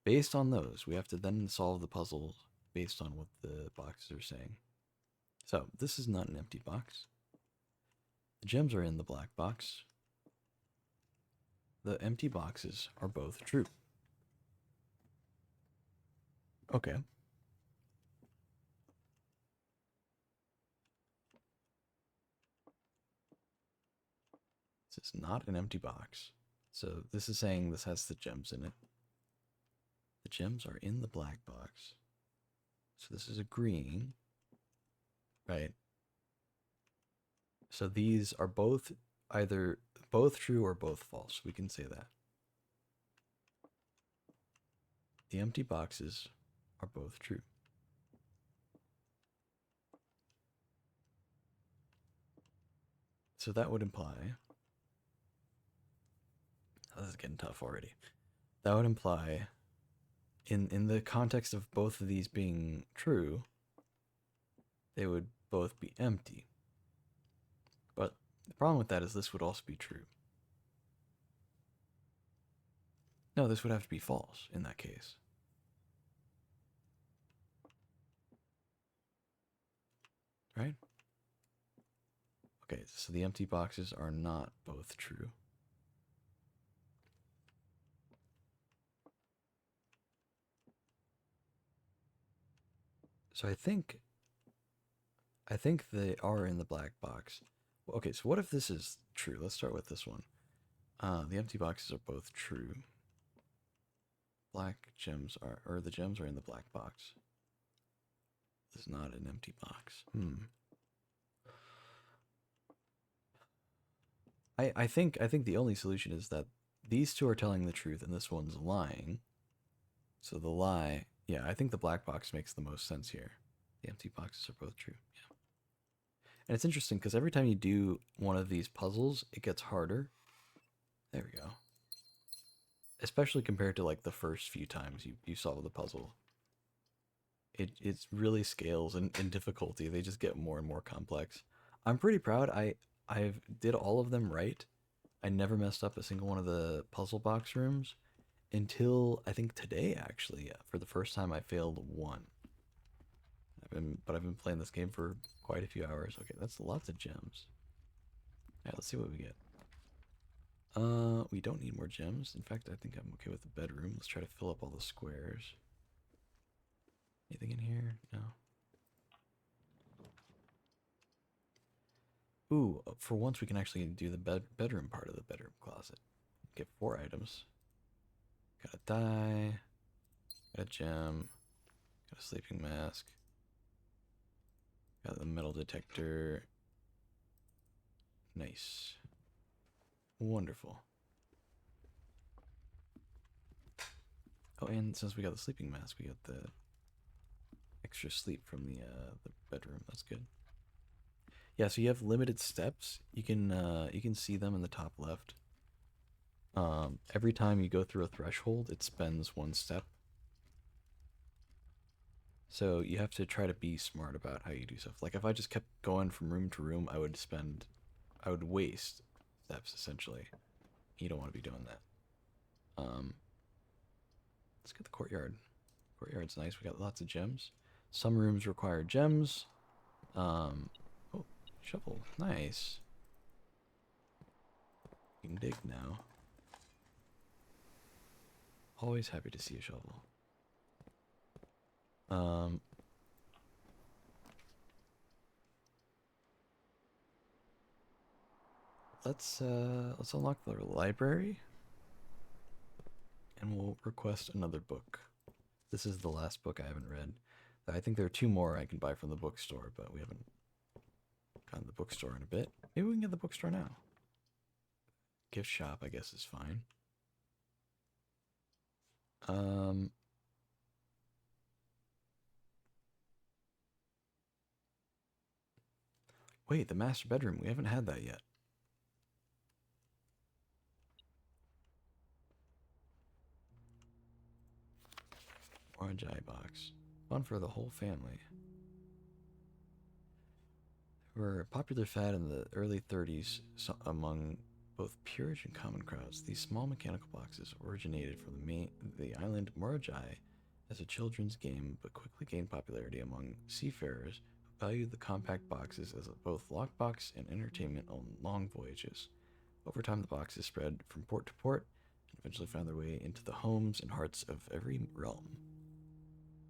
Based on those, we have to then solve the puzzle based on what the boxes are saying. So this is not an empty box. The gems are in the black box. The empty boxes are both true. Okay. This is not an empty box. So this is saying this has the gems in it. The gems are in the black box. So this is agreeing, right? So these are both either both true or both false. We can say that. the empty boxes are both true. So that would imply, oh, this is getting tough already. That would imply, in the context of both of these being true, they would both be empty. But the problem with that is this would also be true. No, this would have to be false in that case. Right? Okay, so the empty boxes are not both true. So I think they are in the black box. Okay, so what if this is true? Let's start with this one. The empty boxes are both true. Black gems are, or the gems are in the black box. This is not an empty box. I think the only solution is that these two are telling the truth and this one's lying. So the lie, yeah, I think the black box makes the most sense here. The empty boxes are both true. Yeah. And it's interesting because every time you do one of these puzzles, it gets harder. There we go. Especially compared to like the first few times you solve the puzzle. It really scales in difficulty. They just get more and more complex. I'm pretty proud. I've did all of them right. I never messed up a single one of the puzzle box rooms until I think today actually. For the first time I failed one. I've been playing this game for quite a few hours. Okay, that's lots of gems. Yeah, let's see what we get. We don't need more gems. In fact, I think I'm okay with the bedroom. Let's try to fill up all the squares. Anything in here? No. Ooh, for once we can actually do the bedroom part of the bedroom closet. Get 4 items. Got a die. Got a gem. Got a sleeping mask. Got the metal detector. Nice. Wonderful. Oh, and since we got the sleeping mask, we got the extra sleep from the bedroom. That's good. Yeah, so you have limited steps. You can see them in the top left. Every time you go through a threshold, it spends 1 step. So you have to try to be smart about how you do stuff. Like if I just kept going from room to room, I would waste steps essentially. You don't want to be doing that. Let's get the courtyard. Courtyard's nice. We got lots of gems. Some rooms require gems. Oh, shovel. Nice. You can dig now. Always happy to see a shovel. Let's unlock the library, and we'll request another book. This is the last book I haven't read. I think there are 2 more I can buy from the bookstore, but we haven't gotten the bookstore in a bit. Maybe we can get the bookstore now. Gift shop, I guess, is fine. Wait, the master bedroom. We haven't had that yet. Orange eye box. Fun for the whole family. They were a popular fad in the early 30s among both peerage and common crowds. These small mechanical boxes originated from the island Morajai as a children's game, but quickly gained popularity among seafarers who valued the compact boxes as both lockbox and entertainment on long voyages. Over time, the boxes spread from port to port and eventually found their way into the homes and hearts of every realm.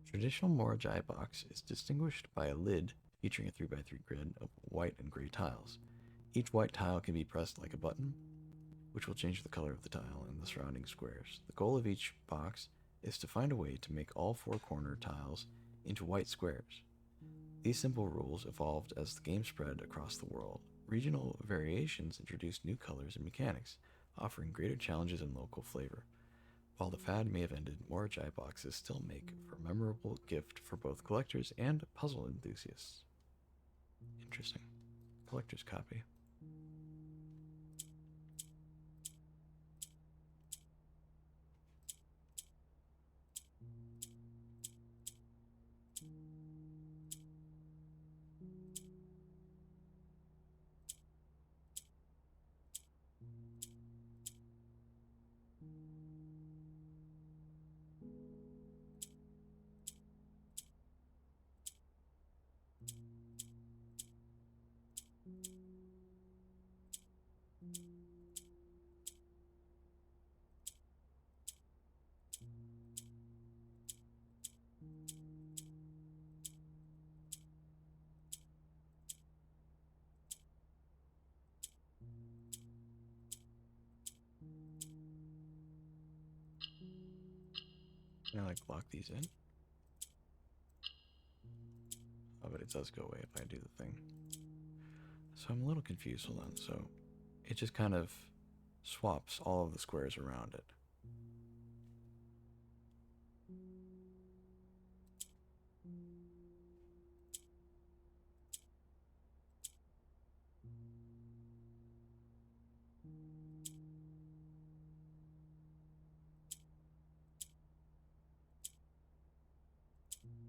Traditional Morajai box is distinguished by a lid featuring a 3x3 grid of white and gray tiles. Each white tile can be pressed like a button, which will change the color of the tile and the surrounding squares. The goal of each box is to find a way to make all 4 corner tiles into white squares. These simple rules evolved as the game spread across the world. Regional variations introduced new colors and mechanics, offering greater challenges and local flavor. While the fad may have ended, more giant boxes still make for a memorable gift for both collectors and puzzle enthusiasts. Interesting. Collector's copy. Can I like lock these in? Oh, but it does go away if I do the thing. So I'm a little confused. Hold on. So it just kind of swaps all of the squares around it.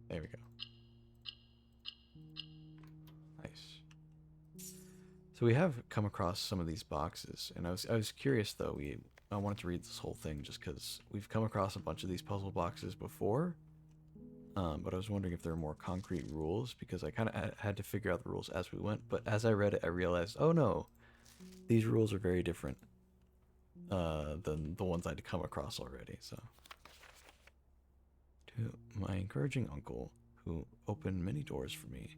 There we go. Nice. So we have come across some of these boxes, and I was curious though. I wanted to read this whole thing just because we've come across a bunch of these puzzle boxes before, but I was wondering if there are more concrete rules because I kind of had to figure out the rules as we went. But as I read it, I realized, oh no, these rules are very different than the ones I'd come across already. So, to my encouraging uncle, who opened many doors for me,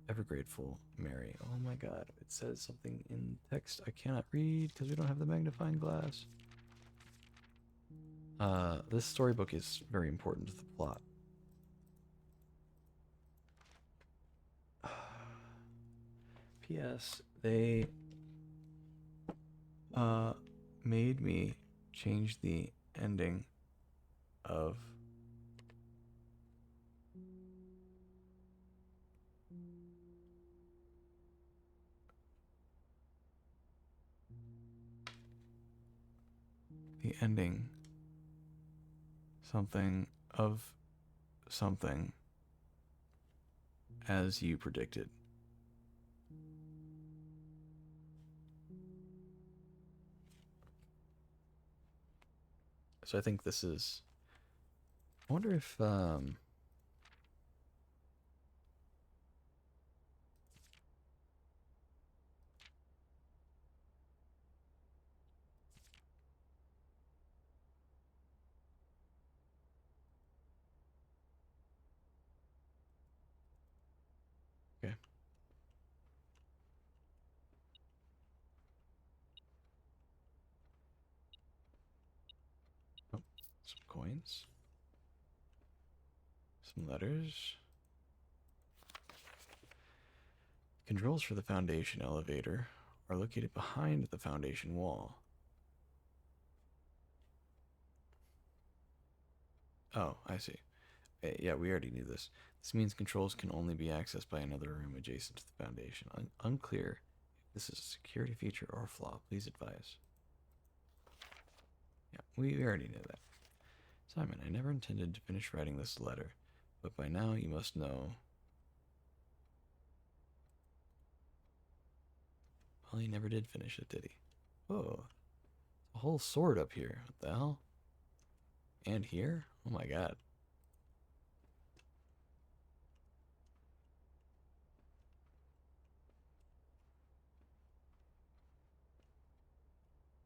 ever grateful, Mary. Oh my god, it says something in text I cannot read because we don't have the magnifying glass. This storybook is very important to the plot. P.S. They made me change the ending of the ending something of something as you predicted. So I think this is. I wonder if okay. Oh, some coins. Some letters. Controls for the foundation elevator are located behind the foundation wall. Oh, I see. Yeah, we already knew this. This means controls can only be accessed by another room adjacent to the foundation. Unclear if this is a security feature or a flaw. Please advise. Yeah, we already knew that. Simon, I never intended to finish writing this letter, but by now you must know. Well, he never did finish it, did he? Oh, a whole sword up here. What the hell? And here? Oh my god.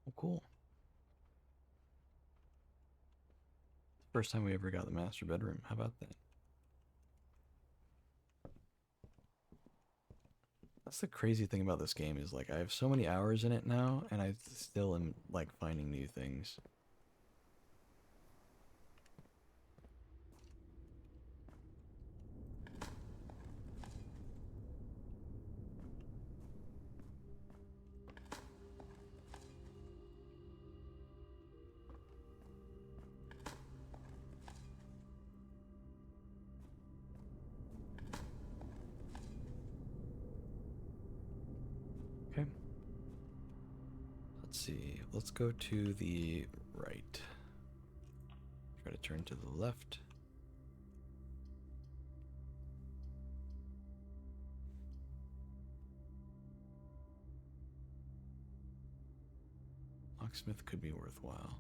Oh, cool. First time we ever got the master bedroom. How about that? That's the crazy thing about this game is like I have so many hours in it now, and I still am like finding new things. see. Let's go to the right. Try to turn to the left. Locksmith could be worthwhile.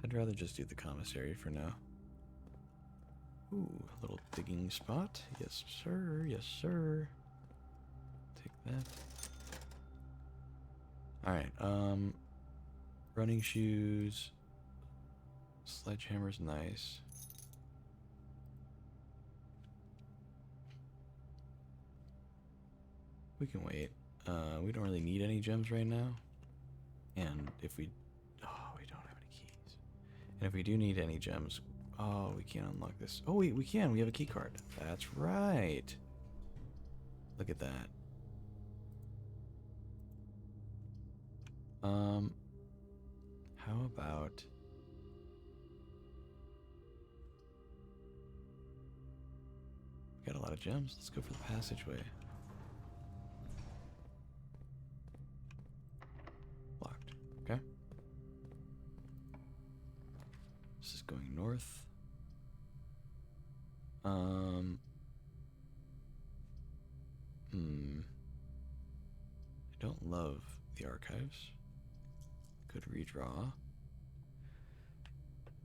I'd rather just do the commissary for now. Ooh, a little digging spot. Yes, sir. Yes, sir. Take that. Alright, running shoes. Sledgehammer's nice. We can wait. We don't really need any gems right now. And if we... Oh, we don't have any keys. And if we do need any gems... Oh, we can't unlock this. Oh, we can. We have a key card. That's right. Look at that. How about... We got a lot of gems. Let's go for the passageway. Locked. Okay. This is going north. I don't love the archives. Could redraw.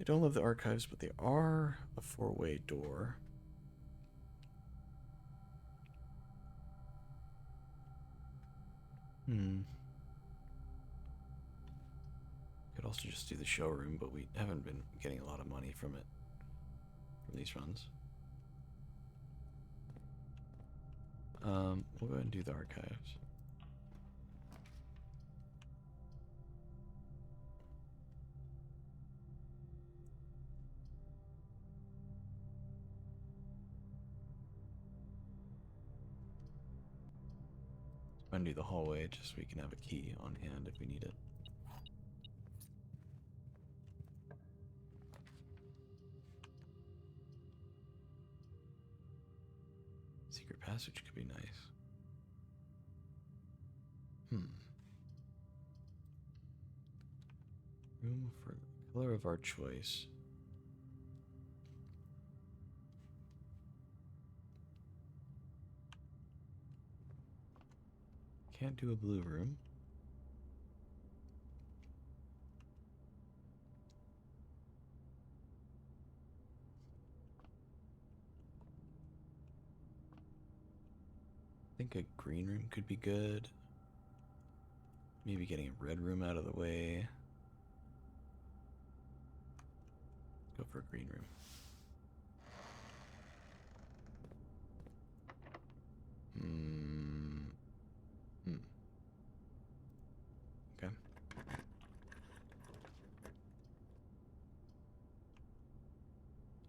I don't love the archives, but they are a four-way door. Could also just do the showroom, but we haven't been getting a lot of money from it, from these runs. We'll go ahead and do the archives. I'm gonna do the hallway just so we can have a key on hand if we need it. Secret passage could be nice. Room for the color of our choice. Can't do a blue room. I think a green room could be good. Maybe getting a red room out of the way. Go for a green room. Okay.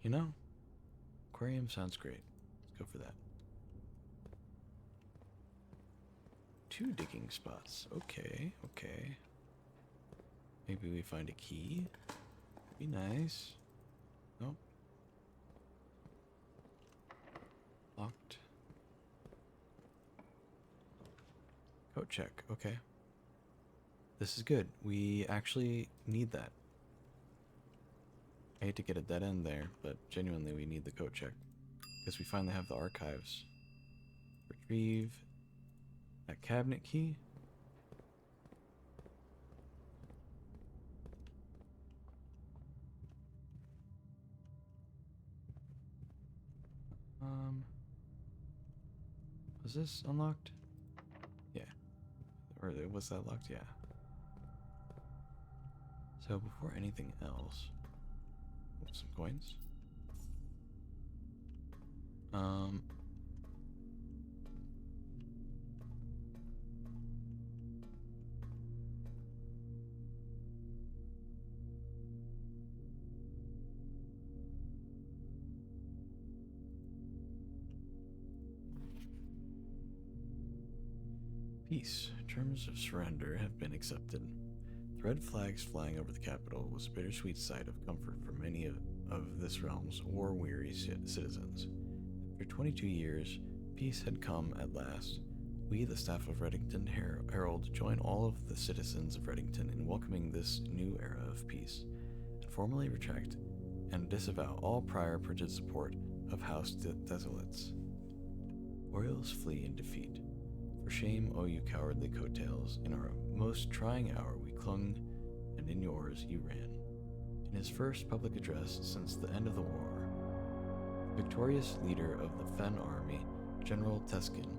You know, aquarium sounds great. Let's go for that. 2 digging spots. Okay, okay. Maybe we find a key. Be nice. Nope. Locked. Coat check. Okay. This is good. We actually need that. I hate to get a dead end there, but genuinely we need the coat check. Because we finally have the archives. Retrieve that cabinet key. Was this unlocked? Yeah. Or was that locked? Yeah. So before anything else, some coins. Peace. Terms of surrender have been accepted. The red flags flying over the capital was a bittersweet sight of comfort for many of this realm's war-weary citizens. For 22 years, peace had come at last. We, the staff of Reddington Herald, join all of the citizens of Reddington in welcoming this new era of peace, and formally retract and disavow all prior printed support of House Desolates. Royals flee in defeat. For shame, O you cowardly coattails, in our most trying hour we clung, and in yours you ran. In his first public address since the end of the war, the victorious leader of the Fen army, General Teskin,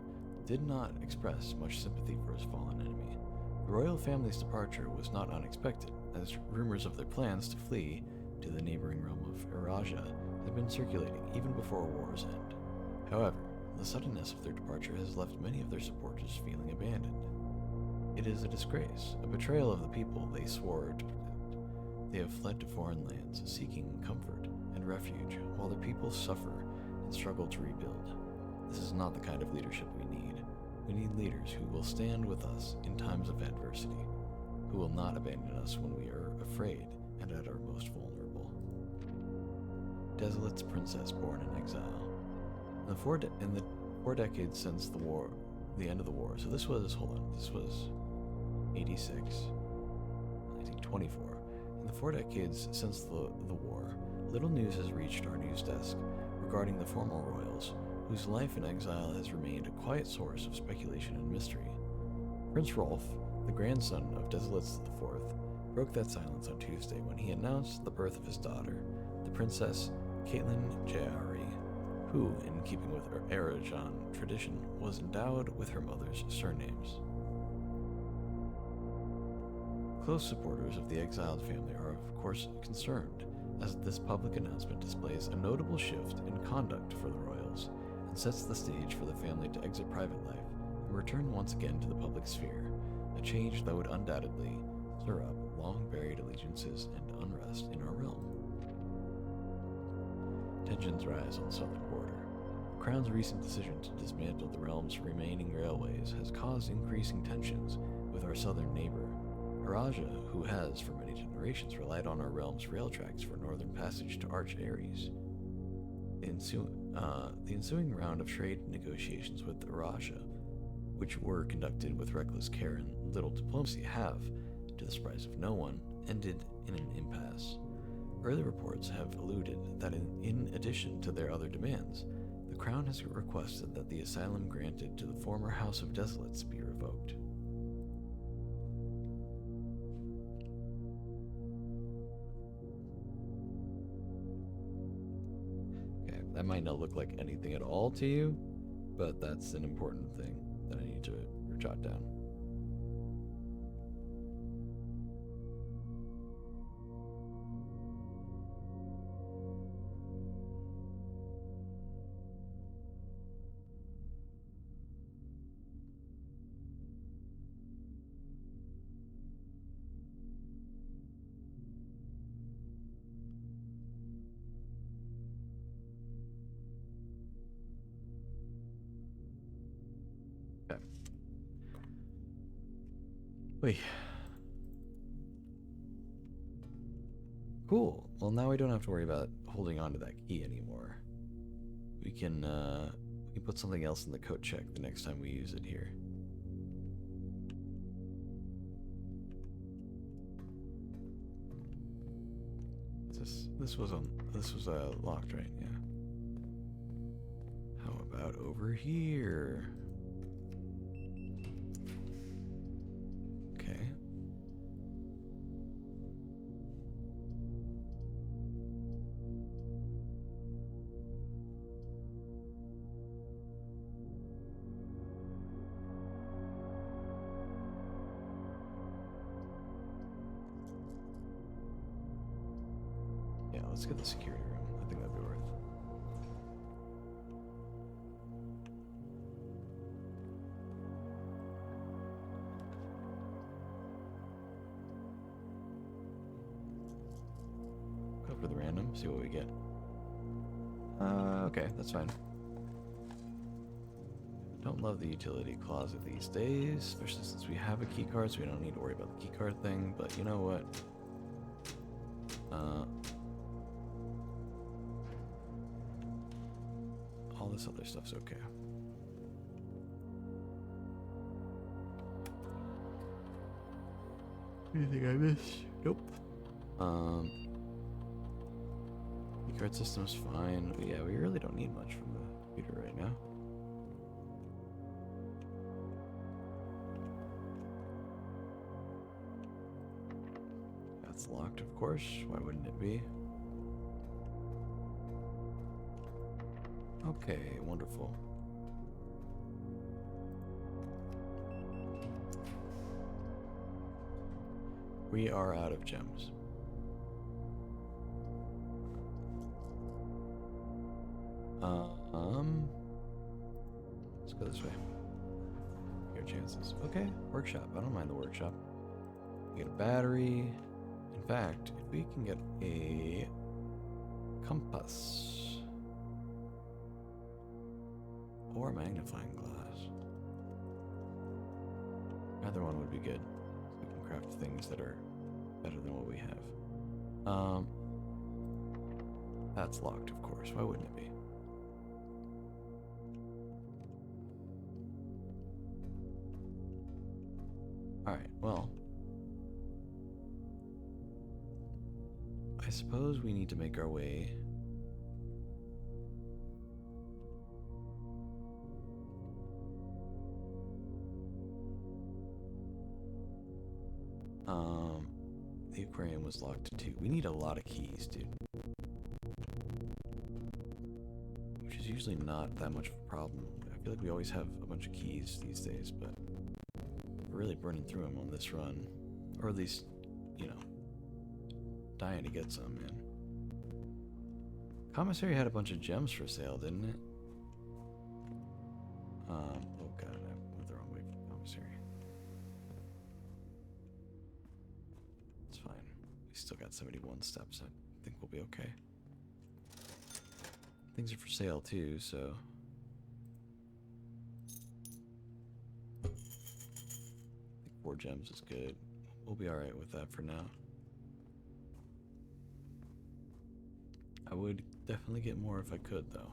did not express much sympathy for his fallen enemy. The royal family's departure was not unexpected, as rumors of their plans to flee to the neighboring realm of Eraja had been circulating even before war's end. However, the suddenness of their departure has left many of their supporters feeling abandoned. It is a disgrace, a betrayal of the people they swore to protect. They have fled to foreign lands, seeking comfort and refuge, while their people suffer and struggle to rebuild. This is not the kind of leadership we need. We need leaders who will stand with us in times of adversity, who will not abandon us when we are afraid and at our most vulnerable. Desolate's princess born in exile. In the four decades since the end of the war, so this was 86, 1924. In the 4 decades since the war, little news has reached our news desk regarding the former royals, whose life in exile has remained a quiet source of speculation and mystery. Prince Rolf, the grandson of Desolates IV, broke that silence on Tuesday when he announced the birth of his daughter, the Princess Caitlin Jari, who, in keeping with Erajan tradition, was endowed with her mother's surnames. Close supporters of the exiled family are, of course, concerned, as this public announcement displays a notable shift in conduct for the royals and sets the stage for the family to exit private life and return once again to the public sphere, a change that would undoubtedly stir up long-buried allegiances and unrest in our realm. Tensions rise on the southern border. The Crown's recent decision to dismantle the realm's remaining railways has caused increasing tensions with our southern neighbor, Araja, who has, for many generations, relied on our realm's rail tracks for northern passage to Arch Ares. The ensuing round of trade negotiations with Araja, which were conducted with reckless care and little diplomacy, have, to the surprise of no one, ended in an impasse. Early reports have alluded that in addition to their other demands, the Crown has requested that the asylum granted to the former House of Desolates be revoked. Okay, that might not look like anything at all to you, but that's an important thing that I need to jot down. Okay. Wait. Cool. Well, now we don't have to worry about holding on to that key anymore. We can put something else in the coat check the next time we use it here. This was locked, right? Yeah. How about over here? Okay. Yeah, let's get the security room. I think that'd be worth. Go for the random, see what we get. Okay, that's fine. Don't love the utility closet these days, especially since we have a key card, so we don't need to worry about the key card thing, but you know what? All this other stuff's okay. Anything I missed? Nope. The card system's fine. Yeah, we really don't need much from the computer right now. That's locked, of course. Why wouldn't it be? Okay, wonderful. We are out of gems. Let's go this way. Your chances. Okay, workshop. I don't mind the workshop. Get a battery. In fact, if we can get a compass or a magnifying glass, either one would be good. So we can craft things that are better than what we have. That's locked, of course. Why wouldn't it be? Alright, well, I suppose we need to make our way the aquarium was locked too. We need a lot of keys, dude. Which is usually not that much of a problem. I feel like we always have a bunch of keys these days, but we're really burning through them on this run. Or at least, you know, dying to get some, man. Commissary had a bunch of gems for sale, didn't it? Oh god, I went the wrong way for the commissary. It's fine. We still got 71 steps. I think we'll be okay. Things are for sale too, so... I think 4 gems is good. We'll be alright with that for now. I would definitely get more if I could, though.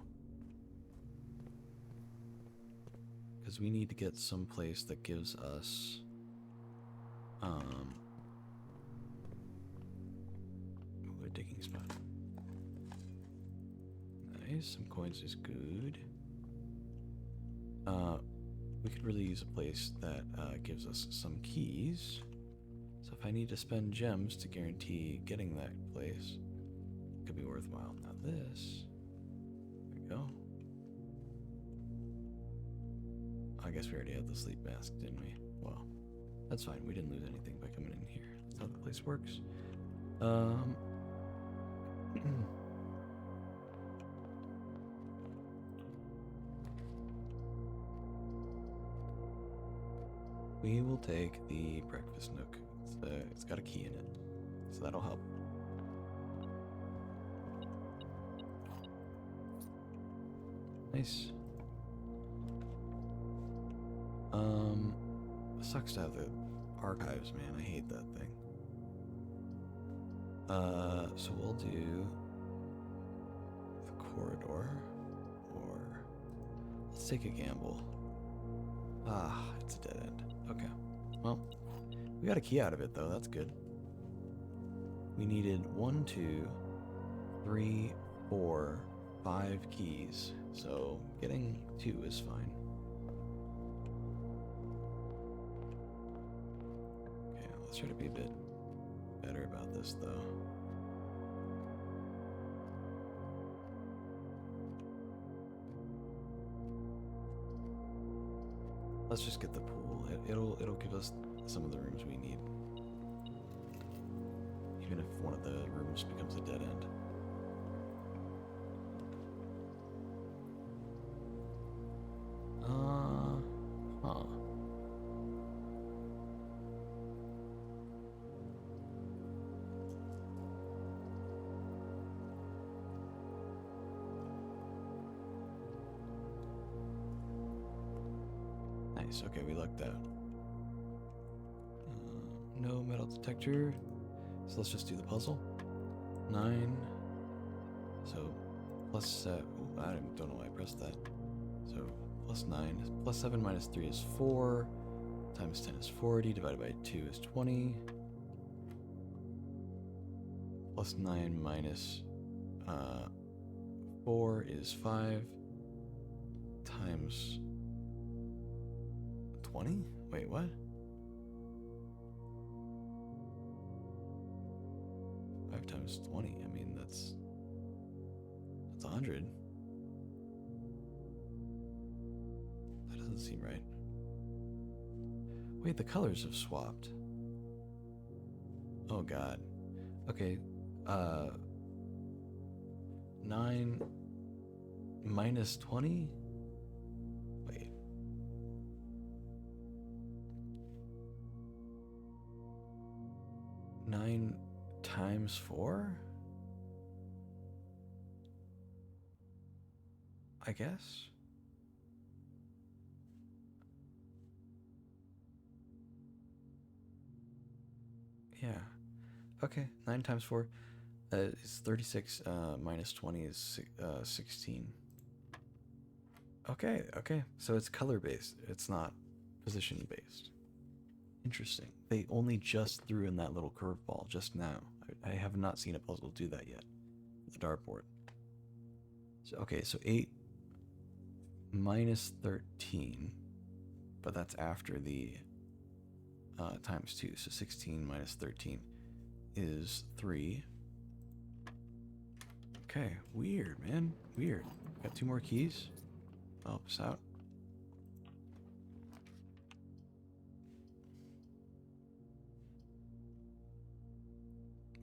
Because we need to get some place that gives us... a digging spot. Nice, some coins is good. We could really use a place that gives us some keys. So if I need to spend gems to guarantee getting that place, it could be worthwhile. Now this, there we go. I guess we already had the sleep mask, didn't we? Well, that's fine. We didn't lose anything by coming in here. That's how the place works. We will take the breakfast nook. It's got a key in it, so that'll help. Nice. Sucks to have the archives, man. I hate that thing. So we'll do the corridor, or let's take a gamble. Ah, it's a dead end. Okay. Well, we got a key out of it, though. That's good. We needed 1, 2, 3, 4, 5 keys. So getting 2 is fine. Okay, let's try to be a bit better about this, though. Let's just get the pool. It'll give us some of the rooms we need. Even if one of the rooms becomes a dead end. Huh. Nice, okay, we lucked out. No metal detector. So let's just do the puzzle. 9. So plus I don't know why I pressed that. So plus 9. Plus 7 minus 3 is 4. Times 10 is 40. Divided by 2 is 20. plus 9 minus 4 is 5 times 20? Wait, what? 5 times 20. I mean, that's 100. That doesn't seem right. Wait, the colors have swapped. Oh god. Okay. 9 minus 20? Wait. Nine times 4? I guess. Yeah. Okay. 9 times 4 is 36. Minus 20 is 16. Okay. Okay. So it's color based. It's not position based. Interesting. They only just threw in that little curveball just now. I have not seen a puzzle do that yet. The dartboard. So okay. So 8 minus 13, but that's after the times 2. So 16 minus 13 is 3. Okay, weird, man. Weird. Got 2 more keys. Help us out.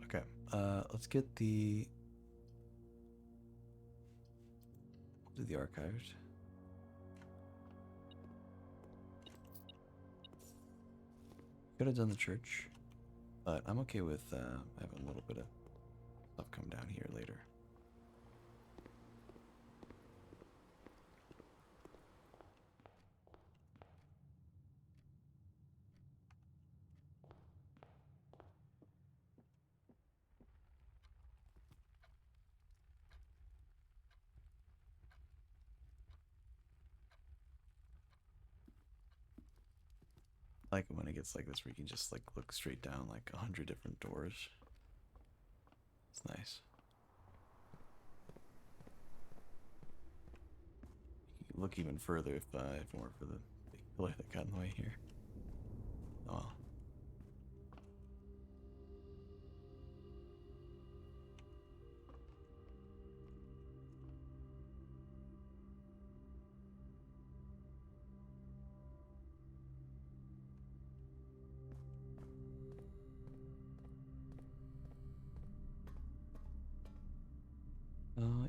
Okay, let's get the... We'll do the archives. Could have done the church, but I'm okay with having a little bit of stuff come down here later. I like it when it gets like this where you can just like look straight down like 100 different doors. It's nice. You can look even further if more for the big pillar that got in the way here. Oh.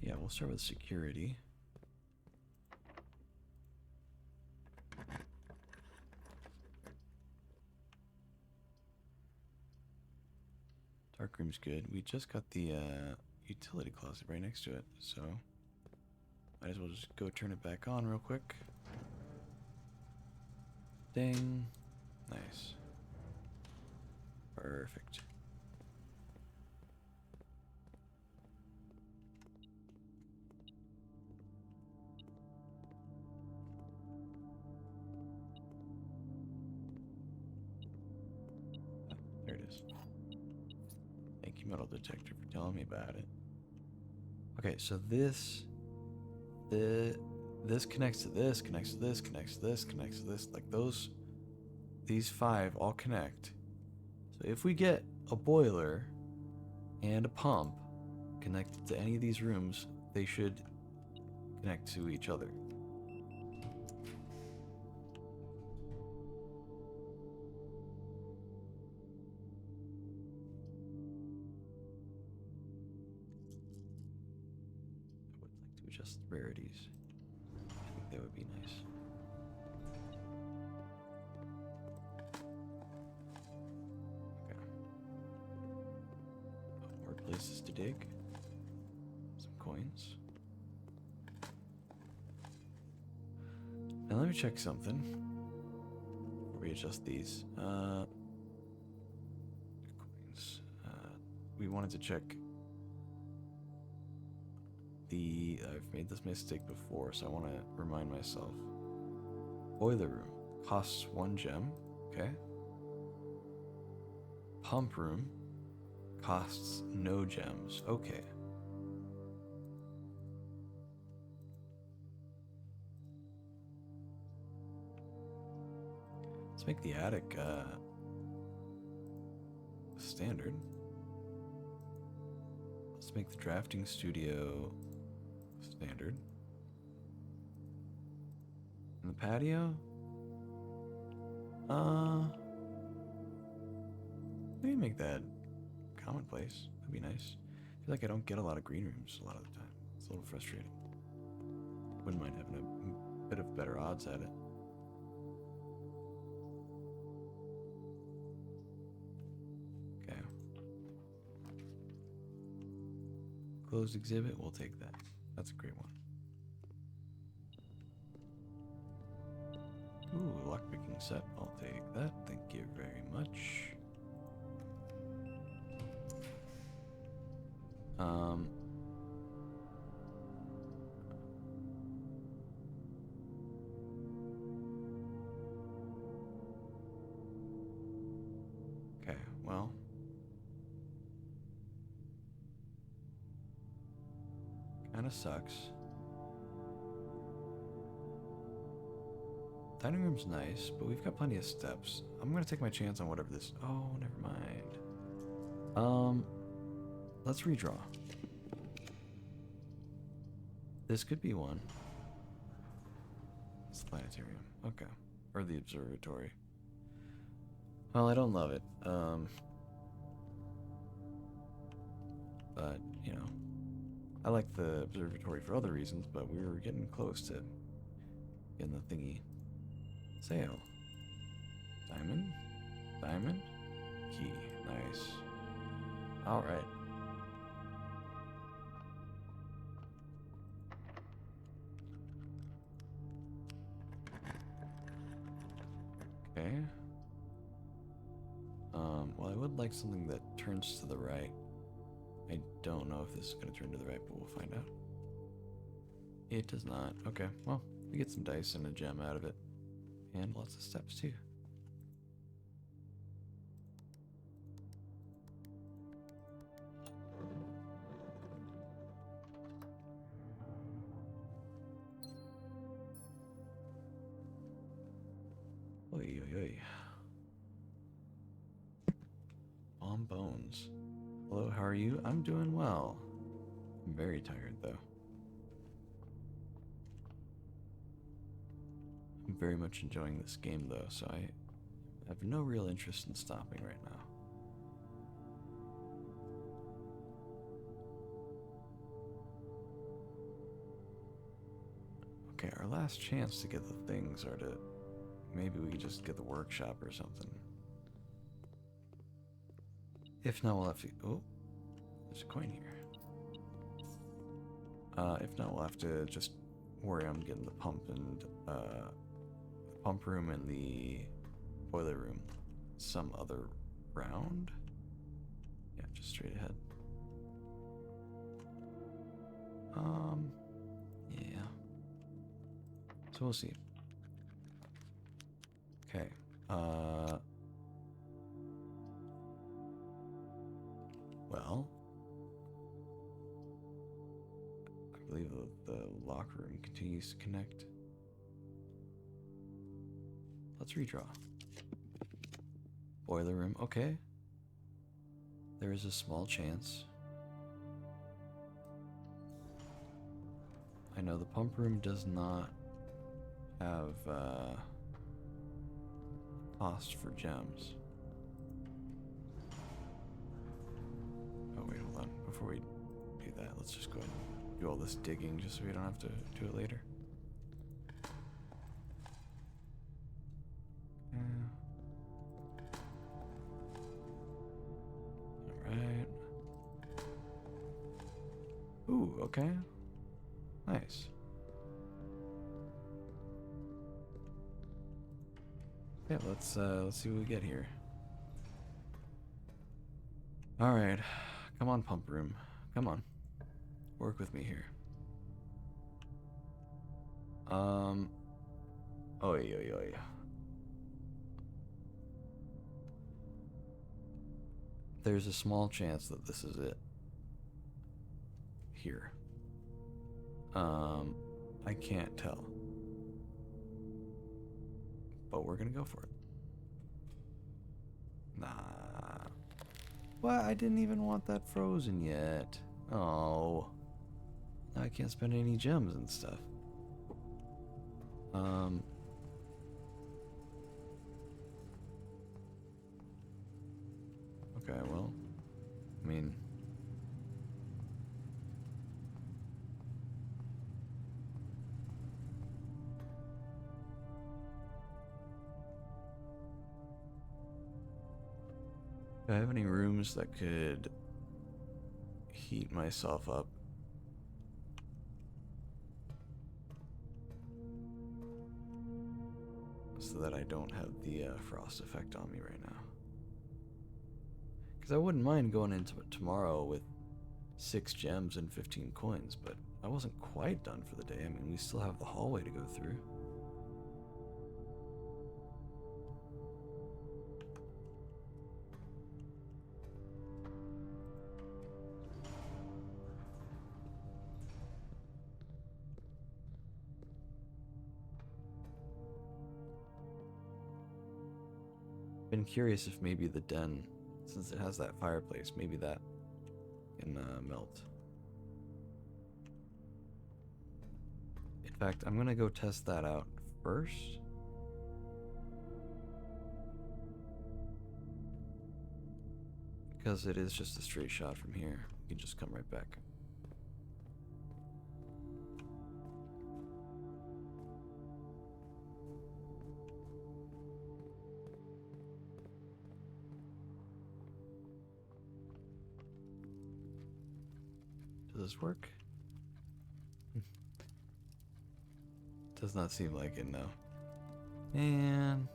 Yeah, we'll start with security. Dark room's good. We just got the utility closet right next to it, so might as well just go turn it back on real quick. Ding. Nice. Perfect. There it is. Thank you, metal detector, for telling me about it. Okay, so this connects to this, connects to this, connects to this, connects to this. Like these 5 all connect. So if we get a boiler and a pump connected to any of these rooms, they should connect to each other. I would like to adjust the rarities. I think that would be nice. Okay. More places to dig. Some coins. Now let me check something before we adjust these. Coins. We wanted to check the... I've made this mistake before, so I want to remind myself. Boiler room costs 1 gem. Okay. Pump room Costs no gems. Okay. Let's make the attic standard. Let's make the drafting studio standard. And the patio? Maybe make that commonplace. That'd be nice. I feel like I don't get a lot of green rooms a lot of the time. It's a little frustrating. Wouldn't mind having a bit of better odds at it. Okay. Closed exhibit, we'll take that. That's a great one. Ooh, lockpicking set. I'll take that. Thank you very much. Okay, well. Kinda sucks. Dining room's nice, but we've got plenty of steps. I'm gonna take my chance on whatever this. Oh, never mind. Let's redraw. This could be one. It's the planetarium. Okay. Or the observatory. Well, I don't love it. But, you know. I like the observatory for other reasons, but we were getting close to getting the thingy. Sale. Diamond? Diamond? Key. Nice. Alright. Okay. Well, I would like something that turns to the right. I don't know if this is going to turn to the right, but we'll find out. It does not. Okay, well, we get some dice and a gem out of it. And lots of steps, too. Oy, oy, oy. On bones. Hello, how are you? I'm doing well. I'm very tired, though. I'm very much enjoying this game, though, so I have no real interest in stopping right now. Okay, our last chance to get the things are to... Maybe we could just get the workshop or something. If not, we'll have to... Oh, there's a coin here. If not, we'll have to just worry on getting the pump and pump room and the boiler room some other round. Yeah, just straight ahead. Yeah. So we'll see. Okay. Well, I believe the locker room continues to connect. Let's redraw. Boiler room, okay. There is a small chance. I know the pump room does not have cost for gems. Oh wait, hold on. Before we do that, let's just go ahead and do all this digging just so we don't have to do it later. Alright. Ooh, okay. Nice. Yeah, let's see what we get here. All right, come on, pump room. Come on, work with me here. Oi, oi, oi. there's a small chance that this is it. Here. I can't tell. But we're gonna go for it. Nah. What? I didn't even want that frozen yet. Oh. Now I can't spend any gems and stuff. Okay, well. I mean... do I have any rooms that could heat myself up? So that I don't have the frost effect on me right now. Because I wouldn't mind going into it tomorrow with 6 gems and 15 coins, but I wasn't quite done for the day. I mean, we still have the hallway to go through. Been curious if maybe the den, since it has that fireplace, maybe that can melt. In fact, I'm gonna go test that out first. Because it is just a straight shot from here. You can just come right back. Does this work? Does not seem like it, no. Man.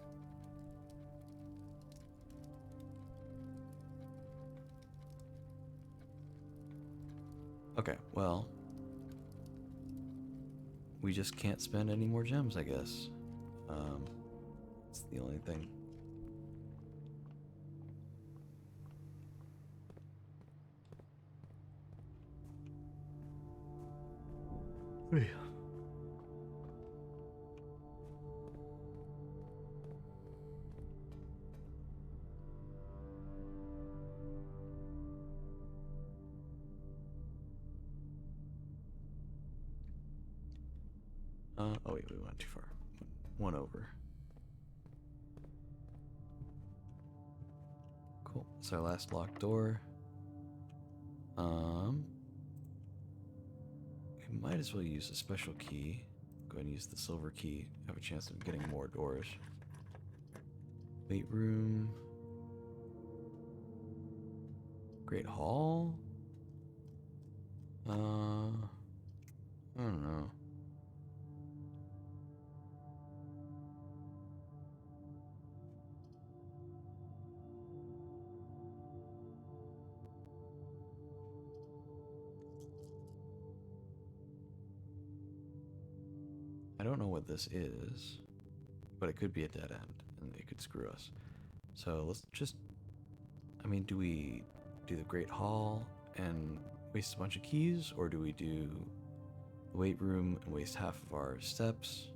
Okay, well. We just can't spend any more gems, I guess. It's the only thing. Yeah. Oh wait, we went too far. One over. Cool. It's our last locked door. We might as well use a special key. Go ahead and use the silver key. Have a chance of getting more doors. Weight room. Great hall. I don't know. I don't know what this is, but it could be a dead end, and it could screw us. So let's just... I mean, do we do the Great Hall and waste a bunch of keys, or do we do the weight room and waste half of our steps?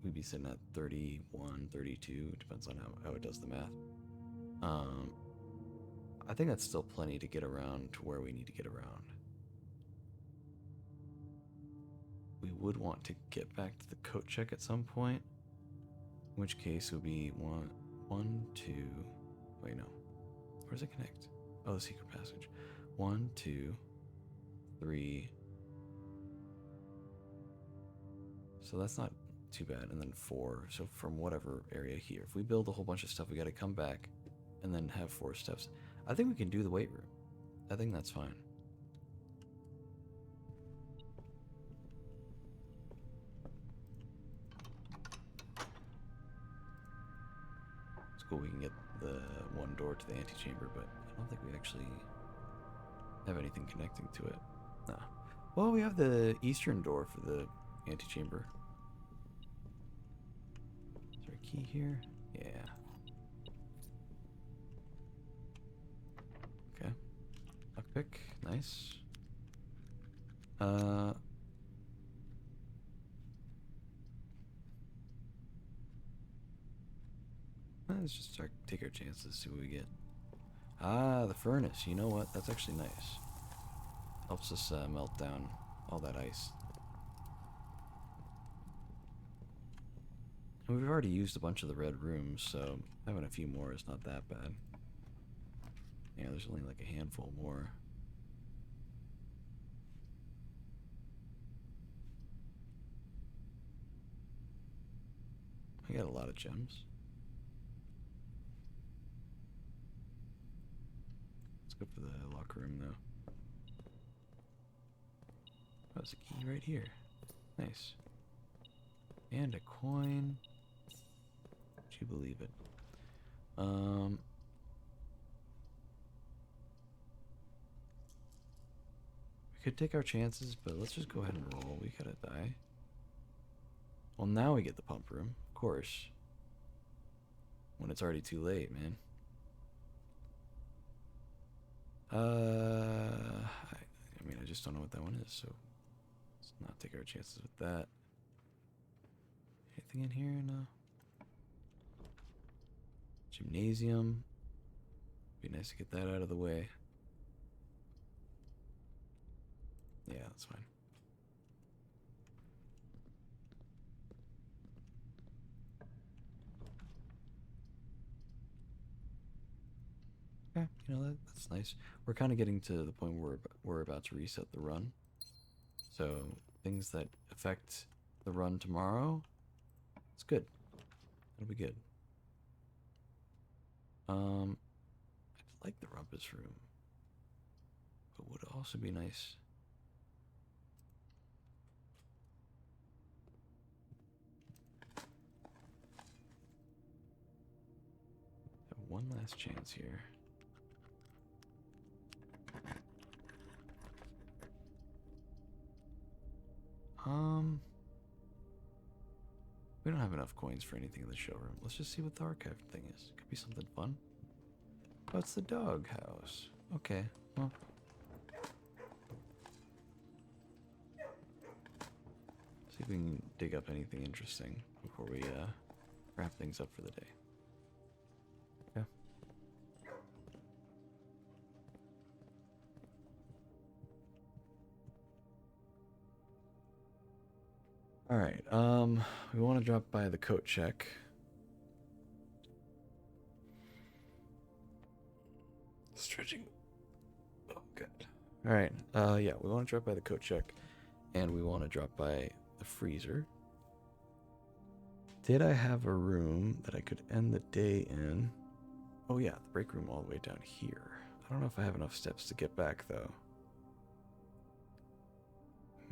We'd be sitting at 31, 32, depends on how it does the math. I think that's still plenty to get around to where we need to get around. We would want to get back to the coat check at some point, in which case it would be one, two, wait, no. Where does it connect? Oh, the secret passage. 1, 2, 3. So that's not too bad. And then 4. So from whatever area here. If we build a whole bunch of stuff, we got to come back and then have 4 steps. I think we can do the weight room. I think that's fine. It's cool we can get the one door to the antechamber, but I don't think we actually have anything connecting to it. Nah. Well, we have the eastern door for the antechamber. Is there a key here? Yeah. Epic. Nice. Let's just start, take our chances, see what we get. Ah, the furnace. You know what? That's actually nice. Helps us melt down all that ice. And we've already used a bunch of the red rooms, so having a few more is not that bad. Yeah, there's only like a handful more. I got a lot of gems. Let's go for the locker room though. Oh, there's a key right here. Nice. And a coin. Would you believe it? We could take our chances, but let's just go ahead and roll. We gotta die. Well, now we get the pump room, of course. When it's already too late, man. I mean, I just don't know what that one is, so let's not take our chances with that. Anything in here? No. Gymnasium. Be nice to get that out of the way. Yeah, that's fine. Yeah, you know, that's nice. We're kind of getting to the point where we're about to reset the run. So, things that affect the run tomorrow, it's good. It'll be good. I'd like the rumpus room. But would also be nice. Have one last chance here. We don't have enough coins for anything in the showroom. Let's just see what the archive thing is. Could be something fun. Oh, it's the dog house. Okay, well. See if we can dig up anything interesting before we wrap things up for the day. Okay. Alright, we want to drop by the coat check. Stretching. Oh, good. Alright, yeah, we want to drop by the coat check, and we want to drop by the freezer. Did I have a room that I could end the day in? Oh yeah, the break room all the way down here. I don't know if I have enough steps to get back, though.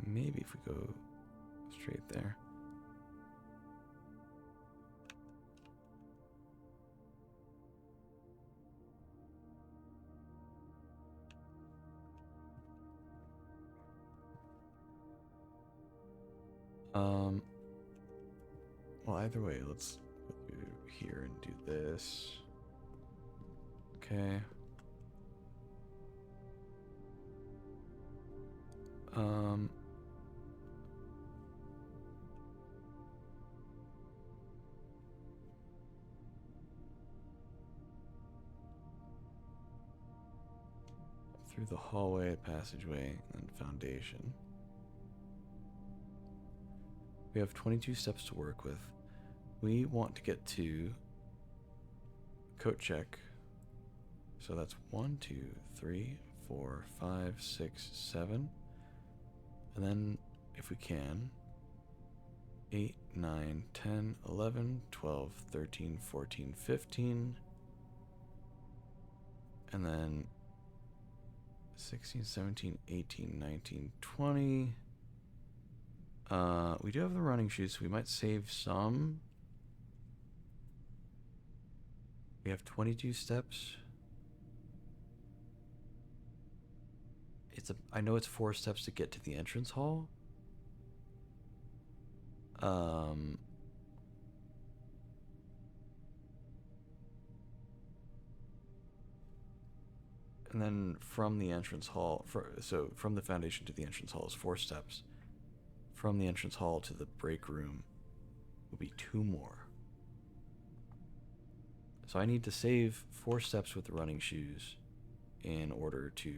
Maybe if we go straight there. Well, either way, let's go here and do this. Okay. Through the hallway, passageway, and foundation. We have 22 steps to work with. We want to get to coat check. So that's 1, 2, 3, 4, 5, 6, 7. And then, if we can, 8, 9, 10, 11, 12, 13, 14, 15. And then 16, 17, 18, 19, 20. We do have the running shoes, so we might save some. We have 22 steps. I know it's 4 steps to get to the entrance hall. And then from the entrance hall, so from the foundation to the entrance hall is 4 steps. From the entrance hall to the break room will be 2 more. So I need to save 4 steps with the running shoes in order to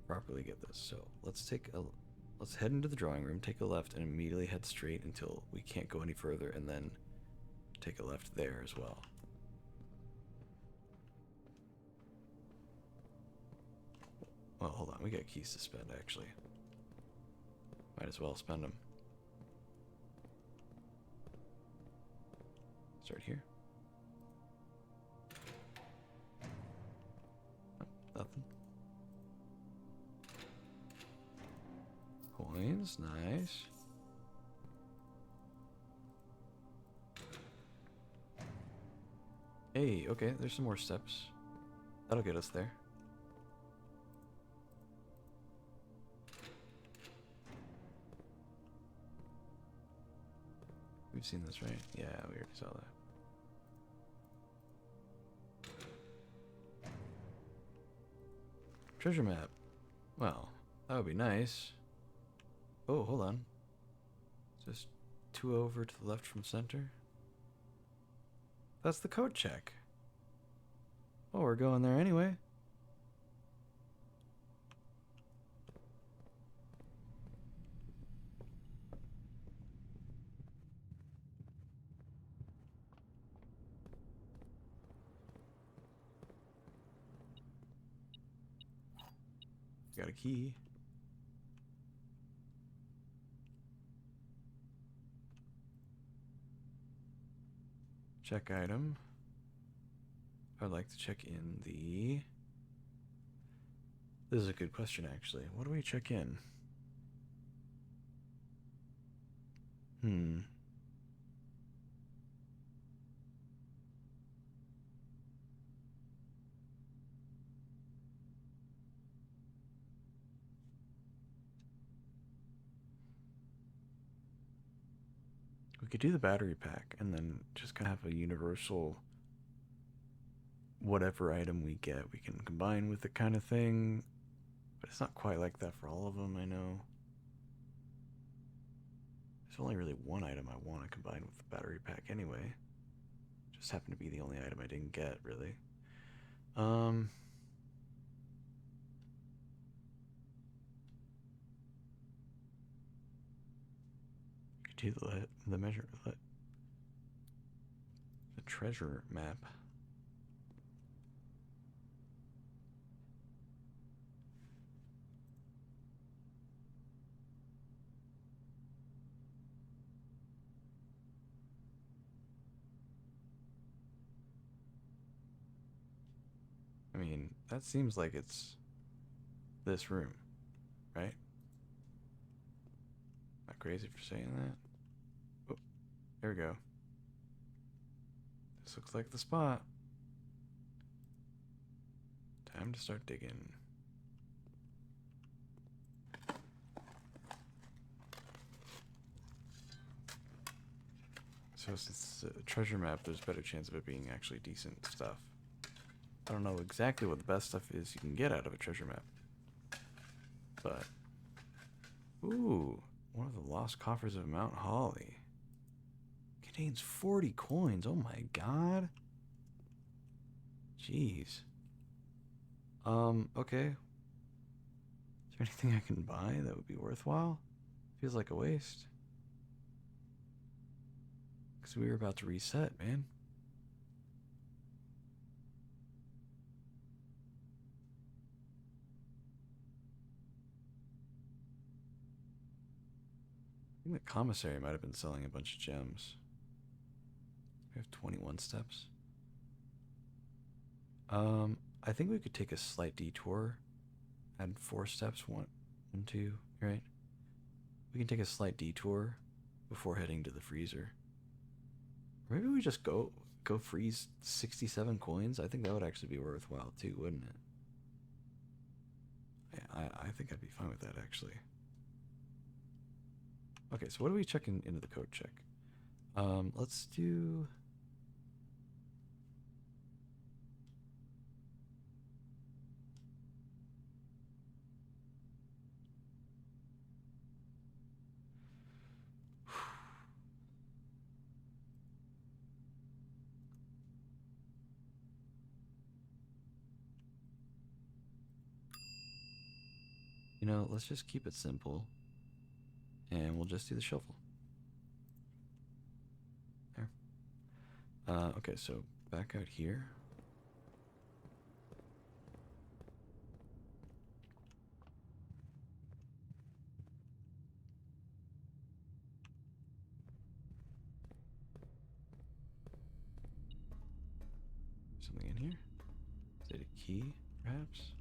properly get this. So let's head into the drawing room, take a left, and immediately head straight until we can't go any further, and then take a left there as well. Well, hold on, we got keys to spend actually. Might as well spend them. Start here. Oh, nothing. Coins, nice. Hey, okay, there's some more steps. That'll get us there. We've seen this, right? Yeah, we already saw that. Treasure map. Well, that would be nice. Oh, hold on. Just 2 over to the left from center. That's the code check. Oh, we're going there anyway. Got a key. Check item. I'd like to check in the... This is a good question, actually. What do we check in? We could do the battery pack and then just kind of have a universal whatever item we get we can combine with it kind of thing. But it's not quite like that for all of them, I know. There's only really one item I want to combine with the battery pack anyway. Just happened to be the only item I didn't get, really. Do the measure, the treasure map. I mean, that seems like it's this room, right? Not crazy for saying that. Oh, there we go. This looks like the spot. Time to start digging. So since it's a treasure map, there's a better chance of it being actually decent stuff. I don't know exactly what the best stuff is you can get out of a treasure map. But... Ooh, one of the lost coffers of Mount Holly. Contains 40 coins, oh my god. Jeez. Okay. Is there anything I can buy that would be worthwhile? Feels like a waste. Because we were about to reset, man. I think the commissary might have been selling a bunch of gems. We have 21 steps. I think we could take a slight detour. Add 4 steps. 1, 2, right? We can take a slight detour before heading to the freezer. Or maybe we just go freeze 67 coins. I think that would actually be worthwhile too, wouldn't it? Yeah, I think I'd be fine with that actually. Okay, so what are we checking into the code check? Let's do... You know, let's just keep it simple. And we'll just do the shovel. There. Okay, so back out here. Something in here? Is it a key, perhaps?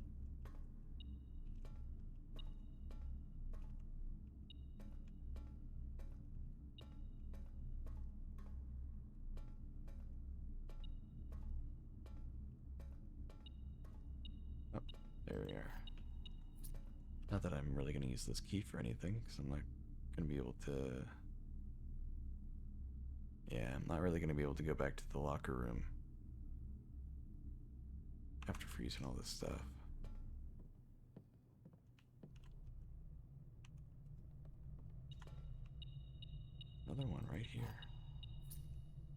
Oh, there we are. Not that I'm really going to use this key for anything, because I'm not going to be able to... Yeah, I'm not really going to be able to go back to the locker room after freezing all this stuff. Another one right here.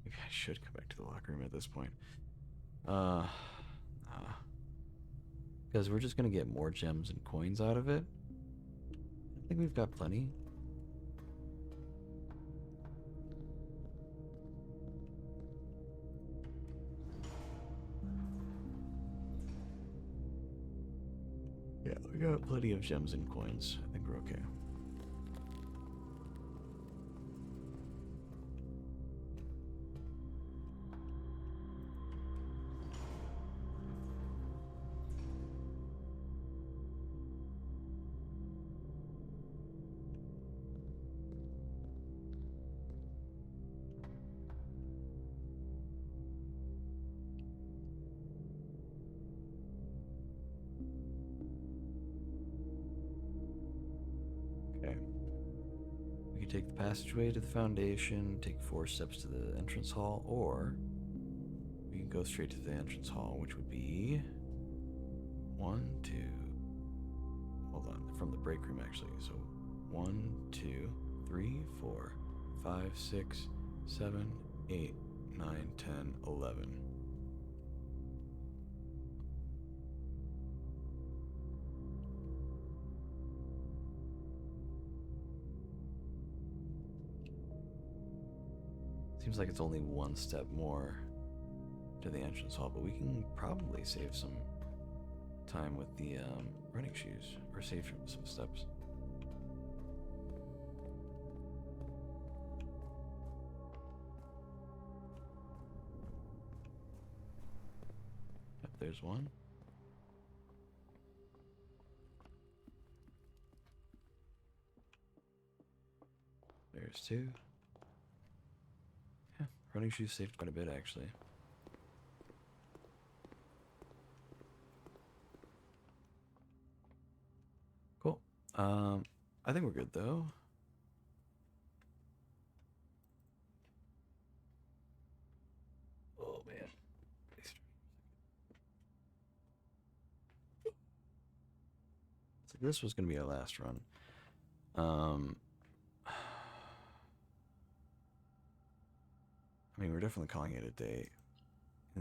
Maybe I should come back to the locker room at this point. Nah. Because we're just going to get more gems and coins out of it. I think we've got plenty. Yeah, we got plenty of gems and coins. I think we're okay. Okay. We can take the passageway to the foundation, take 4 steps to the entrance hall, or we can go straight to the entrance hall, which would be 1, 2. Hold on, from the break room actually. So 1, 2, 3, 4, 5, 6, 7, 8, 9, 10, 11. Seems like it's only 1 step more to the entrance hall, but we can probably save some time with the running shoes, or save some steps. Yep, there's one. There's 2. Yeah, running shoes saved quite a bit actually. Cool. I think we're good though. Oh man. So this was gonna be our last run. I mean, we're definitely calling it a day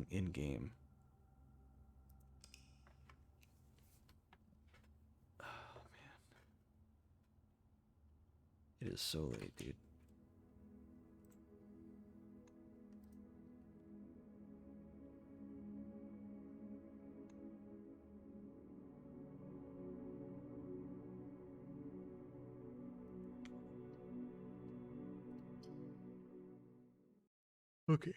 in game. Oh man, it is so late, dude. Okay.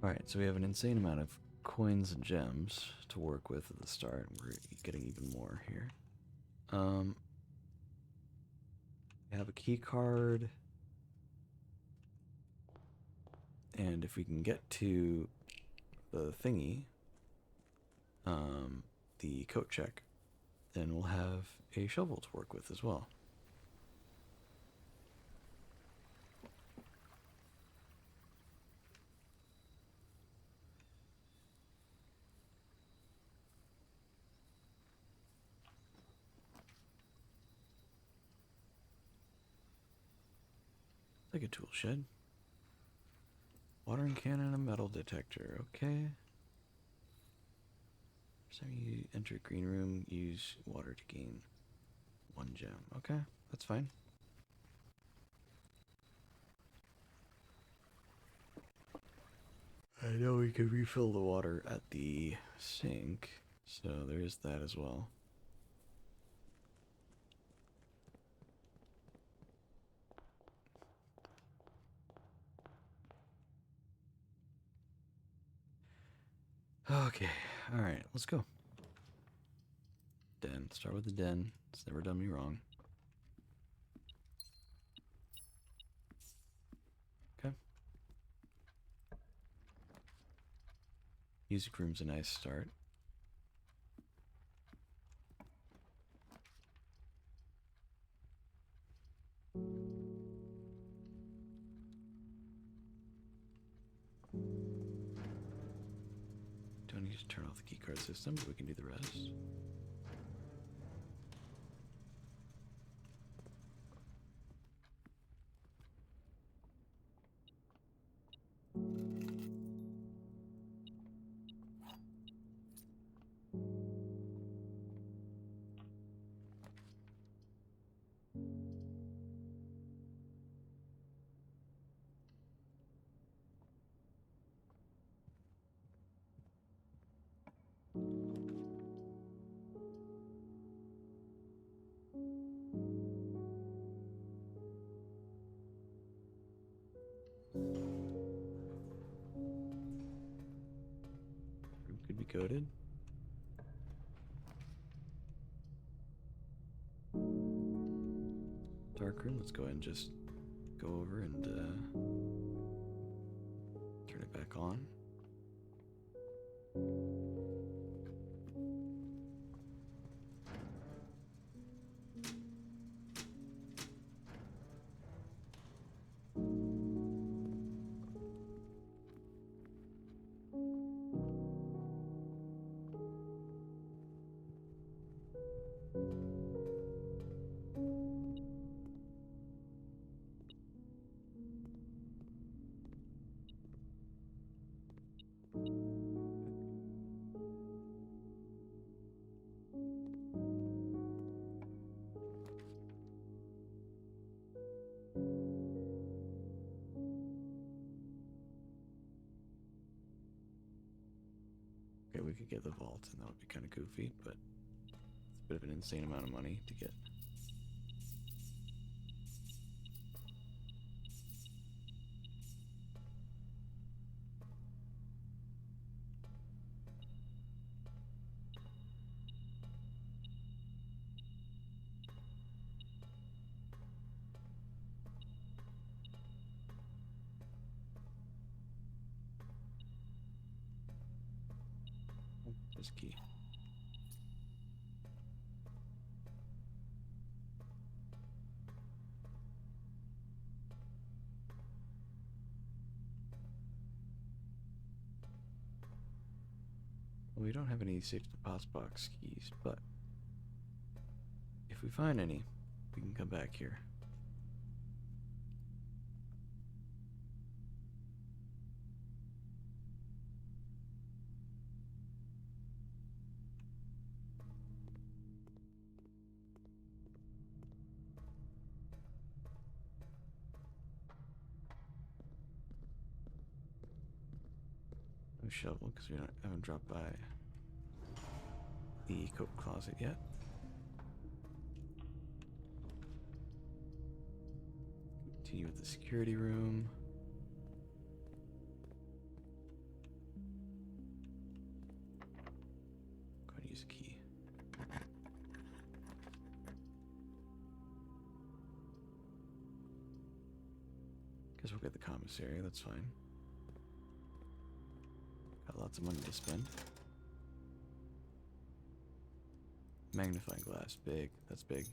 Alright, so we have an insane amount of coins and gems to work with at the start. We're getting even more here. We have a key card. And if we can get to the thingy, the coat check, then we'll have a shovel to work with as well. like a tool shed. Watering can and a metal detector. Okay. First time you enter a green room, use water to gain 1 gem. Okay, that's fine. I know we could refill the water at the sink, so there's that as well. Okay, alright, let's go. Den. Start with the den. It's never done me wrong. Okay. Music room's a nice start. Don't need to turn off the keycard system, but we can do the rest. Room could be coded. Dark room, let's go ahead and just go over and turn it back on. Okay, we could get the vault, and that would be kind of goofy, but it's a bit of an insane amount of money to get. This key. Well, we don't have any safe deposit box keys, but if we find any, we can come back here. No shovel because we haven't dropped by the coat closet yet. Continue with the security room. Go ahead and use a key. Guess we'll get the commissary, that's fine. Got lots of money to spend. Magnifying glass, big. That's big.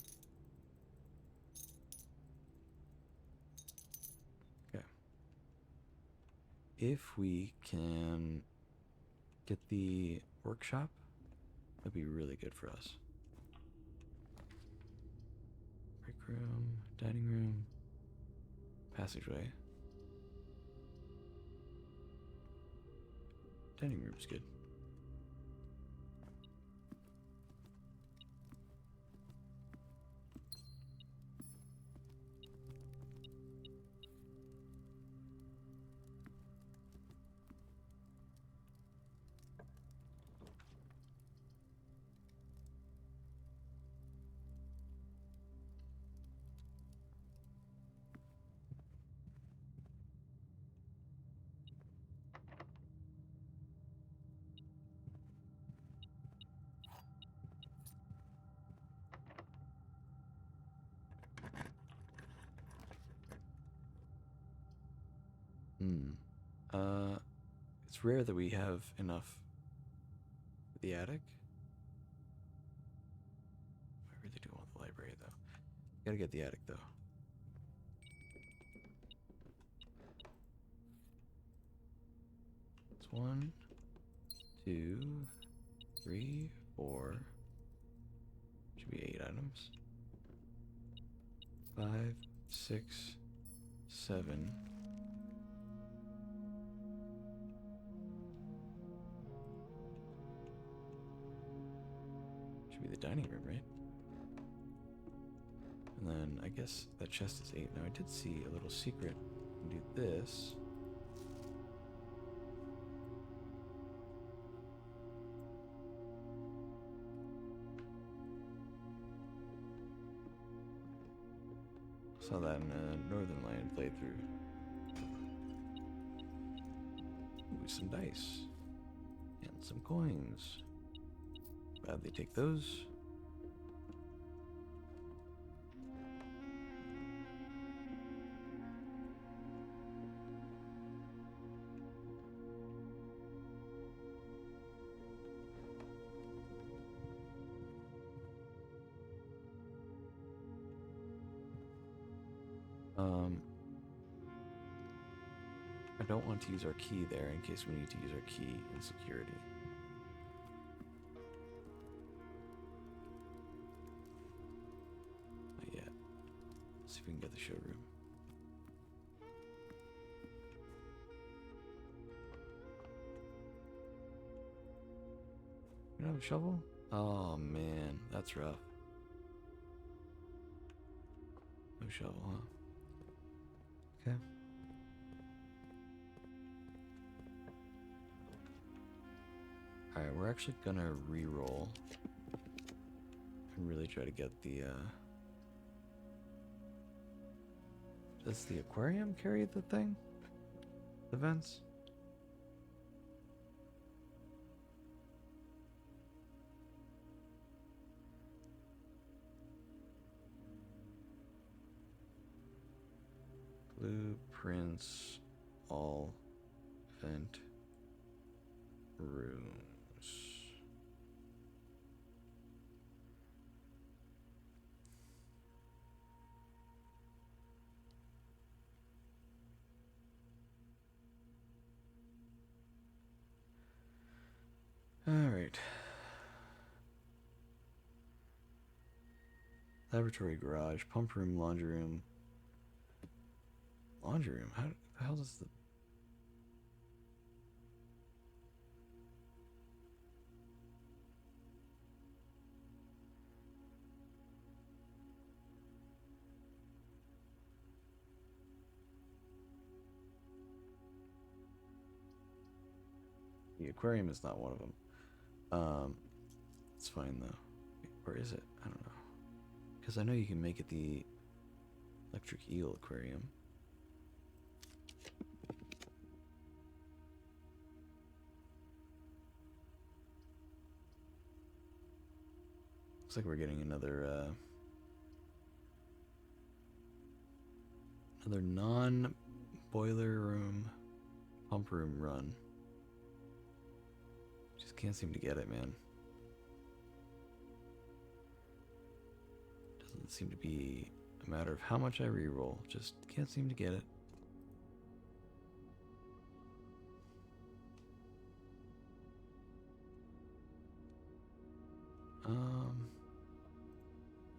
Okay. If we can get the workshop, that'd be really good for us. Break room, dining room, passageway. Dining room's good. Hmm. It's rare that we have enough for the attic. I really do want the library, though. Gotta get the attic, though. It's 1, 2, 3, 4. Should be 8 items. 5, 6, 7. Should be the dining room, right? And then I guess that chest is 8. Now I did see a little secret. You can do this. Saw that in a Northern Land playthrough. Ooh, some dice. And some coins. Glad they take those. I don't want to use our key there in case we need to use our key in security. Not yet. Let's see if we can get the showroom. You don't have a shovel? Oh man, that's rough. No shovel, huh? Okay. Alright, we're actually gonna re-roll and really try to get the, Does the aquarium carry the thing? The vents? Blueprints, all vent rooms. All right. Laboratory, garage, pump room, laundry room. Laundry room? How the hell does the aquarium is not one of them. It's fine though. Wait, where is it? I don't know. Because I know you can make it the electric eel aquarium. Looks like we're getting another non-boiler room pump room run. Just can't seem to get it, man. Doesn't seem to be a matter of how much I reroll. Just can't seem to get it. Yeah,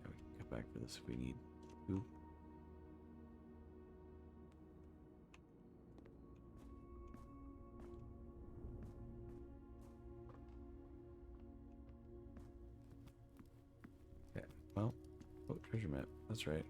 we can come back for this if we need to. permit. That's right.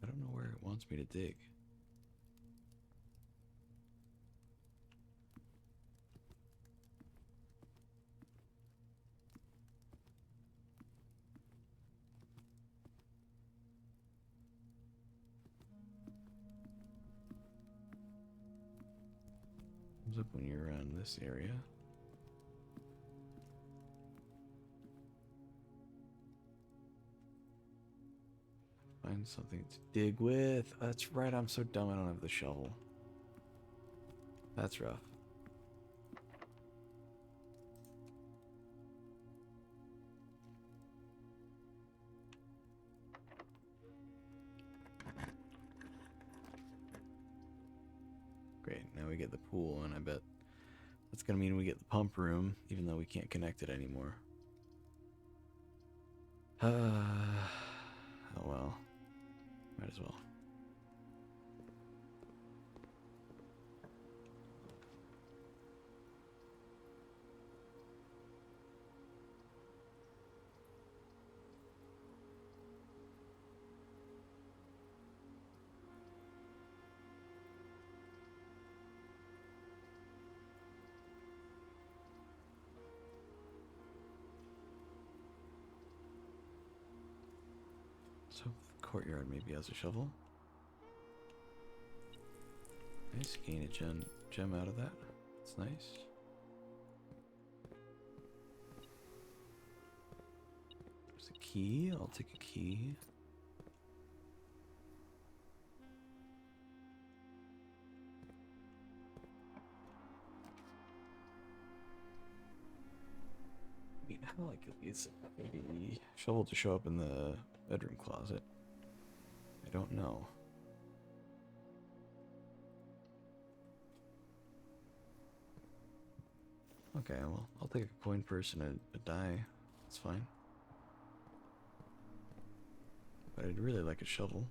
I don't know where it wants me to dig. Comes up when you're around this area. Find something to dig with. That's right, I'm so dumb I don't have the shovel. That's rough. Great, now we get the pool, and I bet that's gonna mean we get the pump room, even though we can't connect it anymore. Oh well. Might as well. So the courtyard maybe has a shovel. Nice, gain a gem out of that. That's nice. There's a key. I'll take a key. I mean, how likely is the shovel to show up in the bedroom closet? I don't know. Okay, well, I'll take a coin purse and a die. That's fine. But I'd really like a shovel.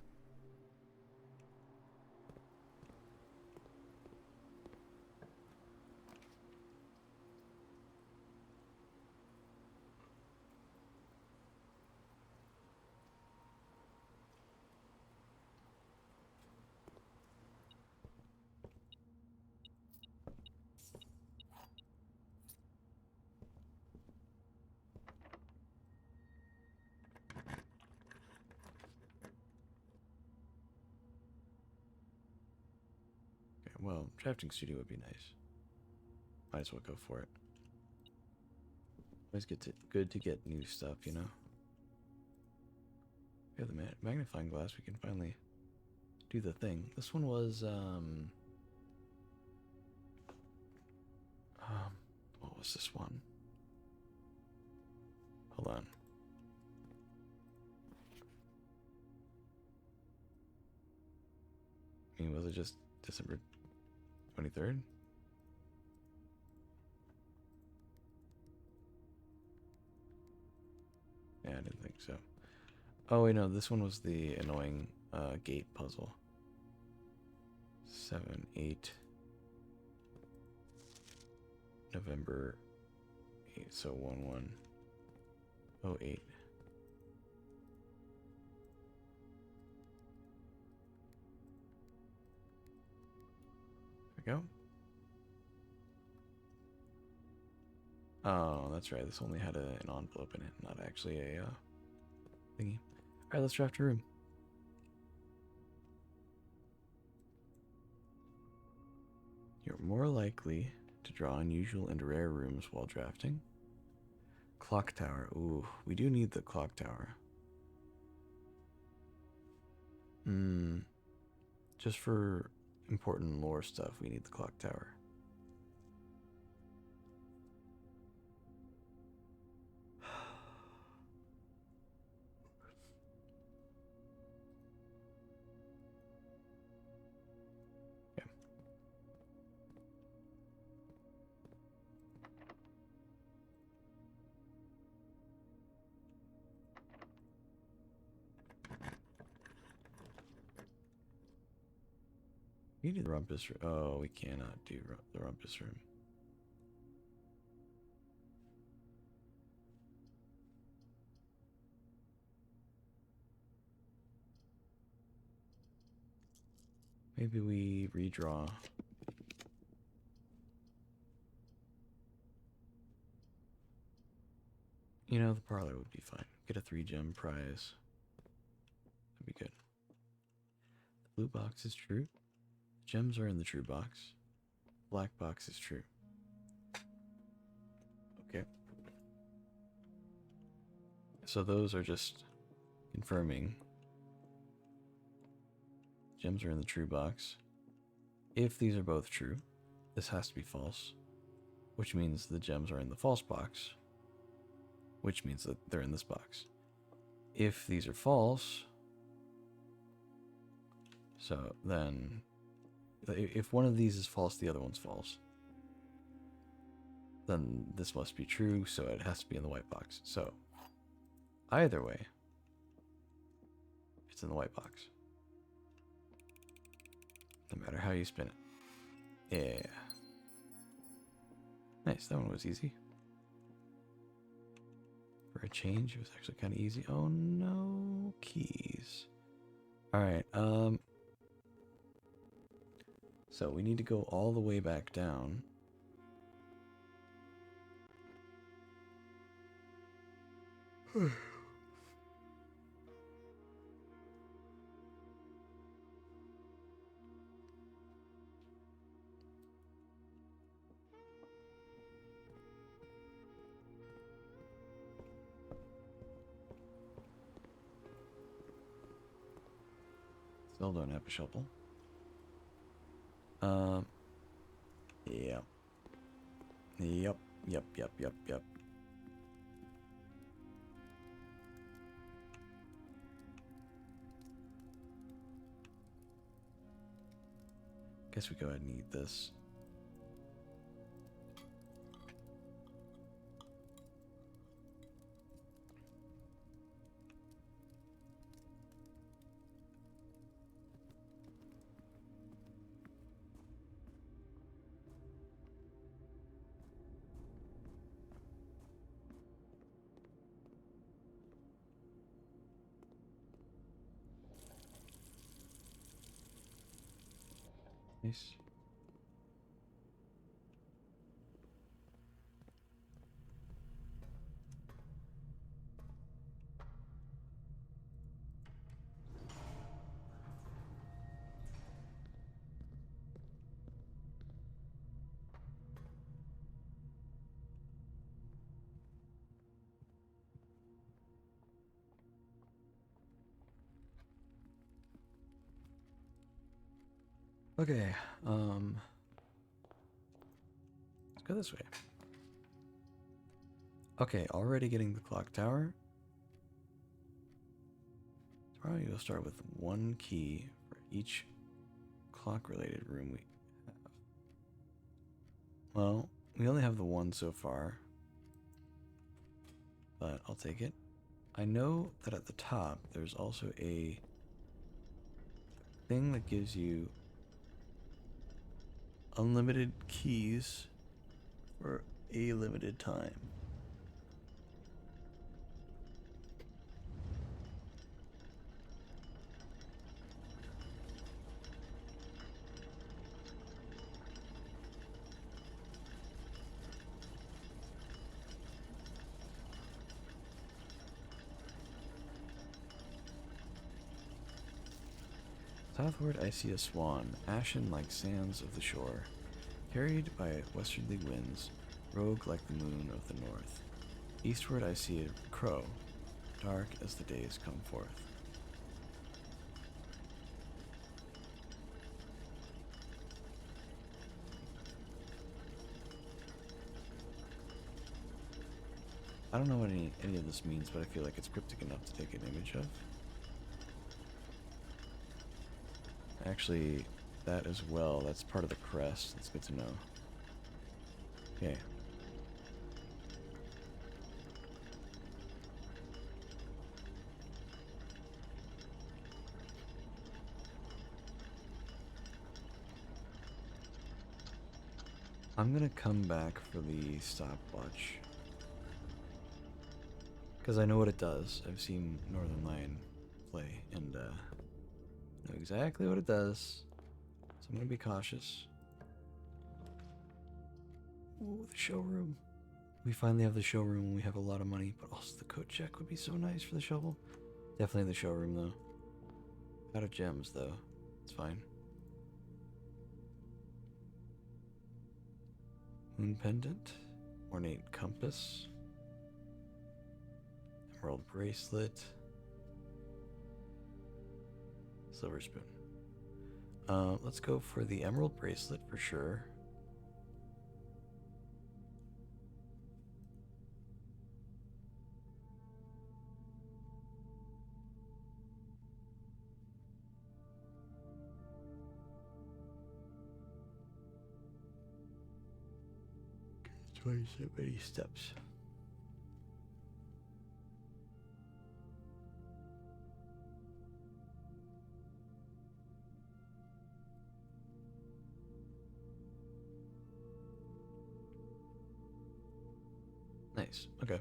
Okay, well, drafting studio would be nice. Might as well go for it. Always good to get new stuff, you know? We have the magnifying glass, we can finally do the thing. This one was, what was this one? Hold on. I mean, was it just December 23rd? Yeah, I didn't think so. Oh, wait, no, this one was the annoying gate puzzle. 7, 8. November 8, so 1, 1. 08. There we go. Oh, that's right. This only had an envelope in it, not actually a thingy. Alright, let's draft a room. You're more likely to to draw unusual and rare rooms while drafting. Clock tower. Ooh, we do need the clock tower. Just for important lore stuff, we need the clock tower. Okay. We need the rumpus room. Oh, we cannot do the rumpus room. Maybe we redraw. You know, the parlor would be fine. Get a 3-gem prize. That'd be good. The blue box is true. The gems are in the true box. Black box is true. Okay. So those are just confirming. Gems are in the true box. If these are both true, this has to be false, which means the gems are in the false box, which means that they're in this box. If these are false, so then if one of these is false, the other one's false. Then this must be true, so it has to be in the white box. So either way, it's in the white box. No matter how you spin it. Yeah. Nice, that one was easy. For a change, it was actually kind of easy. Oh no, keys. Alright, so we need to go all the way back down. Still don't have a shovel. Yep. Yep. Guess we go ahead and eat this. Nice. Okay, let's go this way. Okay, already getting the clock tower. Probably we'll start with one key for each clock-related room we have. Well, we only have the one so far, but I'll take it. I know that at the top there's also a thing that gives you unlimited keys for a limited time. Southward I see a swan, ashen like sands of the shore. Carried by westerly winds, rogue like the moon of the north. Eastward I see a crow, dark as the days come forth. I don't know what any of this means, but I feel like it's cryptic enough to take an image of. Actually, that as well, that's part of the crest. That's good to know. Okay. I'm gonna come back for the stopwatch. Because I know what it does. I've seen Northern Lion play and know exactly what it does. So I'm gonna be cautious. Ooh, the showroom. We finally have the showroom when we have a lot of money, but also the coat check would be so nice for the shovel. Definitely the showroom though. Out of gems though. It's fine. Moon pendant. Ornate compass. Emerald bracelet. Silver spoon. Let's go for the emerald bracelet for sure. Twice so many steps. Nice. Okay.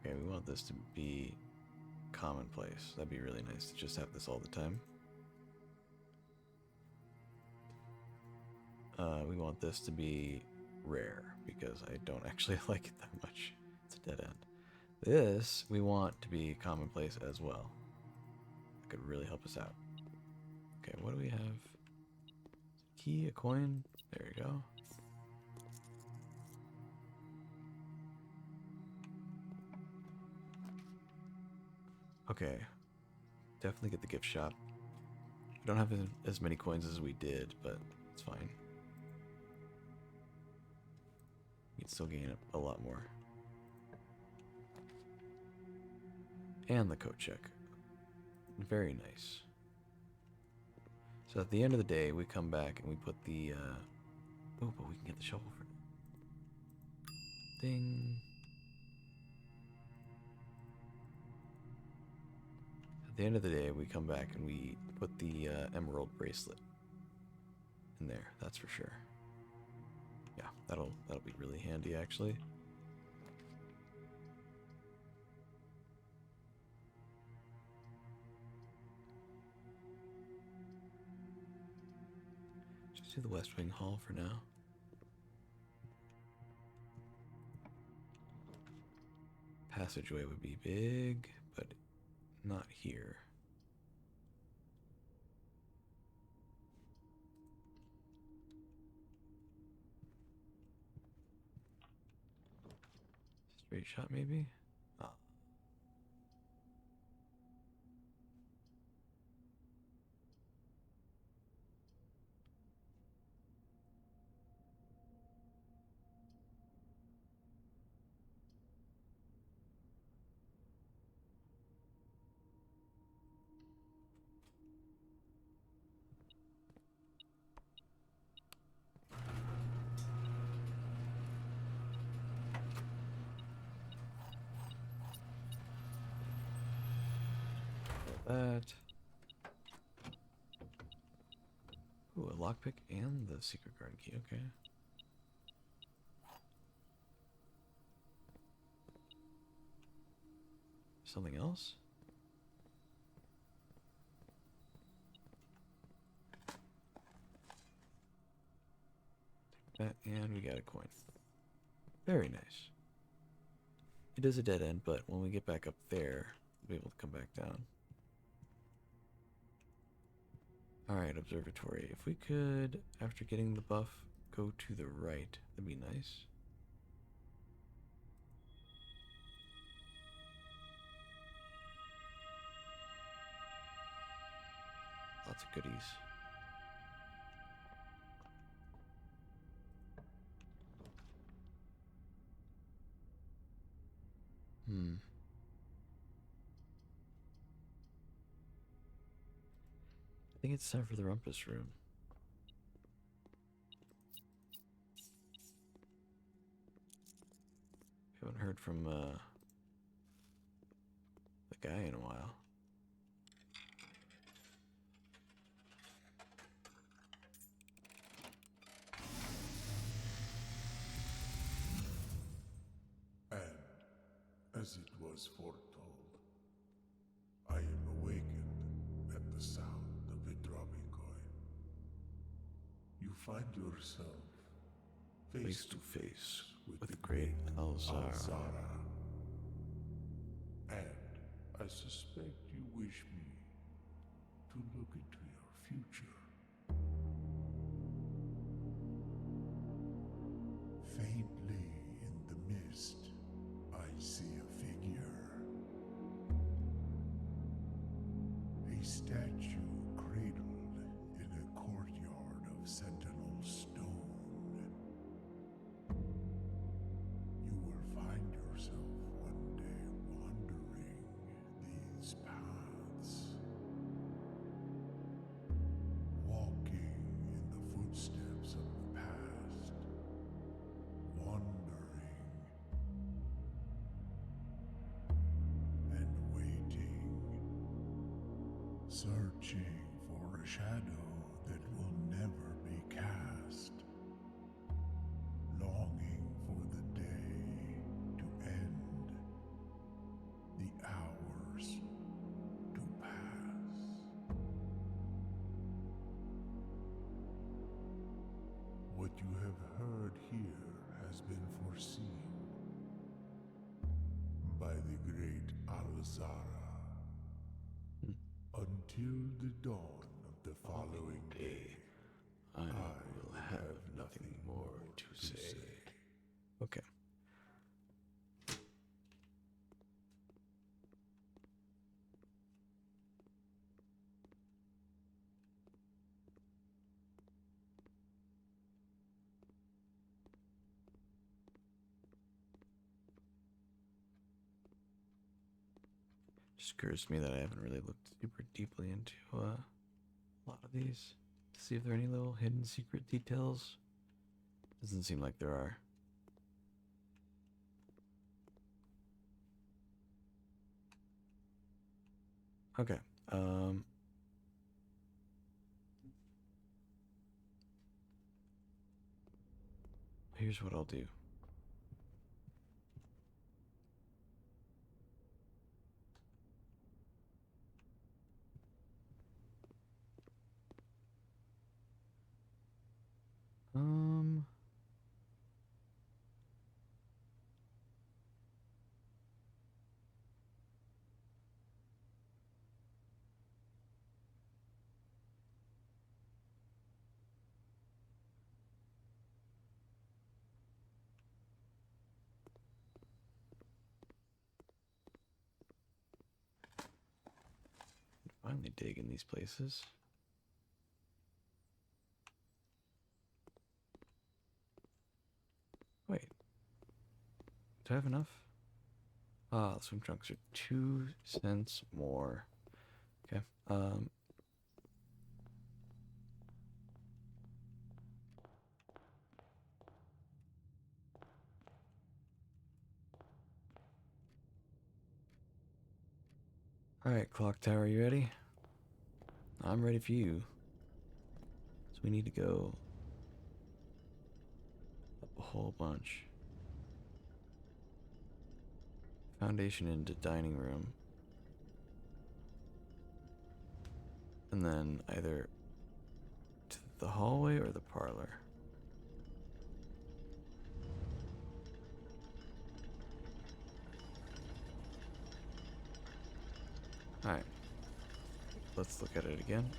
Okay, we want this to be commonplace. That'd be really nice to just have this all the time. We want this to be rare because I don't actually like it that much. It's a dead end. This we want to be commonplace as well. That could really help us out. Okay, what do we have? Key, a coin. There you go. Okay, definitely get the gift shop. We don't have as many coins as we did, but it's fine. We can still gain a lot more. And the coat check. Very nice. So at the end of the day, we come back and we put the, oh, but we can get the shovel for it. Ding. At the end of the day, we come back and we put the emerald bracelet in there. That's for sure. Yeah, that'll be really handy actually. Just do the West Wing Hall for now. Passageway would be big, but not here. Straight shot, maybe? Ah. That. Ooh, a lockpick and the secret garden key, okay. Something else? And we got a coin. Very nice. It is a dead end, but when we get back up there, we'll be able to come back down. Alright, observatory. If we could, after getting the buff, go to the right, that'd be nice. Lots of goodies. I think it's time for the rumpus room. We haven't heard from the guy in a while. And, as it was foretold, I am awakened at the sound of a dropping coin. You find yourself Face to face with the great Alzara. Alzara. And I suspect you wish me to look into your future. Faintly in the mist, I see a figure. A statue cradled in a courtyard of sentinel stone. You will find yourself one day wandering these paths, walking in the footsteps of the past, wandering and waiting, searching for a shadow that will never be cast, longing for the day to end, the hours to pass. What you have heard here has been foreseen by the great Alzara. Until the dawn of the following day, I will have nothing more to say. Okay. Just occurs to me that I haven't really looked super deeply into a lot of these to see if there are any little hidden secret details. Doesn't seem like there are. Okay. Here's what I'll do. Finally dig in these places. Wait. Do I have enough? Ah, swim trunks are 2 cents more. Okay. Alright, clock tower, you ready? I'm ready for you. So we need to go up a whole bunch. Foundation into dining room. And then either to the hallway or the parlor. Alright. Let's look at it again.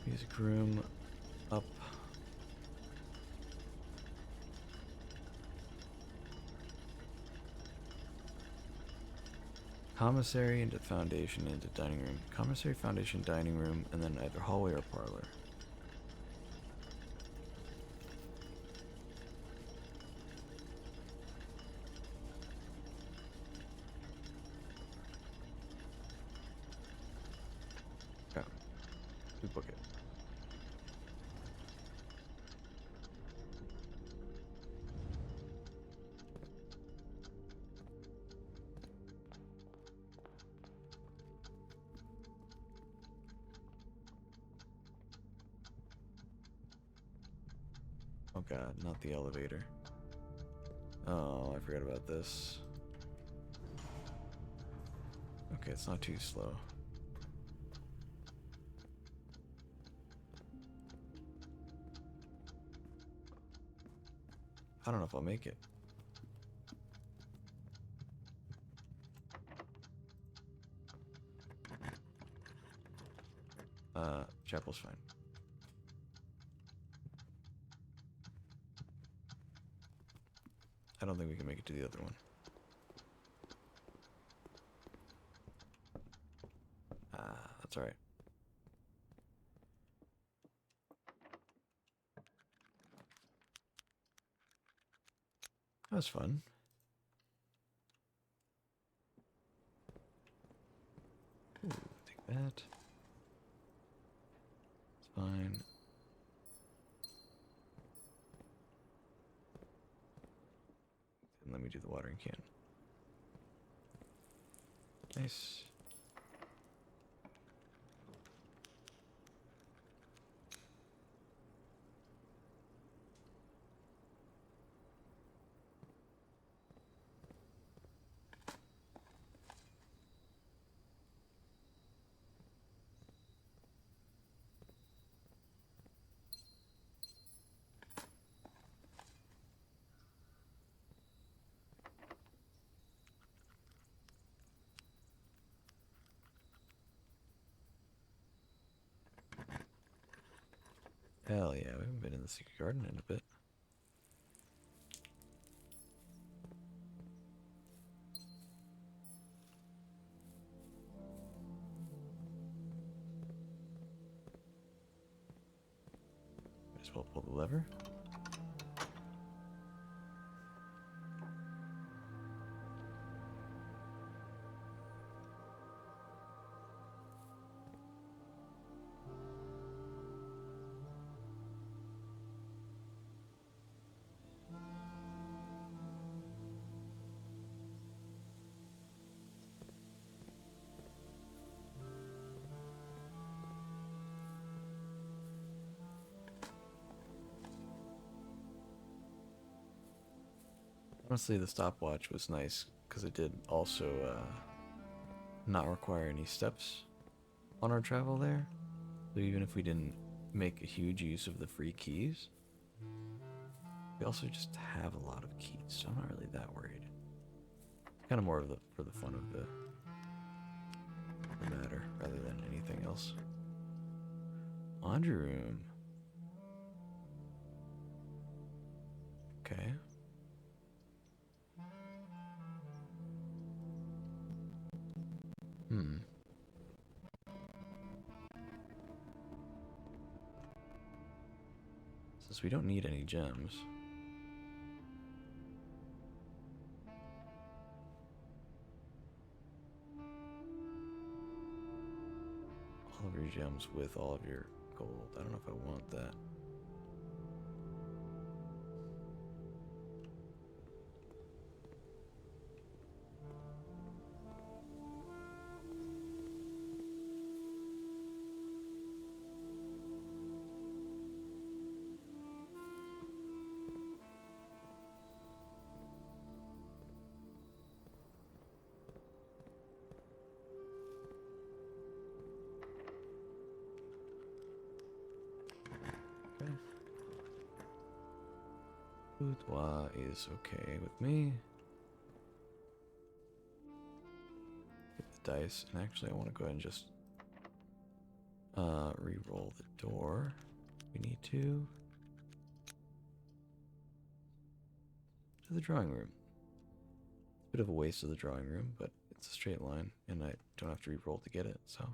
Music room up. Commissary into foundation into dining room. Commissary, foundation, dining room, and then either hallway or parlor. Yeah. We book it. Oh god, not the elevator. Oh, I forgot about this. Okay, it's not too slow. I don't know if I'll make it. Chapel's fine. I don't think we can make it to the other one. That's alright. That was fun. Ooh, take that. It's fine. And let me do the watering can. Nice. Hell yeah, we haven't been in the secret garden in a bit. Might as well pull the lever. Honestly, the stopwatch was nice because it did also not require any steps on our travel there. So even if we didn't make a huge use of the free keys, we also just have a lot of keys, so I'm not really that worried. Kind of more of for the fun of the matter rather than anything else. Laundry room. Okay. Since we don't need any gems. All of your gems with all of your gold. I don't know if I want that. Boudoir is okay with me. Get the dice, and actually I want to go ahead and just re-roll the door. We need to the drawing room. Bit of a waste of the drawing room, but it's a straight line, and I don't have to re-roll to get it, so.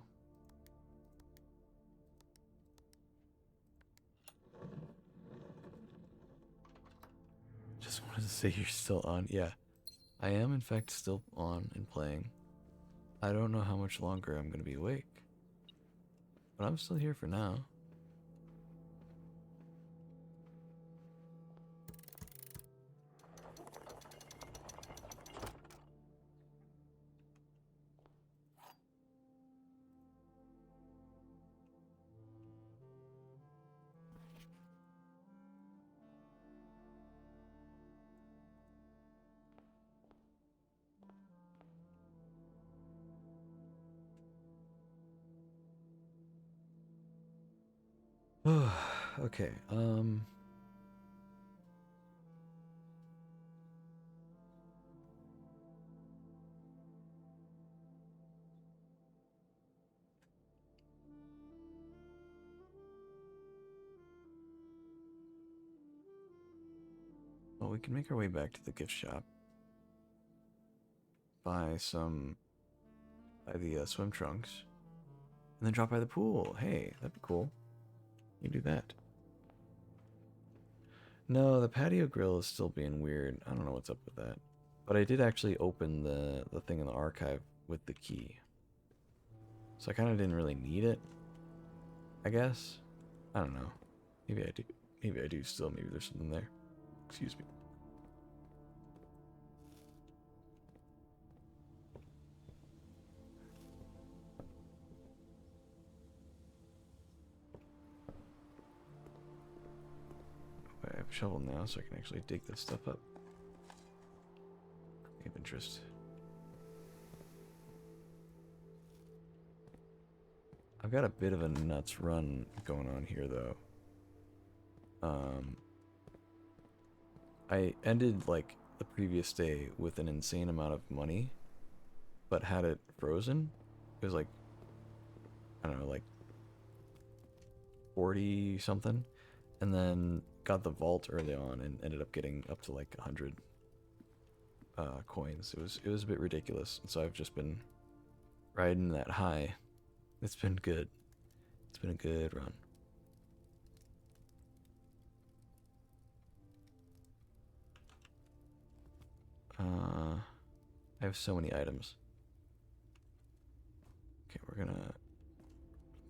Just wanted to say you're still on. Yeah, I am in fact still on and playing. I don't know how much longer I'm going to be awake, but I'm still here for now. Okay, well, we can make our way back to the gift shop. Buy the swim trunks. And then drop by the pool. Hey, that'd be cool. You do that. No, the patio grill is still being weird. I don't know what's up with that. But I did actually open the thing in the archive with the key. So I kind of didn't really need it, I guess. I don't know. Maybe I do. Maybe I do still. Maybe there's something there. Excuse me. I have a shovel now, so I can actually dig this stuff up. I have interest. I've got a bit of a nuts run going on here, though. I ended, like, the previous day with an insane amount of money, but had it frozen. It was like, I don't know, like 40 something, and then got the vault early on and ended up getting up to like 100 coins. It was a bit ridiculous, and so I've just been riding that high. It's been good. It's been a good run. I have so many items. Okay, we're gonna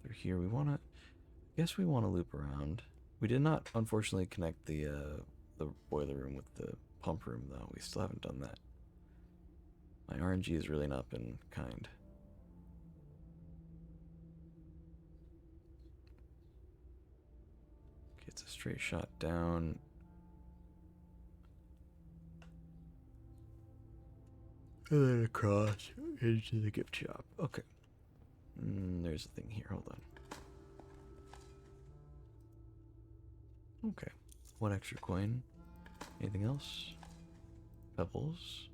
through here. We wanna. I guess we want to loop around. We did not, unfortunately, connect the boiler room with the pump room, though. We still haven't done that. My RNG has really not been kind. Okay, it's a straight shot down. And then across into the gift shop. Okay. There's a thing here. Hold on. Okay. One extra coin. Anything else? Pebbles.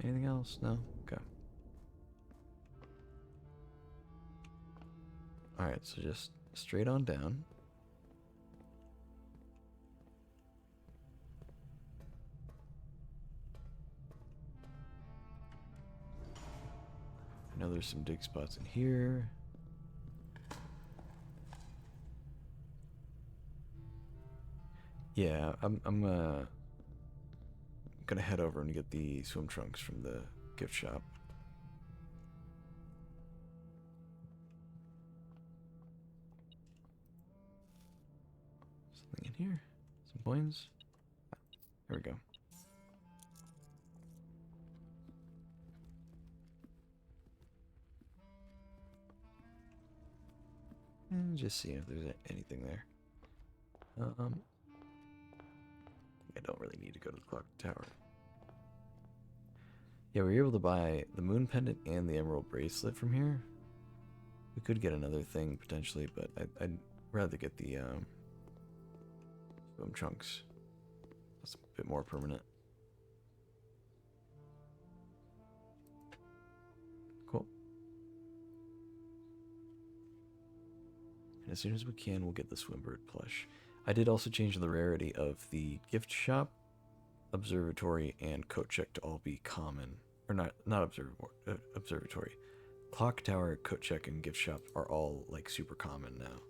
Anything else? No? Okay. Alright, so just straight on down. I know there's some dig spots in here. Yeah, I'm gonna head over and get the swim trunks from the gift shop. Something in here? Some coins? There we go. And just seeing if there's anything there. I don't really need to go to the clock tower. Yeah, we were able to buy the moon pendant and the emerald bracelet from here. We could get another thing potentially, but I'd rather get the swim trunks. That's a bit more permanent. Cool. And as soon as we can, we'll get the Swimbird plush. I did also change the rarity of the gift shop, observatory, and coat check to all be common. Or not observatory. Clock tower, coat check, and gift shop are all like super common now.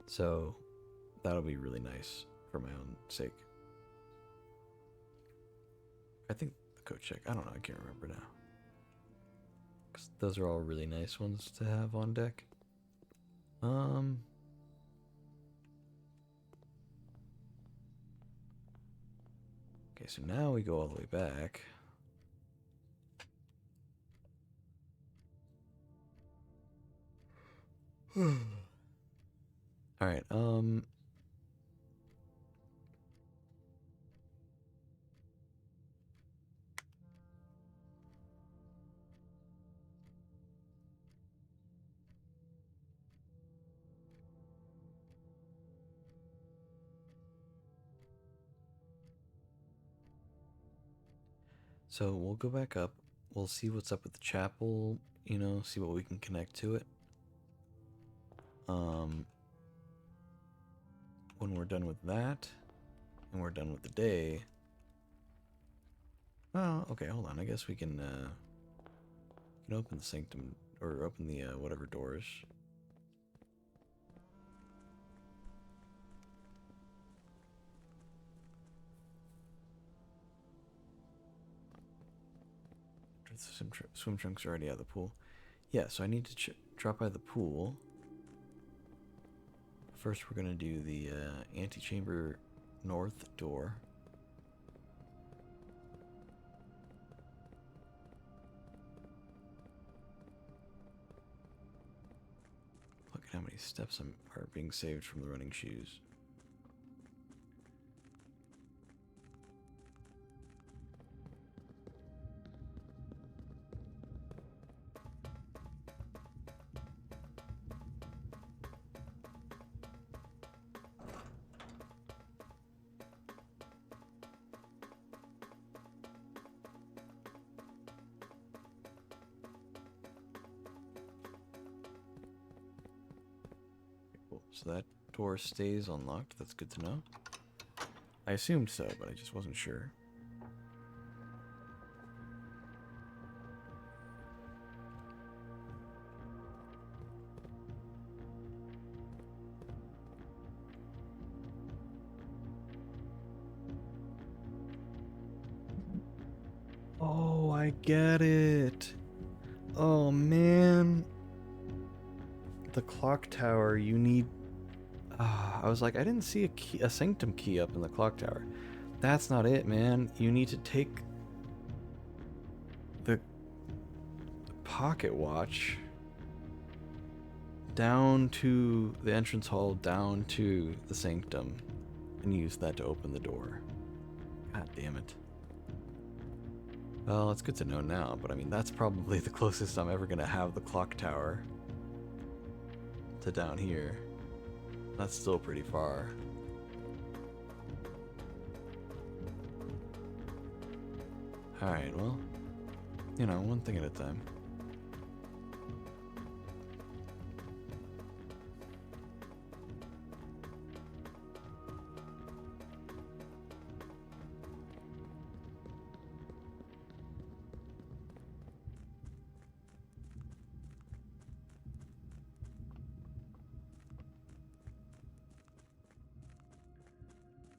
So that'll be really nice for my own sake. I think the coat check, I don't know, I can't remember now. 'Cause those are all really nice ones to have on deck. Okay, so now we go all the way back. Alright, so we'll go back up. We'll see what's up with the chapel, you know, see what we can connect to it. When we're done with that, and we're done with the day. Oh, okay, hold on. I guess we can open the sanctum, or open the whatever doors. Swim trunks are already out of the pool. Yeah, so I need to drop by the pool. First, we're gonna do the antechamber north door. Look at how many steps are being saved from the running shoes. So that door stays unlocked. That's good to know. I assumed so, but I just wasn't sure. Oh, I get it. Oh, man. The clock tower, you need... I was like, I didn't see a sanctum key up in the clock tower. That's not it, man. You need to take the pocket watch down to the entrance hall, down to the sanctum, and use that to open the door. God damn it. Well, it's good to know now, but I mean, that's probably the closest I'm ever gonna have the clock tower to down here. That's still pretty far. Alright, well, you know, one thing at a time.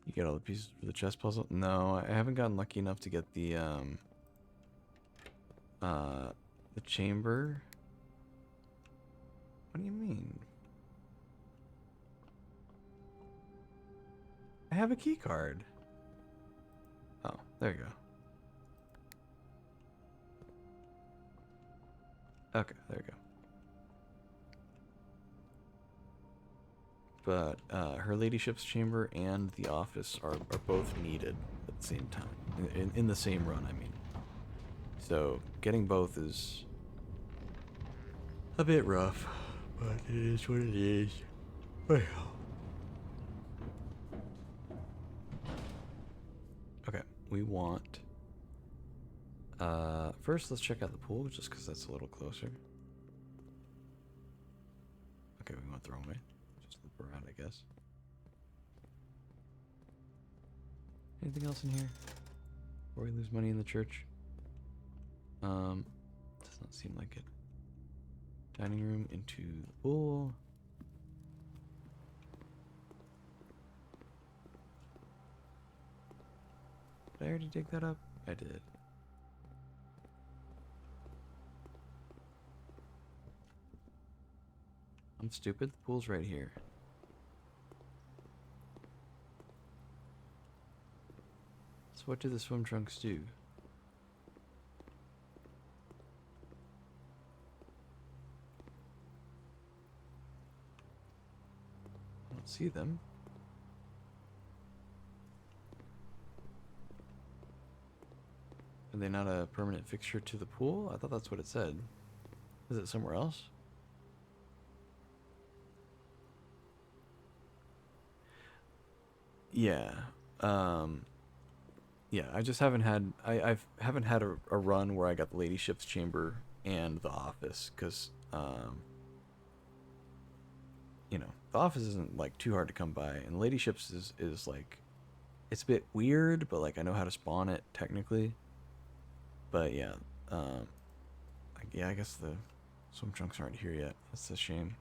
You get all the pieces for the chess puzzle? No, I haven't gotten lucky enough to get the chamber. What do you mean? I have a key card. Oh, there you go. Okay, there you go. But her ladyship's chamber and the office are both needed at the same time. In the same run, I mean. So getting both is a bit rough, but it is what it is. Well. we want... first, let's check out the pool, just because that's a little closer. Okay, we went the wrong way. Just loop around, I guess. Anything else in here? Before we lose money in the church? Does not seem like it. Dining room into the pool. Did I already dig that up? I did. I'm stupid. The pool's right here. So what do the swim trunks do? I don't see them. Are they not a permanent fixture to the pool? I thought that's what it said. Is it somewhere else? Yeah. Yeah, I just haven't had I haven't had a run where I got the ladyship's chamber and the office, because you know, the office isn't like too hard to come by, and ladyship's is like, it's a bit weird, but like I know how to spawn it technically. But yeah, yeah, I guess the swim trunks aren't here yet. That's a shame.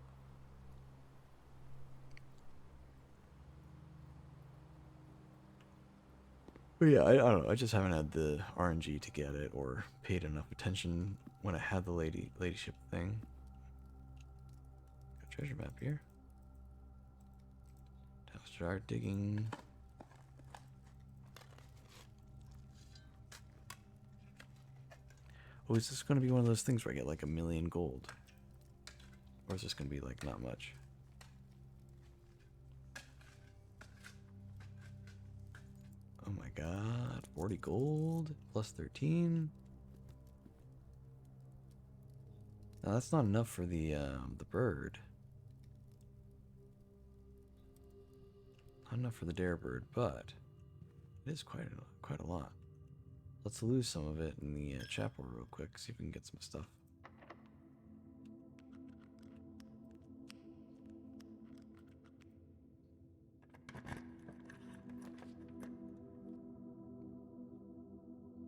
But yeah, I don't know. I just haven't had the RNG to get it, or paid enough attention when I had the ladyship thing. Got treasure map here. Now start digging. Oh, is this going to be one of those things where I get like 1,000,000 gold? Or is this going to be like not much? Oh my god, 40 gold plus 13. Now that's not enough for the bird. Not enough for the dare bird, but it is quite a lot. Let's lose some of it in the chapel real quick, see if we can get some stuff.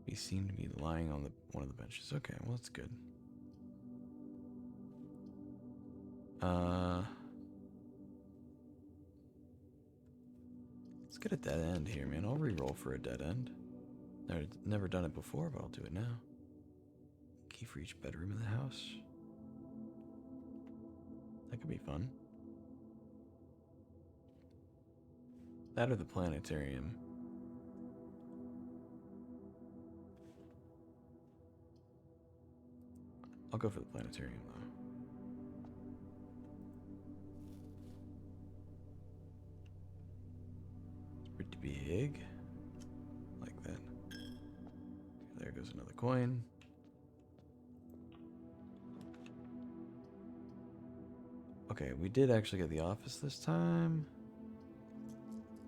He seemed to be lying on one of the benches. Okay, well that's good. Let's get a dead end here, man. I'll re-roll for a dead end. Never done it before, but I'll do it now. Key for each bedroom in the house. That could be fun. That or the planetarium. I'll go for the planetarium, though. It's pretty big. Like that. There goes another coin. Okay, we did actually get the office this time.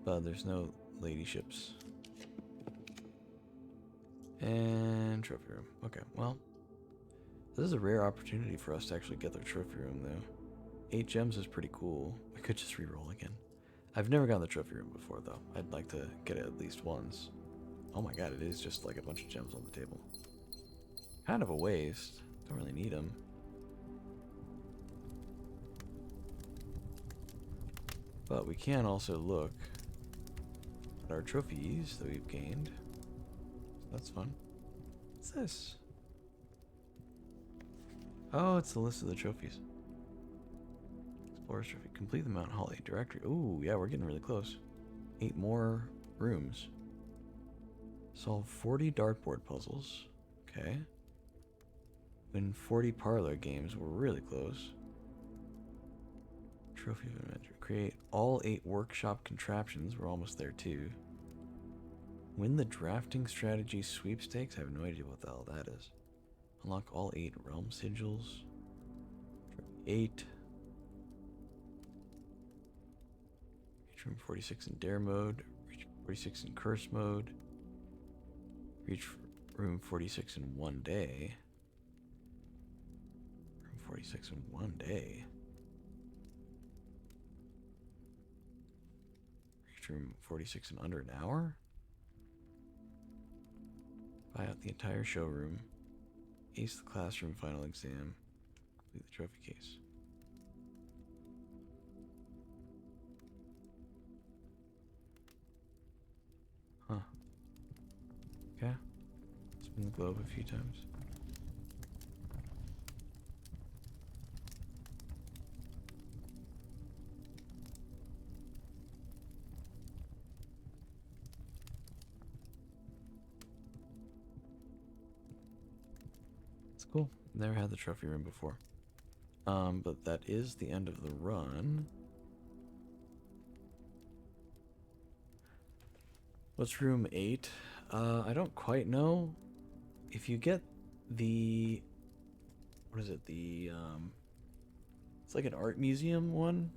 But there's no ladyships. And trophy room. Okay, well. This is a rare opportunity for us to actually get the trophy room, though. 8 gems is pretty cool. We could just re-roll again. I've never gotten the trophy room before, though. I'd like to get it at least once. Oh my god, it is just like a bunch of gems on the table. Kind of a waste. Don't really need them. But we can also look at our trophies that we've gained. That's fun. What's this? Oh, it's the list of the trophies. Explorer's Trophy. Complete the Mount Holly directory. Ooh, yeah, we're getting really close. 8 more rooms. Solve 40 dartboard puzzles. Okay. Win 40 parlor games. We're really close. Trophy of Adventure. Create all 8 workshop contraptions. We're almost there, too. Win the drafting strategy sweepstakes. I have no idea what the hell that is. Unlock all 8 realm sigils. 8. Reach room 46 in dare mode. Reach 46 in curse mode. Reach room 46 in one day. Room 46 in one day. Reach room 46 in under an hour? Buy out the entire showroom. Ace the classroom final exam. Complete the trophy case. Huh. Okay. Spin the globe a few times. It's cool. Never had the trophy room before. But that is the end of the run. What's room 8? I don't quite know. If you get the... What is it? It's like an art museum one.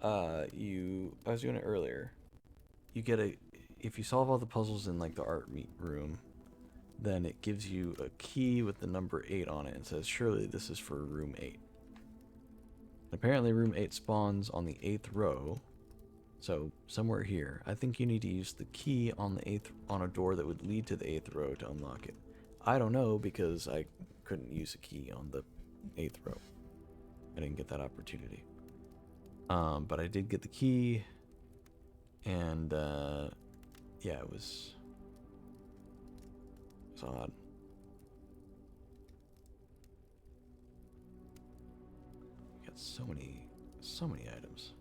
I was doing it earlier. You get if you solve all the puzzles in like the art room, then it gives you a key with the number 8 on it and says, surely this is for room 8. Apparently room 8 spawns on the 8th row. So somewhere here, I think you need to use the key on a door that would lead to the 8th row to unlock it. I don't know because I couldn't use a key on the 8th row. I didn't get that opportunity. But I did get the key, and yeah, it was odd. We got so many items.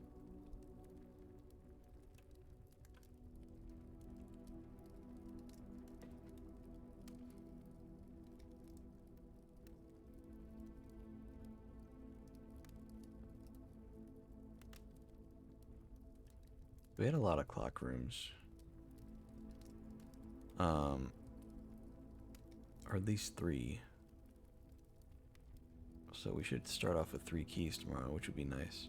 We had a lot of clock rooms. Or at least 3. So we should start off with 3 keys tomorrow, which would be nice.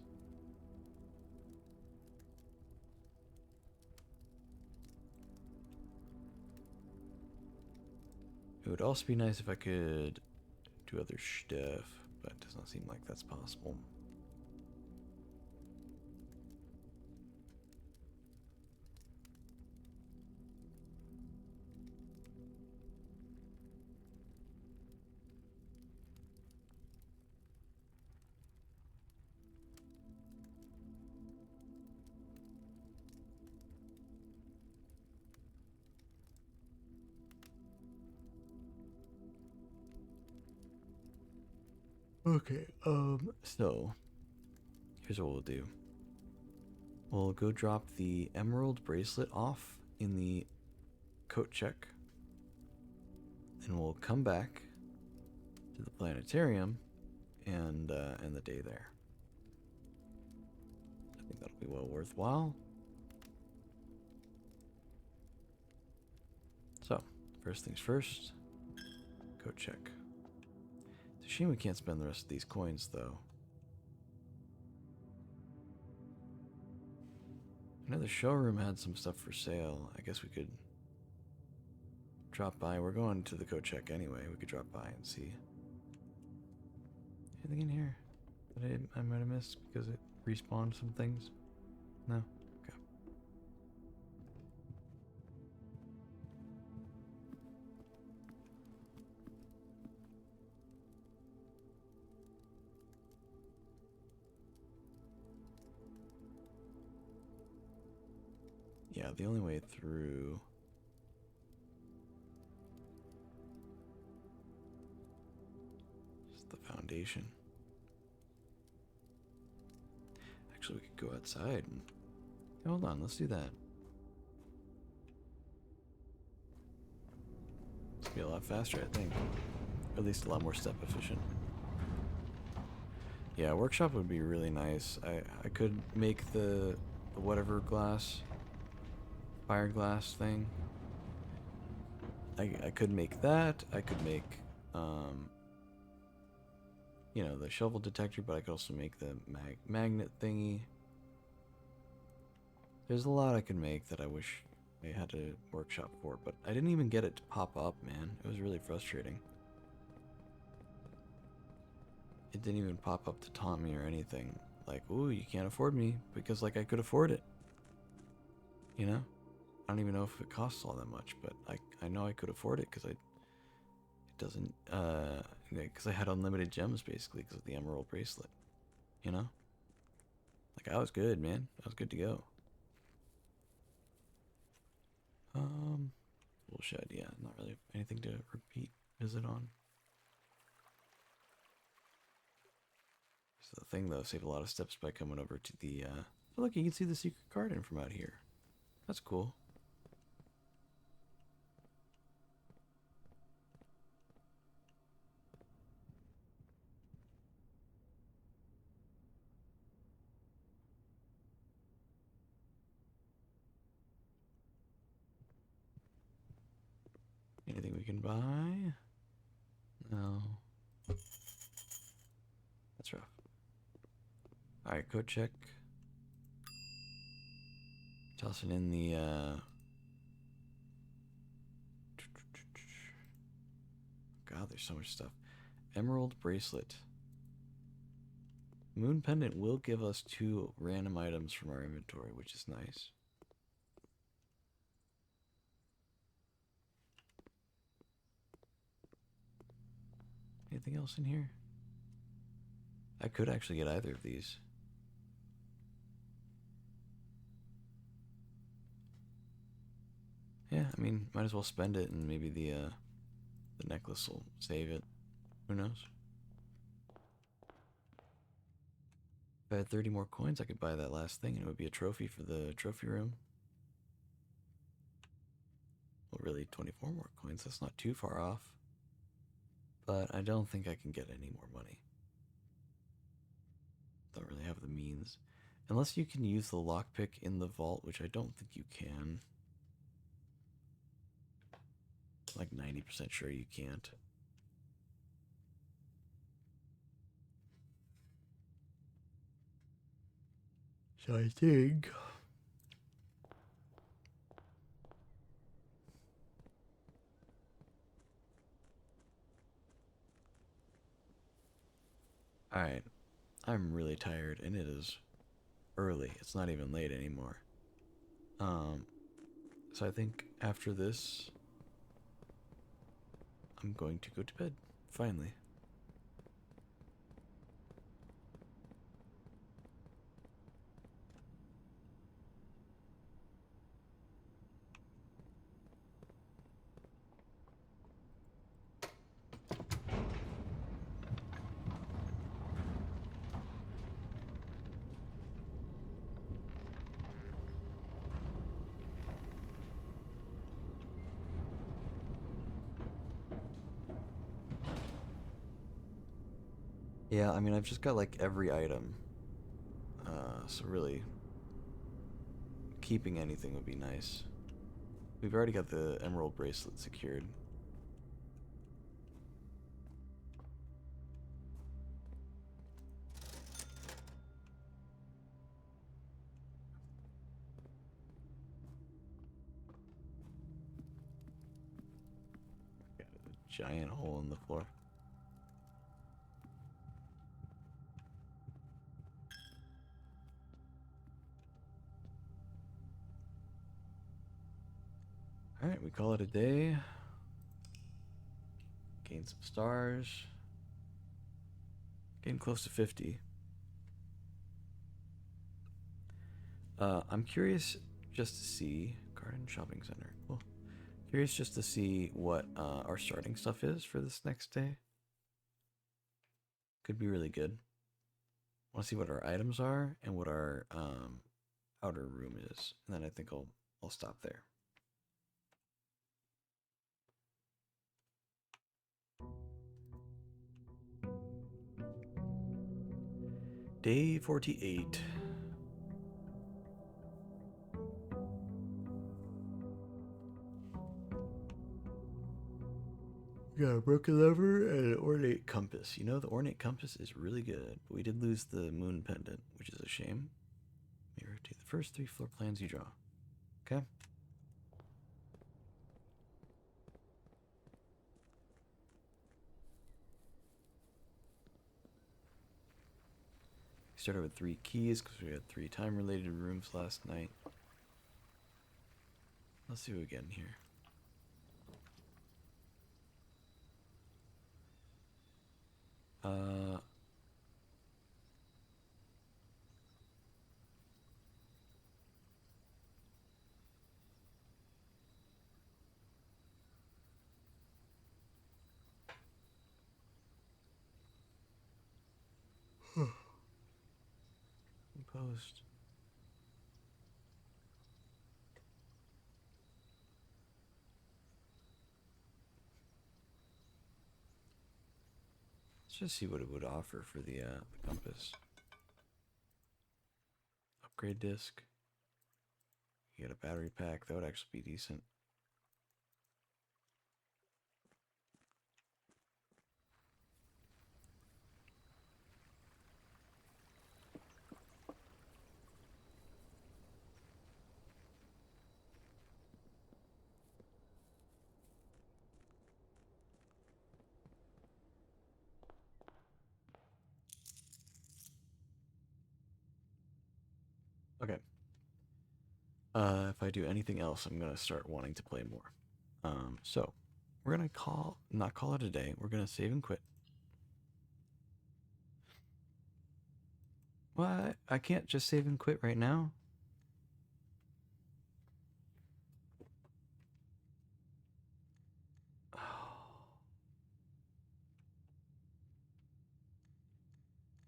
It would also be nice if I could do other stuff, but it does not seem like that's possible. Okay, so here's what we'll do. We'll go drop the emerald bracelet off in the coat check. And we'll come back to the planetarium and end the day there. I think that'll be well worthwhile. So, first things first, coat check. It's a shame we can't spend the rest of these coins, though. I know the showroom had some stuff for sale. I guess we could drop by. We're going to the coat check anyway. We could drop by and see. Anything in here that I might have missed because it respawned some things? No? Okay. Yeah, the only way through is the foundation. Actually, we could go outside and... Hold on, let's do that. It's gonna be a lot faster, I think. Or at least a lot more step efficient. Yeah, workshop would be really nice. I could make the whatever glass, fire glass thing. I could make that. I could make, you know, the shovel detector, but I could also make the magnet thingy. There's a lot I could make that I wish I had a workshop for, but I didn't even get it to pop up, man. It was really frustrating. It didn't even pop up to taunt me or anything. Like, ooh, you can't afford me, because like I could afford it. You know? I don't even know if it costs all that much, but I know I could afford it because it doesn't, because I had unlimited gems basically because of the emerald bracelet. You know? Like, I was good, man. I was good to go. Bullshit, yeah, not really anything to repeat visit on. So the thing though, save a lot of steps by coming over to the, oh look, you can see the secret garden from out here. That's cool. Anything we can buy? No. That's rough. Alright, code check. Tossing in the, God, there's so much stuff. Emerald bracelet. Moon pendant will give us 2 random items from our inventory, which is nice. Anything else in here? I could actually get either of these. Yeah, I mean, might as well spend it and maybe the necklace will save it. Who knows? If I had 30 more coins, I could buy that last thing and it would be a trophy for the trophy room. Well, really, 24 more coins. That's not too far off. But I don't think I can get any more money. Don't really have the means. Unless you can use the lockpick in the vault, which I don't think you can. Like 90% sure you can't. So I think... Alright, I'm really tired and it is early. It's not even late anymore. So I think after this, I'm going to go to bed, finally. Yeah, I mean, I've just got like every item. So really, keeping anything would be nice. We've already got the emerald bracelet secured. Got a giant hole in the floor. Alright, we call it a day. Gain some stars. Getting close to 50. I'm curious just to see... Garden Shopping Center. Cool. Curious just to see what our starting stuff is for this next day. Could be really good. Want to see what our items are and what our outer room is. And then I think I'll stop there. Day 48. We got a broken lever and an ornate compass. You know, the ornate compass is really good, but we did lose the moon pendant, which is a shame. Let me rotate the first 3 floor plans you draw. Okay. started with 3 keys because we had 3 time-related rooms last night. Let's see what we get in here. Post. Let's just see what it would offer for the compass. Upgrade disc. You get a battery pack. That would actually be decent. Okay. If I do anything else, I'm gonna start wanting to play more. So we're gonna not call it a day. We're gonna save and quit. What? I can't just save and quit right now.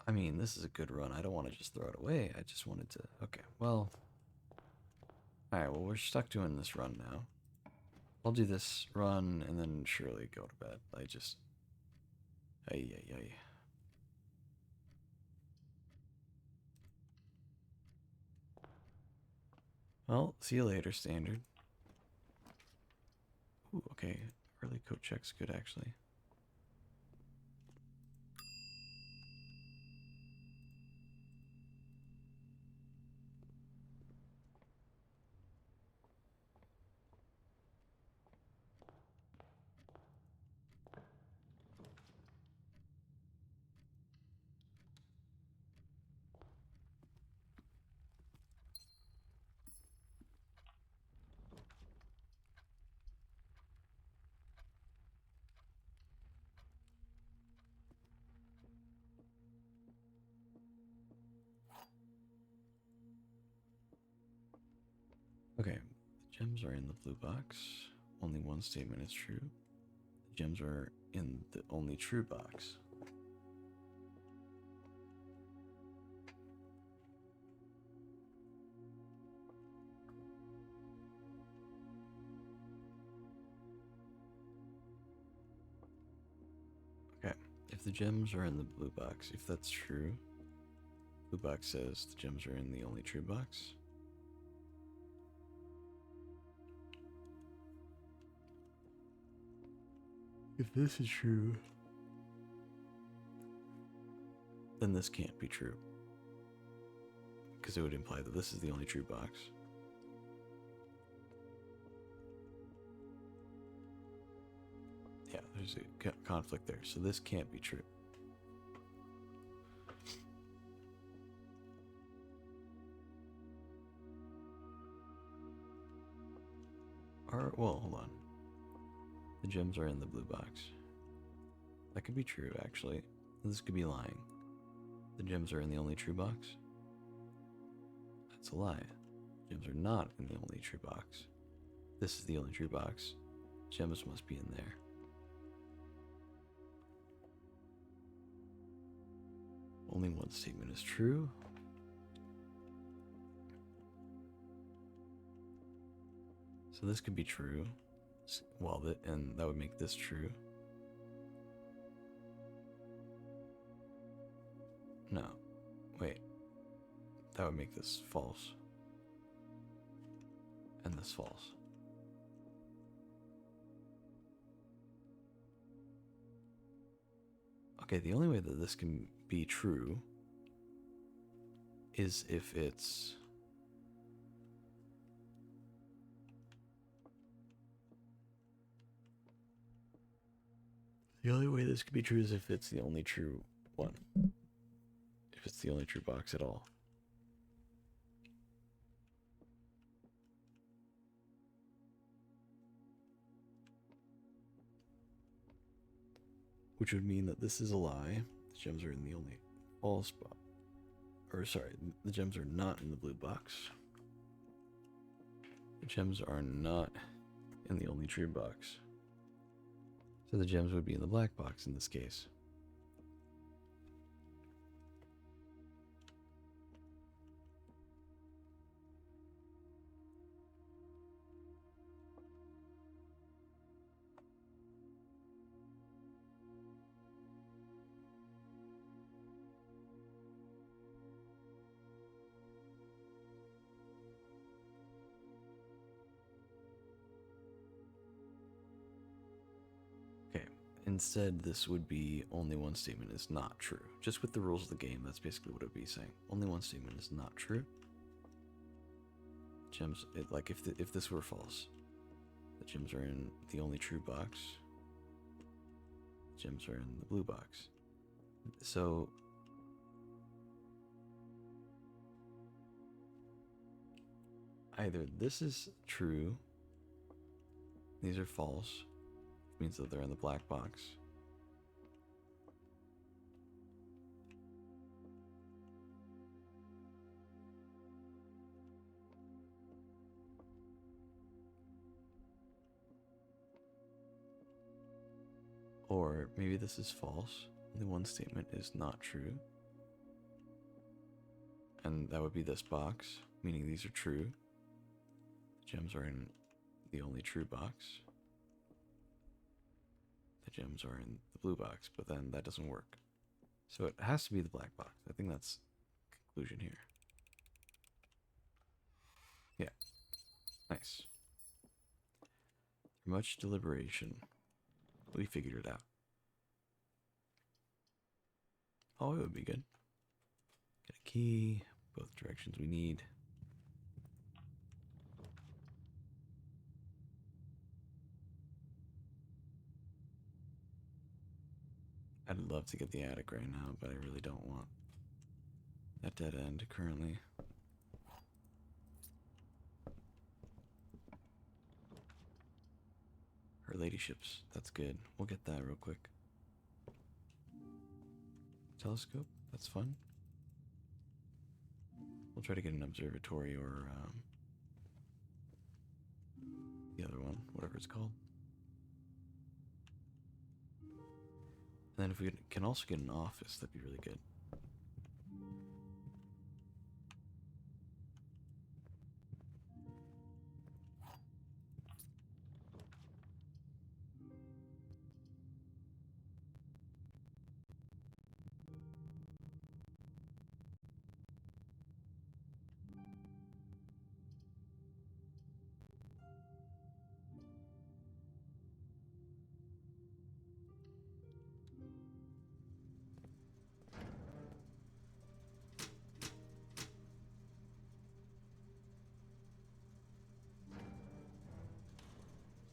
I mean, this is a good run. I don't want to just throw it away. I just wanted to. Okay, well. Alright, well, we're stuck doing this run now. I'll do this run and then surely go to bed. I just. Ay, ay, ay. Well, see you later, standard. Ooh, okay. Early code check's good, actually. Okay, the gems are in the blue box. Only one statement is true. The gems are in the only true box. Okay, if the gems are in the blue box, if that's true, blue box says the gems are in the only true box. If this is true, then this can't be true. Because it would imply that this is the only true box. Yeah, there's a conflict there. So this can't be true. Well, hold on. The gems are in the blue box. That could be true, actually. This could be lying. The gems are in the only true box. That's a lie. Gems are not in the only true box. This is the only true box. Gems must be in there. Only one statement is true. So this could be true. Well, and that would make this true. No. Wait. That would make this false. And this false. Okay, the only way that this can be true is if it's... The only way this could be true is if it's the only true one. If if it's the only true box at all. Which would mean that this is a lie. The gems are in the only false box. Or sorry, the gems are not in the blue box. The gems are not in the only true box. So the gems would be in the black box in this case. Okay, instead this would be only one statement is not true. Just with the rules of the game, that's basically what it would be saying. Only one statement is not true. Gems, like if this were false, the gems are in the only true box. Gems are in the blue box. So either this is true, these are false, which means that they're in the black box. Or maybe this is false. Only one statement is not true. And that would be this box, meaning these are true. The gems are in the only true box. The gems are in the blue box, but then that doesn't work. So it has to be the black box. I think that's the conclusion here. Yeah. Nice. After much deliberation, we figured it out. Oh, it would be good. Get a key, both directions we need. I'd love to get the attic right now, but I really don't want that dead end currently. Her ladyships, that's good. We'll get that real quick. Telescope, that's fun. We'll try to get an observatory or the other one, whatever it's called. And then if we can also get an office, that'd be really good.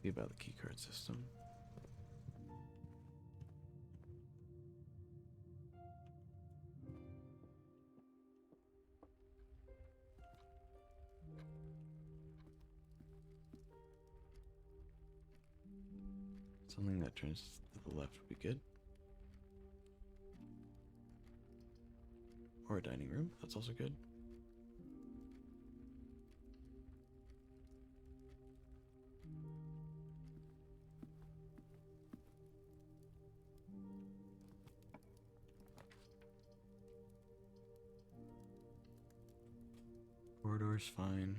See about the keycard system. Something that turns to the left would be good. Or a dining room, that's also good. Corridor's fine.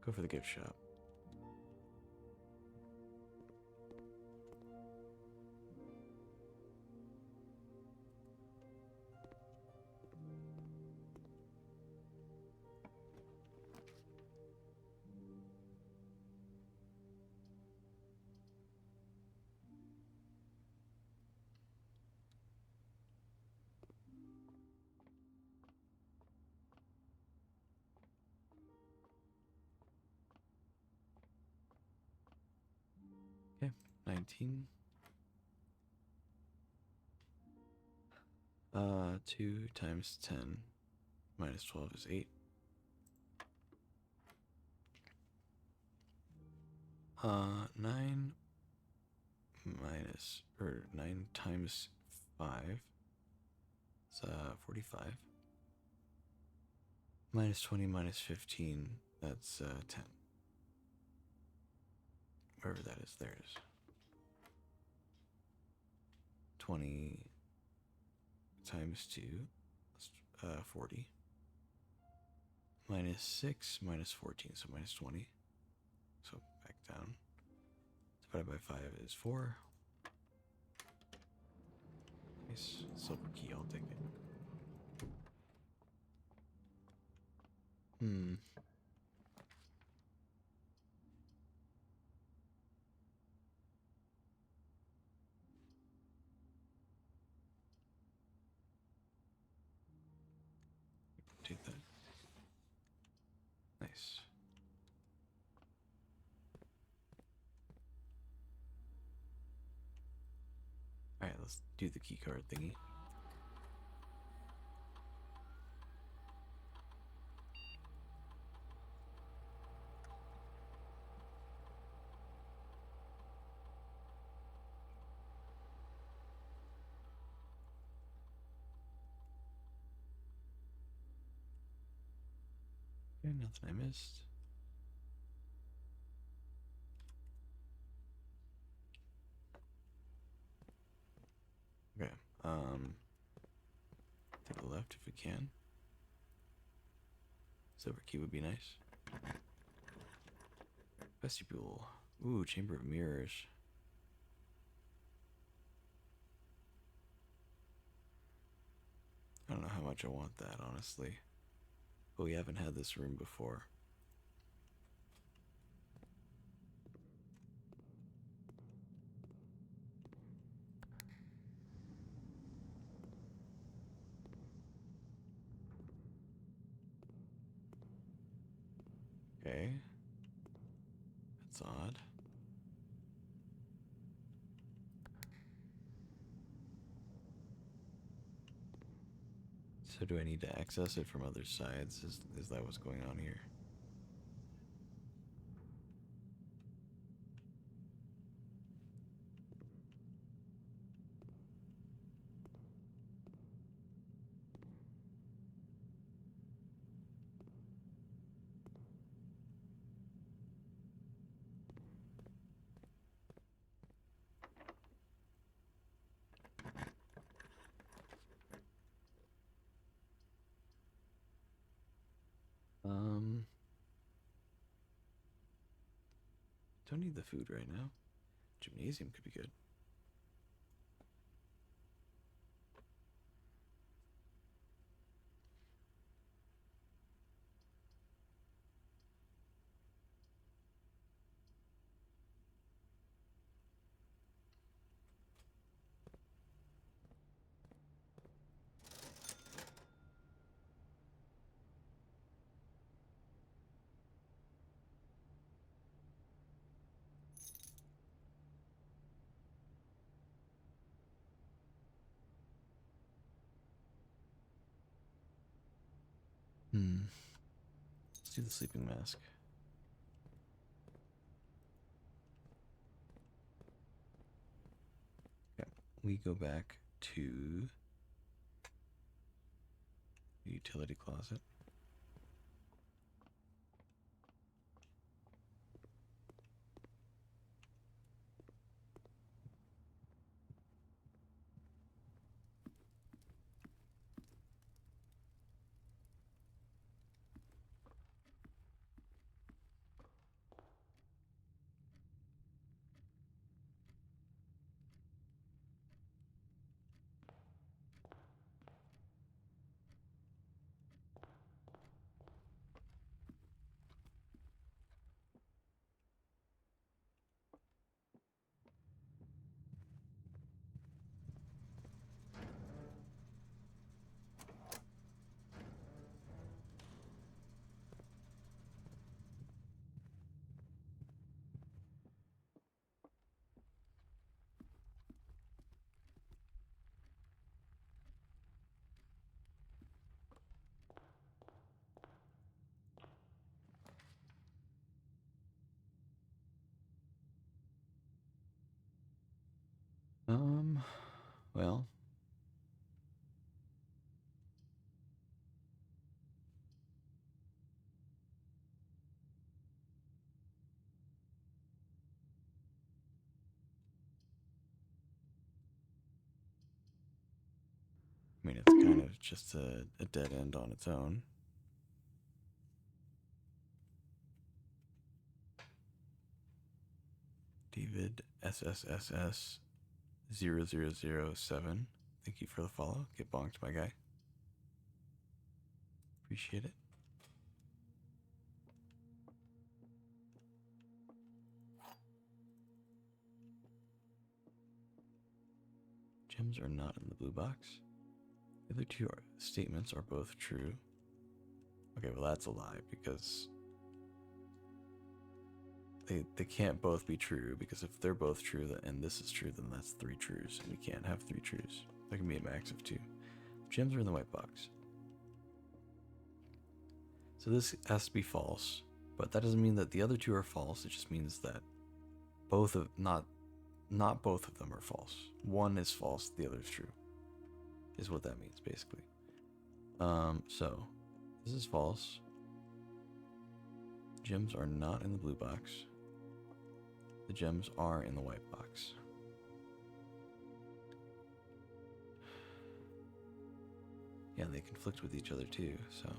Go for the gift shop. 19. 2 times 10 minus 12 is 8. 9 minus, or 9 times 5 is 45. Minus 20 minus 15, that's 10. Wherever that is, there it is. 20 times 2, that's 40. Minus 6 minus 14, so minus 20. So back down. Divided by 5 is 4. Nice. Silver key, I'll take it. Take that. Nice. Alright, let's do the key card thingy. Okay, nothing I missed. Okay, take the left if we can. Silver key would be nice. Vestibule. Ooh, Chamber of Mirrors. I don't know how much I want that, honestly. But we haven't had this room before. Okay. That's odd. So do I need to access it from other sides? Is that what's going on here? Don't need the food right now. Gymnasium could be good. Let's do the sleeping mask. Okay, we go back to the utility closet. Well, I mean, it's kind of just a dead end on its own. David SSSS 0007. Thank you for the follow. Get bonked, my guy. Appreciate it. Gems are not in the blue box. The other two statements are both true. Okay, well that's a lie because they can't both be true, because if they're both true and this is true, then that's 3 trues, and we can't have 3 trues. There can be a max of 2. Gems are in the white box. So this has to be false, but that doesn't mean that the other 2 are false. It just means that not both of them are false. One is false, the other is true. Is what that means basically. So this is false. Gems are not in the blue box. The gems are in the white box. Yeah, they conflict with each other too, so.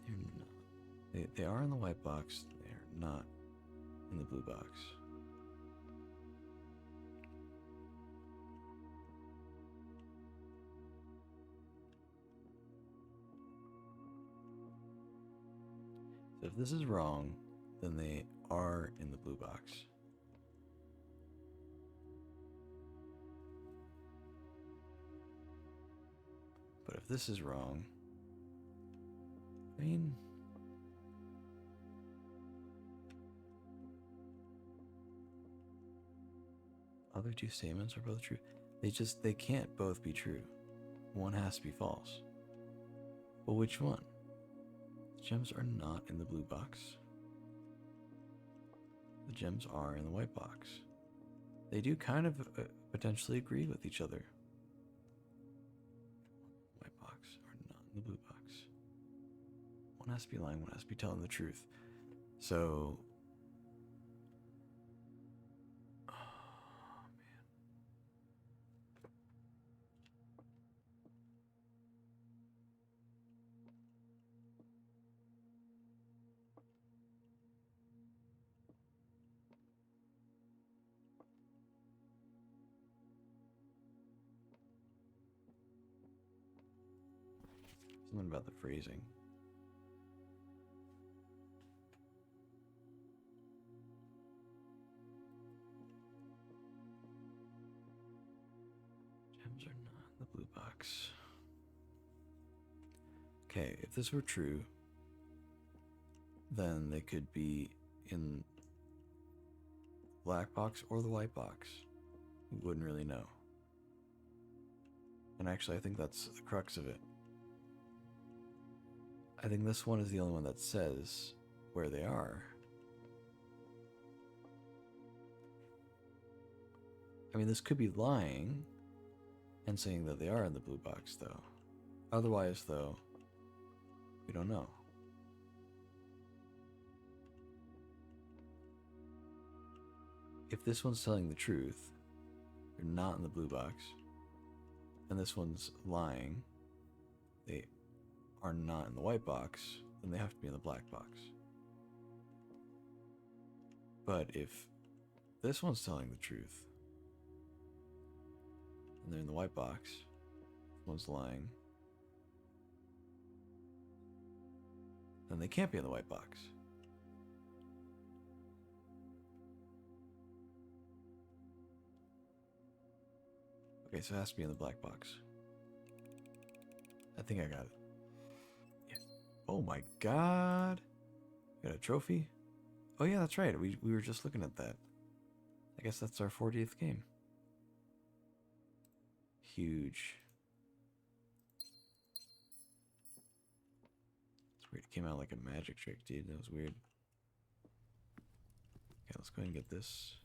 They're not. They are in the white box. They are not in the blue box. So if this is wrong, then they are in the blue box. But if this is wrong, I mean, other 2 statements are both true. They can't both be true. One has to be false. But which one? The gems are not in the blue box. The gems are in the white box. They do kind of potentially agree with each other. White box are not in the blue box. One has to be lying, one has to be telling the truth. So, oh man. Something about the phrasing. Gems are not in the blue box. Okay, if this were true, then they could be in black box or the white box. We wouldn't really know. And actually, I think that's the crux of it. I think this one is the only one that says where they are. I mean, this could be lying and saying that they are in the blue box, though. Otherwise, though, we don't know. If this one's telling the truth, they're not in the blue box, and this one's lying, they are not in the white box, then they have to be in the black box. But if this one's telling the truth, and they're in the white box, this one's lying, then they can't be in the white box. Okay, so it has to be in the black box. I think I got it. Yes. Oh my god. Got a trophy? Oh yeah, that's right. We were just looking at that. I guess that's our 40th game. Huge. It's weird. It came out like a magic trick, dude. That was weird. Okay, let's go ahead and get this.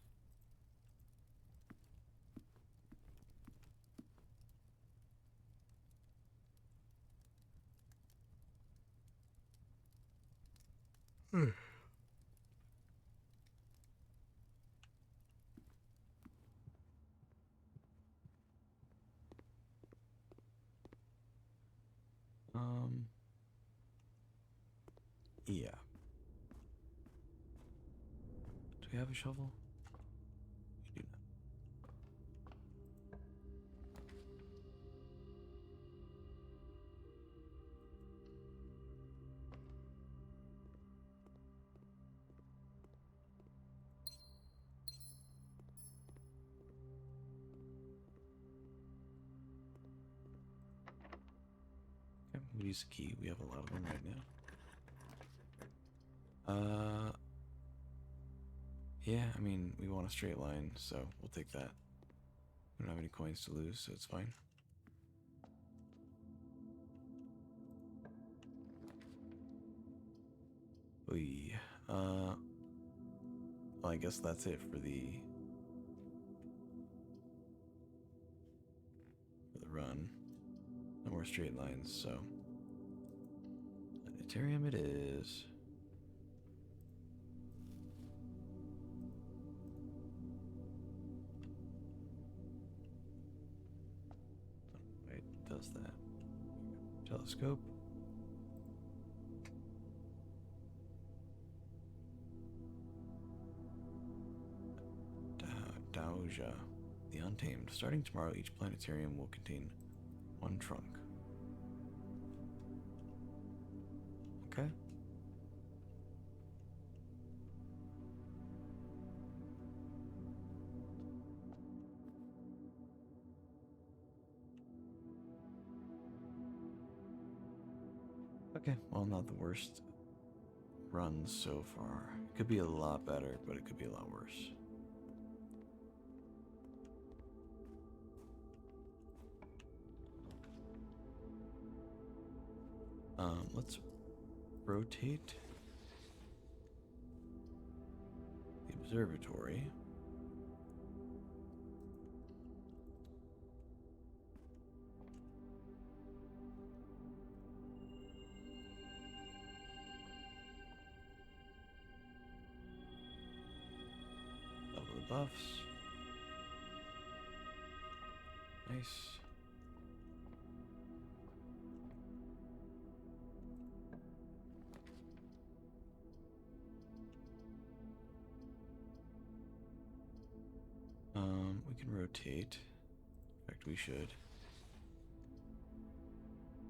Yeah. Do we have a shovel? We do not. Okay, we'll use the key. We have a lot of them right now. Yeah, I mean, we want a straight line, so we'll take that. We don't have any coins to lose, so it's fine. We, well, I guess that's it for the run. No more straight lines, so Planetarium it is. Wait, does that? Telescope. Dauja, the Untamed. Starting tomorrow, each planetarium will contain one trunk. Okay. Okay, well, not the worst run so far. It could be a lot better, but it could be a lot worse. Let's rotate the observatory. Double the buffs. Nice. We can rotate. In fact, we should.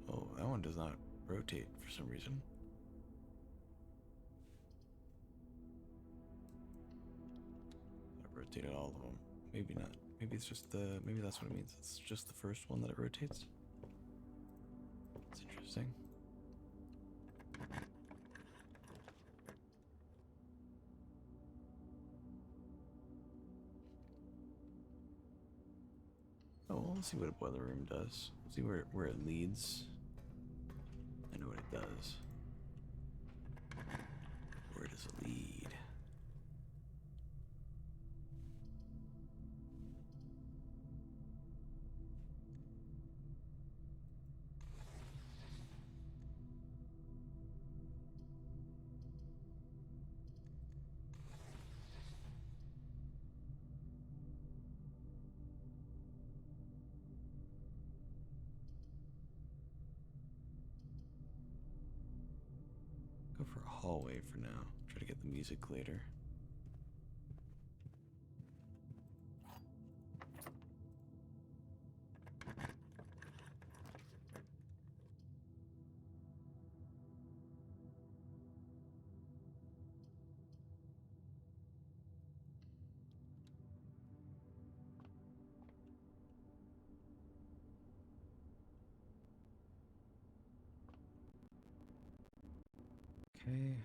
Oh, that one does not rotate for some reason. I rotated all of them. Maybe not. Maybe it's just the. Maybe that's what it means. It's just the first one that it rotates. It's interesting. Oh, well, let's see what a boiler room does. See where it leads. I know what it does. Where does it lead? Go for a hallway for now. Try to get the music later. Okay,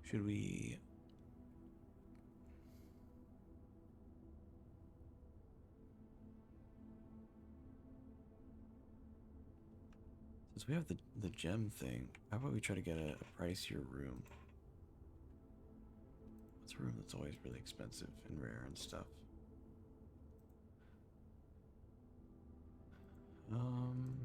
should we... So we have the gem thing. How about we try to get a pricier room? What's a room that's always really expensive and rare and stuff? Um,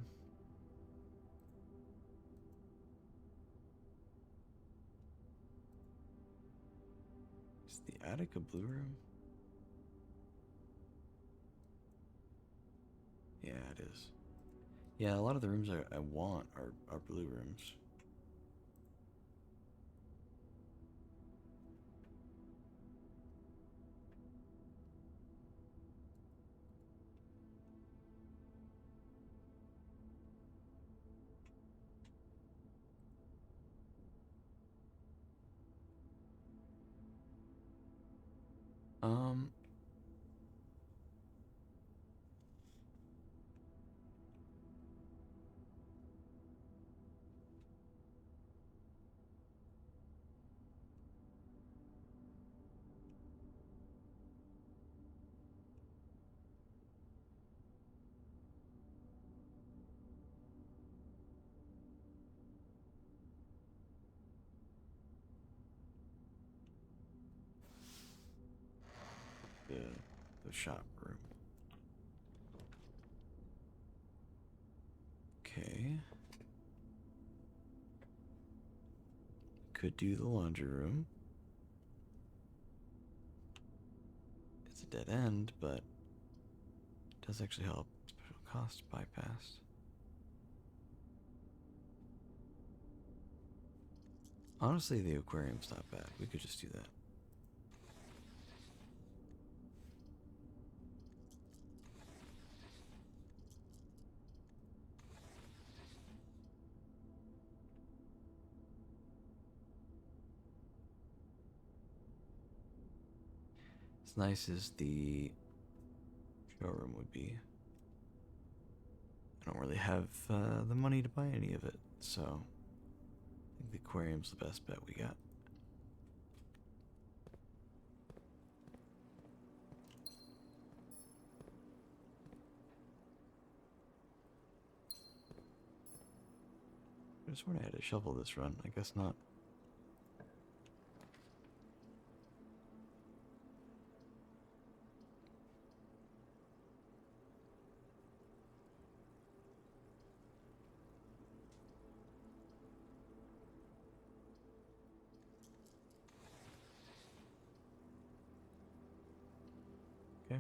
is the attic a blue room? Yeah, it is. Yeah, a lot of the rooms I want are blue rooms. Um, the the shop room. Okay. Could do the laundry room. It's a dead end, but it does actually help. Special cost bypassed. Honestly, the aquarium's not bad. We could just do that. As nice as the showroom would be, I don't really have the money to buy any of it, so I think the aquarium's the best bet we got. I just sworn I had to shovel this run. I guess not. Okay.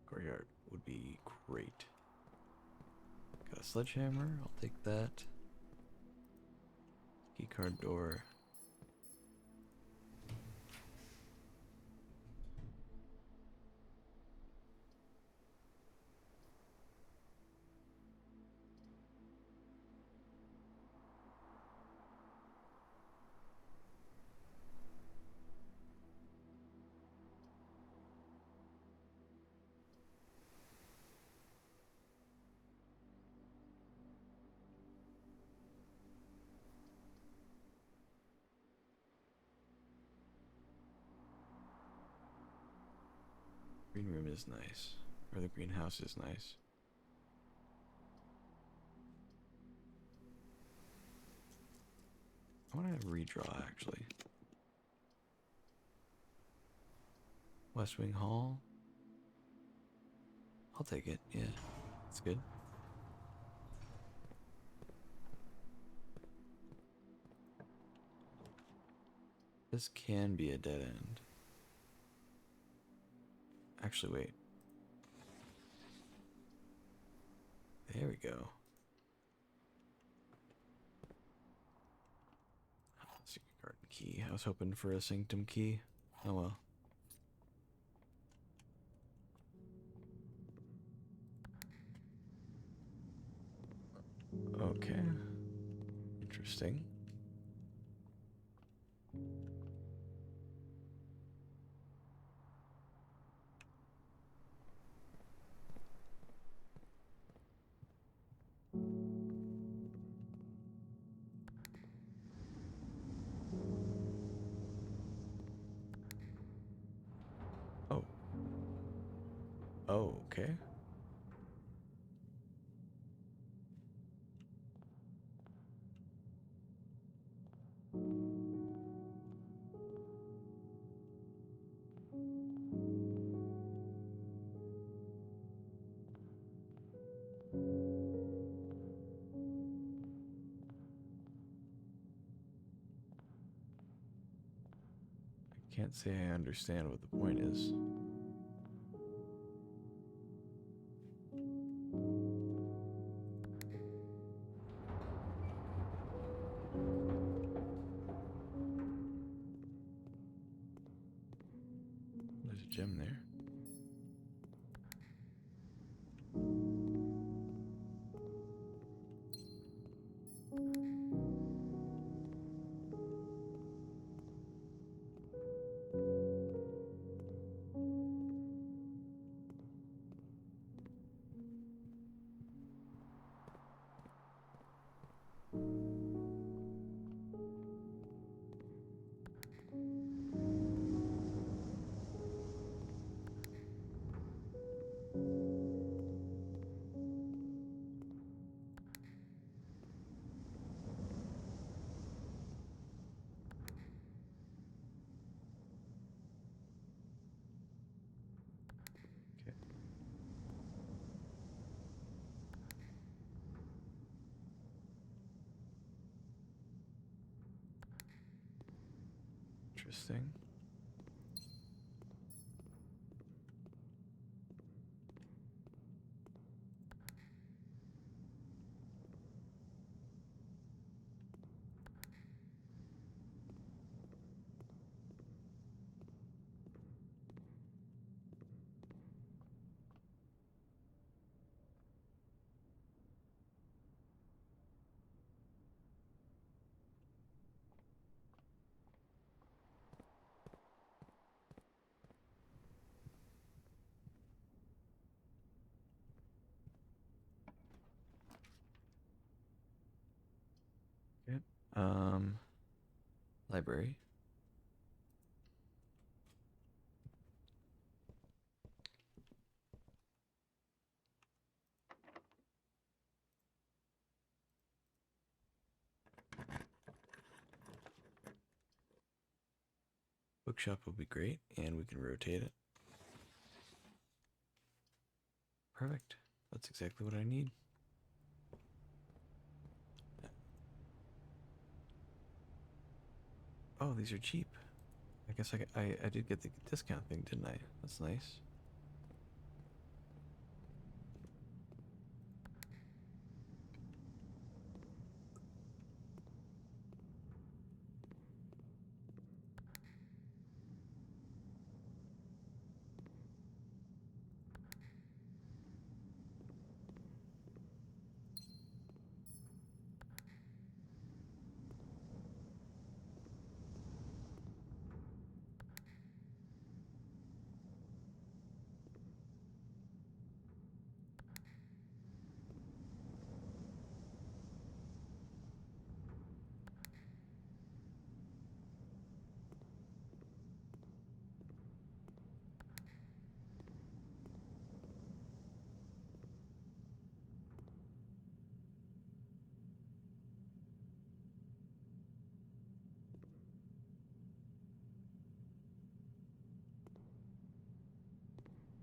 Courtyard would be great. Got a sledgehammer. I'll take that. Keycard door. Green room is nice. Or the greenhouse is nice. I want to redraw actually. West Wing Hall. I'll take it. Yeah, it's good. This can be a dead end. Actually, wait. There we go. Secret garden key. I was hoping for a sanctum key. Oh well. Okay. Interesting. Oh, okay. I can't say I understand what the point is. There's a gem there. Okay. Interesting. Okay. Library. Bookshop will be great, and we can rotate it. Perfect. That's exactly what I need. Oh, these are cheap. I guess I did get the discount thing, didn't I? That's nice.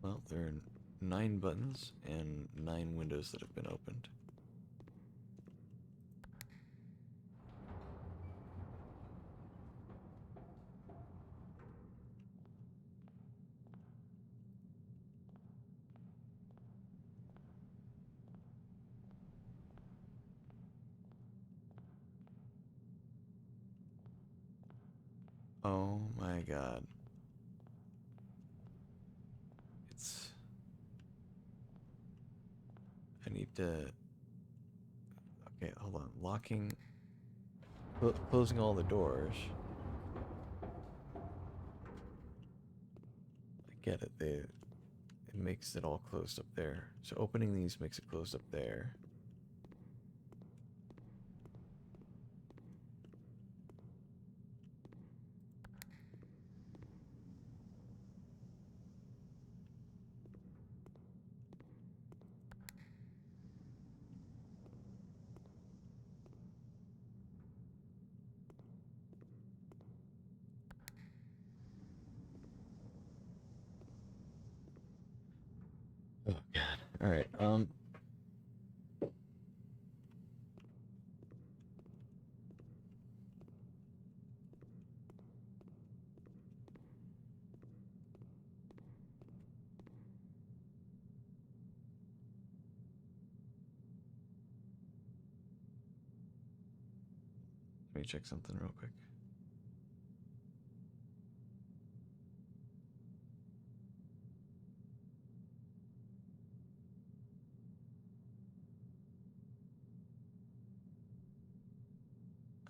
Well, there are 9 buttons and 9 windows that have been opened. Oh my god. It's... I need to... Okay, hold on. Locking... Closing all the doors. I get it. It makes it all closed up there. So opening these makes it closed up there. All right. Let me check something real quick.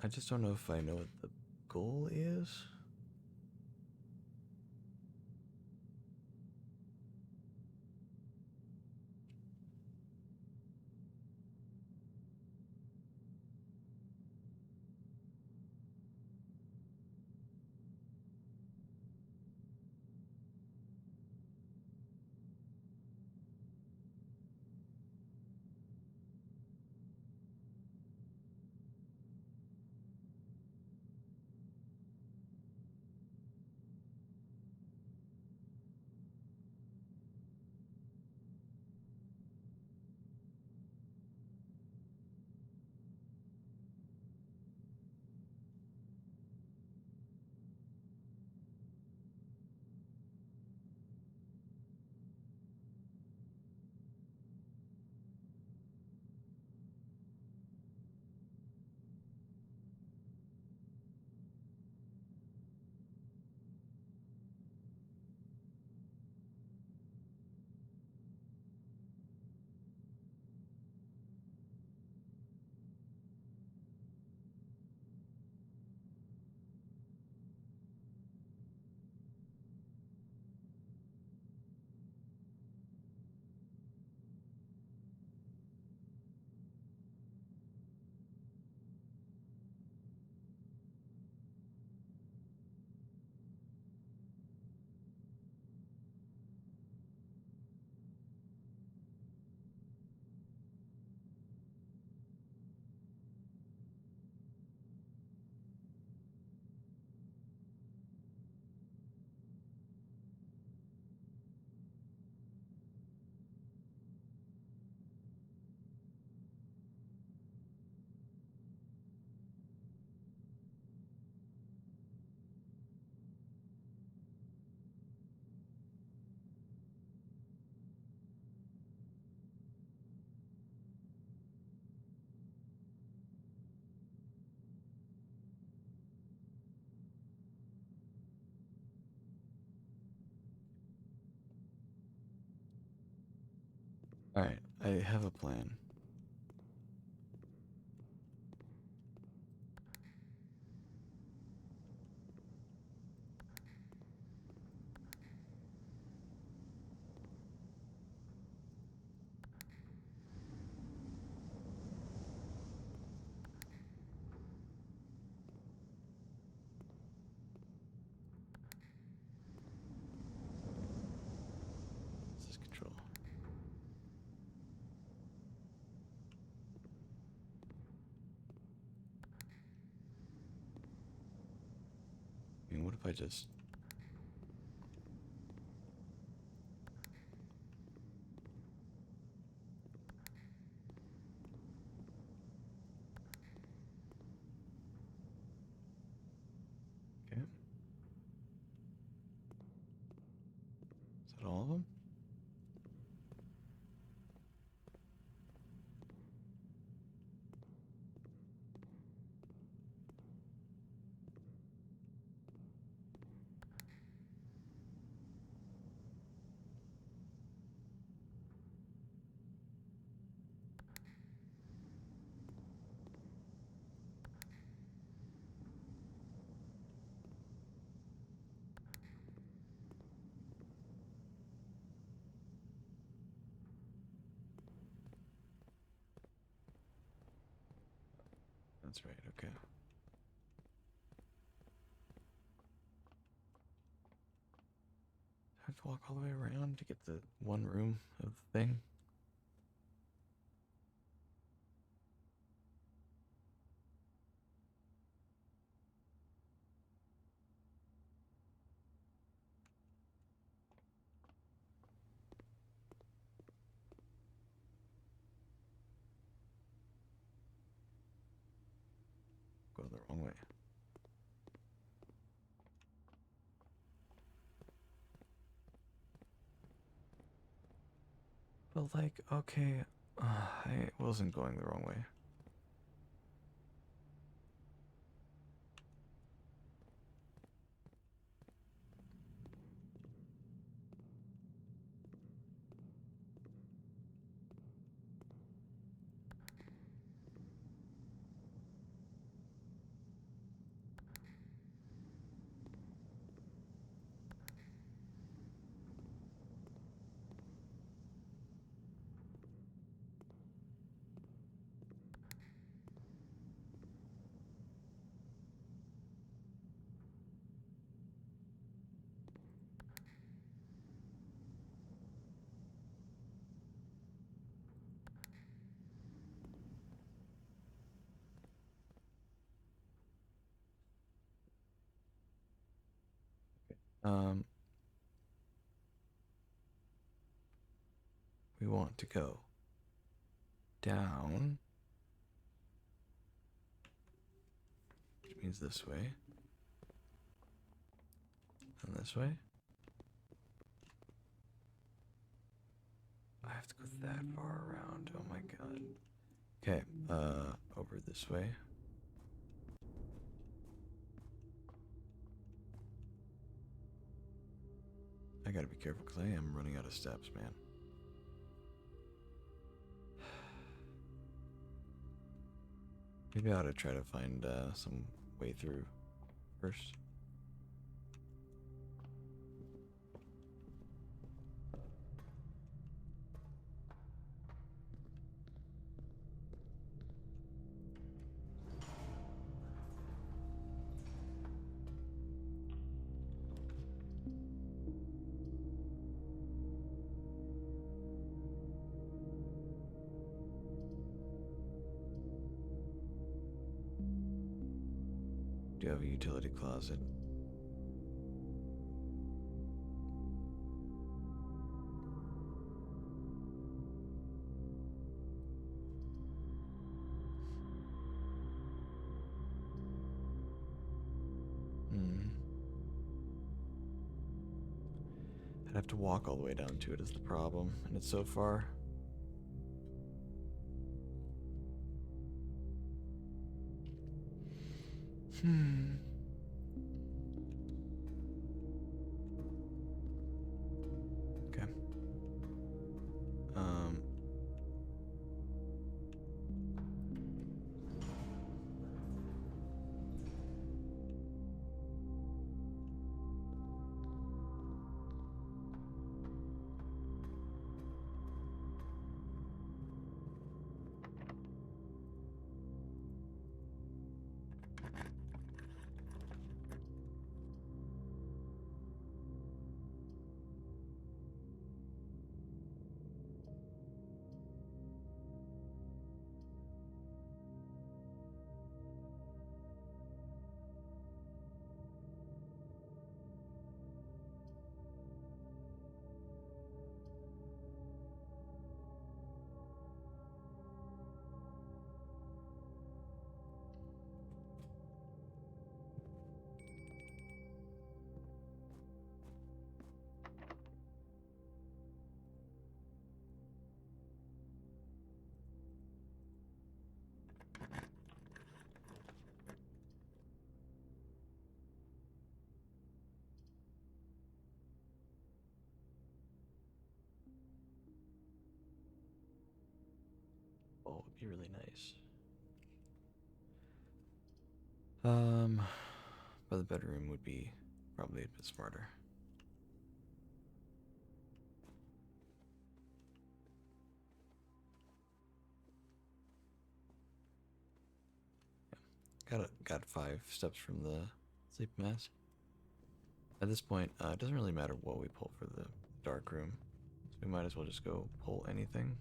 I just don't know if I know what the goal is. All right, I have a plan. This is control. I mean, what if I just... Okay. Is that all of them? That's right, okay. I have to walk all the way around to get the one room of the thing. going the wrong way. But like, okay, I wasn't going the wrong way. Um, we want to go down, which means this way, and this way. I have to go that far around. Oh my god. Okay, over this way. I gotta be careful because I am running out of steps, man. Maybe I ought to try to find some way through first. Do you have a utility closet? Hmm. I'd have to walk all the way down to it is the problem, and it's so far. Hmm. Okay. Um. Oh, it'd be really nice. But the bedroom would be probably a bit smarter. Got 5 steps from the sleep mask. At this point, it doesn't really matter what we pull for the dark room, so we might as well just go pull anything.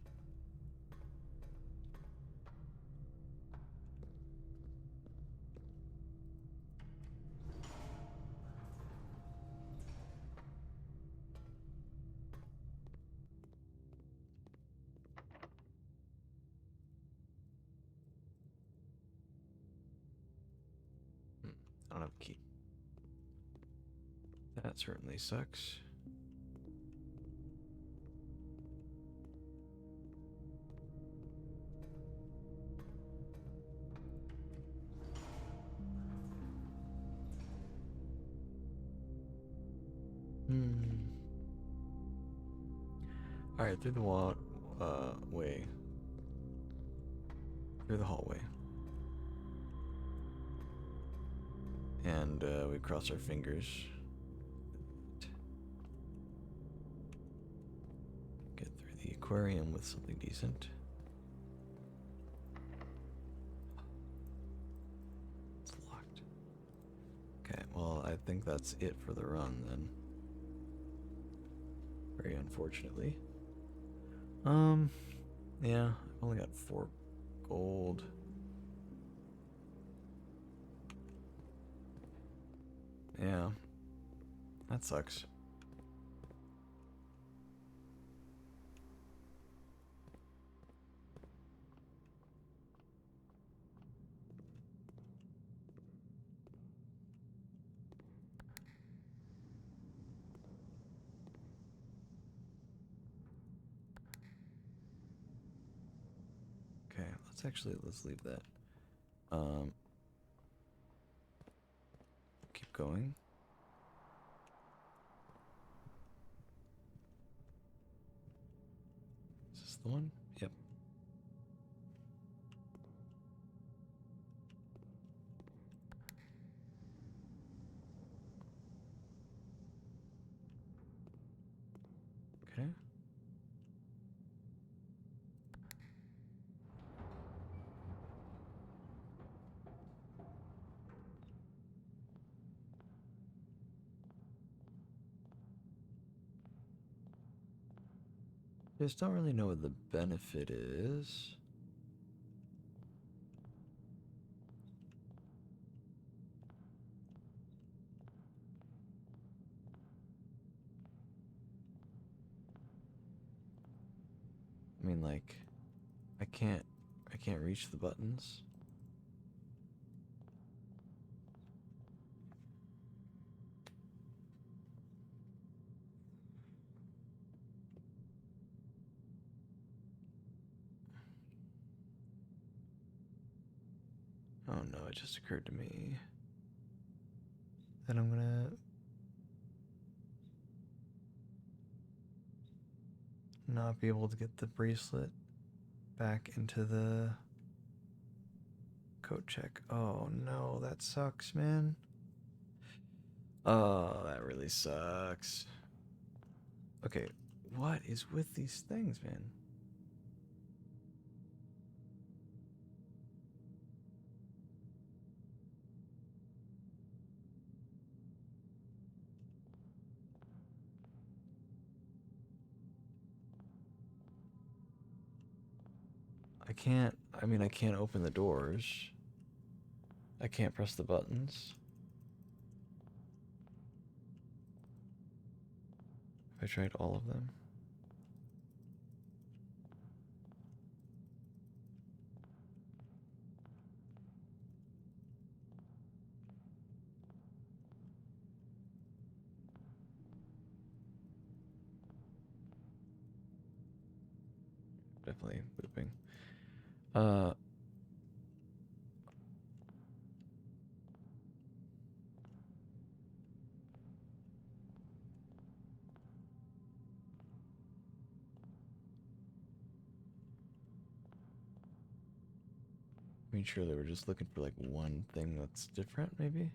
found a key. That certainly sucks. Alright, through the way. Through the hallway. And we cross our fingers. Get through the aquarium with something decent. It's locked. Okay, well, I think that's it for the run then. Very unfortunately. Yeah, I've only got 4 gold. Yeah, that sucks. Okay, let's leave that. Keep going. Is this the one? Yep. Okay. Just don't really know what the benefit is. I mean, like, I can't reach the buttons. Oh no, it just occurred to me that I'm gonna not be able to get the bracelet back into the coat check. Oh no, that sucks, man. Oh, that really sucks. Okay, what is with these things, man? I can't open the doors. I can't press the buttons. I tried all of them. Definitely looping. I mean, sure, they were just looking for like one thing that's different, maybe?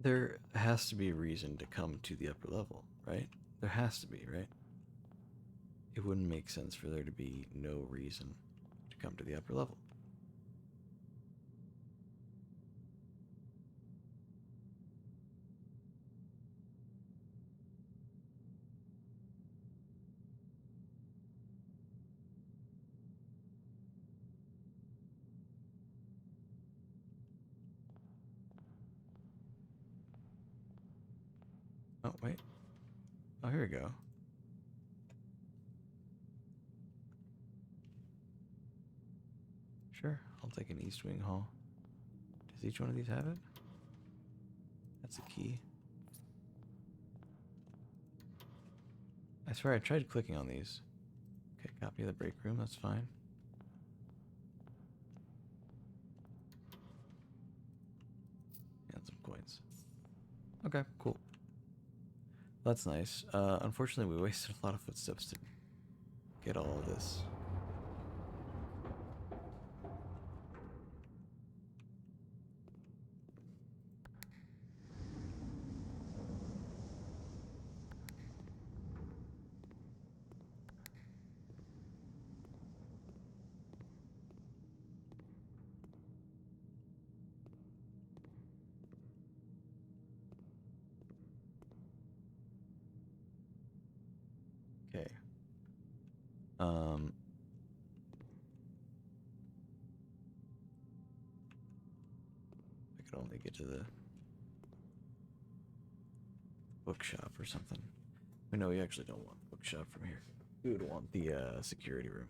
There has to be a reason to come to the upper level, right? There has to be, right? It wouldn't make sense for there to be no reason to come to the upper level. Oh, wait. Oh, here we go. Sure, I'll take an East Wing Hall. Does each one of these have it? That's a key. I swear I tried clicking on these. Okay, copy of the break room, that's fine. And some coins. Okay, cool. That's nice. Unfortunately, we wasted a lot of footsteps to get all of this. Okay. I could only get to the bookshop or something. No, we actually don't want the bookshop from here. We would want the security room.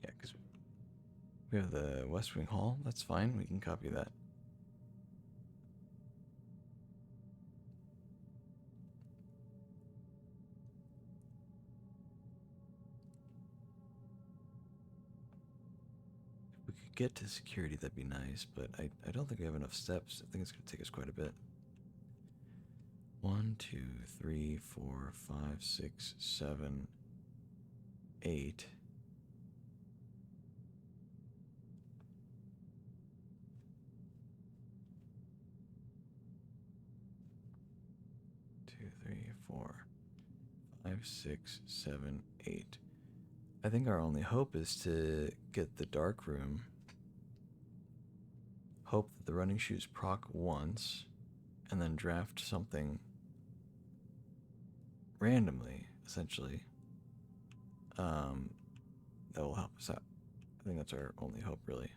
Yeah, because we have the West Wing Hall. That's fine. We can copy that. If we could get to security, that'd be nice, but I don't think we have enough steps. I think it's going to take us quite a bit. 1, 2, 3, 4, 5, 6, 7, 8. Two, 3, 4, 5, 6, 7, 8. I think our only hope is to get the dark room. Hope that the running shoes proc once, and then draft something randomly, essentially. That will help us out. I think that's our only hope, really.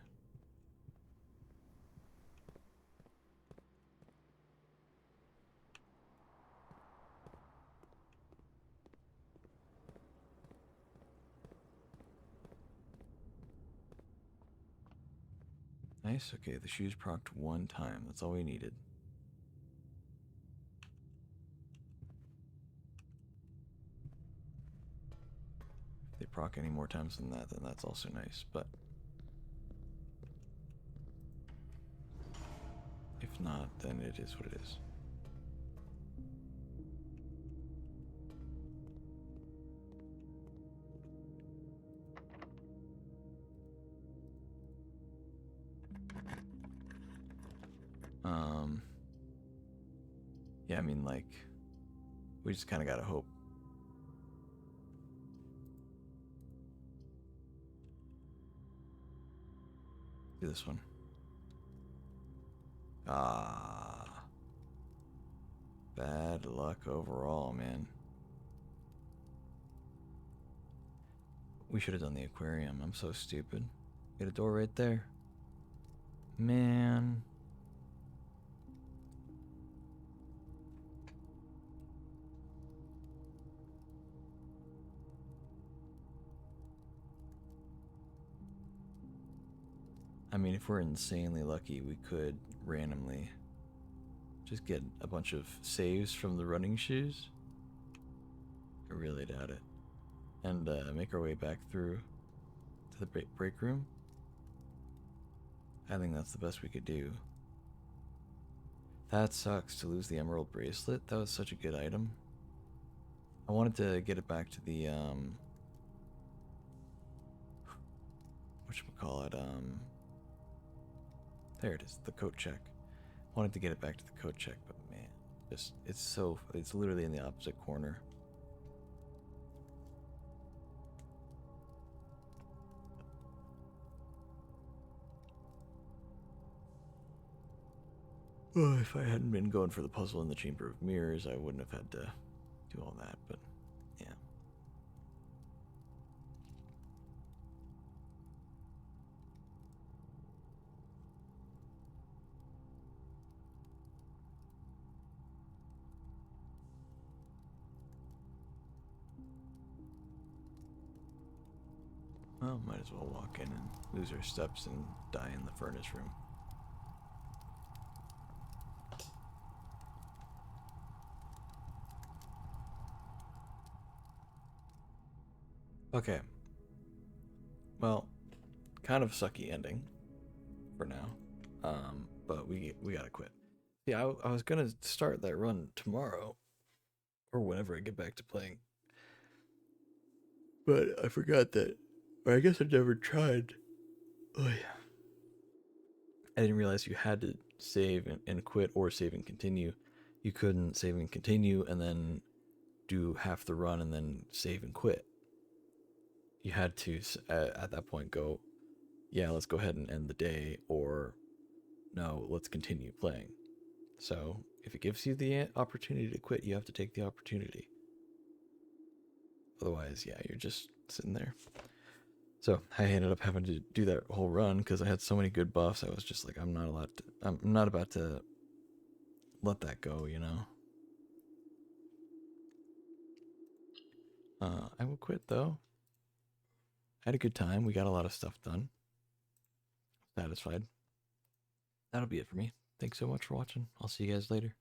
Nice. Okay, the shoes procced one time. That's all we needed. If they proc any more times than that, then that's also nice. But if not, then it is what it is. Yeah, I mean, like, we just kind of gotta hope. Do this one. Ah. Bad luck overall, man. We should have done the aquarium. I'm so stupid. Get a door right there. Man. I mean, if we're insanely lucky, we could randomly just get a bunch of saves from the running shoes. I really doubt it. And make our way back through to the break room. I think that's the best we could do. That sucks to lose the emerald bracelet. That was such a good item. I wanted to get it back to the whatchamacallit, there it is, the coat check. Wanted to get it back to the coat check, but man, just it's literally in the opposite corner. Oh, if I hadn't been going for the puzzle in the Chamber of Mirrors, I wouldn't have had to do all that, but yeah. Well, might as well walk in and lose our steps and die in the furnace room. Okay. Well, kind of sucky ending for now. But we gotta quit. Yeah, I was gonna start that run tomorrow or whenever I get back to playing, but I forgot that. Or I guess I never tried. Oh yeah. I didn't realize you had to save and quit or save and continue. You couldn't save and continue and then do half the run and then save and quit. You had to at that point go, yeah, let's go ahead and end the day, or no, let's continue playing. So if it gives you the opportunity to quit, you have to take the opportunity. Otherwise, yeah, you're just sitting there. So I ended up having to do that whole run because I had so many good buffs. I was just like, I'm not about to let that go, you know. I will quit though. Had a good time. We got a lot of stuff done. Satisfied. That'll be it for me. Thanks so much for watching. I'll see you guys later.